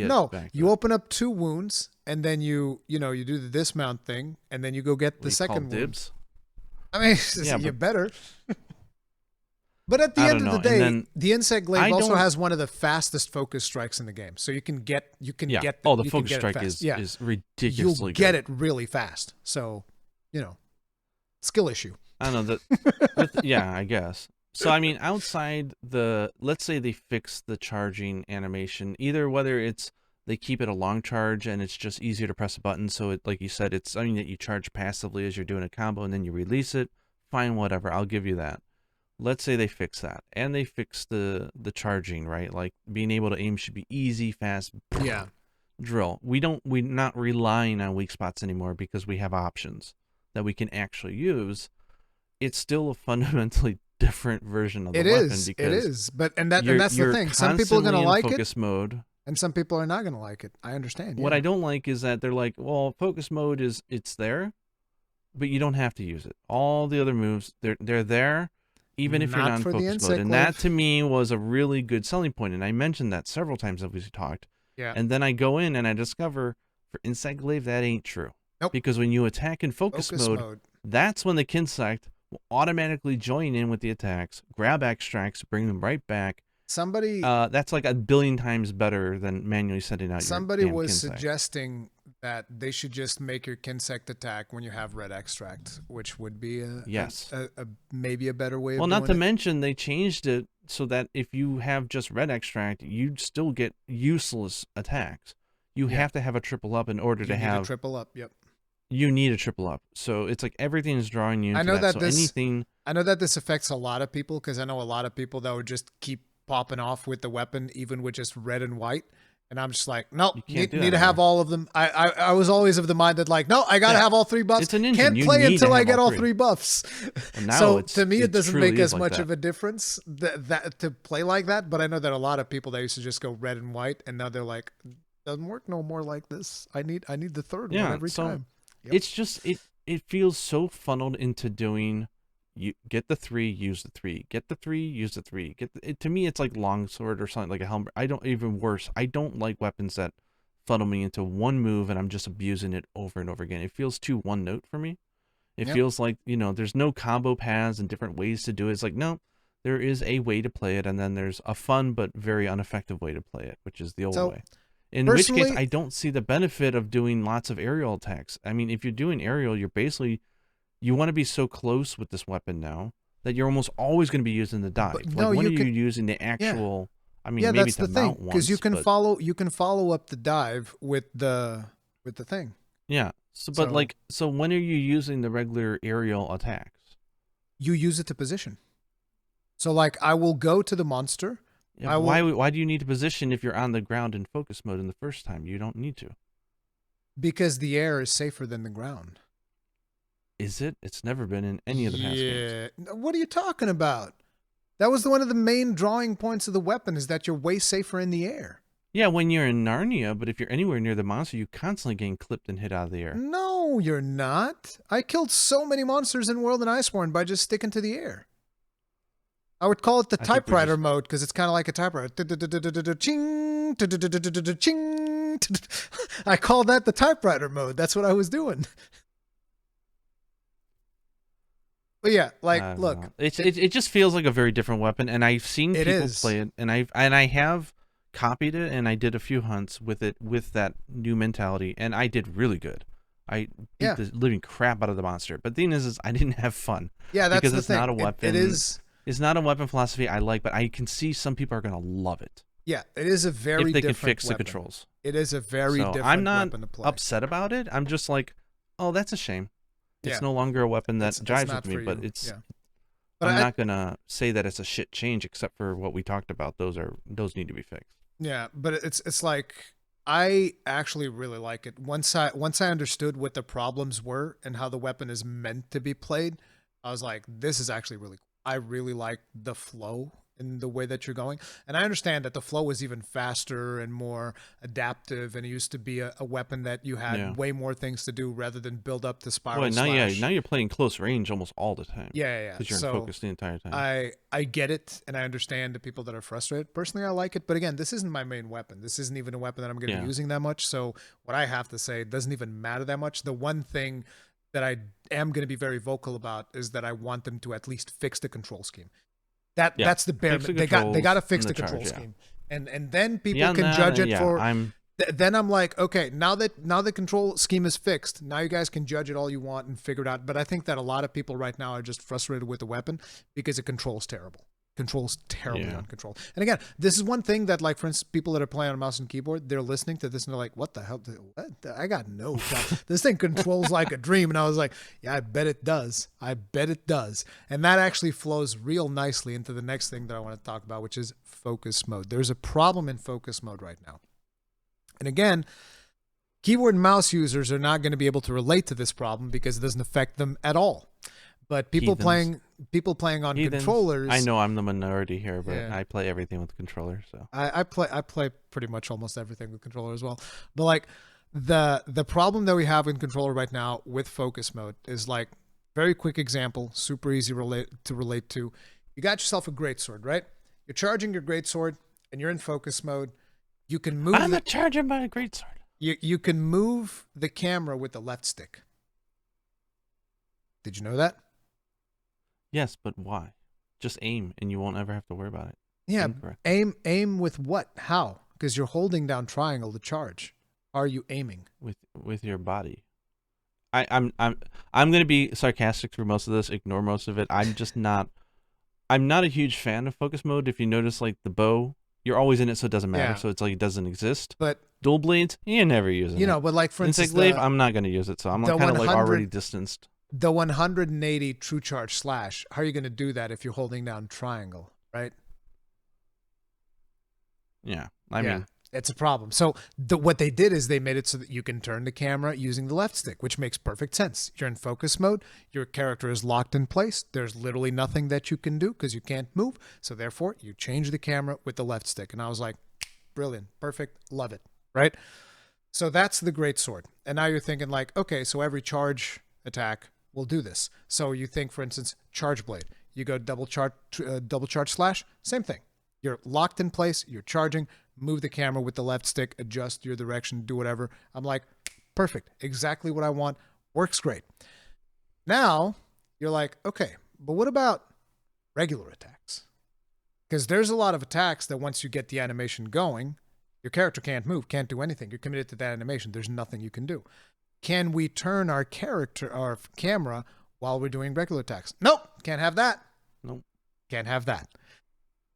you open up 2 wounds, and then you do the dismount thing, and then you go get the second wound. Dibs. I mean, you better. But at the end of the day, the Insect Glaive also has one of the fastest focus strikes in the game. So you can get the focus strike is ridiculously good. You'll get it really fast. So, skill issue. I don't know that. Yeah, I guess. So I mean, outside let's say they fix the charging animation, either whether it's they keep it a long charge and it's just easier to press a button. So it, like you said, it's something that you charge passively as you're doing a combo and then you release it. Fine, whatever. I'll give you that. Let's say they fix that and they fix the charging, right? Like being able to aim should be easy, fast. Yeah. Drill. We're not relying on weak spots anymore because we have options that we can actually use. It's still a fundamentally different version of the weapon. It is. But that's the thing. Some people are going to like focus mode. And some people are not going to like it. I understand. What I don't like is that they're like, well, focus mode it's there, but you don't have to use it. All the other moves, they're there, even if you're not in focus mode. And that to me was a really good selling point. And I mentioned that several times as we talked. Yeah. And then I go in and I discover for Insect Glaive that ain't true. Nope. Because when you attack in focus mode, that's when the Kinsect will automatically join in with the attacks, grab extracts, bring them right back. Somebody that's like 1 billion times better than manually sending out somebody was Kinsect. Suggesting that they should just make your Kinsect attack when you have red extract, which would be maybe a better way of doing it. Well, not to mention they changed it so that if you have just red extract, you'd still get useless attacks. You have to have a triple up in order to have a triple up. Yep. You need a triple up. So it's like everything is drawing you into I know that this affects a lot of people, because I know a lot of people that would just keep popping off with the weapon even with just red and white, and I'm just like, no, need to have all of them. I was always of the mind that like, no, I gotta have all 3 buffs. It's a ninja. Can't play until I get all 3 buffs. Well, now so to me, it doesn't make as like much that. of a difference that to play like that. But I know that a lot of people that used to just go red and white, and now they're like, doesn't work no more like this. I need the third one every time. Yep. It's just it feels so funneled into doing. You get the 3, use the 3. Get the 3, use the 3. To me, it's like longsword or something like a helmet. I don't like weapons that funnel me into one move and I'm just abusing it over and over again. It feels too one note for me. It feels like there's no combo paths and different ways to do it. It's like no, there is a way to play it, and then there's a fun but very ineffective way to play it, which is the old way. In which case, I don't see the benefit of doing lots of aerial attacks. I mean, if you're doing aerial, you're basically you want to be so close with this weapon now that you're almost always going to be using the dive. Like, when are you using the actual? I mean, maybe that's to the thing, mount once, because you can follow up the dive with the thing. Yeah. So when are you using the regular aerial attacks? You use it to position. So like, I will go to the monster. Yeah, why do you need to position if you're on the ground in focus mode in the first time? You don't need to. Because the air is safer than the ground. Is it? It's never been in any of the past games. What are you talking about? That was one of the main drawing points of the weapon, is that you're way safer in the air. Yeah, when you're in Narnia, but if you're anywhere near the monster, you constantly getting clipped and hit out of the air. No, you're not. I killed so many monsters in World and Iceborne by just sticking to the air. I would call it the typewriter mode because it's kind of like a typewriter. Ching, ching. I call that the typewriter mode. That's what I was doing. But yeah, like, look, it just feels like a very different weapon, and I've seen people play it, and I have copied it, and I did a few hunts with it with that new mentality, and I did really good. I beat the living crap out of the monster. But the thing is I didn't have fun. Yeah, that's because the it's thing. Not a weapon. It's not a weapon philosophy I like, but I can see some people are gonna love it. Yeah, it is a very if they different can fix weapon. the controls. It is a very different I'm not weapon to play. upset about it. I'm just like, oh, that's a shame. It's no longer a weapon that jives with me, but it's. Yeah. But I'm not gonna say that it's a shit change, except for what we talked about. Those need to be fixed. Yeah, but it's like I actually really like it. Once I understood what the problems were and how the weapon is meant to be played, I was like, this is actually really cool. I really like the flow in the way that you're going. And I understand that the flow is even faster and more adaptive, and it used to be a weapon that you had way more things to do rather than build up the spiral slash. Now you're playing close range almost all the time. Yeah. Because you're in focus the entire time. I get it, and I understand the people that are frustrated. Personally, I like it, but again, this isn't my main weapon. This isn't even a weapon that I'm going to be using that much, so what I have to say doesn't even matter that much. The one thing that I am going to be very vocal about is that I want them to at least fix the control scheme. That's the bare. They got to fix the control scheme, and then people can judge it for. Then I'm like, okay, now the control scheme is fixed, now you guys can judge it all you want and figure it out. But I think that a lot of people right now are just frustrated with the weapon because it controls terrible. Controls terribly on control. And again, this is one thing that, like, for instance, people that are playing on a mouse and keyboard, they're listening to this and they're like, what the hell? What? I got no doubt. This thing controls like a dream. And I was like, yeah, I bet it does. I bet it does. And that actually flows real nicely into the next thing that I want to talk about, which is focus mode. There's a problem in focus mode right now. And again, keyboard and mouse users are not going to be able to relate to this problem because it doesn't affect them at all. But people playing on controllers. I know I'm the minority here, but I play everything with controller. So I play pretty much almost everything with controller as well. But like the problem that we have in controller right now with focus mode is, like, very quick example, super easy to relate to. You got yourself a greatsword, right? You're charging your greatsword and you're in focus mode. You can move. I'm not charging my greatsword. You can move the camera with the left stick. Did you know that? Yes, but why? Just aim, and you won't ever have to worry about it. Yeah, aim with what? How? Because you're holding down triangle to charge. Are you aiming with your body? I'm going to be sarcastic through most of this. Ignore most of it. I'm not a huge fan of focus mode. If you notice, like the bow, you're always in it, so it doesn't matter. So it's like it doesn't exist. But dual blades, you're never using it. But like, for instance, Glaive, I'm not going to use it, so I'm kind of like already distanced. The 180 true charge slash, how are you going to do that if you're holding down triangle, right? Yeah, I mean, it's a problem. So what they did is they made it so that you can turn the camera using the left stick, which makes perfect sense. You're in focus mode. Your character is locked in place. There's literally nothing that you can do because you can't move. So therefore, you change the camera with the left stick. And I was like, brilliant, perfect, love it, right? So that's the greatsword. And now you're thinking, like, okay, so every charge attack will do this. So you think, for instance, charge blade. You go double charge slash, same thing. You're locked in place, you're charging, move the camera with the left stick, adjust your direction, do whatever. I'm like, perfect, exactly what I want, works great. Now, you're like, okay, but what about regular attacks? Because there's a lot of attacks that once you get the animation going, your character can't move, can't do anything. You're committed to that animation. There's nothing you can do. Can we turn our camera while we're doing regular attacks? Nope, can't have that. Nope, can't have that.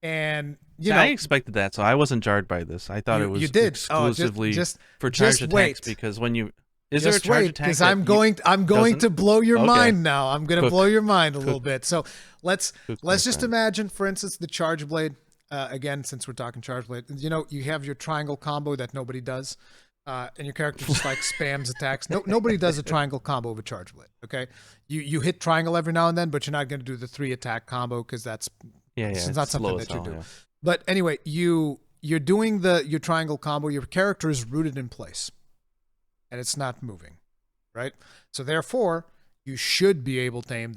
And I expected that, so I wasn't jarred by this. I thought it was exclusively for charge attacks because when you there a charge attack? Because I'm going to blow your mind now. I'm going to blow your mind a little bit. So let's just imagine, for instance, the charge blade. Again, since we're talking charge blade, you have your triangle combo that nobody does. And your character just like spams attacks. Nobody does a triangle combo of a charge blade. Okay, you hit triangle every now and then, but you're not going to do the 3 attack combo because that's it's not something that you do. Yeah. But anyway, you you're doing your triangle combo. Your character is rooted in place, and it's not moving, right? So therefore, you should be able to aim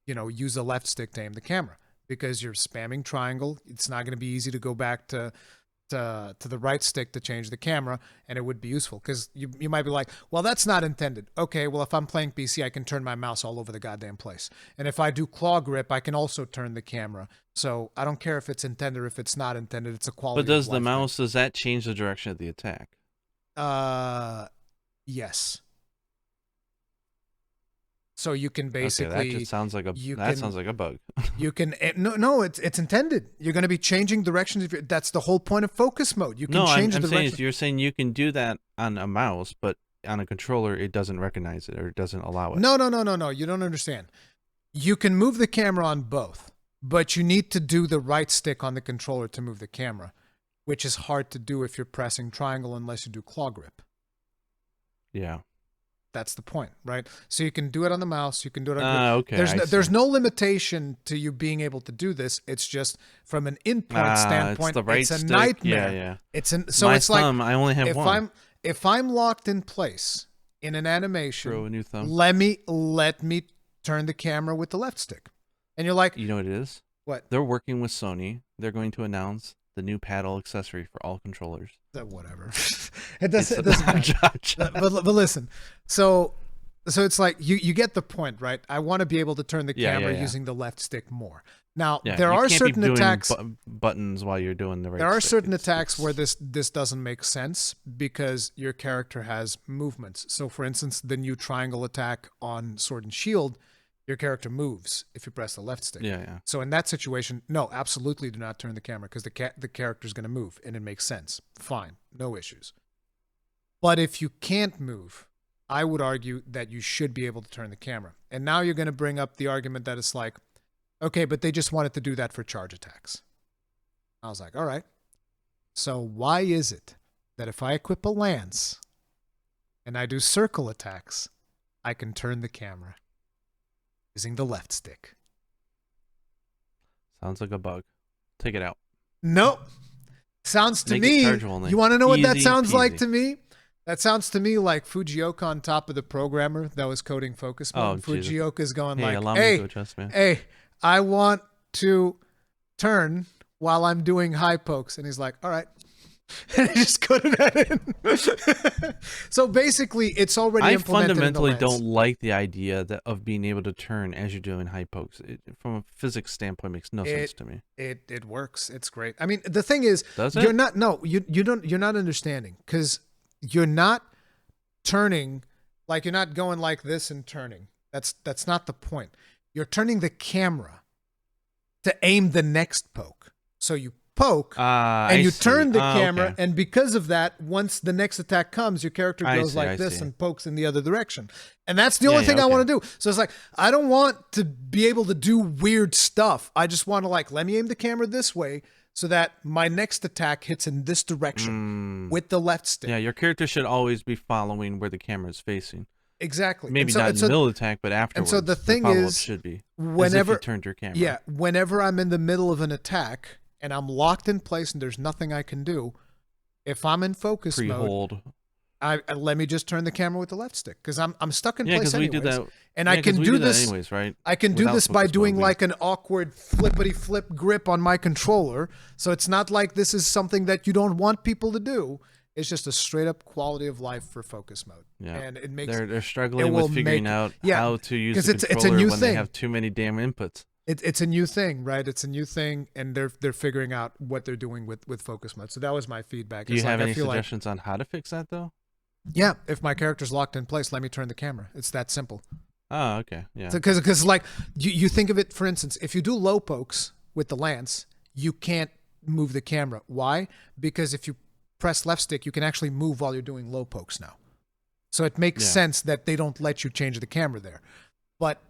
use the left stick to aim the camera because you're spamming triangle. It's not going to be easy to go back to the right stick to change the camera, and it would be useful because you might be like, well, that's not intended. Okay, well, if I'm playing PC, I can turn my mouse all over the goddamn place. And if I do claw grip, I can also turn the camera. So I don't care if it's intended or if it's not intended. It's a quality But does of the life mouse, does that change the direction of the attack? Yes. So you can basically. Okay, that just sounds like sounds like a bug. You can no, it's intended. You're going to be changing directions. That's the whole point of focus mode. You can change the direction. Saying you're saying you can do that on a mouse, but on a controller it doesn't recognize it or it doesn't allow it. No. You don't understand. You can move the camera on both, but you need to do the right stick on the controller to move the camera, which is hard to do if you're pressing triangle unless you do claw grip. Yeah. That's the point, right? So you can do it on the mouse. You can do it on. Okay. There's no limitation to you being able to do this. It's just from an input standpoint, it's the right it's a stick. nightmare. Yeah. It's thumb, I only have one. If I'm locked in place in an animation, throw a new thumb. let me turn the camera with the left stick, and you're like, you know what it is? What? They're working with Sony. They're going to announce the new paddle accessory for all controllers. Whatever. It doesn't matter. But listen, so it's like you get the point, right? I want to be able to turn the camera using the left stick more. Now there are certain attacks buttons while you're doing the right. There are certain attacks where this doesn't make sense because your character has movements. So for instance, the new triangle attack on Sword and Shield, your character moves if you press the left stick. Yeah. So in that situation, no, absolutely do not turn the camera because the character is going to move and it makes sense. Fine, no issues. But if you can't move, I would argue that you should be able to turn the camera. And now you're going to bring up the argument that it's like, okay, but they just wanted to do that for charge attacks. I was like, all right. So why is it that if I equip a lance and I do circle attacks, I can turn the camera using the left stick? Sounds like a bug. Take it out. Nope. Sounds to me. You want to know what that sounds like to me? That sounds to me like Fujioka on top of the programmer that was coding focus mode. Fujioka's going hey, I want to turn while I'm doing high pokes. And he's like, all right. And he just coded that in. So basically, it's already implemented. I fundamentally don't like the idea of being able to turn as you're doing high pokes. From a physics standpoint, makes no sense to me. It works. It's great. I mean, the thing is, you're not understanding because you're not turning, like you're not going like this and turning. That's not the point. You're turning the camera to aim the next poke. So you poke and you turn the camera, and because of that, once the next attack comes, your character goes like this and pokes in the other direction. And that's the only thing I want to do. So it's like, I don't want to be able to do weird stuff. I just want to let me aim the camera this way so that my next attack hits in this direction with the left stick. Yeah, your character should always be following where the camera is facing. Exactly. Maybe not in the middle attack, but afterwards. And so the thing is, should be whenever as if you turned your camera. Yeah, whenever I'm in the middle of an attack and I'm locked in place and there's nothing I can do, if I'm in focus mode, let me just turn the camera with the left stick because I'm stuck in place anyways. We do that, and I can do this anyways, right? I can do this by doing like an awkward flippity flip grip on my controller. So it's not like this is something that you don't want people to do. It's just a straight up quality of life for focus mode. Yeah, and it makes they're struggling with figuring out how to use the controller it's a new when thing. They have too many damn inputs. It's a new thing, right? It's a new thing, and they're figuring out what they're doing with focus mode. So that was my feedback. Do you have any suggestions on how to fix that though? Yeah, if my character's locked in place, let me turn the camera. It's that simple. Oh, okay, yeah. Because like you think of it, for instance, if you do low pokes with the lance, you can't move the camera. Why? Because if you press left stick, you can actually move while you're doing low pokes now. So it makes sense that they don't let you change the camera there. But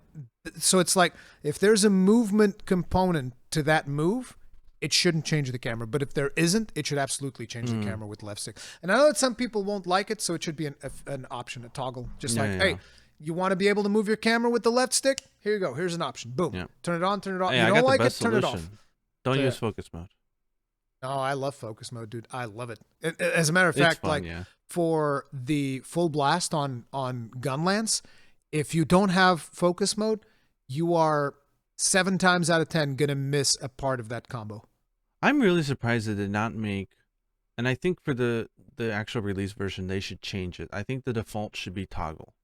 so it's like if there's a movement component to that move, it shouldn't change the camera. But if there isn't, it should absolutely change the camera with the left stick. And I know that some people won't like it, so it should be an option, a toggle. Just hey, you want to be able to move your camera with the left stick? Here you go. Here's an option. Boom. Yeah. Turn it on, turn it off. Hey, you don't like it, turn it off. Don't use focus mode. No, I love focus mode, dude. I love it. As a matter of It's fact, fun, like yeah. for the full blast on Gunlance, if you don't have focus mode, you are 7 times out of 10 gonna miss a part of that combo. I'm really surprised they did not make, and I think for the actual release version, they should change it. I think the default should be toggle.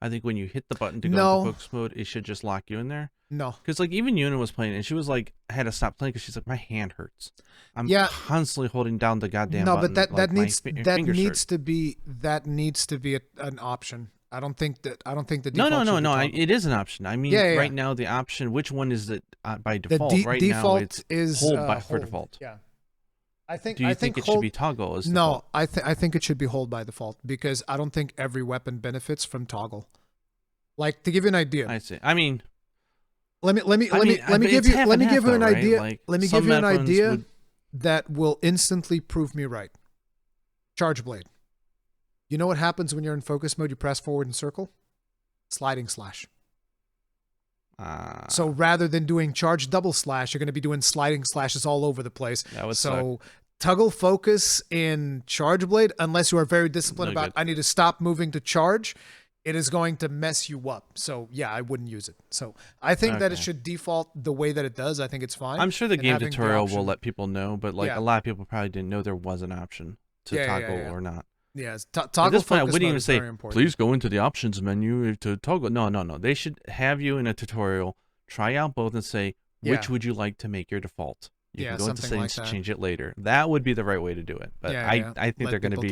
I think when you hit the button to go into focus mode, it should just lock you in there. No. Because like even Yuna was playing and she was like, I had to stop playing because she's like, my hand hurts. I'm constantly holding down the goddamn button. No, but that needs to be an option. I don't think the default No. It is an option. I mean, right now the option. Which one is it by default? Now it's hold for default. Yeah. Do you think it should be toggle? No, I think it should be hold by default because I don't think every weapon benefits from toggle. Like to give you an idea. I see. I mean, let me give you an idea. Like, let me give you an idea that will instantly prove me right. Charge blade. You know what happens when you're in focus mode? You press forward and circle. Sliding slash. So rather than doing charge double slash, you're going to be doing sliding slashes all over the place. That would suck. Toggle focus in charge blade, unless you are very disciplined about I need to stop moving to charge, it is going to mess you up. So yeah, I wouldn't use it. So I think that it should default the way that it does. I think it's fine. I'm sure the game tutorial will let people know, but like a lot of people probably didn't know there was an option to toggle or not. Yeah, toggle at this point, I focus wouldn't even say, important. please go into the options menu to toggle. No. They should have you in a tutorial, try out both and say, which would you like to make your default? You can go into settings to change it later. That would be the right way to do it. But I think they're going to be,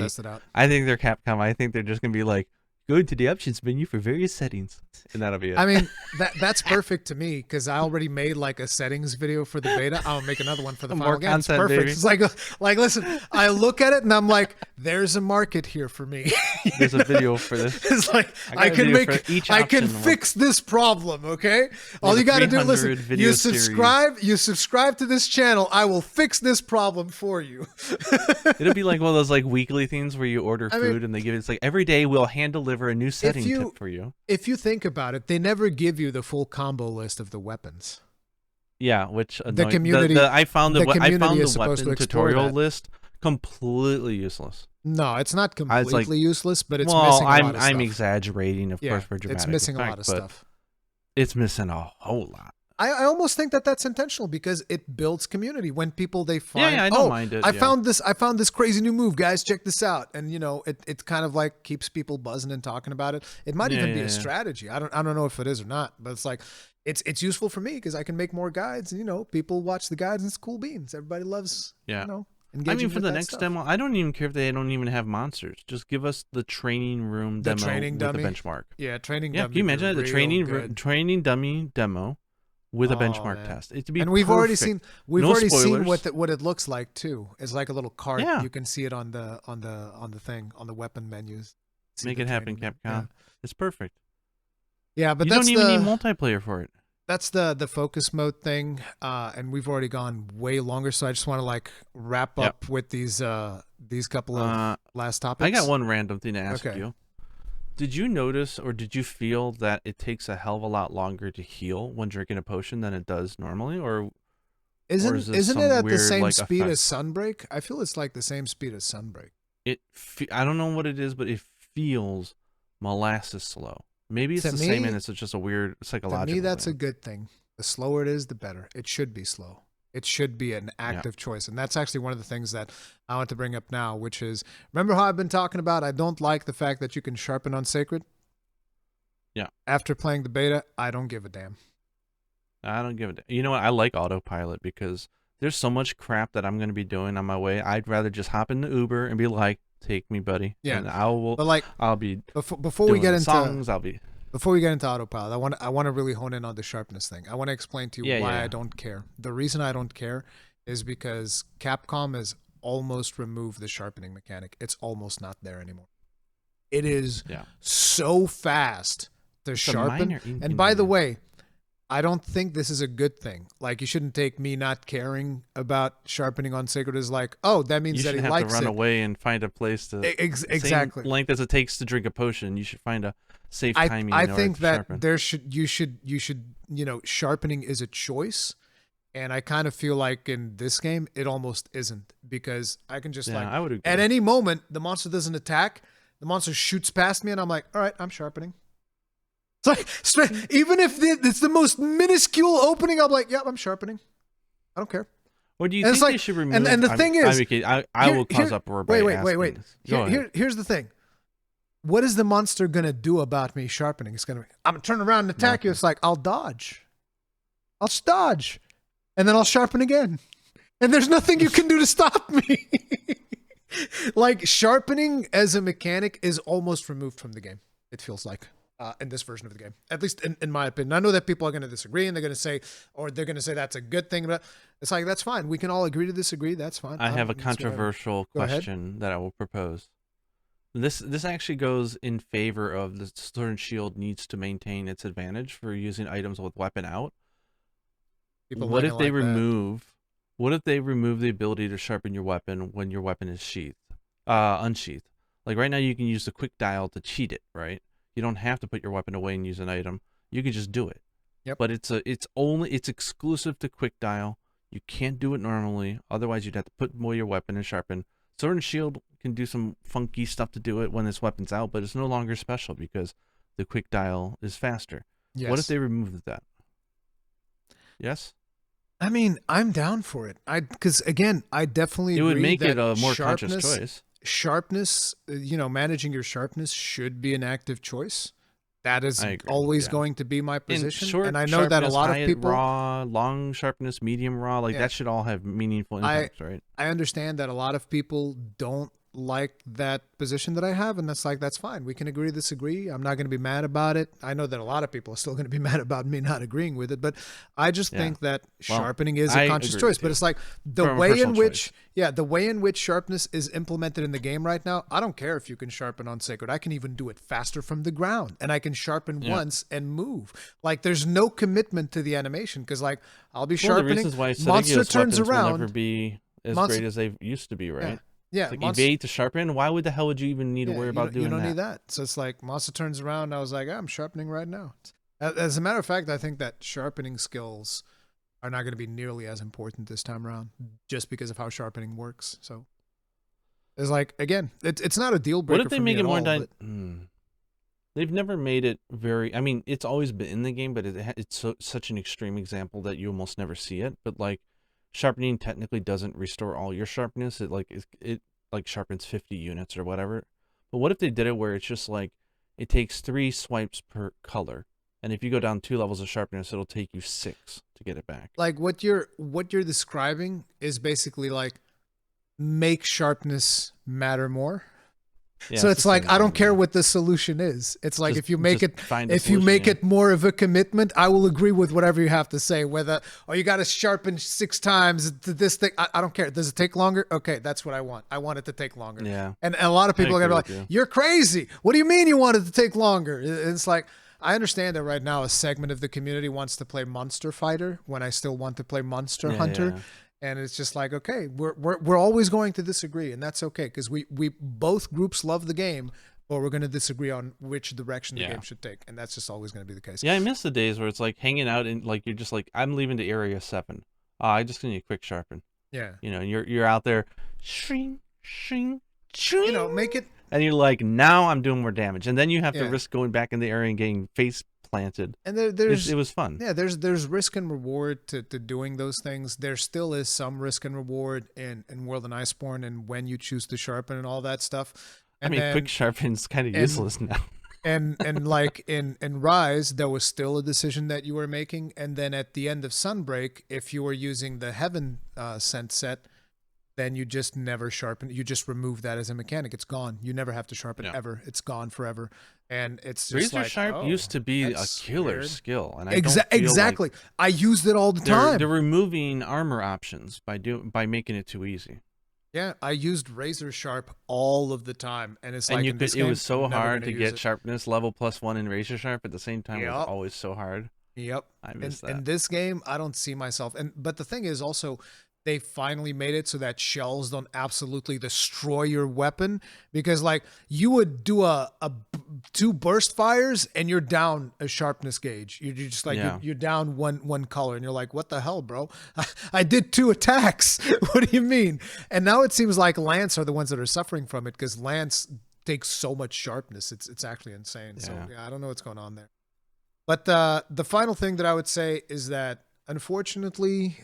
I think they're Capcom. I think they're just going to be like, go into the options menu for various settings. And that'll be it. I mean, that's perfect to me because I already made like a settings video for the beta. I'll make another one for the final game. It's perfect. Baby. It's like, listen, I look at it and I'm like, there's a market here for me. There's a video for this. It's like I can fix this problem. Okay, all you got to do, listen, you subscribe to this channel. I will fix this problem for you. It'll be like one of those like weekly things where you order food and they give it's like every day we'll hand deliver a new setting tip for you. If you think about it, they never give you the full combo list of the weapons. Yeah, which the community. I found the weapon tutorial list completely useless. No, it's not completely useless, but it's missing a lot of stuff. I'm exaggerating, of course, for dramatic It's missing effect, a lot of stuff. It's missing a whole lot. I almost think that that's intentional because it builds community when people they find. I don't mind it. I found this crazy new move, guys. Check this out, and you know it kind of like keeps people buzzing and talking about it. It might even be a strategy. I don't know if it is or not, but it's like it's useful for me because I can make more guides. And, you know, people watch the guides and it's cool beans. Everybody loves you know. I mean, for the next demo, I don't even care if they don't even have monsters. Just give us the training room demo with the benchmark. Yeah, training. Yeah, dummy can you imagine that? The training dummy demo with a benchmark test. It'd be we've already seen what it looks like too. It's like a little cart. Yeah. You can see it on the thing on the weapon menus. Make it happen, Capcom. Yeah. It's perfect. Yeah, but you don't even need multiplayer for it. That's the focus mode thing, and we've already gone way longer. So I just want to like wrap up with these couple of last topics. I got one random thing to ask you. Did you notice or did you feel that it takes a hell of a lot longer to heal when drinking a potion than it does normally, or isn't it at the same speed as Sunbreak? I feel it's like the same speed as Sunbreak. I don't know what it is, but it feels molasses slow. Maybe it's the same, and it's just a weird psychological thing. To me, that's thing. a good thing. The slower it is, the better. It should be slow. It should be an active choice. And that's actually one of the things that I want to bring up now, which is, remember how I've been talking about I don't like the fact that you can sharpen on Sacred? Yeah. After playing the beta, I don't give a damn. I don't give a damn. You know what? I like autopilot because there's so much crap that I'm going to be doing on my way. I'd rather just hop in the Uber and be like, take me, buddy. Yeah. And I'll be before we get into songs, Before we get into autopilot, I want to really hone in on the sharpness thing. I want to explain to you why I don't care. The reason I don't care is because Capcom has almost removed the sharpening mechanic. It's almost not there anymore. It is so fast to sharpen. And by the way, I don't think this is a good thing. Like, you shouldn't take me not caring about sharpening on Sacred as like, oh, that means that he likes it. You shouldn't have to run away and find a place to exactly same length as it takes to drink a potion. You should find a safe timing. I think that you should sharpening is a choice, And I kind of feel like in this game, it almost isn't, because I can just I would agree. at any moment, the monster doesn't attack, the monster shoots past me, and I'm like, all right, I'm sharpening. It's like, even if it's the most minuscule opening, I'm like, yeah, I'm sharpening. I don't care. Or do you think they should remove? And the thing is, I will cause uproar by wait. Here's the thing. What is the monster gonna do about me sharpening? I'm gonna turn around and attack you. It's like, I'll dodge. I'll just dodge, and then I'll sharpen again. And there's nothing you can do to stop me. Like, sharpening as a mechanic is almost removed from the game, it feels like. In this version of the game, at least in my opinion. I know that people are going to disagree, and they're going to say that's a good thing, but it's like, that's fine. We can all agree to disagree. That's fine. I have a controversial question that I will propose. This actually goes in favor of the Sword and Shield needs to maintain its advantage for using items with weapon out. What if they remove the ability to sharpen your weapon when your weapon is unsheathed? Like right now, you can use the quick dial to cheat it, right? You don't have to put your weapon away and use an item. You can just do it. Yep. But it's exclusive to quick dial. You can't do it normally. Otherwise, you'd have to put away your weapon and sharpen. Sword and Shield can do some funky stuff to do it when this weapon's out, but it's no longer special because the quick dial is faster. Yes. What if they removed that? Yes? I mean, I'm down for it. Because again, I definitely agree. It would make it a more conscious choice. Sharpness, managing your sharpness should be an active choice. That is always going to be my position. And I know that a lot of people, raw, long sharpness, medium raw, that should all have meaningful impacts, right? I understand that a lot of people don't like that position that I have, and that's fine. We can agree to disagree. I'm not going to be mad about it. I know that a lot of people are still going to be mad about me not agreeing with it, but I just think that sharpening is a conscious choice. But it's like the way in which sharpness is implemented in the game right now. I don't care if you can sharpen on Sacred. I can even do it faster from the ground, and I can sharpen once and move. Like, there's no commitment to the animation, because I'll be sharpening. The reasons why monster turns around. Will never be as great as they used to be, right? Yeah, like evade to sharpen. Why would the hell would you even need to worry about doing that? You don't need that. So it's like monster turns around. I was like, I'm sharpening right now. As a matter of fact, I think that sharpening skills are not going to be nearly as important this time around, just because of how sharpening works. So it's like, again, it's not a deal breaker. What if they make it more? They've never made it very. I mean, it's always been in the game, but it's such an extreme example that you almost never see it. But like, sharpening technically doesn't restore all your sharpness. It sharpens 50 units or whatever. But what if they did it where it's just like it takes 3 swipes per color, and if you go down 2 levels of sharpness, it'll take you 6 to get it back. Like, what you're describing is basically like, make sharpness matter more. Yeah, so it's like, I don't care what the solution is. It's like, if you make it more of a commitment, I will agree with whatever you have to say. Whether, you got to sharpen 6 times to this thing, I don't care. Does it take longer? Okay, that's what I want. I want it to take longer. Yeah. And a lot of people are gonna be like, you're crazy. What do you mean you want it to take longer? It's like, I understand that right now a segment of the community wants to play Monster Fighter when I still want to play Monster Hunter. Yeah. And it's just like, okay, we're always going to disagree, and that's okay, because we both groups love the game, but we're going to disagree on which direction the game should take, and that's just always going to be the case. Yeah, I miss the days where it's like hanging out and like you're just like, I'm leaving to area 7. I just need a quick sharpen. Yeah. You're out there, shing, shing, shing. Make it. And you're like, now I'm doing more damage, and then you have to risk going back in the area and getting face planted. And it was fun. Yeah, there's risk and reward to doing those things. There still is some risk and reward in World and Iceborne, and when you choose to sharpen and all that stuff. And quick sharpen's kind of useless now. and like in Rise, there was still a decision that you were making, and then at the end of Sunbreak, if you were using the Heaven Scent set, then you just never sharpen. You just remove that as a mechanic. It's gone. You never have to sharpen ever. It's gone forever. And it's just Razor Sharp used to be a killer skill, and I exactly. I used it all the time. They're removing armor options by making it too easy. Yeah, I used Razor Sharp all of the time, and it's like, it was so hard to get sharpness level +1 in Razor Sharp. At the same time, it was always so hard. Yep. I miss that. In this game, I don't see myself. But the thing is also, they finally made it so that shells don't absolutely destroy your weapon, because like you would do two burst fires and you're down a sharpness gauge. You're just like you're down one color and you're like, what the hell, bro? I did 2 attacks. What do you mean? And now it seems like Lance are the ones that are suffering from it, because Lance takes so much sharpness. It's actually insane. So yeah, I don't know what's going on there. But the final thing that I would say is that, unfortunately,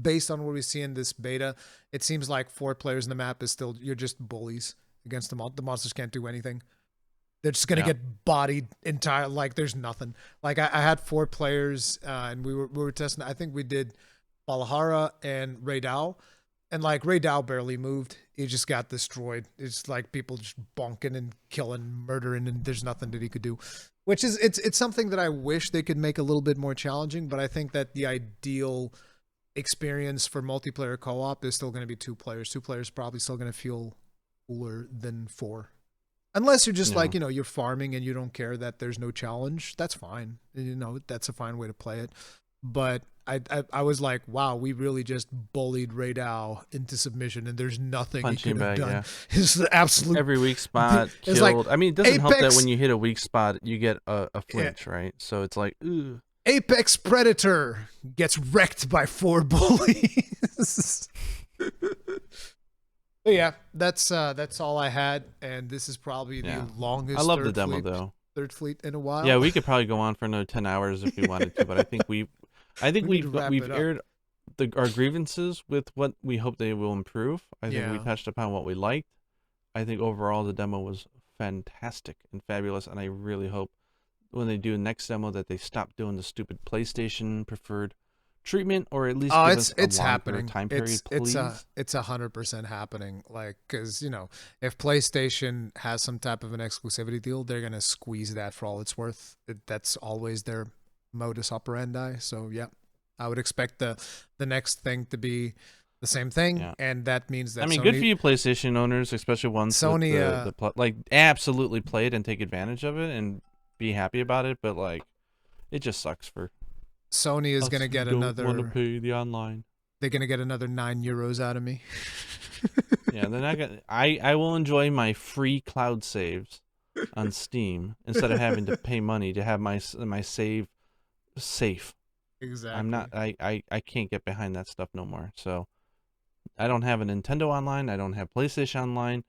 based on what we see in this beta, it seems like 4 players in the map is still, you're just bullies against them. The monsters can't do anything. They're just going to get bodied entire. Like there's nothing. Like I had 4 players and we were testing. I think we did Valhara and Raidao. And like Raidao barely moved. He just got destroyed. It's like people just bonking and killing, murdering, and there's nothing that he could do. Which is, it's something that I wish they could make a little bit more challenging, but I think that the ideal experience for multiplayer co-op is still going to be 2 players. 2 players probably still going to feel cooler than 4. Unless you're just like, you know, you're farming and you don't care that there's no challenge. That's fine. You know, that's a fine way to play it. But I was like, wow, we really just bullied Raidao into submission, and there's nothing he could have done. Yeah. It's the absolute every weak spot killed. Like, I mean, it doesn't help that when you hit a weak spot, you get a flinch, right? So it's like, ooh. Apex Predator gets wrecked by 4 bullies. But yeah, that's all I had, and this is probably the longest. I love the demo though. Third Fleet in a while. Yeah, we could probably go on for another 10 hours if we wanted to, but I think we've aired our grievances with what we hope they will improve. I think we touched upon what we liked. I think overall the demo was fantastic and fabulous, and I really hope when they do the next demo that they stop doing the stupid PlayStation preferred treatment, or at least give us a longer time period, please. It's 100% happening. Like, because you know, if PlayStation has some type of an exclusivity deal, they're gonna squeeze that for all it's worth. That's always their modus operandi. So yeah, I would expect the next thing to be the same thing, and that means that, I mean, Sony, good for you PlayStation owners, especially ones Sony with like absolutely play it and take advantage of it and be happy about it, but like it just sucks for Sony is going to get another. Want to pay the online? They're going to get another €9 out of me. Yeah, they're not gonna. I will enjoy my free cloud saves on Steam instead of having to pay money to have my save safe. Exactly. I'm not. I can't get behind that stuff no more. So I don't have a Nintendo Online. I don't have PlayStation Online.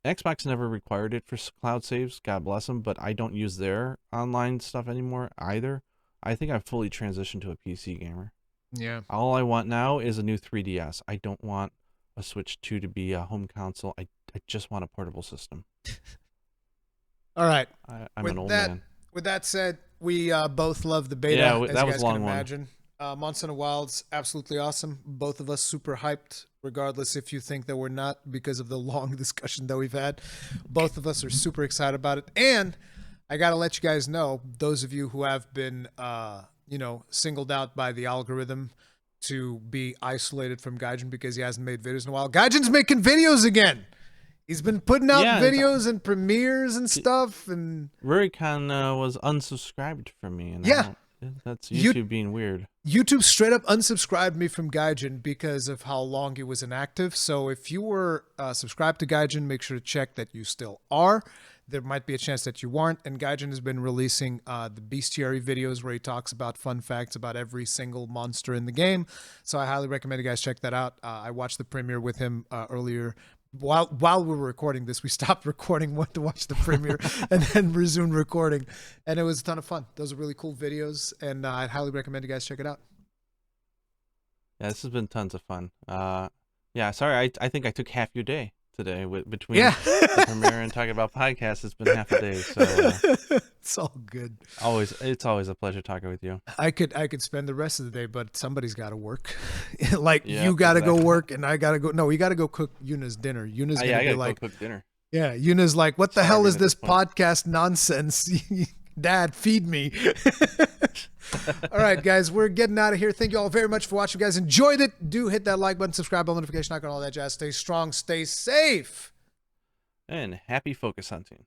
Xbox never required it for cloud saves. God bless them. But I don't use their online stuff anymore either. I think I've fully transitioned to a PC gamer. Yeah. All I want now is a new 3DS. I don't want a Switch 2 to be a home console. I just want a portable system. All right. I'm an old man. With that said, we both love the beta, as that you was guys a long can imagine. Monster Hunter Wilds, absolutely awesome. Both of us super hyped, regardless if you think that we're not, because of the long discussion that we've had. Both of us are super excited about it. And I got to let you guys know, those of you who have been, singled out by the algorithm to be isolated from Gaijin because he hasn't made videos in a while. Gaijin's making videos again. He's been putting out videos and premieres and stuff. And Rurikhan was unsubscribed from me. And that's YouTube being weird. YouTube straight up unsubscribed me from Gaijin because of how long he was inactive. So if you were subscribed to Gaijin, make sure to check that you still are. There might be a chance that you aren't. And Gaijin has been releasing the bestiary videos where he talks about fun facts about every single monster in the game. So I highly recommend you guys check that out. I watched the premiere with him earlier. While we were recording this, we stopped recording, went to watch the premiere, and then resumed recording. And it was a ton of fun. Those are really cool videos, and I'd highly recommend you guys check it out. Yeah, this has been tons of fun. Sorry, I think I took half your day today between the premiere and talking about podcasts. It's been half a day, so it's all good. It's always a pleasure talking with you. I could spend the rest of the day, but somebody's got to work. You got to go work, and I got to go. No, we got to go cook Yuna's dinner. Yuna's gonna be like, go cook dinner. Yeah, Yuna's like, what the hell is this podcast nonsense? Dad, feed me. All right, guys, we're getting out of here. Thank you all very much for watching. If you guys enjoyed it, do hit that like button, subscribe, bell notification icon, all that jazz. Stay strong, stay safe. And happy focus hunting.